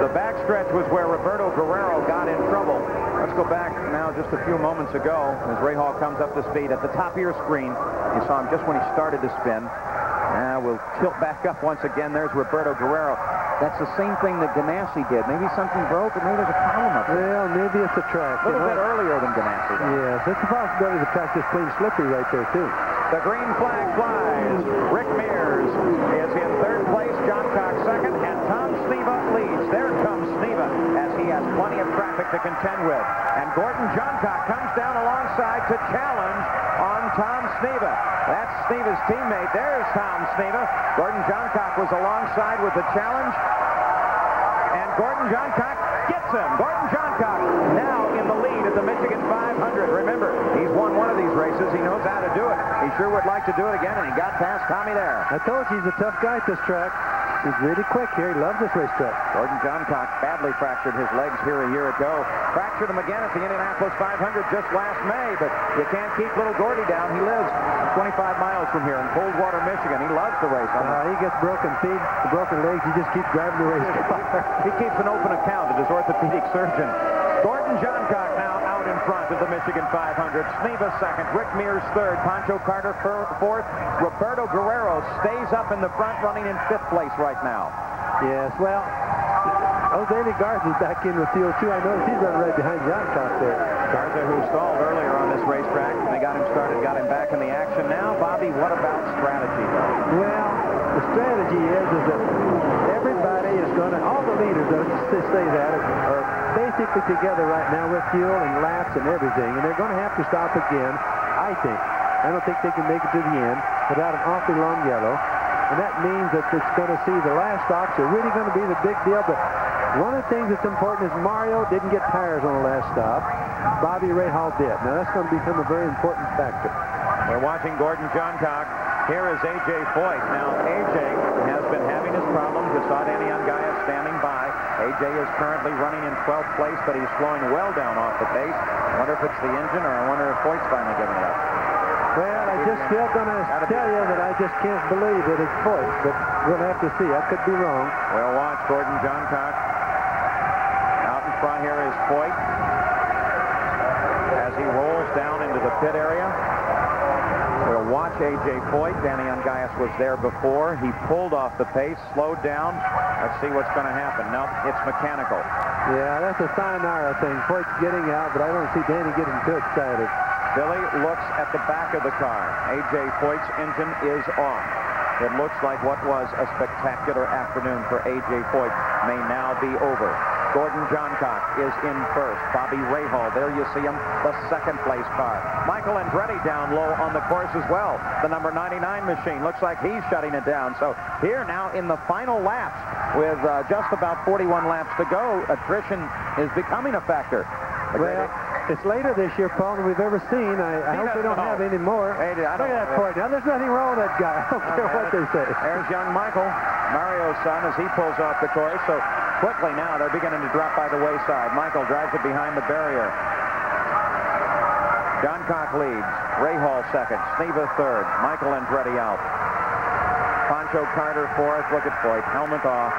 The backstretch was where Roberto Guerrero got in trouble. Let's go back now just a few moments ago as Rahal comes up to speed. At the top of your screen, you saw him just when he started to spin. Now we'll tilt back up once again. There's Roberto Guerrero. That's the same thing that Ganassi did. Maybe something broke, or maybe there's a problem up there. Well, maybe it's the track. A little bit earlier than Ganassi. Yes, it's a possibility the track's just plain slippery right there, too. The green flag flies. Rick Mears is in third place, Johncock second, and Tom Sneva leads. There comes Sneva as he has plenty of traffic to contend with. And Gordon Johncock comes down alongside to challenge on Tom Sneva. That's Sneva's teammate. There's Tom Sneva. Gordon Johncock was alongside with the challenge. And Gordon Johncock gets him. Gordon Johncock now in the lead at the Michigan 500. Remember, he's won one of these races. He knows how to do it. He sure would like to do it again, and he got past Tommy there. I told you he's a tough guy at this track. He's really quick here. He loves this racetrack. Gordon Johncock badly fractured his legs here a year ago. Fractured them again at the Indianapolis 500 just last May, but you can't keep little Gordy down. He lives 25 miles from here in Coldwater, Michigan. He loves to race. He gets broken feet, broken legs. He just keeps driving the race. He keeps an open account at his orthopedic surgeon. Gordon Johncock now out in front of the Michigan 500. Sneva second, Rick Mears third, Pancho Carter fourth. Roberto Guerrero stays up in the front, running in 5th place right now. Yes, well, Jose Garza's back in with field 2. I noticed he's running right behind Johncock there. Garza, who stalled earlier on this racetrack, they got him started, got him back in the action. Now, Bobby, what about strategy, though? Well, the strategy is that everybody is going to, all the leaders, let's say that, are basically together right now with fuel and laps and everything, and they're going to have to stop again, I think. I don't think they can make it to the end without an awfully long yellow, and that means that it's going to see the last stops are really going to be the big deal. But one of the things that's important is Mario didn't get tires on the last stop. Bobby Rahal did. Now that's going to become a very important factor. We're watching Gordon Johncock. Here is A.J. Foyt. Now, A.J. has been having his problems. We saw Danny Ungaya standing by. A.J. is currently running in 12th place, but he's slowing well down off the pace. I wonder if it's the engine, or I wonder if Foyt's finally giving it up. Well, I just still going to tell you that I just can't believe that it's Foyt, but we'll have to see. I could be wrong. We'll watch Gordon Johncock. Out in front here is Foyt as he rolls down into the pit area. We'll watch A.J. Foyt. Danny Ungayas was there before. He pulled off the pace, slowed down. Let's see what's going to happen. No, it's mechanical. Yeah, that's a sayonara thing. Foyt's getting out, but I don't see Danny getting too excited. Billy looks at the back of the car. A.J. Foyt's engine is off. It looks like what was a spectacular afternoon for A.J. Foyt may now be over. Gordon Johncock is in first. Bobby Rahal, there you see him, the second-place car. Michael Andretti down low on the course as well. The number 99 machine looks like he's shutting it down. So here now in the final laps, with just about 41 laps to go, attrition is becoming a factor. Well, it's later this year, Paul, than we've ever seen. I hope we don't have any more. Hey, Look at that point. Now, there's nothing wrong with that guy. I don't care what they say. There's young Michael, Mario's son, as he pulls off the course. So quickly now, they're beginning to drop by the wayside. Michael drives it behind the barrier. Johncock leads. Rahal second. Sneva third. Michael Andretti out. Pancho Carter fourth. Look at Foyt. Helmet off.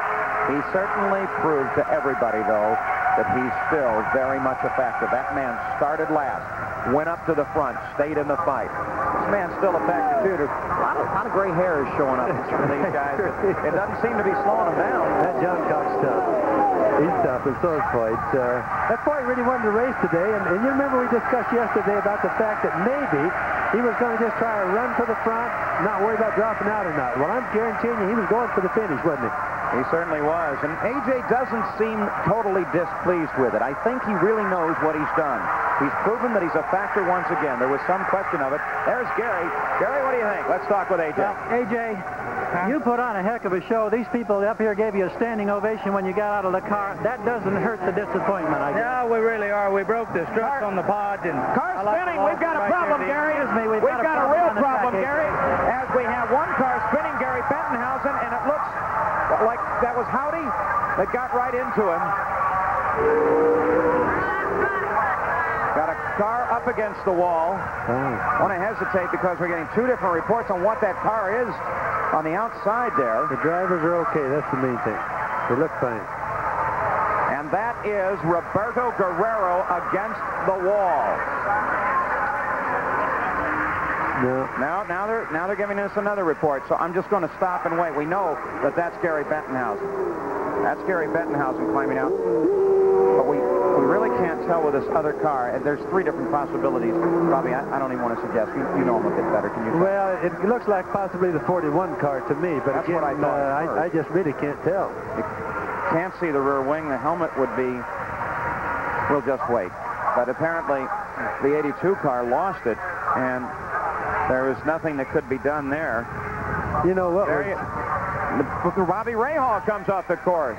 He certainly proved to everybody, though, that he's still very much a factor. That man started last, went up to the front, stayed in the fight. This man's still a factor, too. A lot of gray hair is showing up for these guys. It doesn't seem to be slowing them down. That Johncock's tough. He's tough, and so is Foyt. That Foyt really wanted to race today, and you remember we discussed yesterday about the fact that maybe he was going to just try to run to the front, not worry about dropping out or not. Well, I'm guaranteeing you he was going for the finish, wasn't he? He certainly was. And A.J. doesn't seem totally displeased with it. I think he really knows what he's done. He's proven that he's a factor once again. There was some question of it. There's Gary. Gary, what do you think? Let's talk with A.J. Well, A.J., you put on a heck of a show. These people up here gave you a standing ovation when you got out of the car. That doesn't hurt the disappointment, I guess. Yeah, we really are. We broke the struts on the pod. And car's spinning. We've got a problem, Gary. We've got a real problem, Gary, as we have one car spinning, Gary Bettenhausen, and it looks like that was Howdy that got right into him. Got a car up against the wall. Want to hesitate because we're getting two different reports on what that car is on the outside there. The drivers are okay. That's the main thing. They look fine. And that is Roberto Guerrero against the wall. No. Now they're giving us another report, so I'm just going to stop and wait. We know that that's Gary Bettenhausen. That's Gary Bettenhausen climbing out. But we really can't tell with this other car. There's three different possibilities. Bobby, I don't even want to suggest. You know him a bit better. Can you tell? Well, it looks like possibly the 41 car to me, but that's again, what I thought. I just really can't tell. You can't see the rear wing. The helmet would be... We'll just wait. But apparently, the 82 car lost it, and there was nothing that could be done there. You know what? Bobby Rahal comes off the course.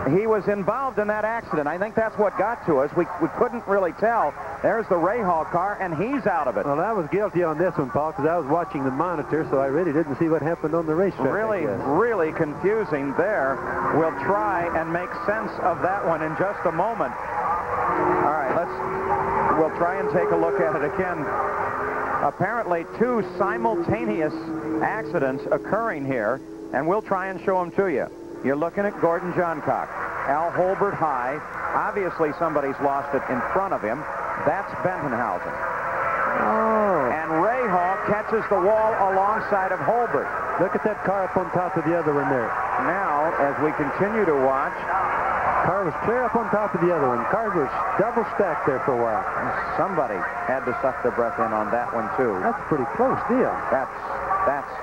He was involved in that accident. I think that's what got to us. We couldn't really tell. There's the Rahal car, and he's out of it. Well, I was guilty on this one, Paul, because I was watching the monitor, so I really didn't see what happened on the racetrack. Really confusing there. We'll try and make sense of that one in just a moment. All right, we'll try and take a look at it again. Apparently, two simultaneous accidents occurring here, and we'll try and show them to you. You're looking at Gordon Johncock. Al Holbert high. Obviously, somebody's lost it in front of him. That's Bettenhausen. Oh. And Rahal catches the wall alongside of Holbert. Look at that car up on top of the other one there. Now, as we continue to watch, car was clear up on top of the other one. Cars were double stacked there for a while. Somebody had to suck their breath in on that one, too. That's a pretty close deal. That's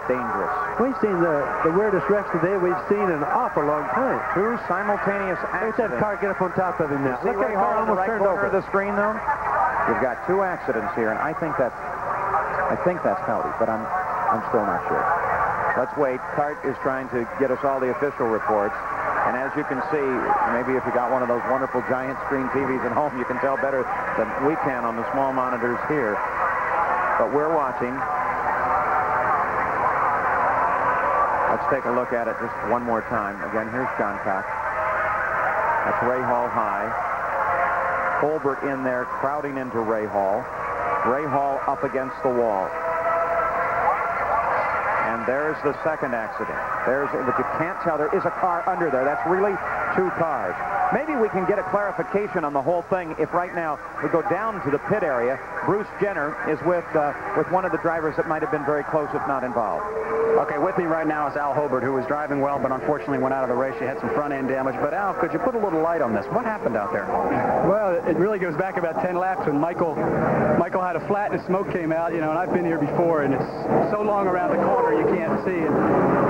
dangerous. We've seen the weirdest wrecks today we've seen in an awful long time. Two simultaneous accidents. Look at that car get up on top of him now. Look at that car almost turned over. The screen, though. You've got two accidents here, and I think that's Howdy, but I'm still not sure. Let's wait. Cart is trying to get us all the official reports. And as you can see, maybe if you got one of those wonderful giant screen TVs at home, you can tell better than we can on the small monitors here. But we're watching. Let's take a look at it just one more time. Again, here's Johncock. That's Rahal high. Holbert in there, crowding into Rahal. Rahal up against the wall. And there's the second accident. But you can't tell. There is a car under there. That's really two cars. Maybe we can get a clarification on the whole thing if right now we go down to the pit area. Bruce Jenner is with one of the drivers that might have been very close, if not involved. Okay, with me right now is Al Holbert, who was driving well, but unfortunately went out of the race. She had some front-end damage. But Al, could you put a little light on this? What happened out there? Well, it really goes back about 10 laps when Michael had a flat and the smoke came out, and I've been here before, and it's so long around the corner you can't see. And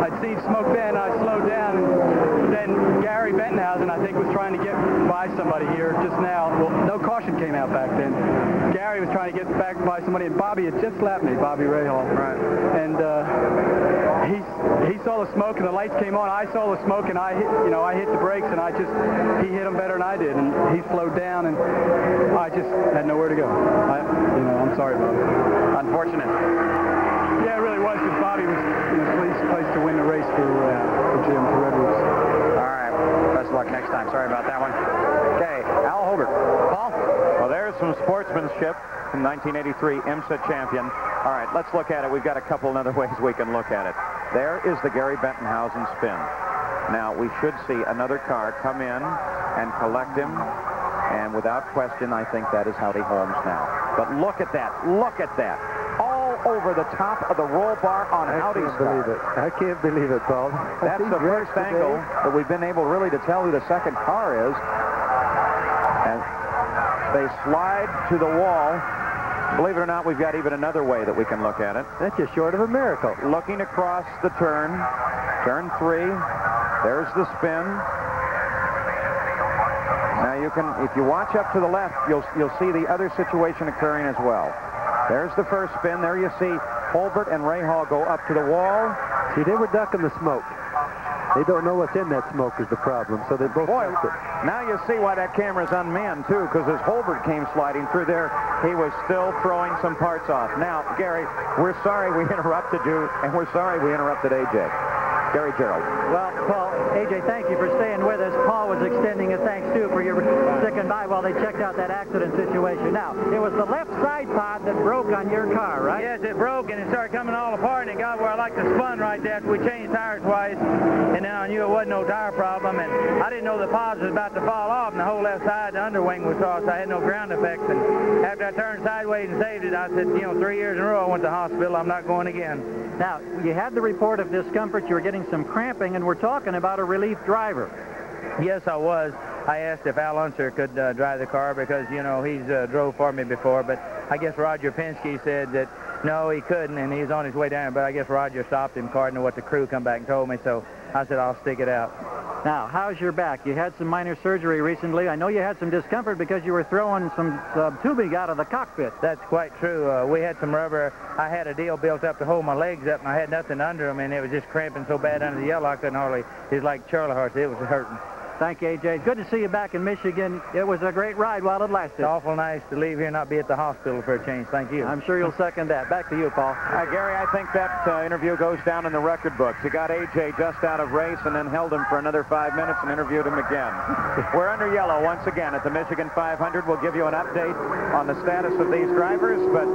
I'd seen the smoke then. I slowed down, and then Gary Bettenhausen, I think, was trying to get by somebody here just now. Well, no caution came out back then. Gary was trying to get back by somebody, and Bobby had just slapped me, Bobby Rahal. Right. And he saw the smoke, and the lights came on. I saw the smoke, and I hit the brakes, and he hit him better than I did, and he slowed down, and I just had nowhere to go. I'm sorry, Bobby. Unfortunate. Yeah, it really was, because Bobby was placed to win the race for Jim, for Red Roots. All right. Best of luck next time. Sorry about that one. Okay, Al Holbert. Paul? Well, there's some sportsmanship from 1983 IMSA champion. All right, let's look at it. We've got a couple of other ways we can look at it. There is the Gary Bettenhausen spin. Now, we should see another car come in and collect him. And without question, I think that is Howdy Holmes now. But look at that. Look at that. All over the top of the roll bar on Howdy's car. I can't believe it, Paul. That's the first angle that we've been able really to tell who the second car is. And they slide to the wall. Believe it or not, we've got even another way that we can look at it. That's just short of a miracle. Looking across the turn, turn 3. There's the spin. Now you can, if you watch up to the left, you'll see the other situation occurring as well. There's the first spin. There you see Holbert and Rahal go up to the wall. See, they were ducking the smoke. They don't know what's in that smoke is the problem, so they both ducked it. Now you see why that camera's unmanned, too, because as Holbert came sliding through there, he was still throwing some parts off. Now, Gary, we're sorry we interrupted you, and we're sorry we interrupted A.J. Gary Gerald. Well, Paul, A.J., thank you for staying with us. Paul was extending a thanks, too, for your sticking by while they checked out that accident situation. Now, it was the left side pod that broke on your car, right? Yes, it broke, and it started coming all apart, and it got where I like to spun right there after we changed tires twice, and then I knew it wasn't no tire problem, and I didn't know the pods was about to fall off, and the whole left side, the underwing was off, so I had no ground effects, and after I turned sideways and saved it, I said, 3 years in a row I went to the hospital, I'm not going again. Now, you had the report of discomfort, you were getting some cramping, and we're talking about a relief driver. Yes, I was. I asked if Al Unser could drive the car because, he's drove for me before, but I guess Roger Penske said that no, he couldn't, and he's on his way down, but I guess Roger stopped him according to what the crew come back and told me, so I said I'll stick it out. Now, how's your back? You had some minor surgery recently. I know you had some discomfort because you were throwing some tubing out of the cockpit. That's quite true. We had some rubber. I had a deal built up to hold my legs up, and I had nothing under them, and it was just cramping so bad under the yellow I couldn't hardly. It was like Charlie horse. It was hurting. Thank you, A.J. Good to see you back in Michigan. It was a great ride while it lasted. It's awful nice to leave here and not be at the hospital for a change. Thank you. I'm sure you'll second that. Back to you, Paul. Gary, I think that interview goes down in the record books. You got A.J. just out of race and then held him for another 5 minutes and interviewed him again. We're under yellow once again at the Michigan 500. We'll give you an update on the status of these drivers, but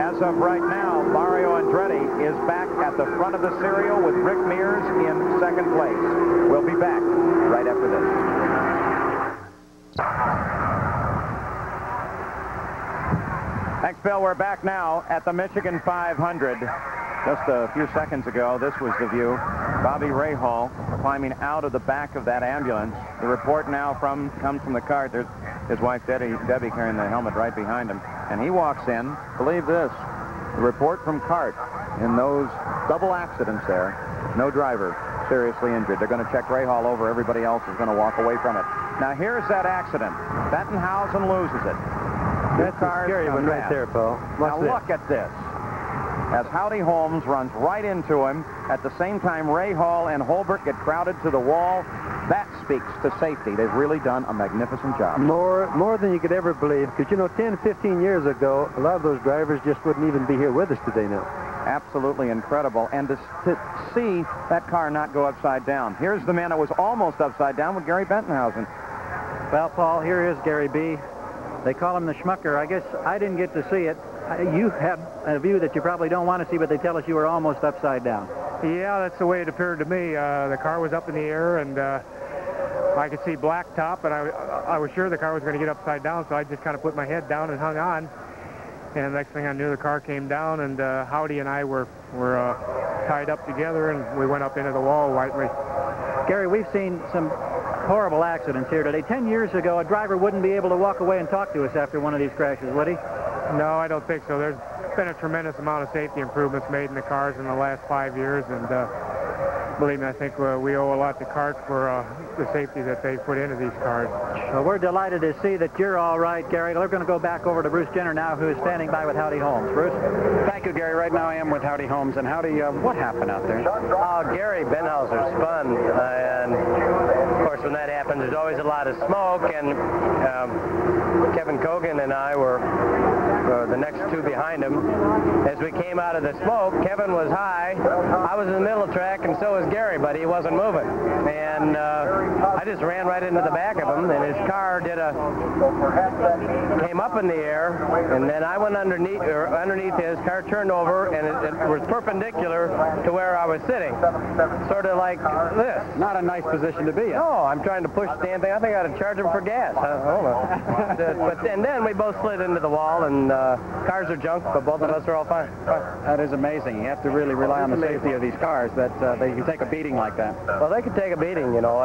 as of right now, Mario Andretti is back at the front of the serial with Rick Mears in second place. We'll be back right after this. Thanks, Bill. We're back now at the Michigan 500. Just a few seconds ago, this was the view. Bobby Rahal climbing out of the back of that ambulance. The report now comes from the cart. There's his wife, Debbie, carrying the helmet right behind him. And he walks in. Believe this. The report from cart. In those double accidents there, no driver seriously injured. They're going to check Rahal over. Everybody else is going to walk away from it. Now, here's that accident. Bettenhausen loses it. That's a scary one right there, Paul. Now, look at this. As Howdy Holmes runs right into him, at the same time Rahal and Holbert get crowded to the wall. That speaks to safety. They've really done a magnificent job. More than you could ever believe, because, 10, 15 years ago, a lot of those drivers just wouldn't even be here with us today now. Absolutely incredible. And to see that car not go upside down. Here's the man that was almost upside down with Gary Bettenhausen. Well, Paul, here is Gary B. They call him the Schmucker. I guess I didn't get to see it. You have a view that you probably don't want to see, but they tell us you were almost upside down. Yeah, that's the way it appeared to me. The car was up in the air, and I could see blacktop, and I was sure the car was going to get upside down, so I just kind of put my head down and hung on. And the next thing I knew, the car came down, and Howdy and I were tied up together, and we went up into the wall lightly. Gary, we've seen some horrible accidents here today. 10 years ago, a driver wouldn't be able to walk away and talk to us after one of these crashes, would he? No, I don't think so. There's been a tremendous amount of safety improvements made in the cars in the last 5 years, and believe me, I think we owe a lot to CART for the safety that they put into these cars. Well, we're delighted to see that you're all right, Gary. We're going to go back over to Bruce Jenner now, who is standing by with Howdy Holmes. Bruce? Thank you, Gary. Right now I am with Howdy Holmes. And Howdy, what happened out there? Gary Benhauser spun, and of course when that happens there's always a lot of smoke, and Kevin Cogan and I were the next two behind him. As we came out of the smoke, Kevin was high, I was in the middle of the track, and so was Gary, but he wasn't moving. And I just ran right into the back of him, and his car came up in the air, and then I went underneath his car, turned over, and it was perpendicular to where I was sitting, sort of like this. Not a nice position to be in. No, I'm trying to push the damn thing. I think I ought to charge him for gas. Hold on. And then we both slid into the wall, and cars are junk, but both of us are all fine. That is amazing. You have to really rely on the safety of these cars that they can take a beating like that. Well, they could take a beating, you know.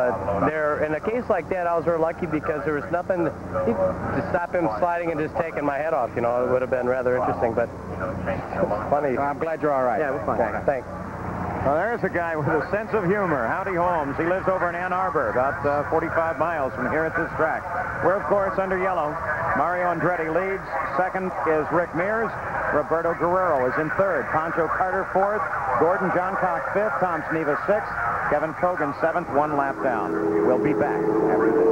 In a case like that, I was very lucky because there was nothing to stop him sliding and just taking my head off, you know. It would have been rather interesting, but it's funny. I'm glad you're all right. Yeah, we're fine. Thanks. Well, there's a guy with a sense of humor, Howdy Holmes. He lives over in Ann Arbor, about 45 miles from here at this track. We're, of course, under yellow. Mario Andretti leads. Second is Rick Mears. Roberto Guerrero is in third. Pancho Carter fourth. Gordon Johncock fifth. Tom Sneva sixth. Kevin Cogan seventh, 1 lap down. We'll be back after this.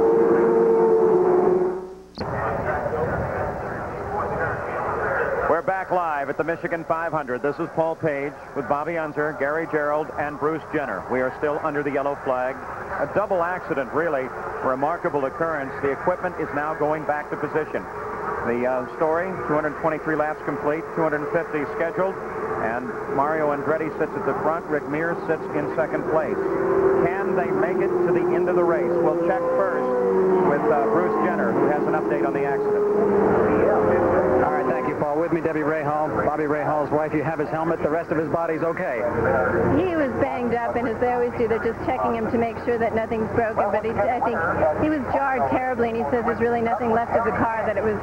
We're back live at the Michigan 500. This is Paul Page with Bobby Unser, Gary Gerould, and Bruce Jenner. We are still under the yellow flag. A double accident, really. Remarkable occurrence. The equipment is now going back to position. The story, 223 laps complete, 250 scheduled, and Mario Andretti sits at the front. Rick Mears sits in second place. Can they make it to the end of the race? We'll check first with Bruce Jenner, who has an update on the accident. All right, thank you, Paul. With me, Debbie Rahal, Bobby Rahal's wife. You have his helmet. The rest of his body's okay. He was banged up, and as they always do, they're just checking him to make sure that nothing's broken. But I think he was jarred terribly, and he says there's really nothing left of the car, that it was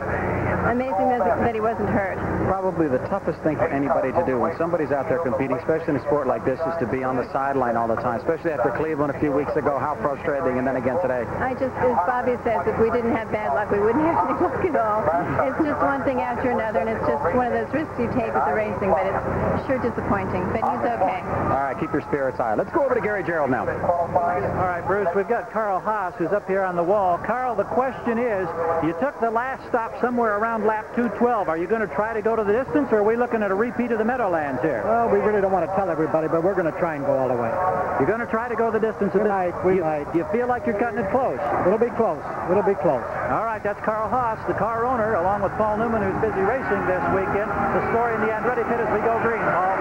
amazing that he wasn't hurt. Probably the toughest thing for anybody to do when somebody's out there competing, especially in a sport like this, is to be on the sideline all the time, especially after Cleveland a few weeks ago. How frustrating, and then again today. As Bobby says, if we didn't have bad luck, we wouldn't have any luck at all. It's just one thing after another, and it's just one of those risks you take with the racing, but it's sure disappointing. But he's okay. All right, keep your spirits high. Let's go over to Gary Gerould now. All right, Bruce, we've got Carl Haas, who's up here on the wall. Carl, the question is, you took the last stop somewhere around lap 212. Are you going to try to go to the distance, or are we looking at a repeat of the Meadowlands here? Well, we really don't want to tell everybody, but we're going to try and go all the way. You're going to try to go the distance? We might. Do you feel like you're cutting it close? It'll be close. It'll be close. All right, that's Carl Haas, the car owner, along with Paul Newman, who's busy racing this weekend. The story in the Andretti pit as we go green, Paul.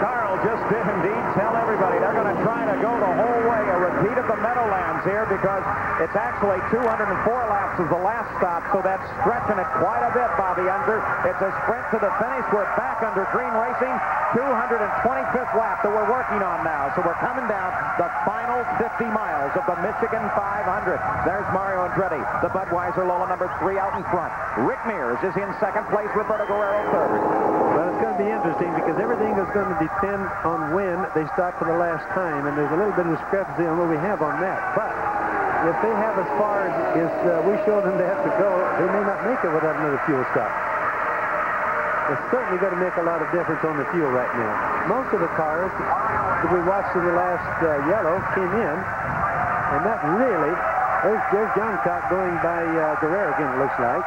Carl just did indeed tell everybody they're going to try to go the whole way, a repeat of the Meadowlands here, because it's actually 204 laps is the last stop, so that's stretching it quite a bit, Bobby Unser. It's a sprint to the finish. We're back under green racing, 225th lap that we're working on now, so we're coming down the final 50 miles of the Michigan 500. There's Mario Andretti, the Budweiser Lola number 3 out in front. Rick Mears is in second place, Roberto Guerrero third. Well, it's going to be interesting because everything is going to depend on when they stop for the last time, and there's a little bit of discrepancy on what we have on that. But if they have as far as we showed them they have to go, they may not make it without another fuel stop. It's certainly going to make a lot of difference on the fuel right now. Most of the cars that we watched in the last yellow came in, and that really, there's Johncock going by Guerrero again, it looks like.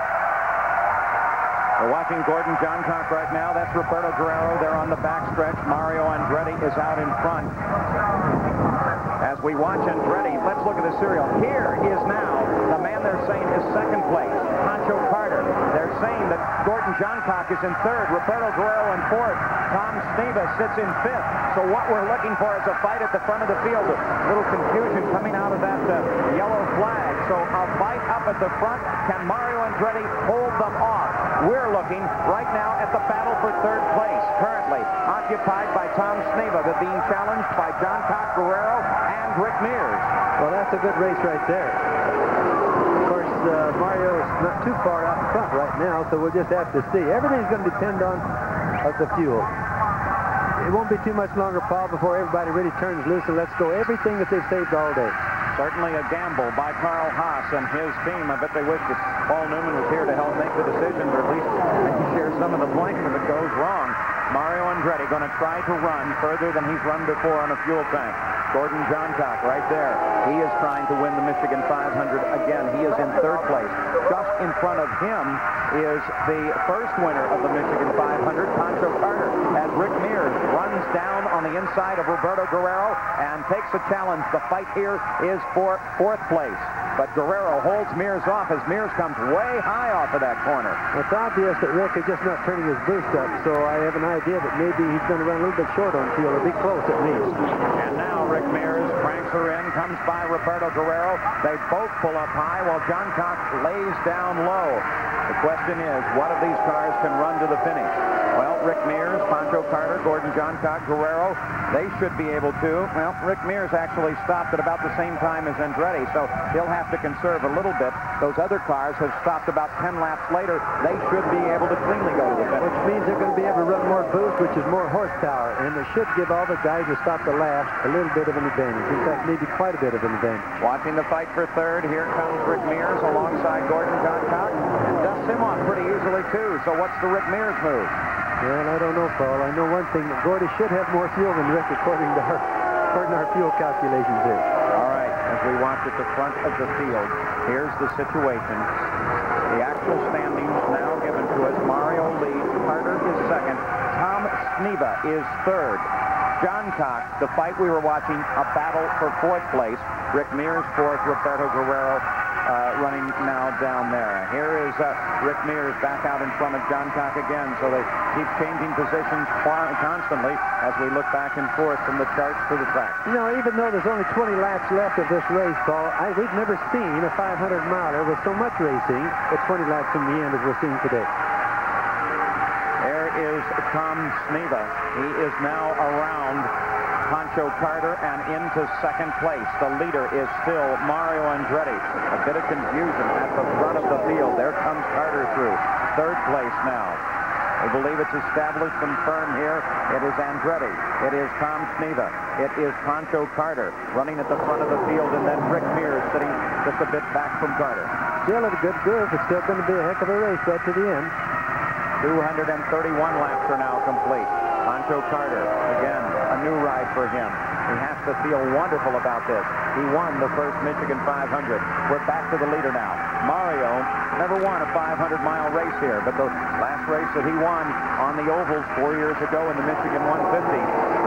We're watching Gordon Johncock right now. That's Roberto Guerrero. They're on the backstretch. Mario Andretti is out in front. As we watch Andretti, let's look at the serial. Here is now the man they're saying is second place, Pancho Carter. They're saying that Gordon Johncock is in third, Roberto Guerrero in fourth, Tom Sneva sits in fifth. So what we're looking for is a fight at the front of the field. A little confusion coming out of that yellow flag. So a fight up at the front. Can Mario Andretti hold them off? We're looking right now at the battle for third place, currently occupied by Tom Sneva, but being challenged by Johncock, Guerrero, and Rick Mears. Well, that's a good race right there. Of course, Mario is not too far out in front right now, so we'll just have to see. Everything's going to depend on the fuel. it won't be too much longer, Paul, before everybody really turns loose and lets go everything that they've saved all day. Certainly a gamble by Carl Haas and his team. I bet they wish that Paul Newman was here to help make the decision, but at least maybe share some of the blame if it goes wrong. Mario Andretti going to try to run further than he's run before on a fuel tank. Gordon Johncock right there. He is trying to win the Michigan 500 again. He is in third place. Just in front of him is the first winner of the Michigan 500, Pancho Carter, as Rick Mears runs down on the inside of Roberto Guerrero and takes a challenge. The fight here is for fourth place. But Guerrero holds Mears off as Mears comes way high off of that corner. It's obvious that Rick is just not turning his boost up, so I have an idea that maybe he's going to run a little bit short on fuel, or be close at least. And now Rick Mears cranks her in, comes by Roberto Guerrero. They both pull up high while Johncock lays down low. The question is, what of these cars can run to the finish? Well, Rick Mears, Pancho Carter, Gordon Johncock, Guerrero, they should be able to. Well, Rick Mears actually stopped at about the same time as Andretti, so he'll have to conserve a little bit. Those other cars have stopped about 10 laps later. They should be able to cleanly go to the finish. Which means they're going to be able to run more boost, which is more horsepower, and they should give all the guys who stop the last a little bit of an advantage. In fact, maybe quite a bit of an advantage. Watching the fight for third, here comes Rick Mears alongside Gordon Johncock, and dusts him off pretty easily, too. So what's the Rick Mears move? Well, I don't know, Paul. I know one thing, that Gordy should have more fuel than Rick, according to our fuel calculations here. All right, as we watch at the front of the field, here's the situation. The actual standings now given to us. Mario leads, Carter is second, Tom Sneva is third. Johncock, the fight we were watching, a battle for fourth place. Rick Mears fourth, Roberto Guerrero running now down there. Here is Rick Mears back out in front of Johncock again, so they keep changing positions constantly as we look back and forth from the charts to the track. You know, even though there's only 20 laps left of this race, Paul, we've never seen a 500-miler with so much racing at 20 laps from the end as we're seeing today. There is Tom Sneva. He is now around Pancho Carter and into second place. The leader is still Mario Andretti. A bit of confusion at the front of the field. There comes Carter through. Third place now. We believe it's established and firm here. It is Andretti. It is Tom Sneva. It is Pancho Carter running at the front of the field, and then Rick Mears sitting just a bit back from Carter. Still at a good groove. It's still going to be a heck of a race right to the end. 231 laps are now complete. Pancho Carter, again, a new ride for him. He has to feel wonderful about this. He won the first Michigan 500. We're back to the leader now. Mario never won a 500-mile race here, but the last race that he won on the ovals 4 years ago in the Michigan 150,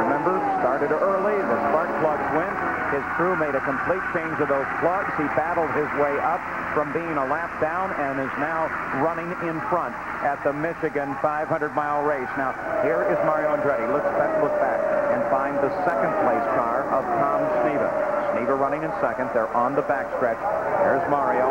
remember, started early, the spark plugs went. His crew made a complete change of those plugs. He battled his way up from being a lap down and is now running in front at the Michigan 500-mile race. Now, here is Mario Andretti. Look back and find the second place car of Tom Sneva. Sneva running in second. They're on the backstretch. There's Mario.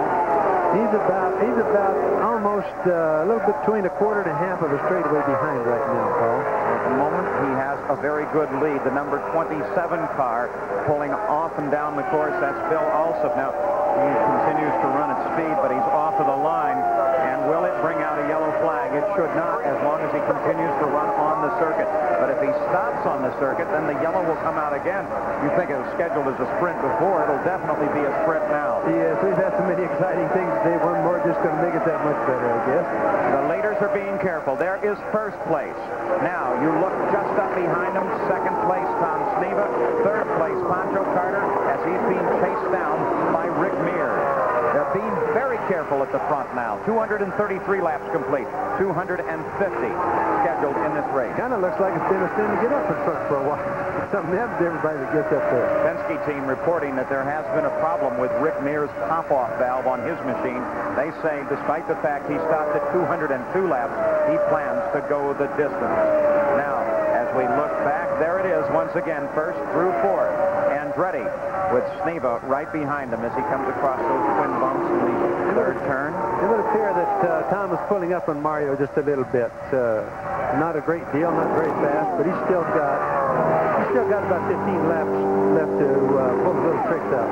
He's about almost a little bit between a quarter and a half of a straightaway behind right now, Paul. At the moment, he has a very good lead. The number 27 car pulling off and down the course. That's Bill Alsop. Now, he continues to run at speed, but he's off of the line. And will it bring out a yellow flag? It should not, as long as he continues to run on the circuit. But if he stops on the circuit, then the yellow will come out again. You think it was scheduled as a sprint before, it'll definitely be a sprint now. Yes, we've had so many exciting things today. One more just going to make it that much better, I guess. The leaders are being careful. There is first place. Now, you look just up behind him. Second place, Tom Sneva. Third place, Pancho Carter, as he's being chased down by Rick Mears. They're being very careful at the front now. 233 laps complete. 250 scheduled in this race. Kind of looks like it's been a sin to get up in front for a while. Something happens to everybody that gets up there. Penske team reporting that there has been a problem with Rick Mears' pop-off valve on his machine. They say, despite the fact he stopped at 202 laps, he plans to go the distance. Now, as we look back, there it is once again, first through fourth. Andretti with Sneva right behind him as he comes across those twin bumps in the third turn. It would appear that Tom is pulling up on Mario just a little bit. Not a great deal, not very fast, but he's still got about 15 laps left to pull the little tricks out.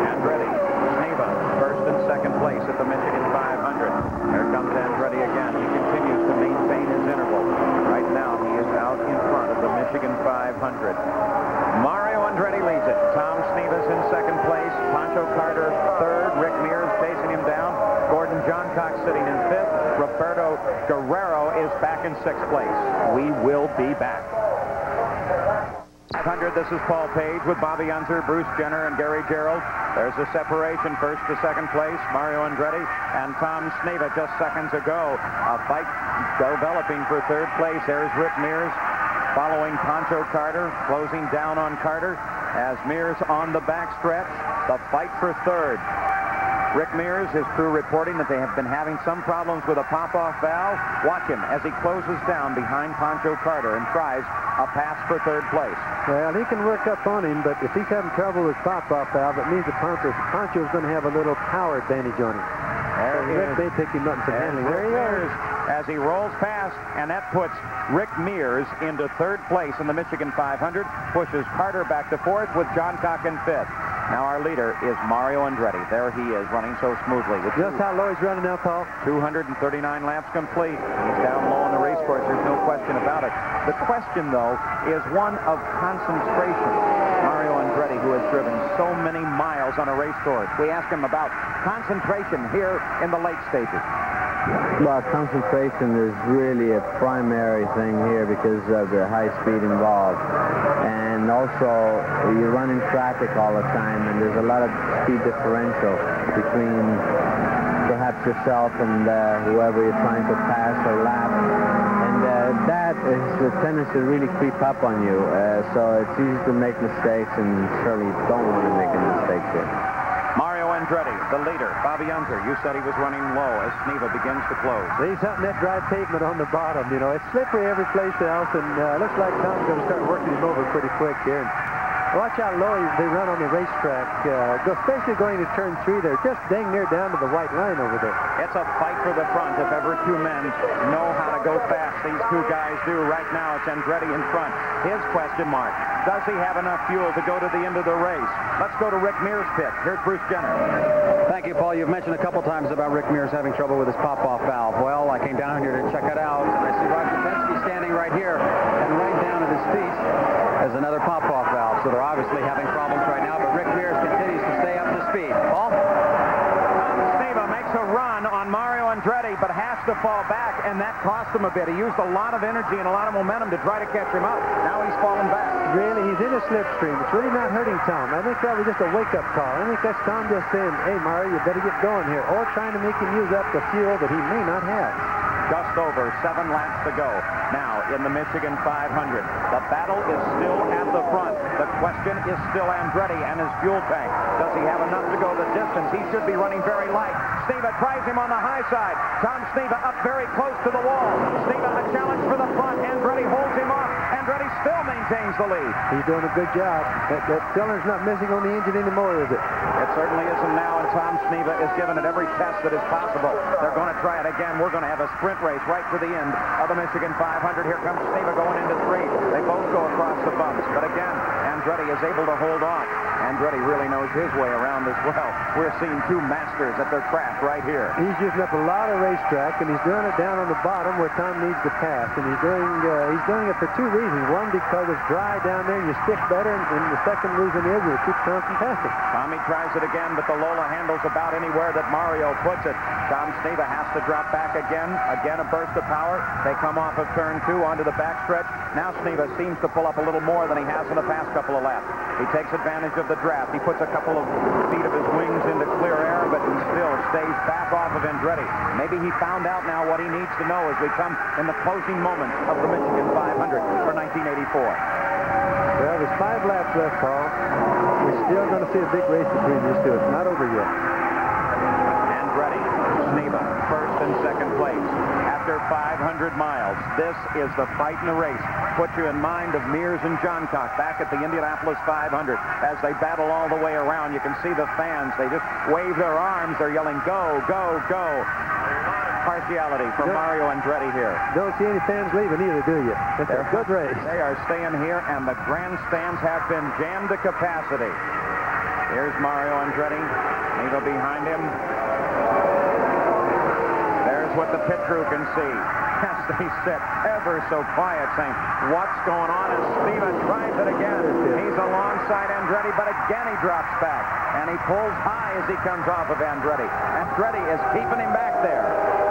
Andretti, Sneva, first and second place at the Michigan 500. Here comes Andretti again. He continues to maintain his interval. Right now, he is out in front of the Michigan Michigan 500. Mario Andretti leads it. Tom Sneva's in second place. Pancho Carter third. Rick Mears chasing him down. Gordon Johncock sitting in fifth. Roberto Guerrero is back in sixth place. We will be back. 500, this is Paul Page with Bobby Unser, Bruce Jenner, and Gary Gerald. There's a separation, first to second place, Mario Andretti and Tom Sneva just seconds ago. A fight developing for third place. There's Rick Mears following Pancho Carter, closing down on Carter as Mears on the backstretch. The fight for third. Rick Mears, his crew reporting that they have been having some problems with a pop-off valve. Watch him as he closes down behind Pancho Carter and tries a pass for third place. Well, he can work up on him, but if he's having trouble with pop-off valve, it means that Pancho's going to have a little power advantage on him. Rick may pick him up and handling. There he is as he rolls past, and that puts Rick Mears into third place in the Michigan 500, pushes Carter back to fourth with Johncock in fifth. Now our leader is Mario Andretti. There he is, running so smoothly. Just how low he's running now, Paul? 239 laps complete. He's down low on the race course. There's no question about it. The question, though, is one of concentration. Mario Andretti, who has driven so many miles on a race course. We ask him about concentration here in the late stages. Well, concentration is really a primary thing here because of the high speed involved. And also, you run in traffic all the time, and there's a lot of speed differential between perhaps yourself and whoever you're trying to pass or lap. And that is the tendency to really creep up on you. So it's easy to make mistakes, and surely you don't want to make any mistakes here. Mario Andretti, the leader. Bobby Unser, you said he was running low as Sneva begins to close. He's hunting that dry pavement on the bottom. You know, it's slippery every place else, and looks like Tom's going to start working him over pretty quick here. Watch how low they run on the racetrack, especially going to turn 3. They're just dang near down to the white line over there. It's a fight for the front. If ever two men know how to go fast, these two guys do. Right now, it's Andretti in front. His question mark, does he have enough fuel to go to the end of the race? Let's go to Rick Mears' pit. Here's Bruce Jenner. Thank you, Paul. You've mentioned a couple times about Rick Mears having trouble with his pop-off valve. Well, I came down here to check it out, and I see Roger Penske standing right here, and right down at his feet is another pop-off valve. So they're obviously having problems right now, but Rick Mears continues to stay up to speed. Paul? Tom Sneva makes a run on Mario Andretti, but has to fall back, and that cost him a bit. He used a lot of energy and a lot of momentum to try to catch him up. Now he's fallen back. Really, he's in a slipstream. It's really not hurting Tom. I think that was just a wake-up call. I think that's Tom just saying, hey, Mario, you better get going here, or trying to make him use up the fuel that he may not have. Just over 7 laps to go. Now in the Michigan 500. The battle is still at the front. The question is still Andretti and his fuel tank. Does he have enough to go the distance? He should be running very light. Sneva tries him on the high side. Tom Sneva up very close to the wall. Sneva a challenge for the front. Andretti holds him off. Andretti still maintains the lead. He's doing a good job. That cylinder's not missing on the engine anymore, is it? It certainly isn't now, and Tom Sneva is giving it every test that is possible. They're going to try it again. We're going to have a sprint race right to the end of the Michigan 500. Here comes Sneva going into 3. They both go across the bumps. But again, Andretti is able to hold on. Andretti really knows his way around as well. We're seeing two masters at their craft right here. He's using up a lot of racetrack, and he's doing it down on the bottom where Tom needs to pass. And he's doing it for 2 reasons. One, because it's dry down there and you stick better, and the second reason is to keep Tom from passing. Tommy tries it again, but the Lola handles about anywhere that Mario puts it. Tom Sneva has to drop back again. Again, a burst of power. They come off of turn 2 onto the backstretch. Now Sneva seems to pull up a little more than he has in the past couple of laps. He takes advantage of the draft. He puts a couple of feet of his wings into clear air, but he still stays back off of Andretti. Maybe he found out now what he needs to know as we come in the closing moments of the Michigan 500 for 1984. Well, there's 5 laps left, Paul. We're still going to see a big race between these two. It's not over yet. Andretti, Sneva, first and second place. After 500 miles, this is the fight in the race. Put you in mind of Mears and Johncock back at the Indianapolis 500. As they battle all the way around, you can see the fans. They just wave their arms. They're yelling, go, go, go. Partiality for Mario Andretti here. Don't see any fans leaving either, do you? It's a good race. They are staying here, and the grandstands have been jammed to capacity. Here's Mario Andretti. Sneva behind him. There's what the pit crew can see. as they sit ever so quiet, saying, what's going on? And Steven tries it again. He's alongside Andretti, but again he drops back. And he pulls high as he comes off of Andretti. Andretti is keeping him back there.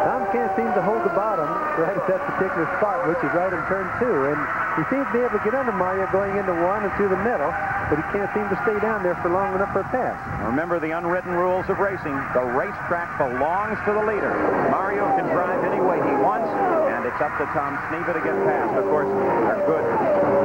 Tom can't seem to hold the bottom right at that particular spot, which is right in turn 2. And he seems to be able to get under Mario going into 1 and through the middle, but he can't seem to stay down there for long enough for a pass. Remember the unwritten rules of racing. The racetrack belongs to the leader. Mario can drive any way he wants, and it's up to Tom Sneva to get past. Of course, they're good,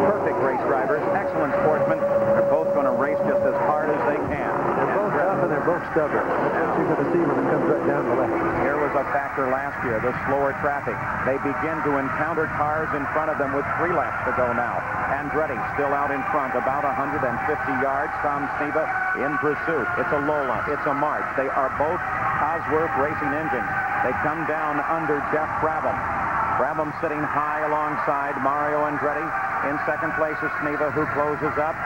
perfect race drivers, excellent sportsmen. They're both going to race just as hard as they can. They're both tough and they're both stubborn. That's what you're going to see when it comes right down the left. Here was a factor last year, the slower traffic. They begin to encounter cars in front of them with 3 laps to go now. Andretti still out in front, about 150 yards. Tom Sneva in pursuit. It's a Lola. It's a March. They are both Cosworth racing engines. They come down under Jeff Brabham. Brabham sitting high alongside Mario Andretti. In second place is Sneva, who closes up.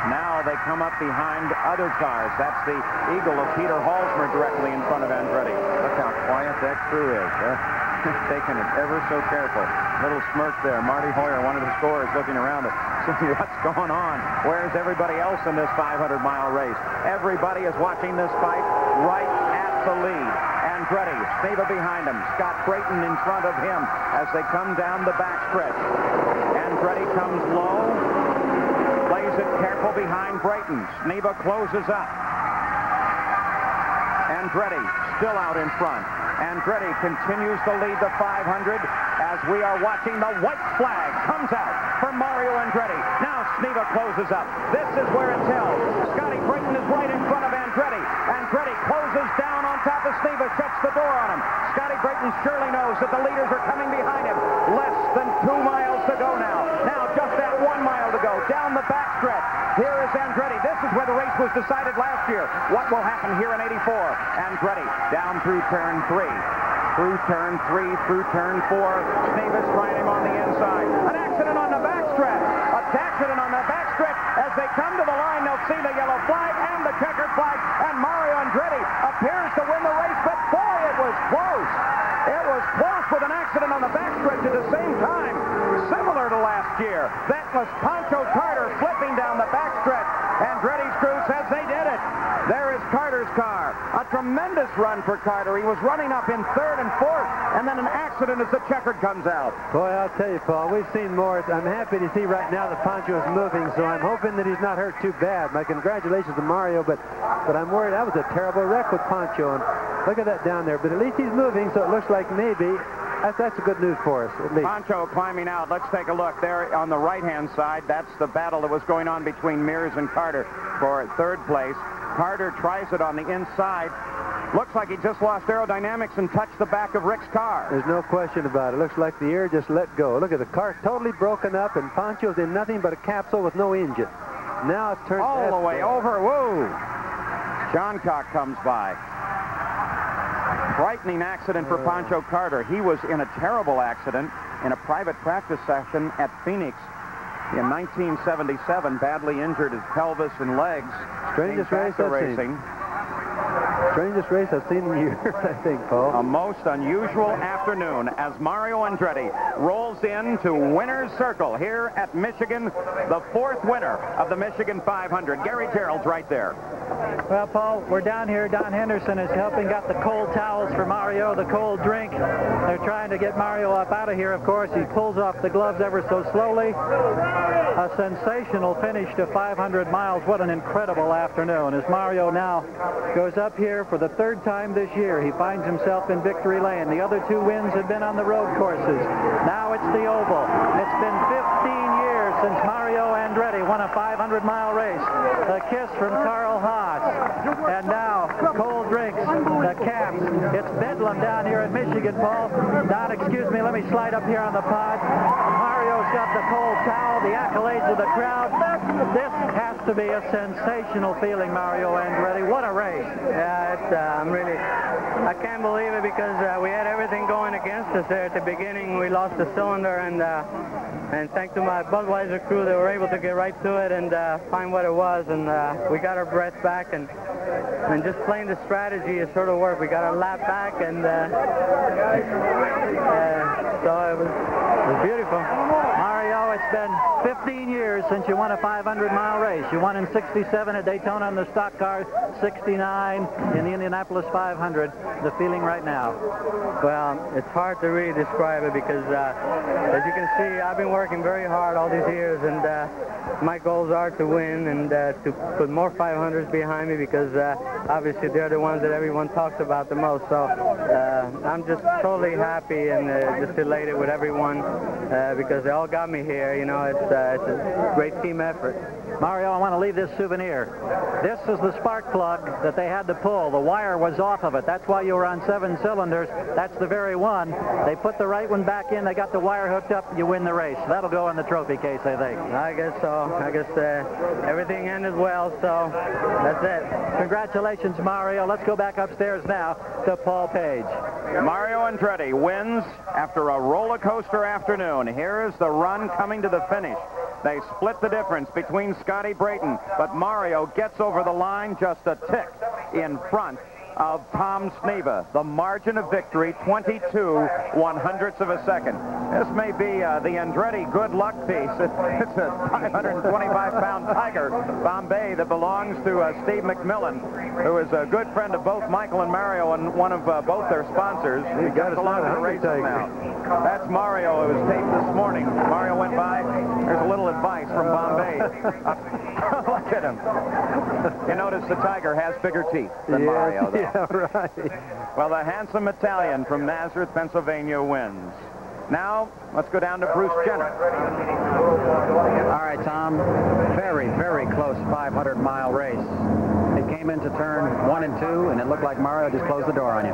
Now they come up behind other cars. That's the Eagle of Peter Halsmer directly in front of Andretti. Look how quiet that crew is. Taking it ever so careful. Little smirk there. Marty Hoyer, one of the scorers, looking around to see what's going on. Where's everybody else in this 500-mile race? Everybody is watching this fight right at the lead. Andretti, Sneva behind him. Scott Brayton in front of him as they come down the backstretch. Andretti comes low. Plays it careful behind Brayton. Sneva closes up. Andretti still out in front. Andretti continues to lead the 500 as we are watching the white flag comes out for Mario Andretti. Now Sneva closes up. This is where it tells. Scotty Brayton is right in front of Andretti. Andretti closes down on top of Sneva, shuts the door on him. Scotty Brayton surely knows that the leaders are coming behind him. Less than 2 miles to go now. Now just that 1 mile to go. Down the backstretch. Here is Andretti. This is where the race was decided last year. What will happen here in 84? Andretti down through turn 3. Through turn 3, through turn 4. Sneva's trying him on the inside. An accident on the backstretch. An accident on the backstretch. As they come to the line, they'll see the yellow flag and the checkered flag. And Mario Andretti appears to win the race, but boy, it was close. It was close with an accident on the backstretch at the same time. Similar to last year. That was Pancho Carter flipping down the backstretch. Andretti's crew says they did it. There is Carter's car. A tremendous run for Carter. He was running up in 3rd and 4th, and then an accident as the checkered comes out. Boy, I'll tell you, Paul, we've seen more. I'm happy to see right now that Pancho is moving, so I'm hoping that he's not hurt too bad. My congratulations to Mario, but I'm worried. That was a terrible wreck with Pancho, and look at that down there. But at least he's moving, so it looks like maybe that's good news for us, at least. Pancho climbing out. Let's take a look there on the right-hand side. That's the battle that was going on between Mears and Carter for 3rd place. Carter tries it on the inside. Looks like he just lost aerodynamics and touched the back of Rick's car. There's no question about it. Looks like the air just let go. Look at the car totally broken up, and Pancho's in nothing but a capsule with no engine. Now it turns all the way over. Whoa! John Cock comes by. Frightening accident for Pancho Carter. He was in a terrible accident in a private practice session at Phoenix in 1977. Badly injured his pelvis and legs. Strangest race I've seen. Strangest race I've seen in years, I think, Paul. A most unusual afternoon as Mario Andretti rolls into winner's circle here at Michigan, the 4th winner of the Michigan 500. Gary Gerald's right there. Well, Paul, we're down here. Don Henderson is helping got the cold towels for Mario, the cold drink. They're trying to get Mario up out of here, of course. He pulls off the gloves ever so slowly. A sensational finish to 500 miles. What an incredible afternoon. As Mario now goes up here for the 3rd time this year, he finds himself in victory lane. The other 2 wins have been on the road courses. Now it's the oval. It's been 15 years since Mario Andretti won a 500-mile race. A kiss from Carl Haas. And now, cold drinks, the caps. It's bedlam down here in Michigan, Paul. Don, excuse me, let me slide up here on the pod. Mario's got the cold towel, the accolades of the crowd. This has to be a sensational feeling, Mario Andretti. What a race. Yeah, I can't believe it because we had everything going against us there at the beginning. We lost the cylinder, and thanks to my Budweiser crew, they were able to get right to it and find what it was, and we got our breath back, and and just playing the strategy is sort of work. We got a lap back, and so it was beautiful. Mario, it's been 15 years since you won a 500-mile race. You won in '67 at Daytona in the stock car, '69 in the Indianapolis 500. The feeling right now? Well, it's hard to really describe it because, as you can see, I've been working very hard all these years, and my goals are to win and to put more 500s behind me because obviously they're the ones that everyone talks about the most. So I'm just totally happy and just elated with everyone because they all got me here. You know, it's a great team effort. Mario, I want to leave this souvenir. This is the spark plug that they had to pull. The wire was off of it. That's why you were on 7 cylinders. That's the very one. They put the right one back in. They got the wire hooked up. You win the race. That'll go in the trophy case, I think. I guess so. I guess everything ended well, so that's it. Congratulations, Mario. Let's go back upstairs now to Paul Page. Mario Andretti wins after a roller coaster afternoon. Here is the run coming to the finish. They split the difference between Scotty Brayton, but Mario gets over the line just a tick in front of Tom Sneva. The margin of victory, 22/100ths of a second. This may be the Andretti good luck piece. It's a 525-pound Tiger Bombay that belongs to Steve McMillan, who is a good friend of both Michael and Mario and one of both their sponsors. He got a lot of races now. That's Mario. It was taped this morning. Mario went by. There's a little advice from Bombay. Look at him. You notice the Tiger has bigger teeth than Mario, though. Yeah, right. Well, the handsome Italian from Nazareth, Pennsylvania wins. Now, let's go down to Bruce Jenner. All right, Tom. Very, very close 500-mile race. It came into turn 1 and 2, and it looked like Mario just closed the door on you.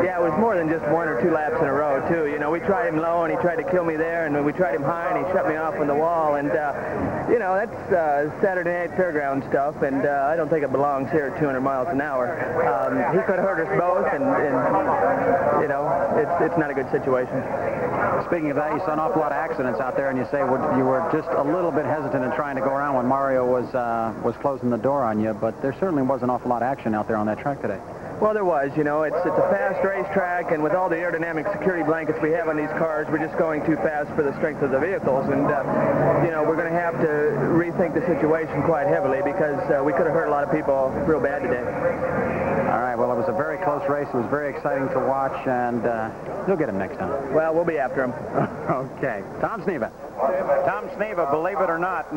Yeah, it was more than just 1 or 2 laps in a row, too. You know, we tried him low, and he tried to kill me there, and we tried him high, and he shut me off on the wall. And, you know, that's Saturday night fairground stuff, and I don't think it belongs here at 200 miles an hour. He could have hurt us both, and you know, it's not a good situation. Speaking of that, you saw an awful lot of accidents out there, and you say you were just a little bit hesitant in trying to go around when Mario was closing the door on you, but there certainly was an awful lot of action out there on that track today. Well, there was. You know, it's a fast racetrack, and with all the aerodynamic security blankets we have on these cars, we're just going too fast for the strength of the vehicles. And, you know, we're going to have to rethink the situation quite heavily because we could have hurt a lot of people real bad today. All right, well, it was a very close race. It was very exciting to watch, and you'll get him next time. Well, we'll be after him. Okay. Tom Sneva. Tom Sneva, believe it or not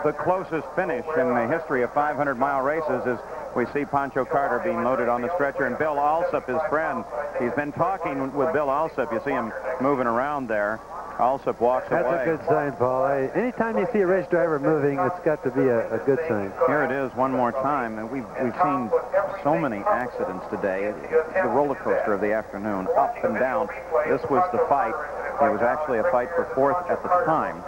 the closest finish in the history of 500-mile races is we see Pancho Carter being loaded on the stretcher, and Bill Alsop, his friend. He's been talking with Bill Alsop. You see him moving around there. Alsop walks away. That's a good sign, Paul. Anytime you see a race driver moving, it's got to be a good sign. Here it is one more time, and we've seen so many accidents today. The roller coaster of the afternoon, up and down. This was the fight. It was actually a fight for 4th at the time.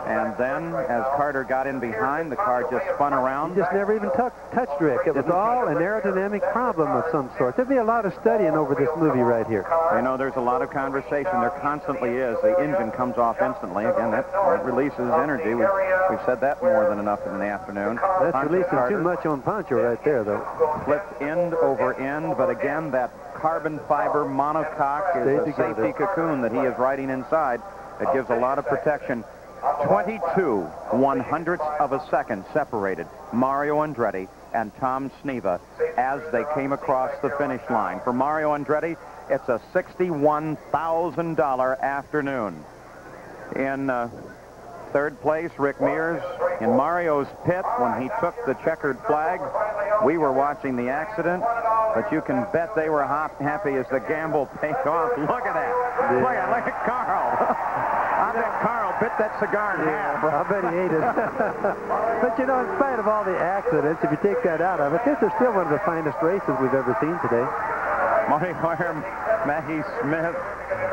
And then, as Carter got in behind, the car just spun around. He just never even touched Rick. It was all an aerodynamic problem of some sort. There'd be a lot of studying over this movie right here. You know, there's a lot of conversation. There constantly is. The engine comes off instantly. Again, that releases energy. We've said that more than enough in the afternoon. That's releasing too much on Pancho right there, though. Flipped end over end, but again, that carbon fiber monocoque is a safety cocoon that he is riding inside. It gives a lot of protection. 22/100ths of a second separated Mario Andretti and Tom Sneva as they came across the finish line. For Mario Andretti, it's a $61,000 afternoon. In 3rd place, Rick Mears. In Mario's pit, when he took the checkered flag, we were watching the accident, but you can bet they were happy as the gamble paid off. Look at that. Yeah. Look at Carl. I bet Carl bit that cigar in half. I bet he ate it. But, you know, in spite of all the accidents, if you take that out of it, this is still one of the finest races we've ever seen today. Marty Hoyer, Maggie Smith,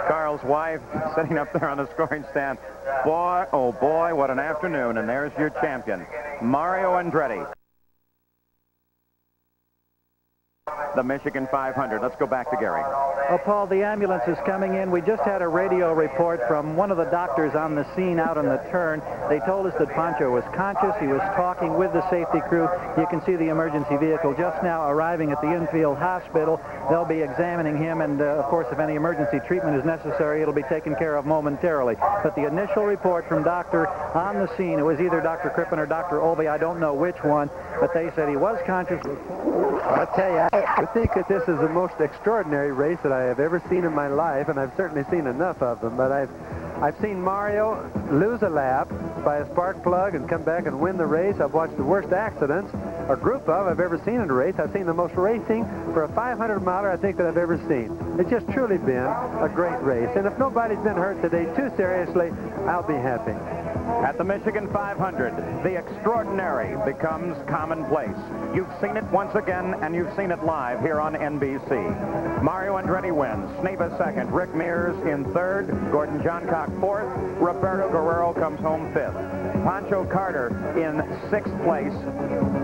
Carl's wife, sitting up there on the scoring stand. Boy, oh boy, what an afternoon. And there's your champion, Mario Andretti. The Michigan 500. Let's go back to Gary. Oh, Paul, the ambulance is coming in. We just had a radio report from one of the doctors on the scene out on the turn. They told us that Pancho was conscious. He was talking with the safety crew. You can see the emergency vehicle just now arriving at the infield hospital. They'll be examining him, and, of course, if any emergency treatment is necessary, it'll be taken care of momentarily. But the initial report from doctor on the scene, it was either Dr. Crippen or Dr. Olvey, I don't know which one, but they said he was conscious. I'll tell you, I think that this is the most extraordinary race that I have ever seen in my life, and I've certainly seen enough of them, but I've seen Mario lose a lap by a spark plug and come back and win the race. I've watched the worst accidents, a group of I've ever seen in a race. I've seen the most racing for a 500-miler I think that I've ever seen. It's just truly been a great race, and if nobody's been hurt today too seriously, I'll be happy. At the Michigan 500, the extraordinary becomes commonplace. You've seen it once again, and you've seen it live here on NBC. Mario Andretti wins, Sneva second, Rick Mears in third, Gordon Johncock fourth, Roberto Guerrero comes home fifth. Pancho Carter in sixth place,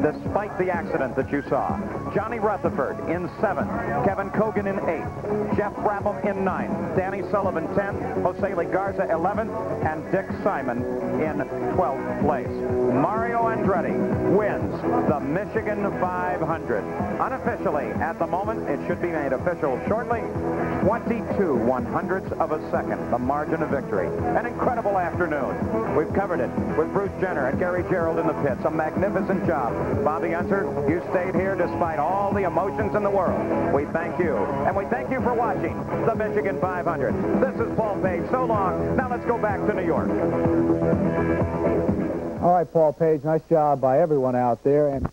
despite the accident that you saw. Johnny Rutherford in seventh, Kevin Cogan in eighth, Jeff Brabham in ninth, Danny Sullivan 10th, Jose Legarza 11th, and Dick Simon in 12th place. Mario Andretti wins the Michigan 500. Unofficially, at the moment, it should be made official shortly, 22 100ths of a second, the margin of victory. An incredible afternoon. We've covered it with Bruce Jenner and Gary Gerald in the pits. A magnificent job. Bobby Unser, you stayed here despite all the emotions in the world. We thank you. And we thank you for watching the Michigan 500. This is Paul Page. So long. Now let's go back to New York. All right, Paul Page, nice job by everyone out there. And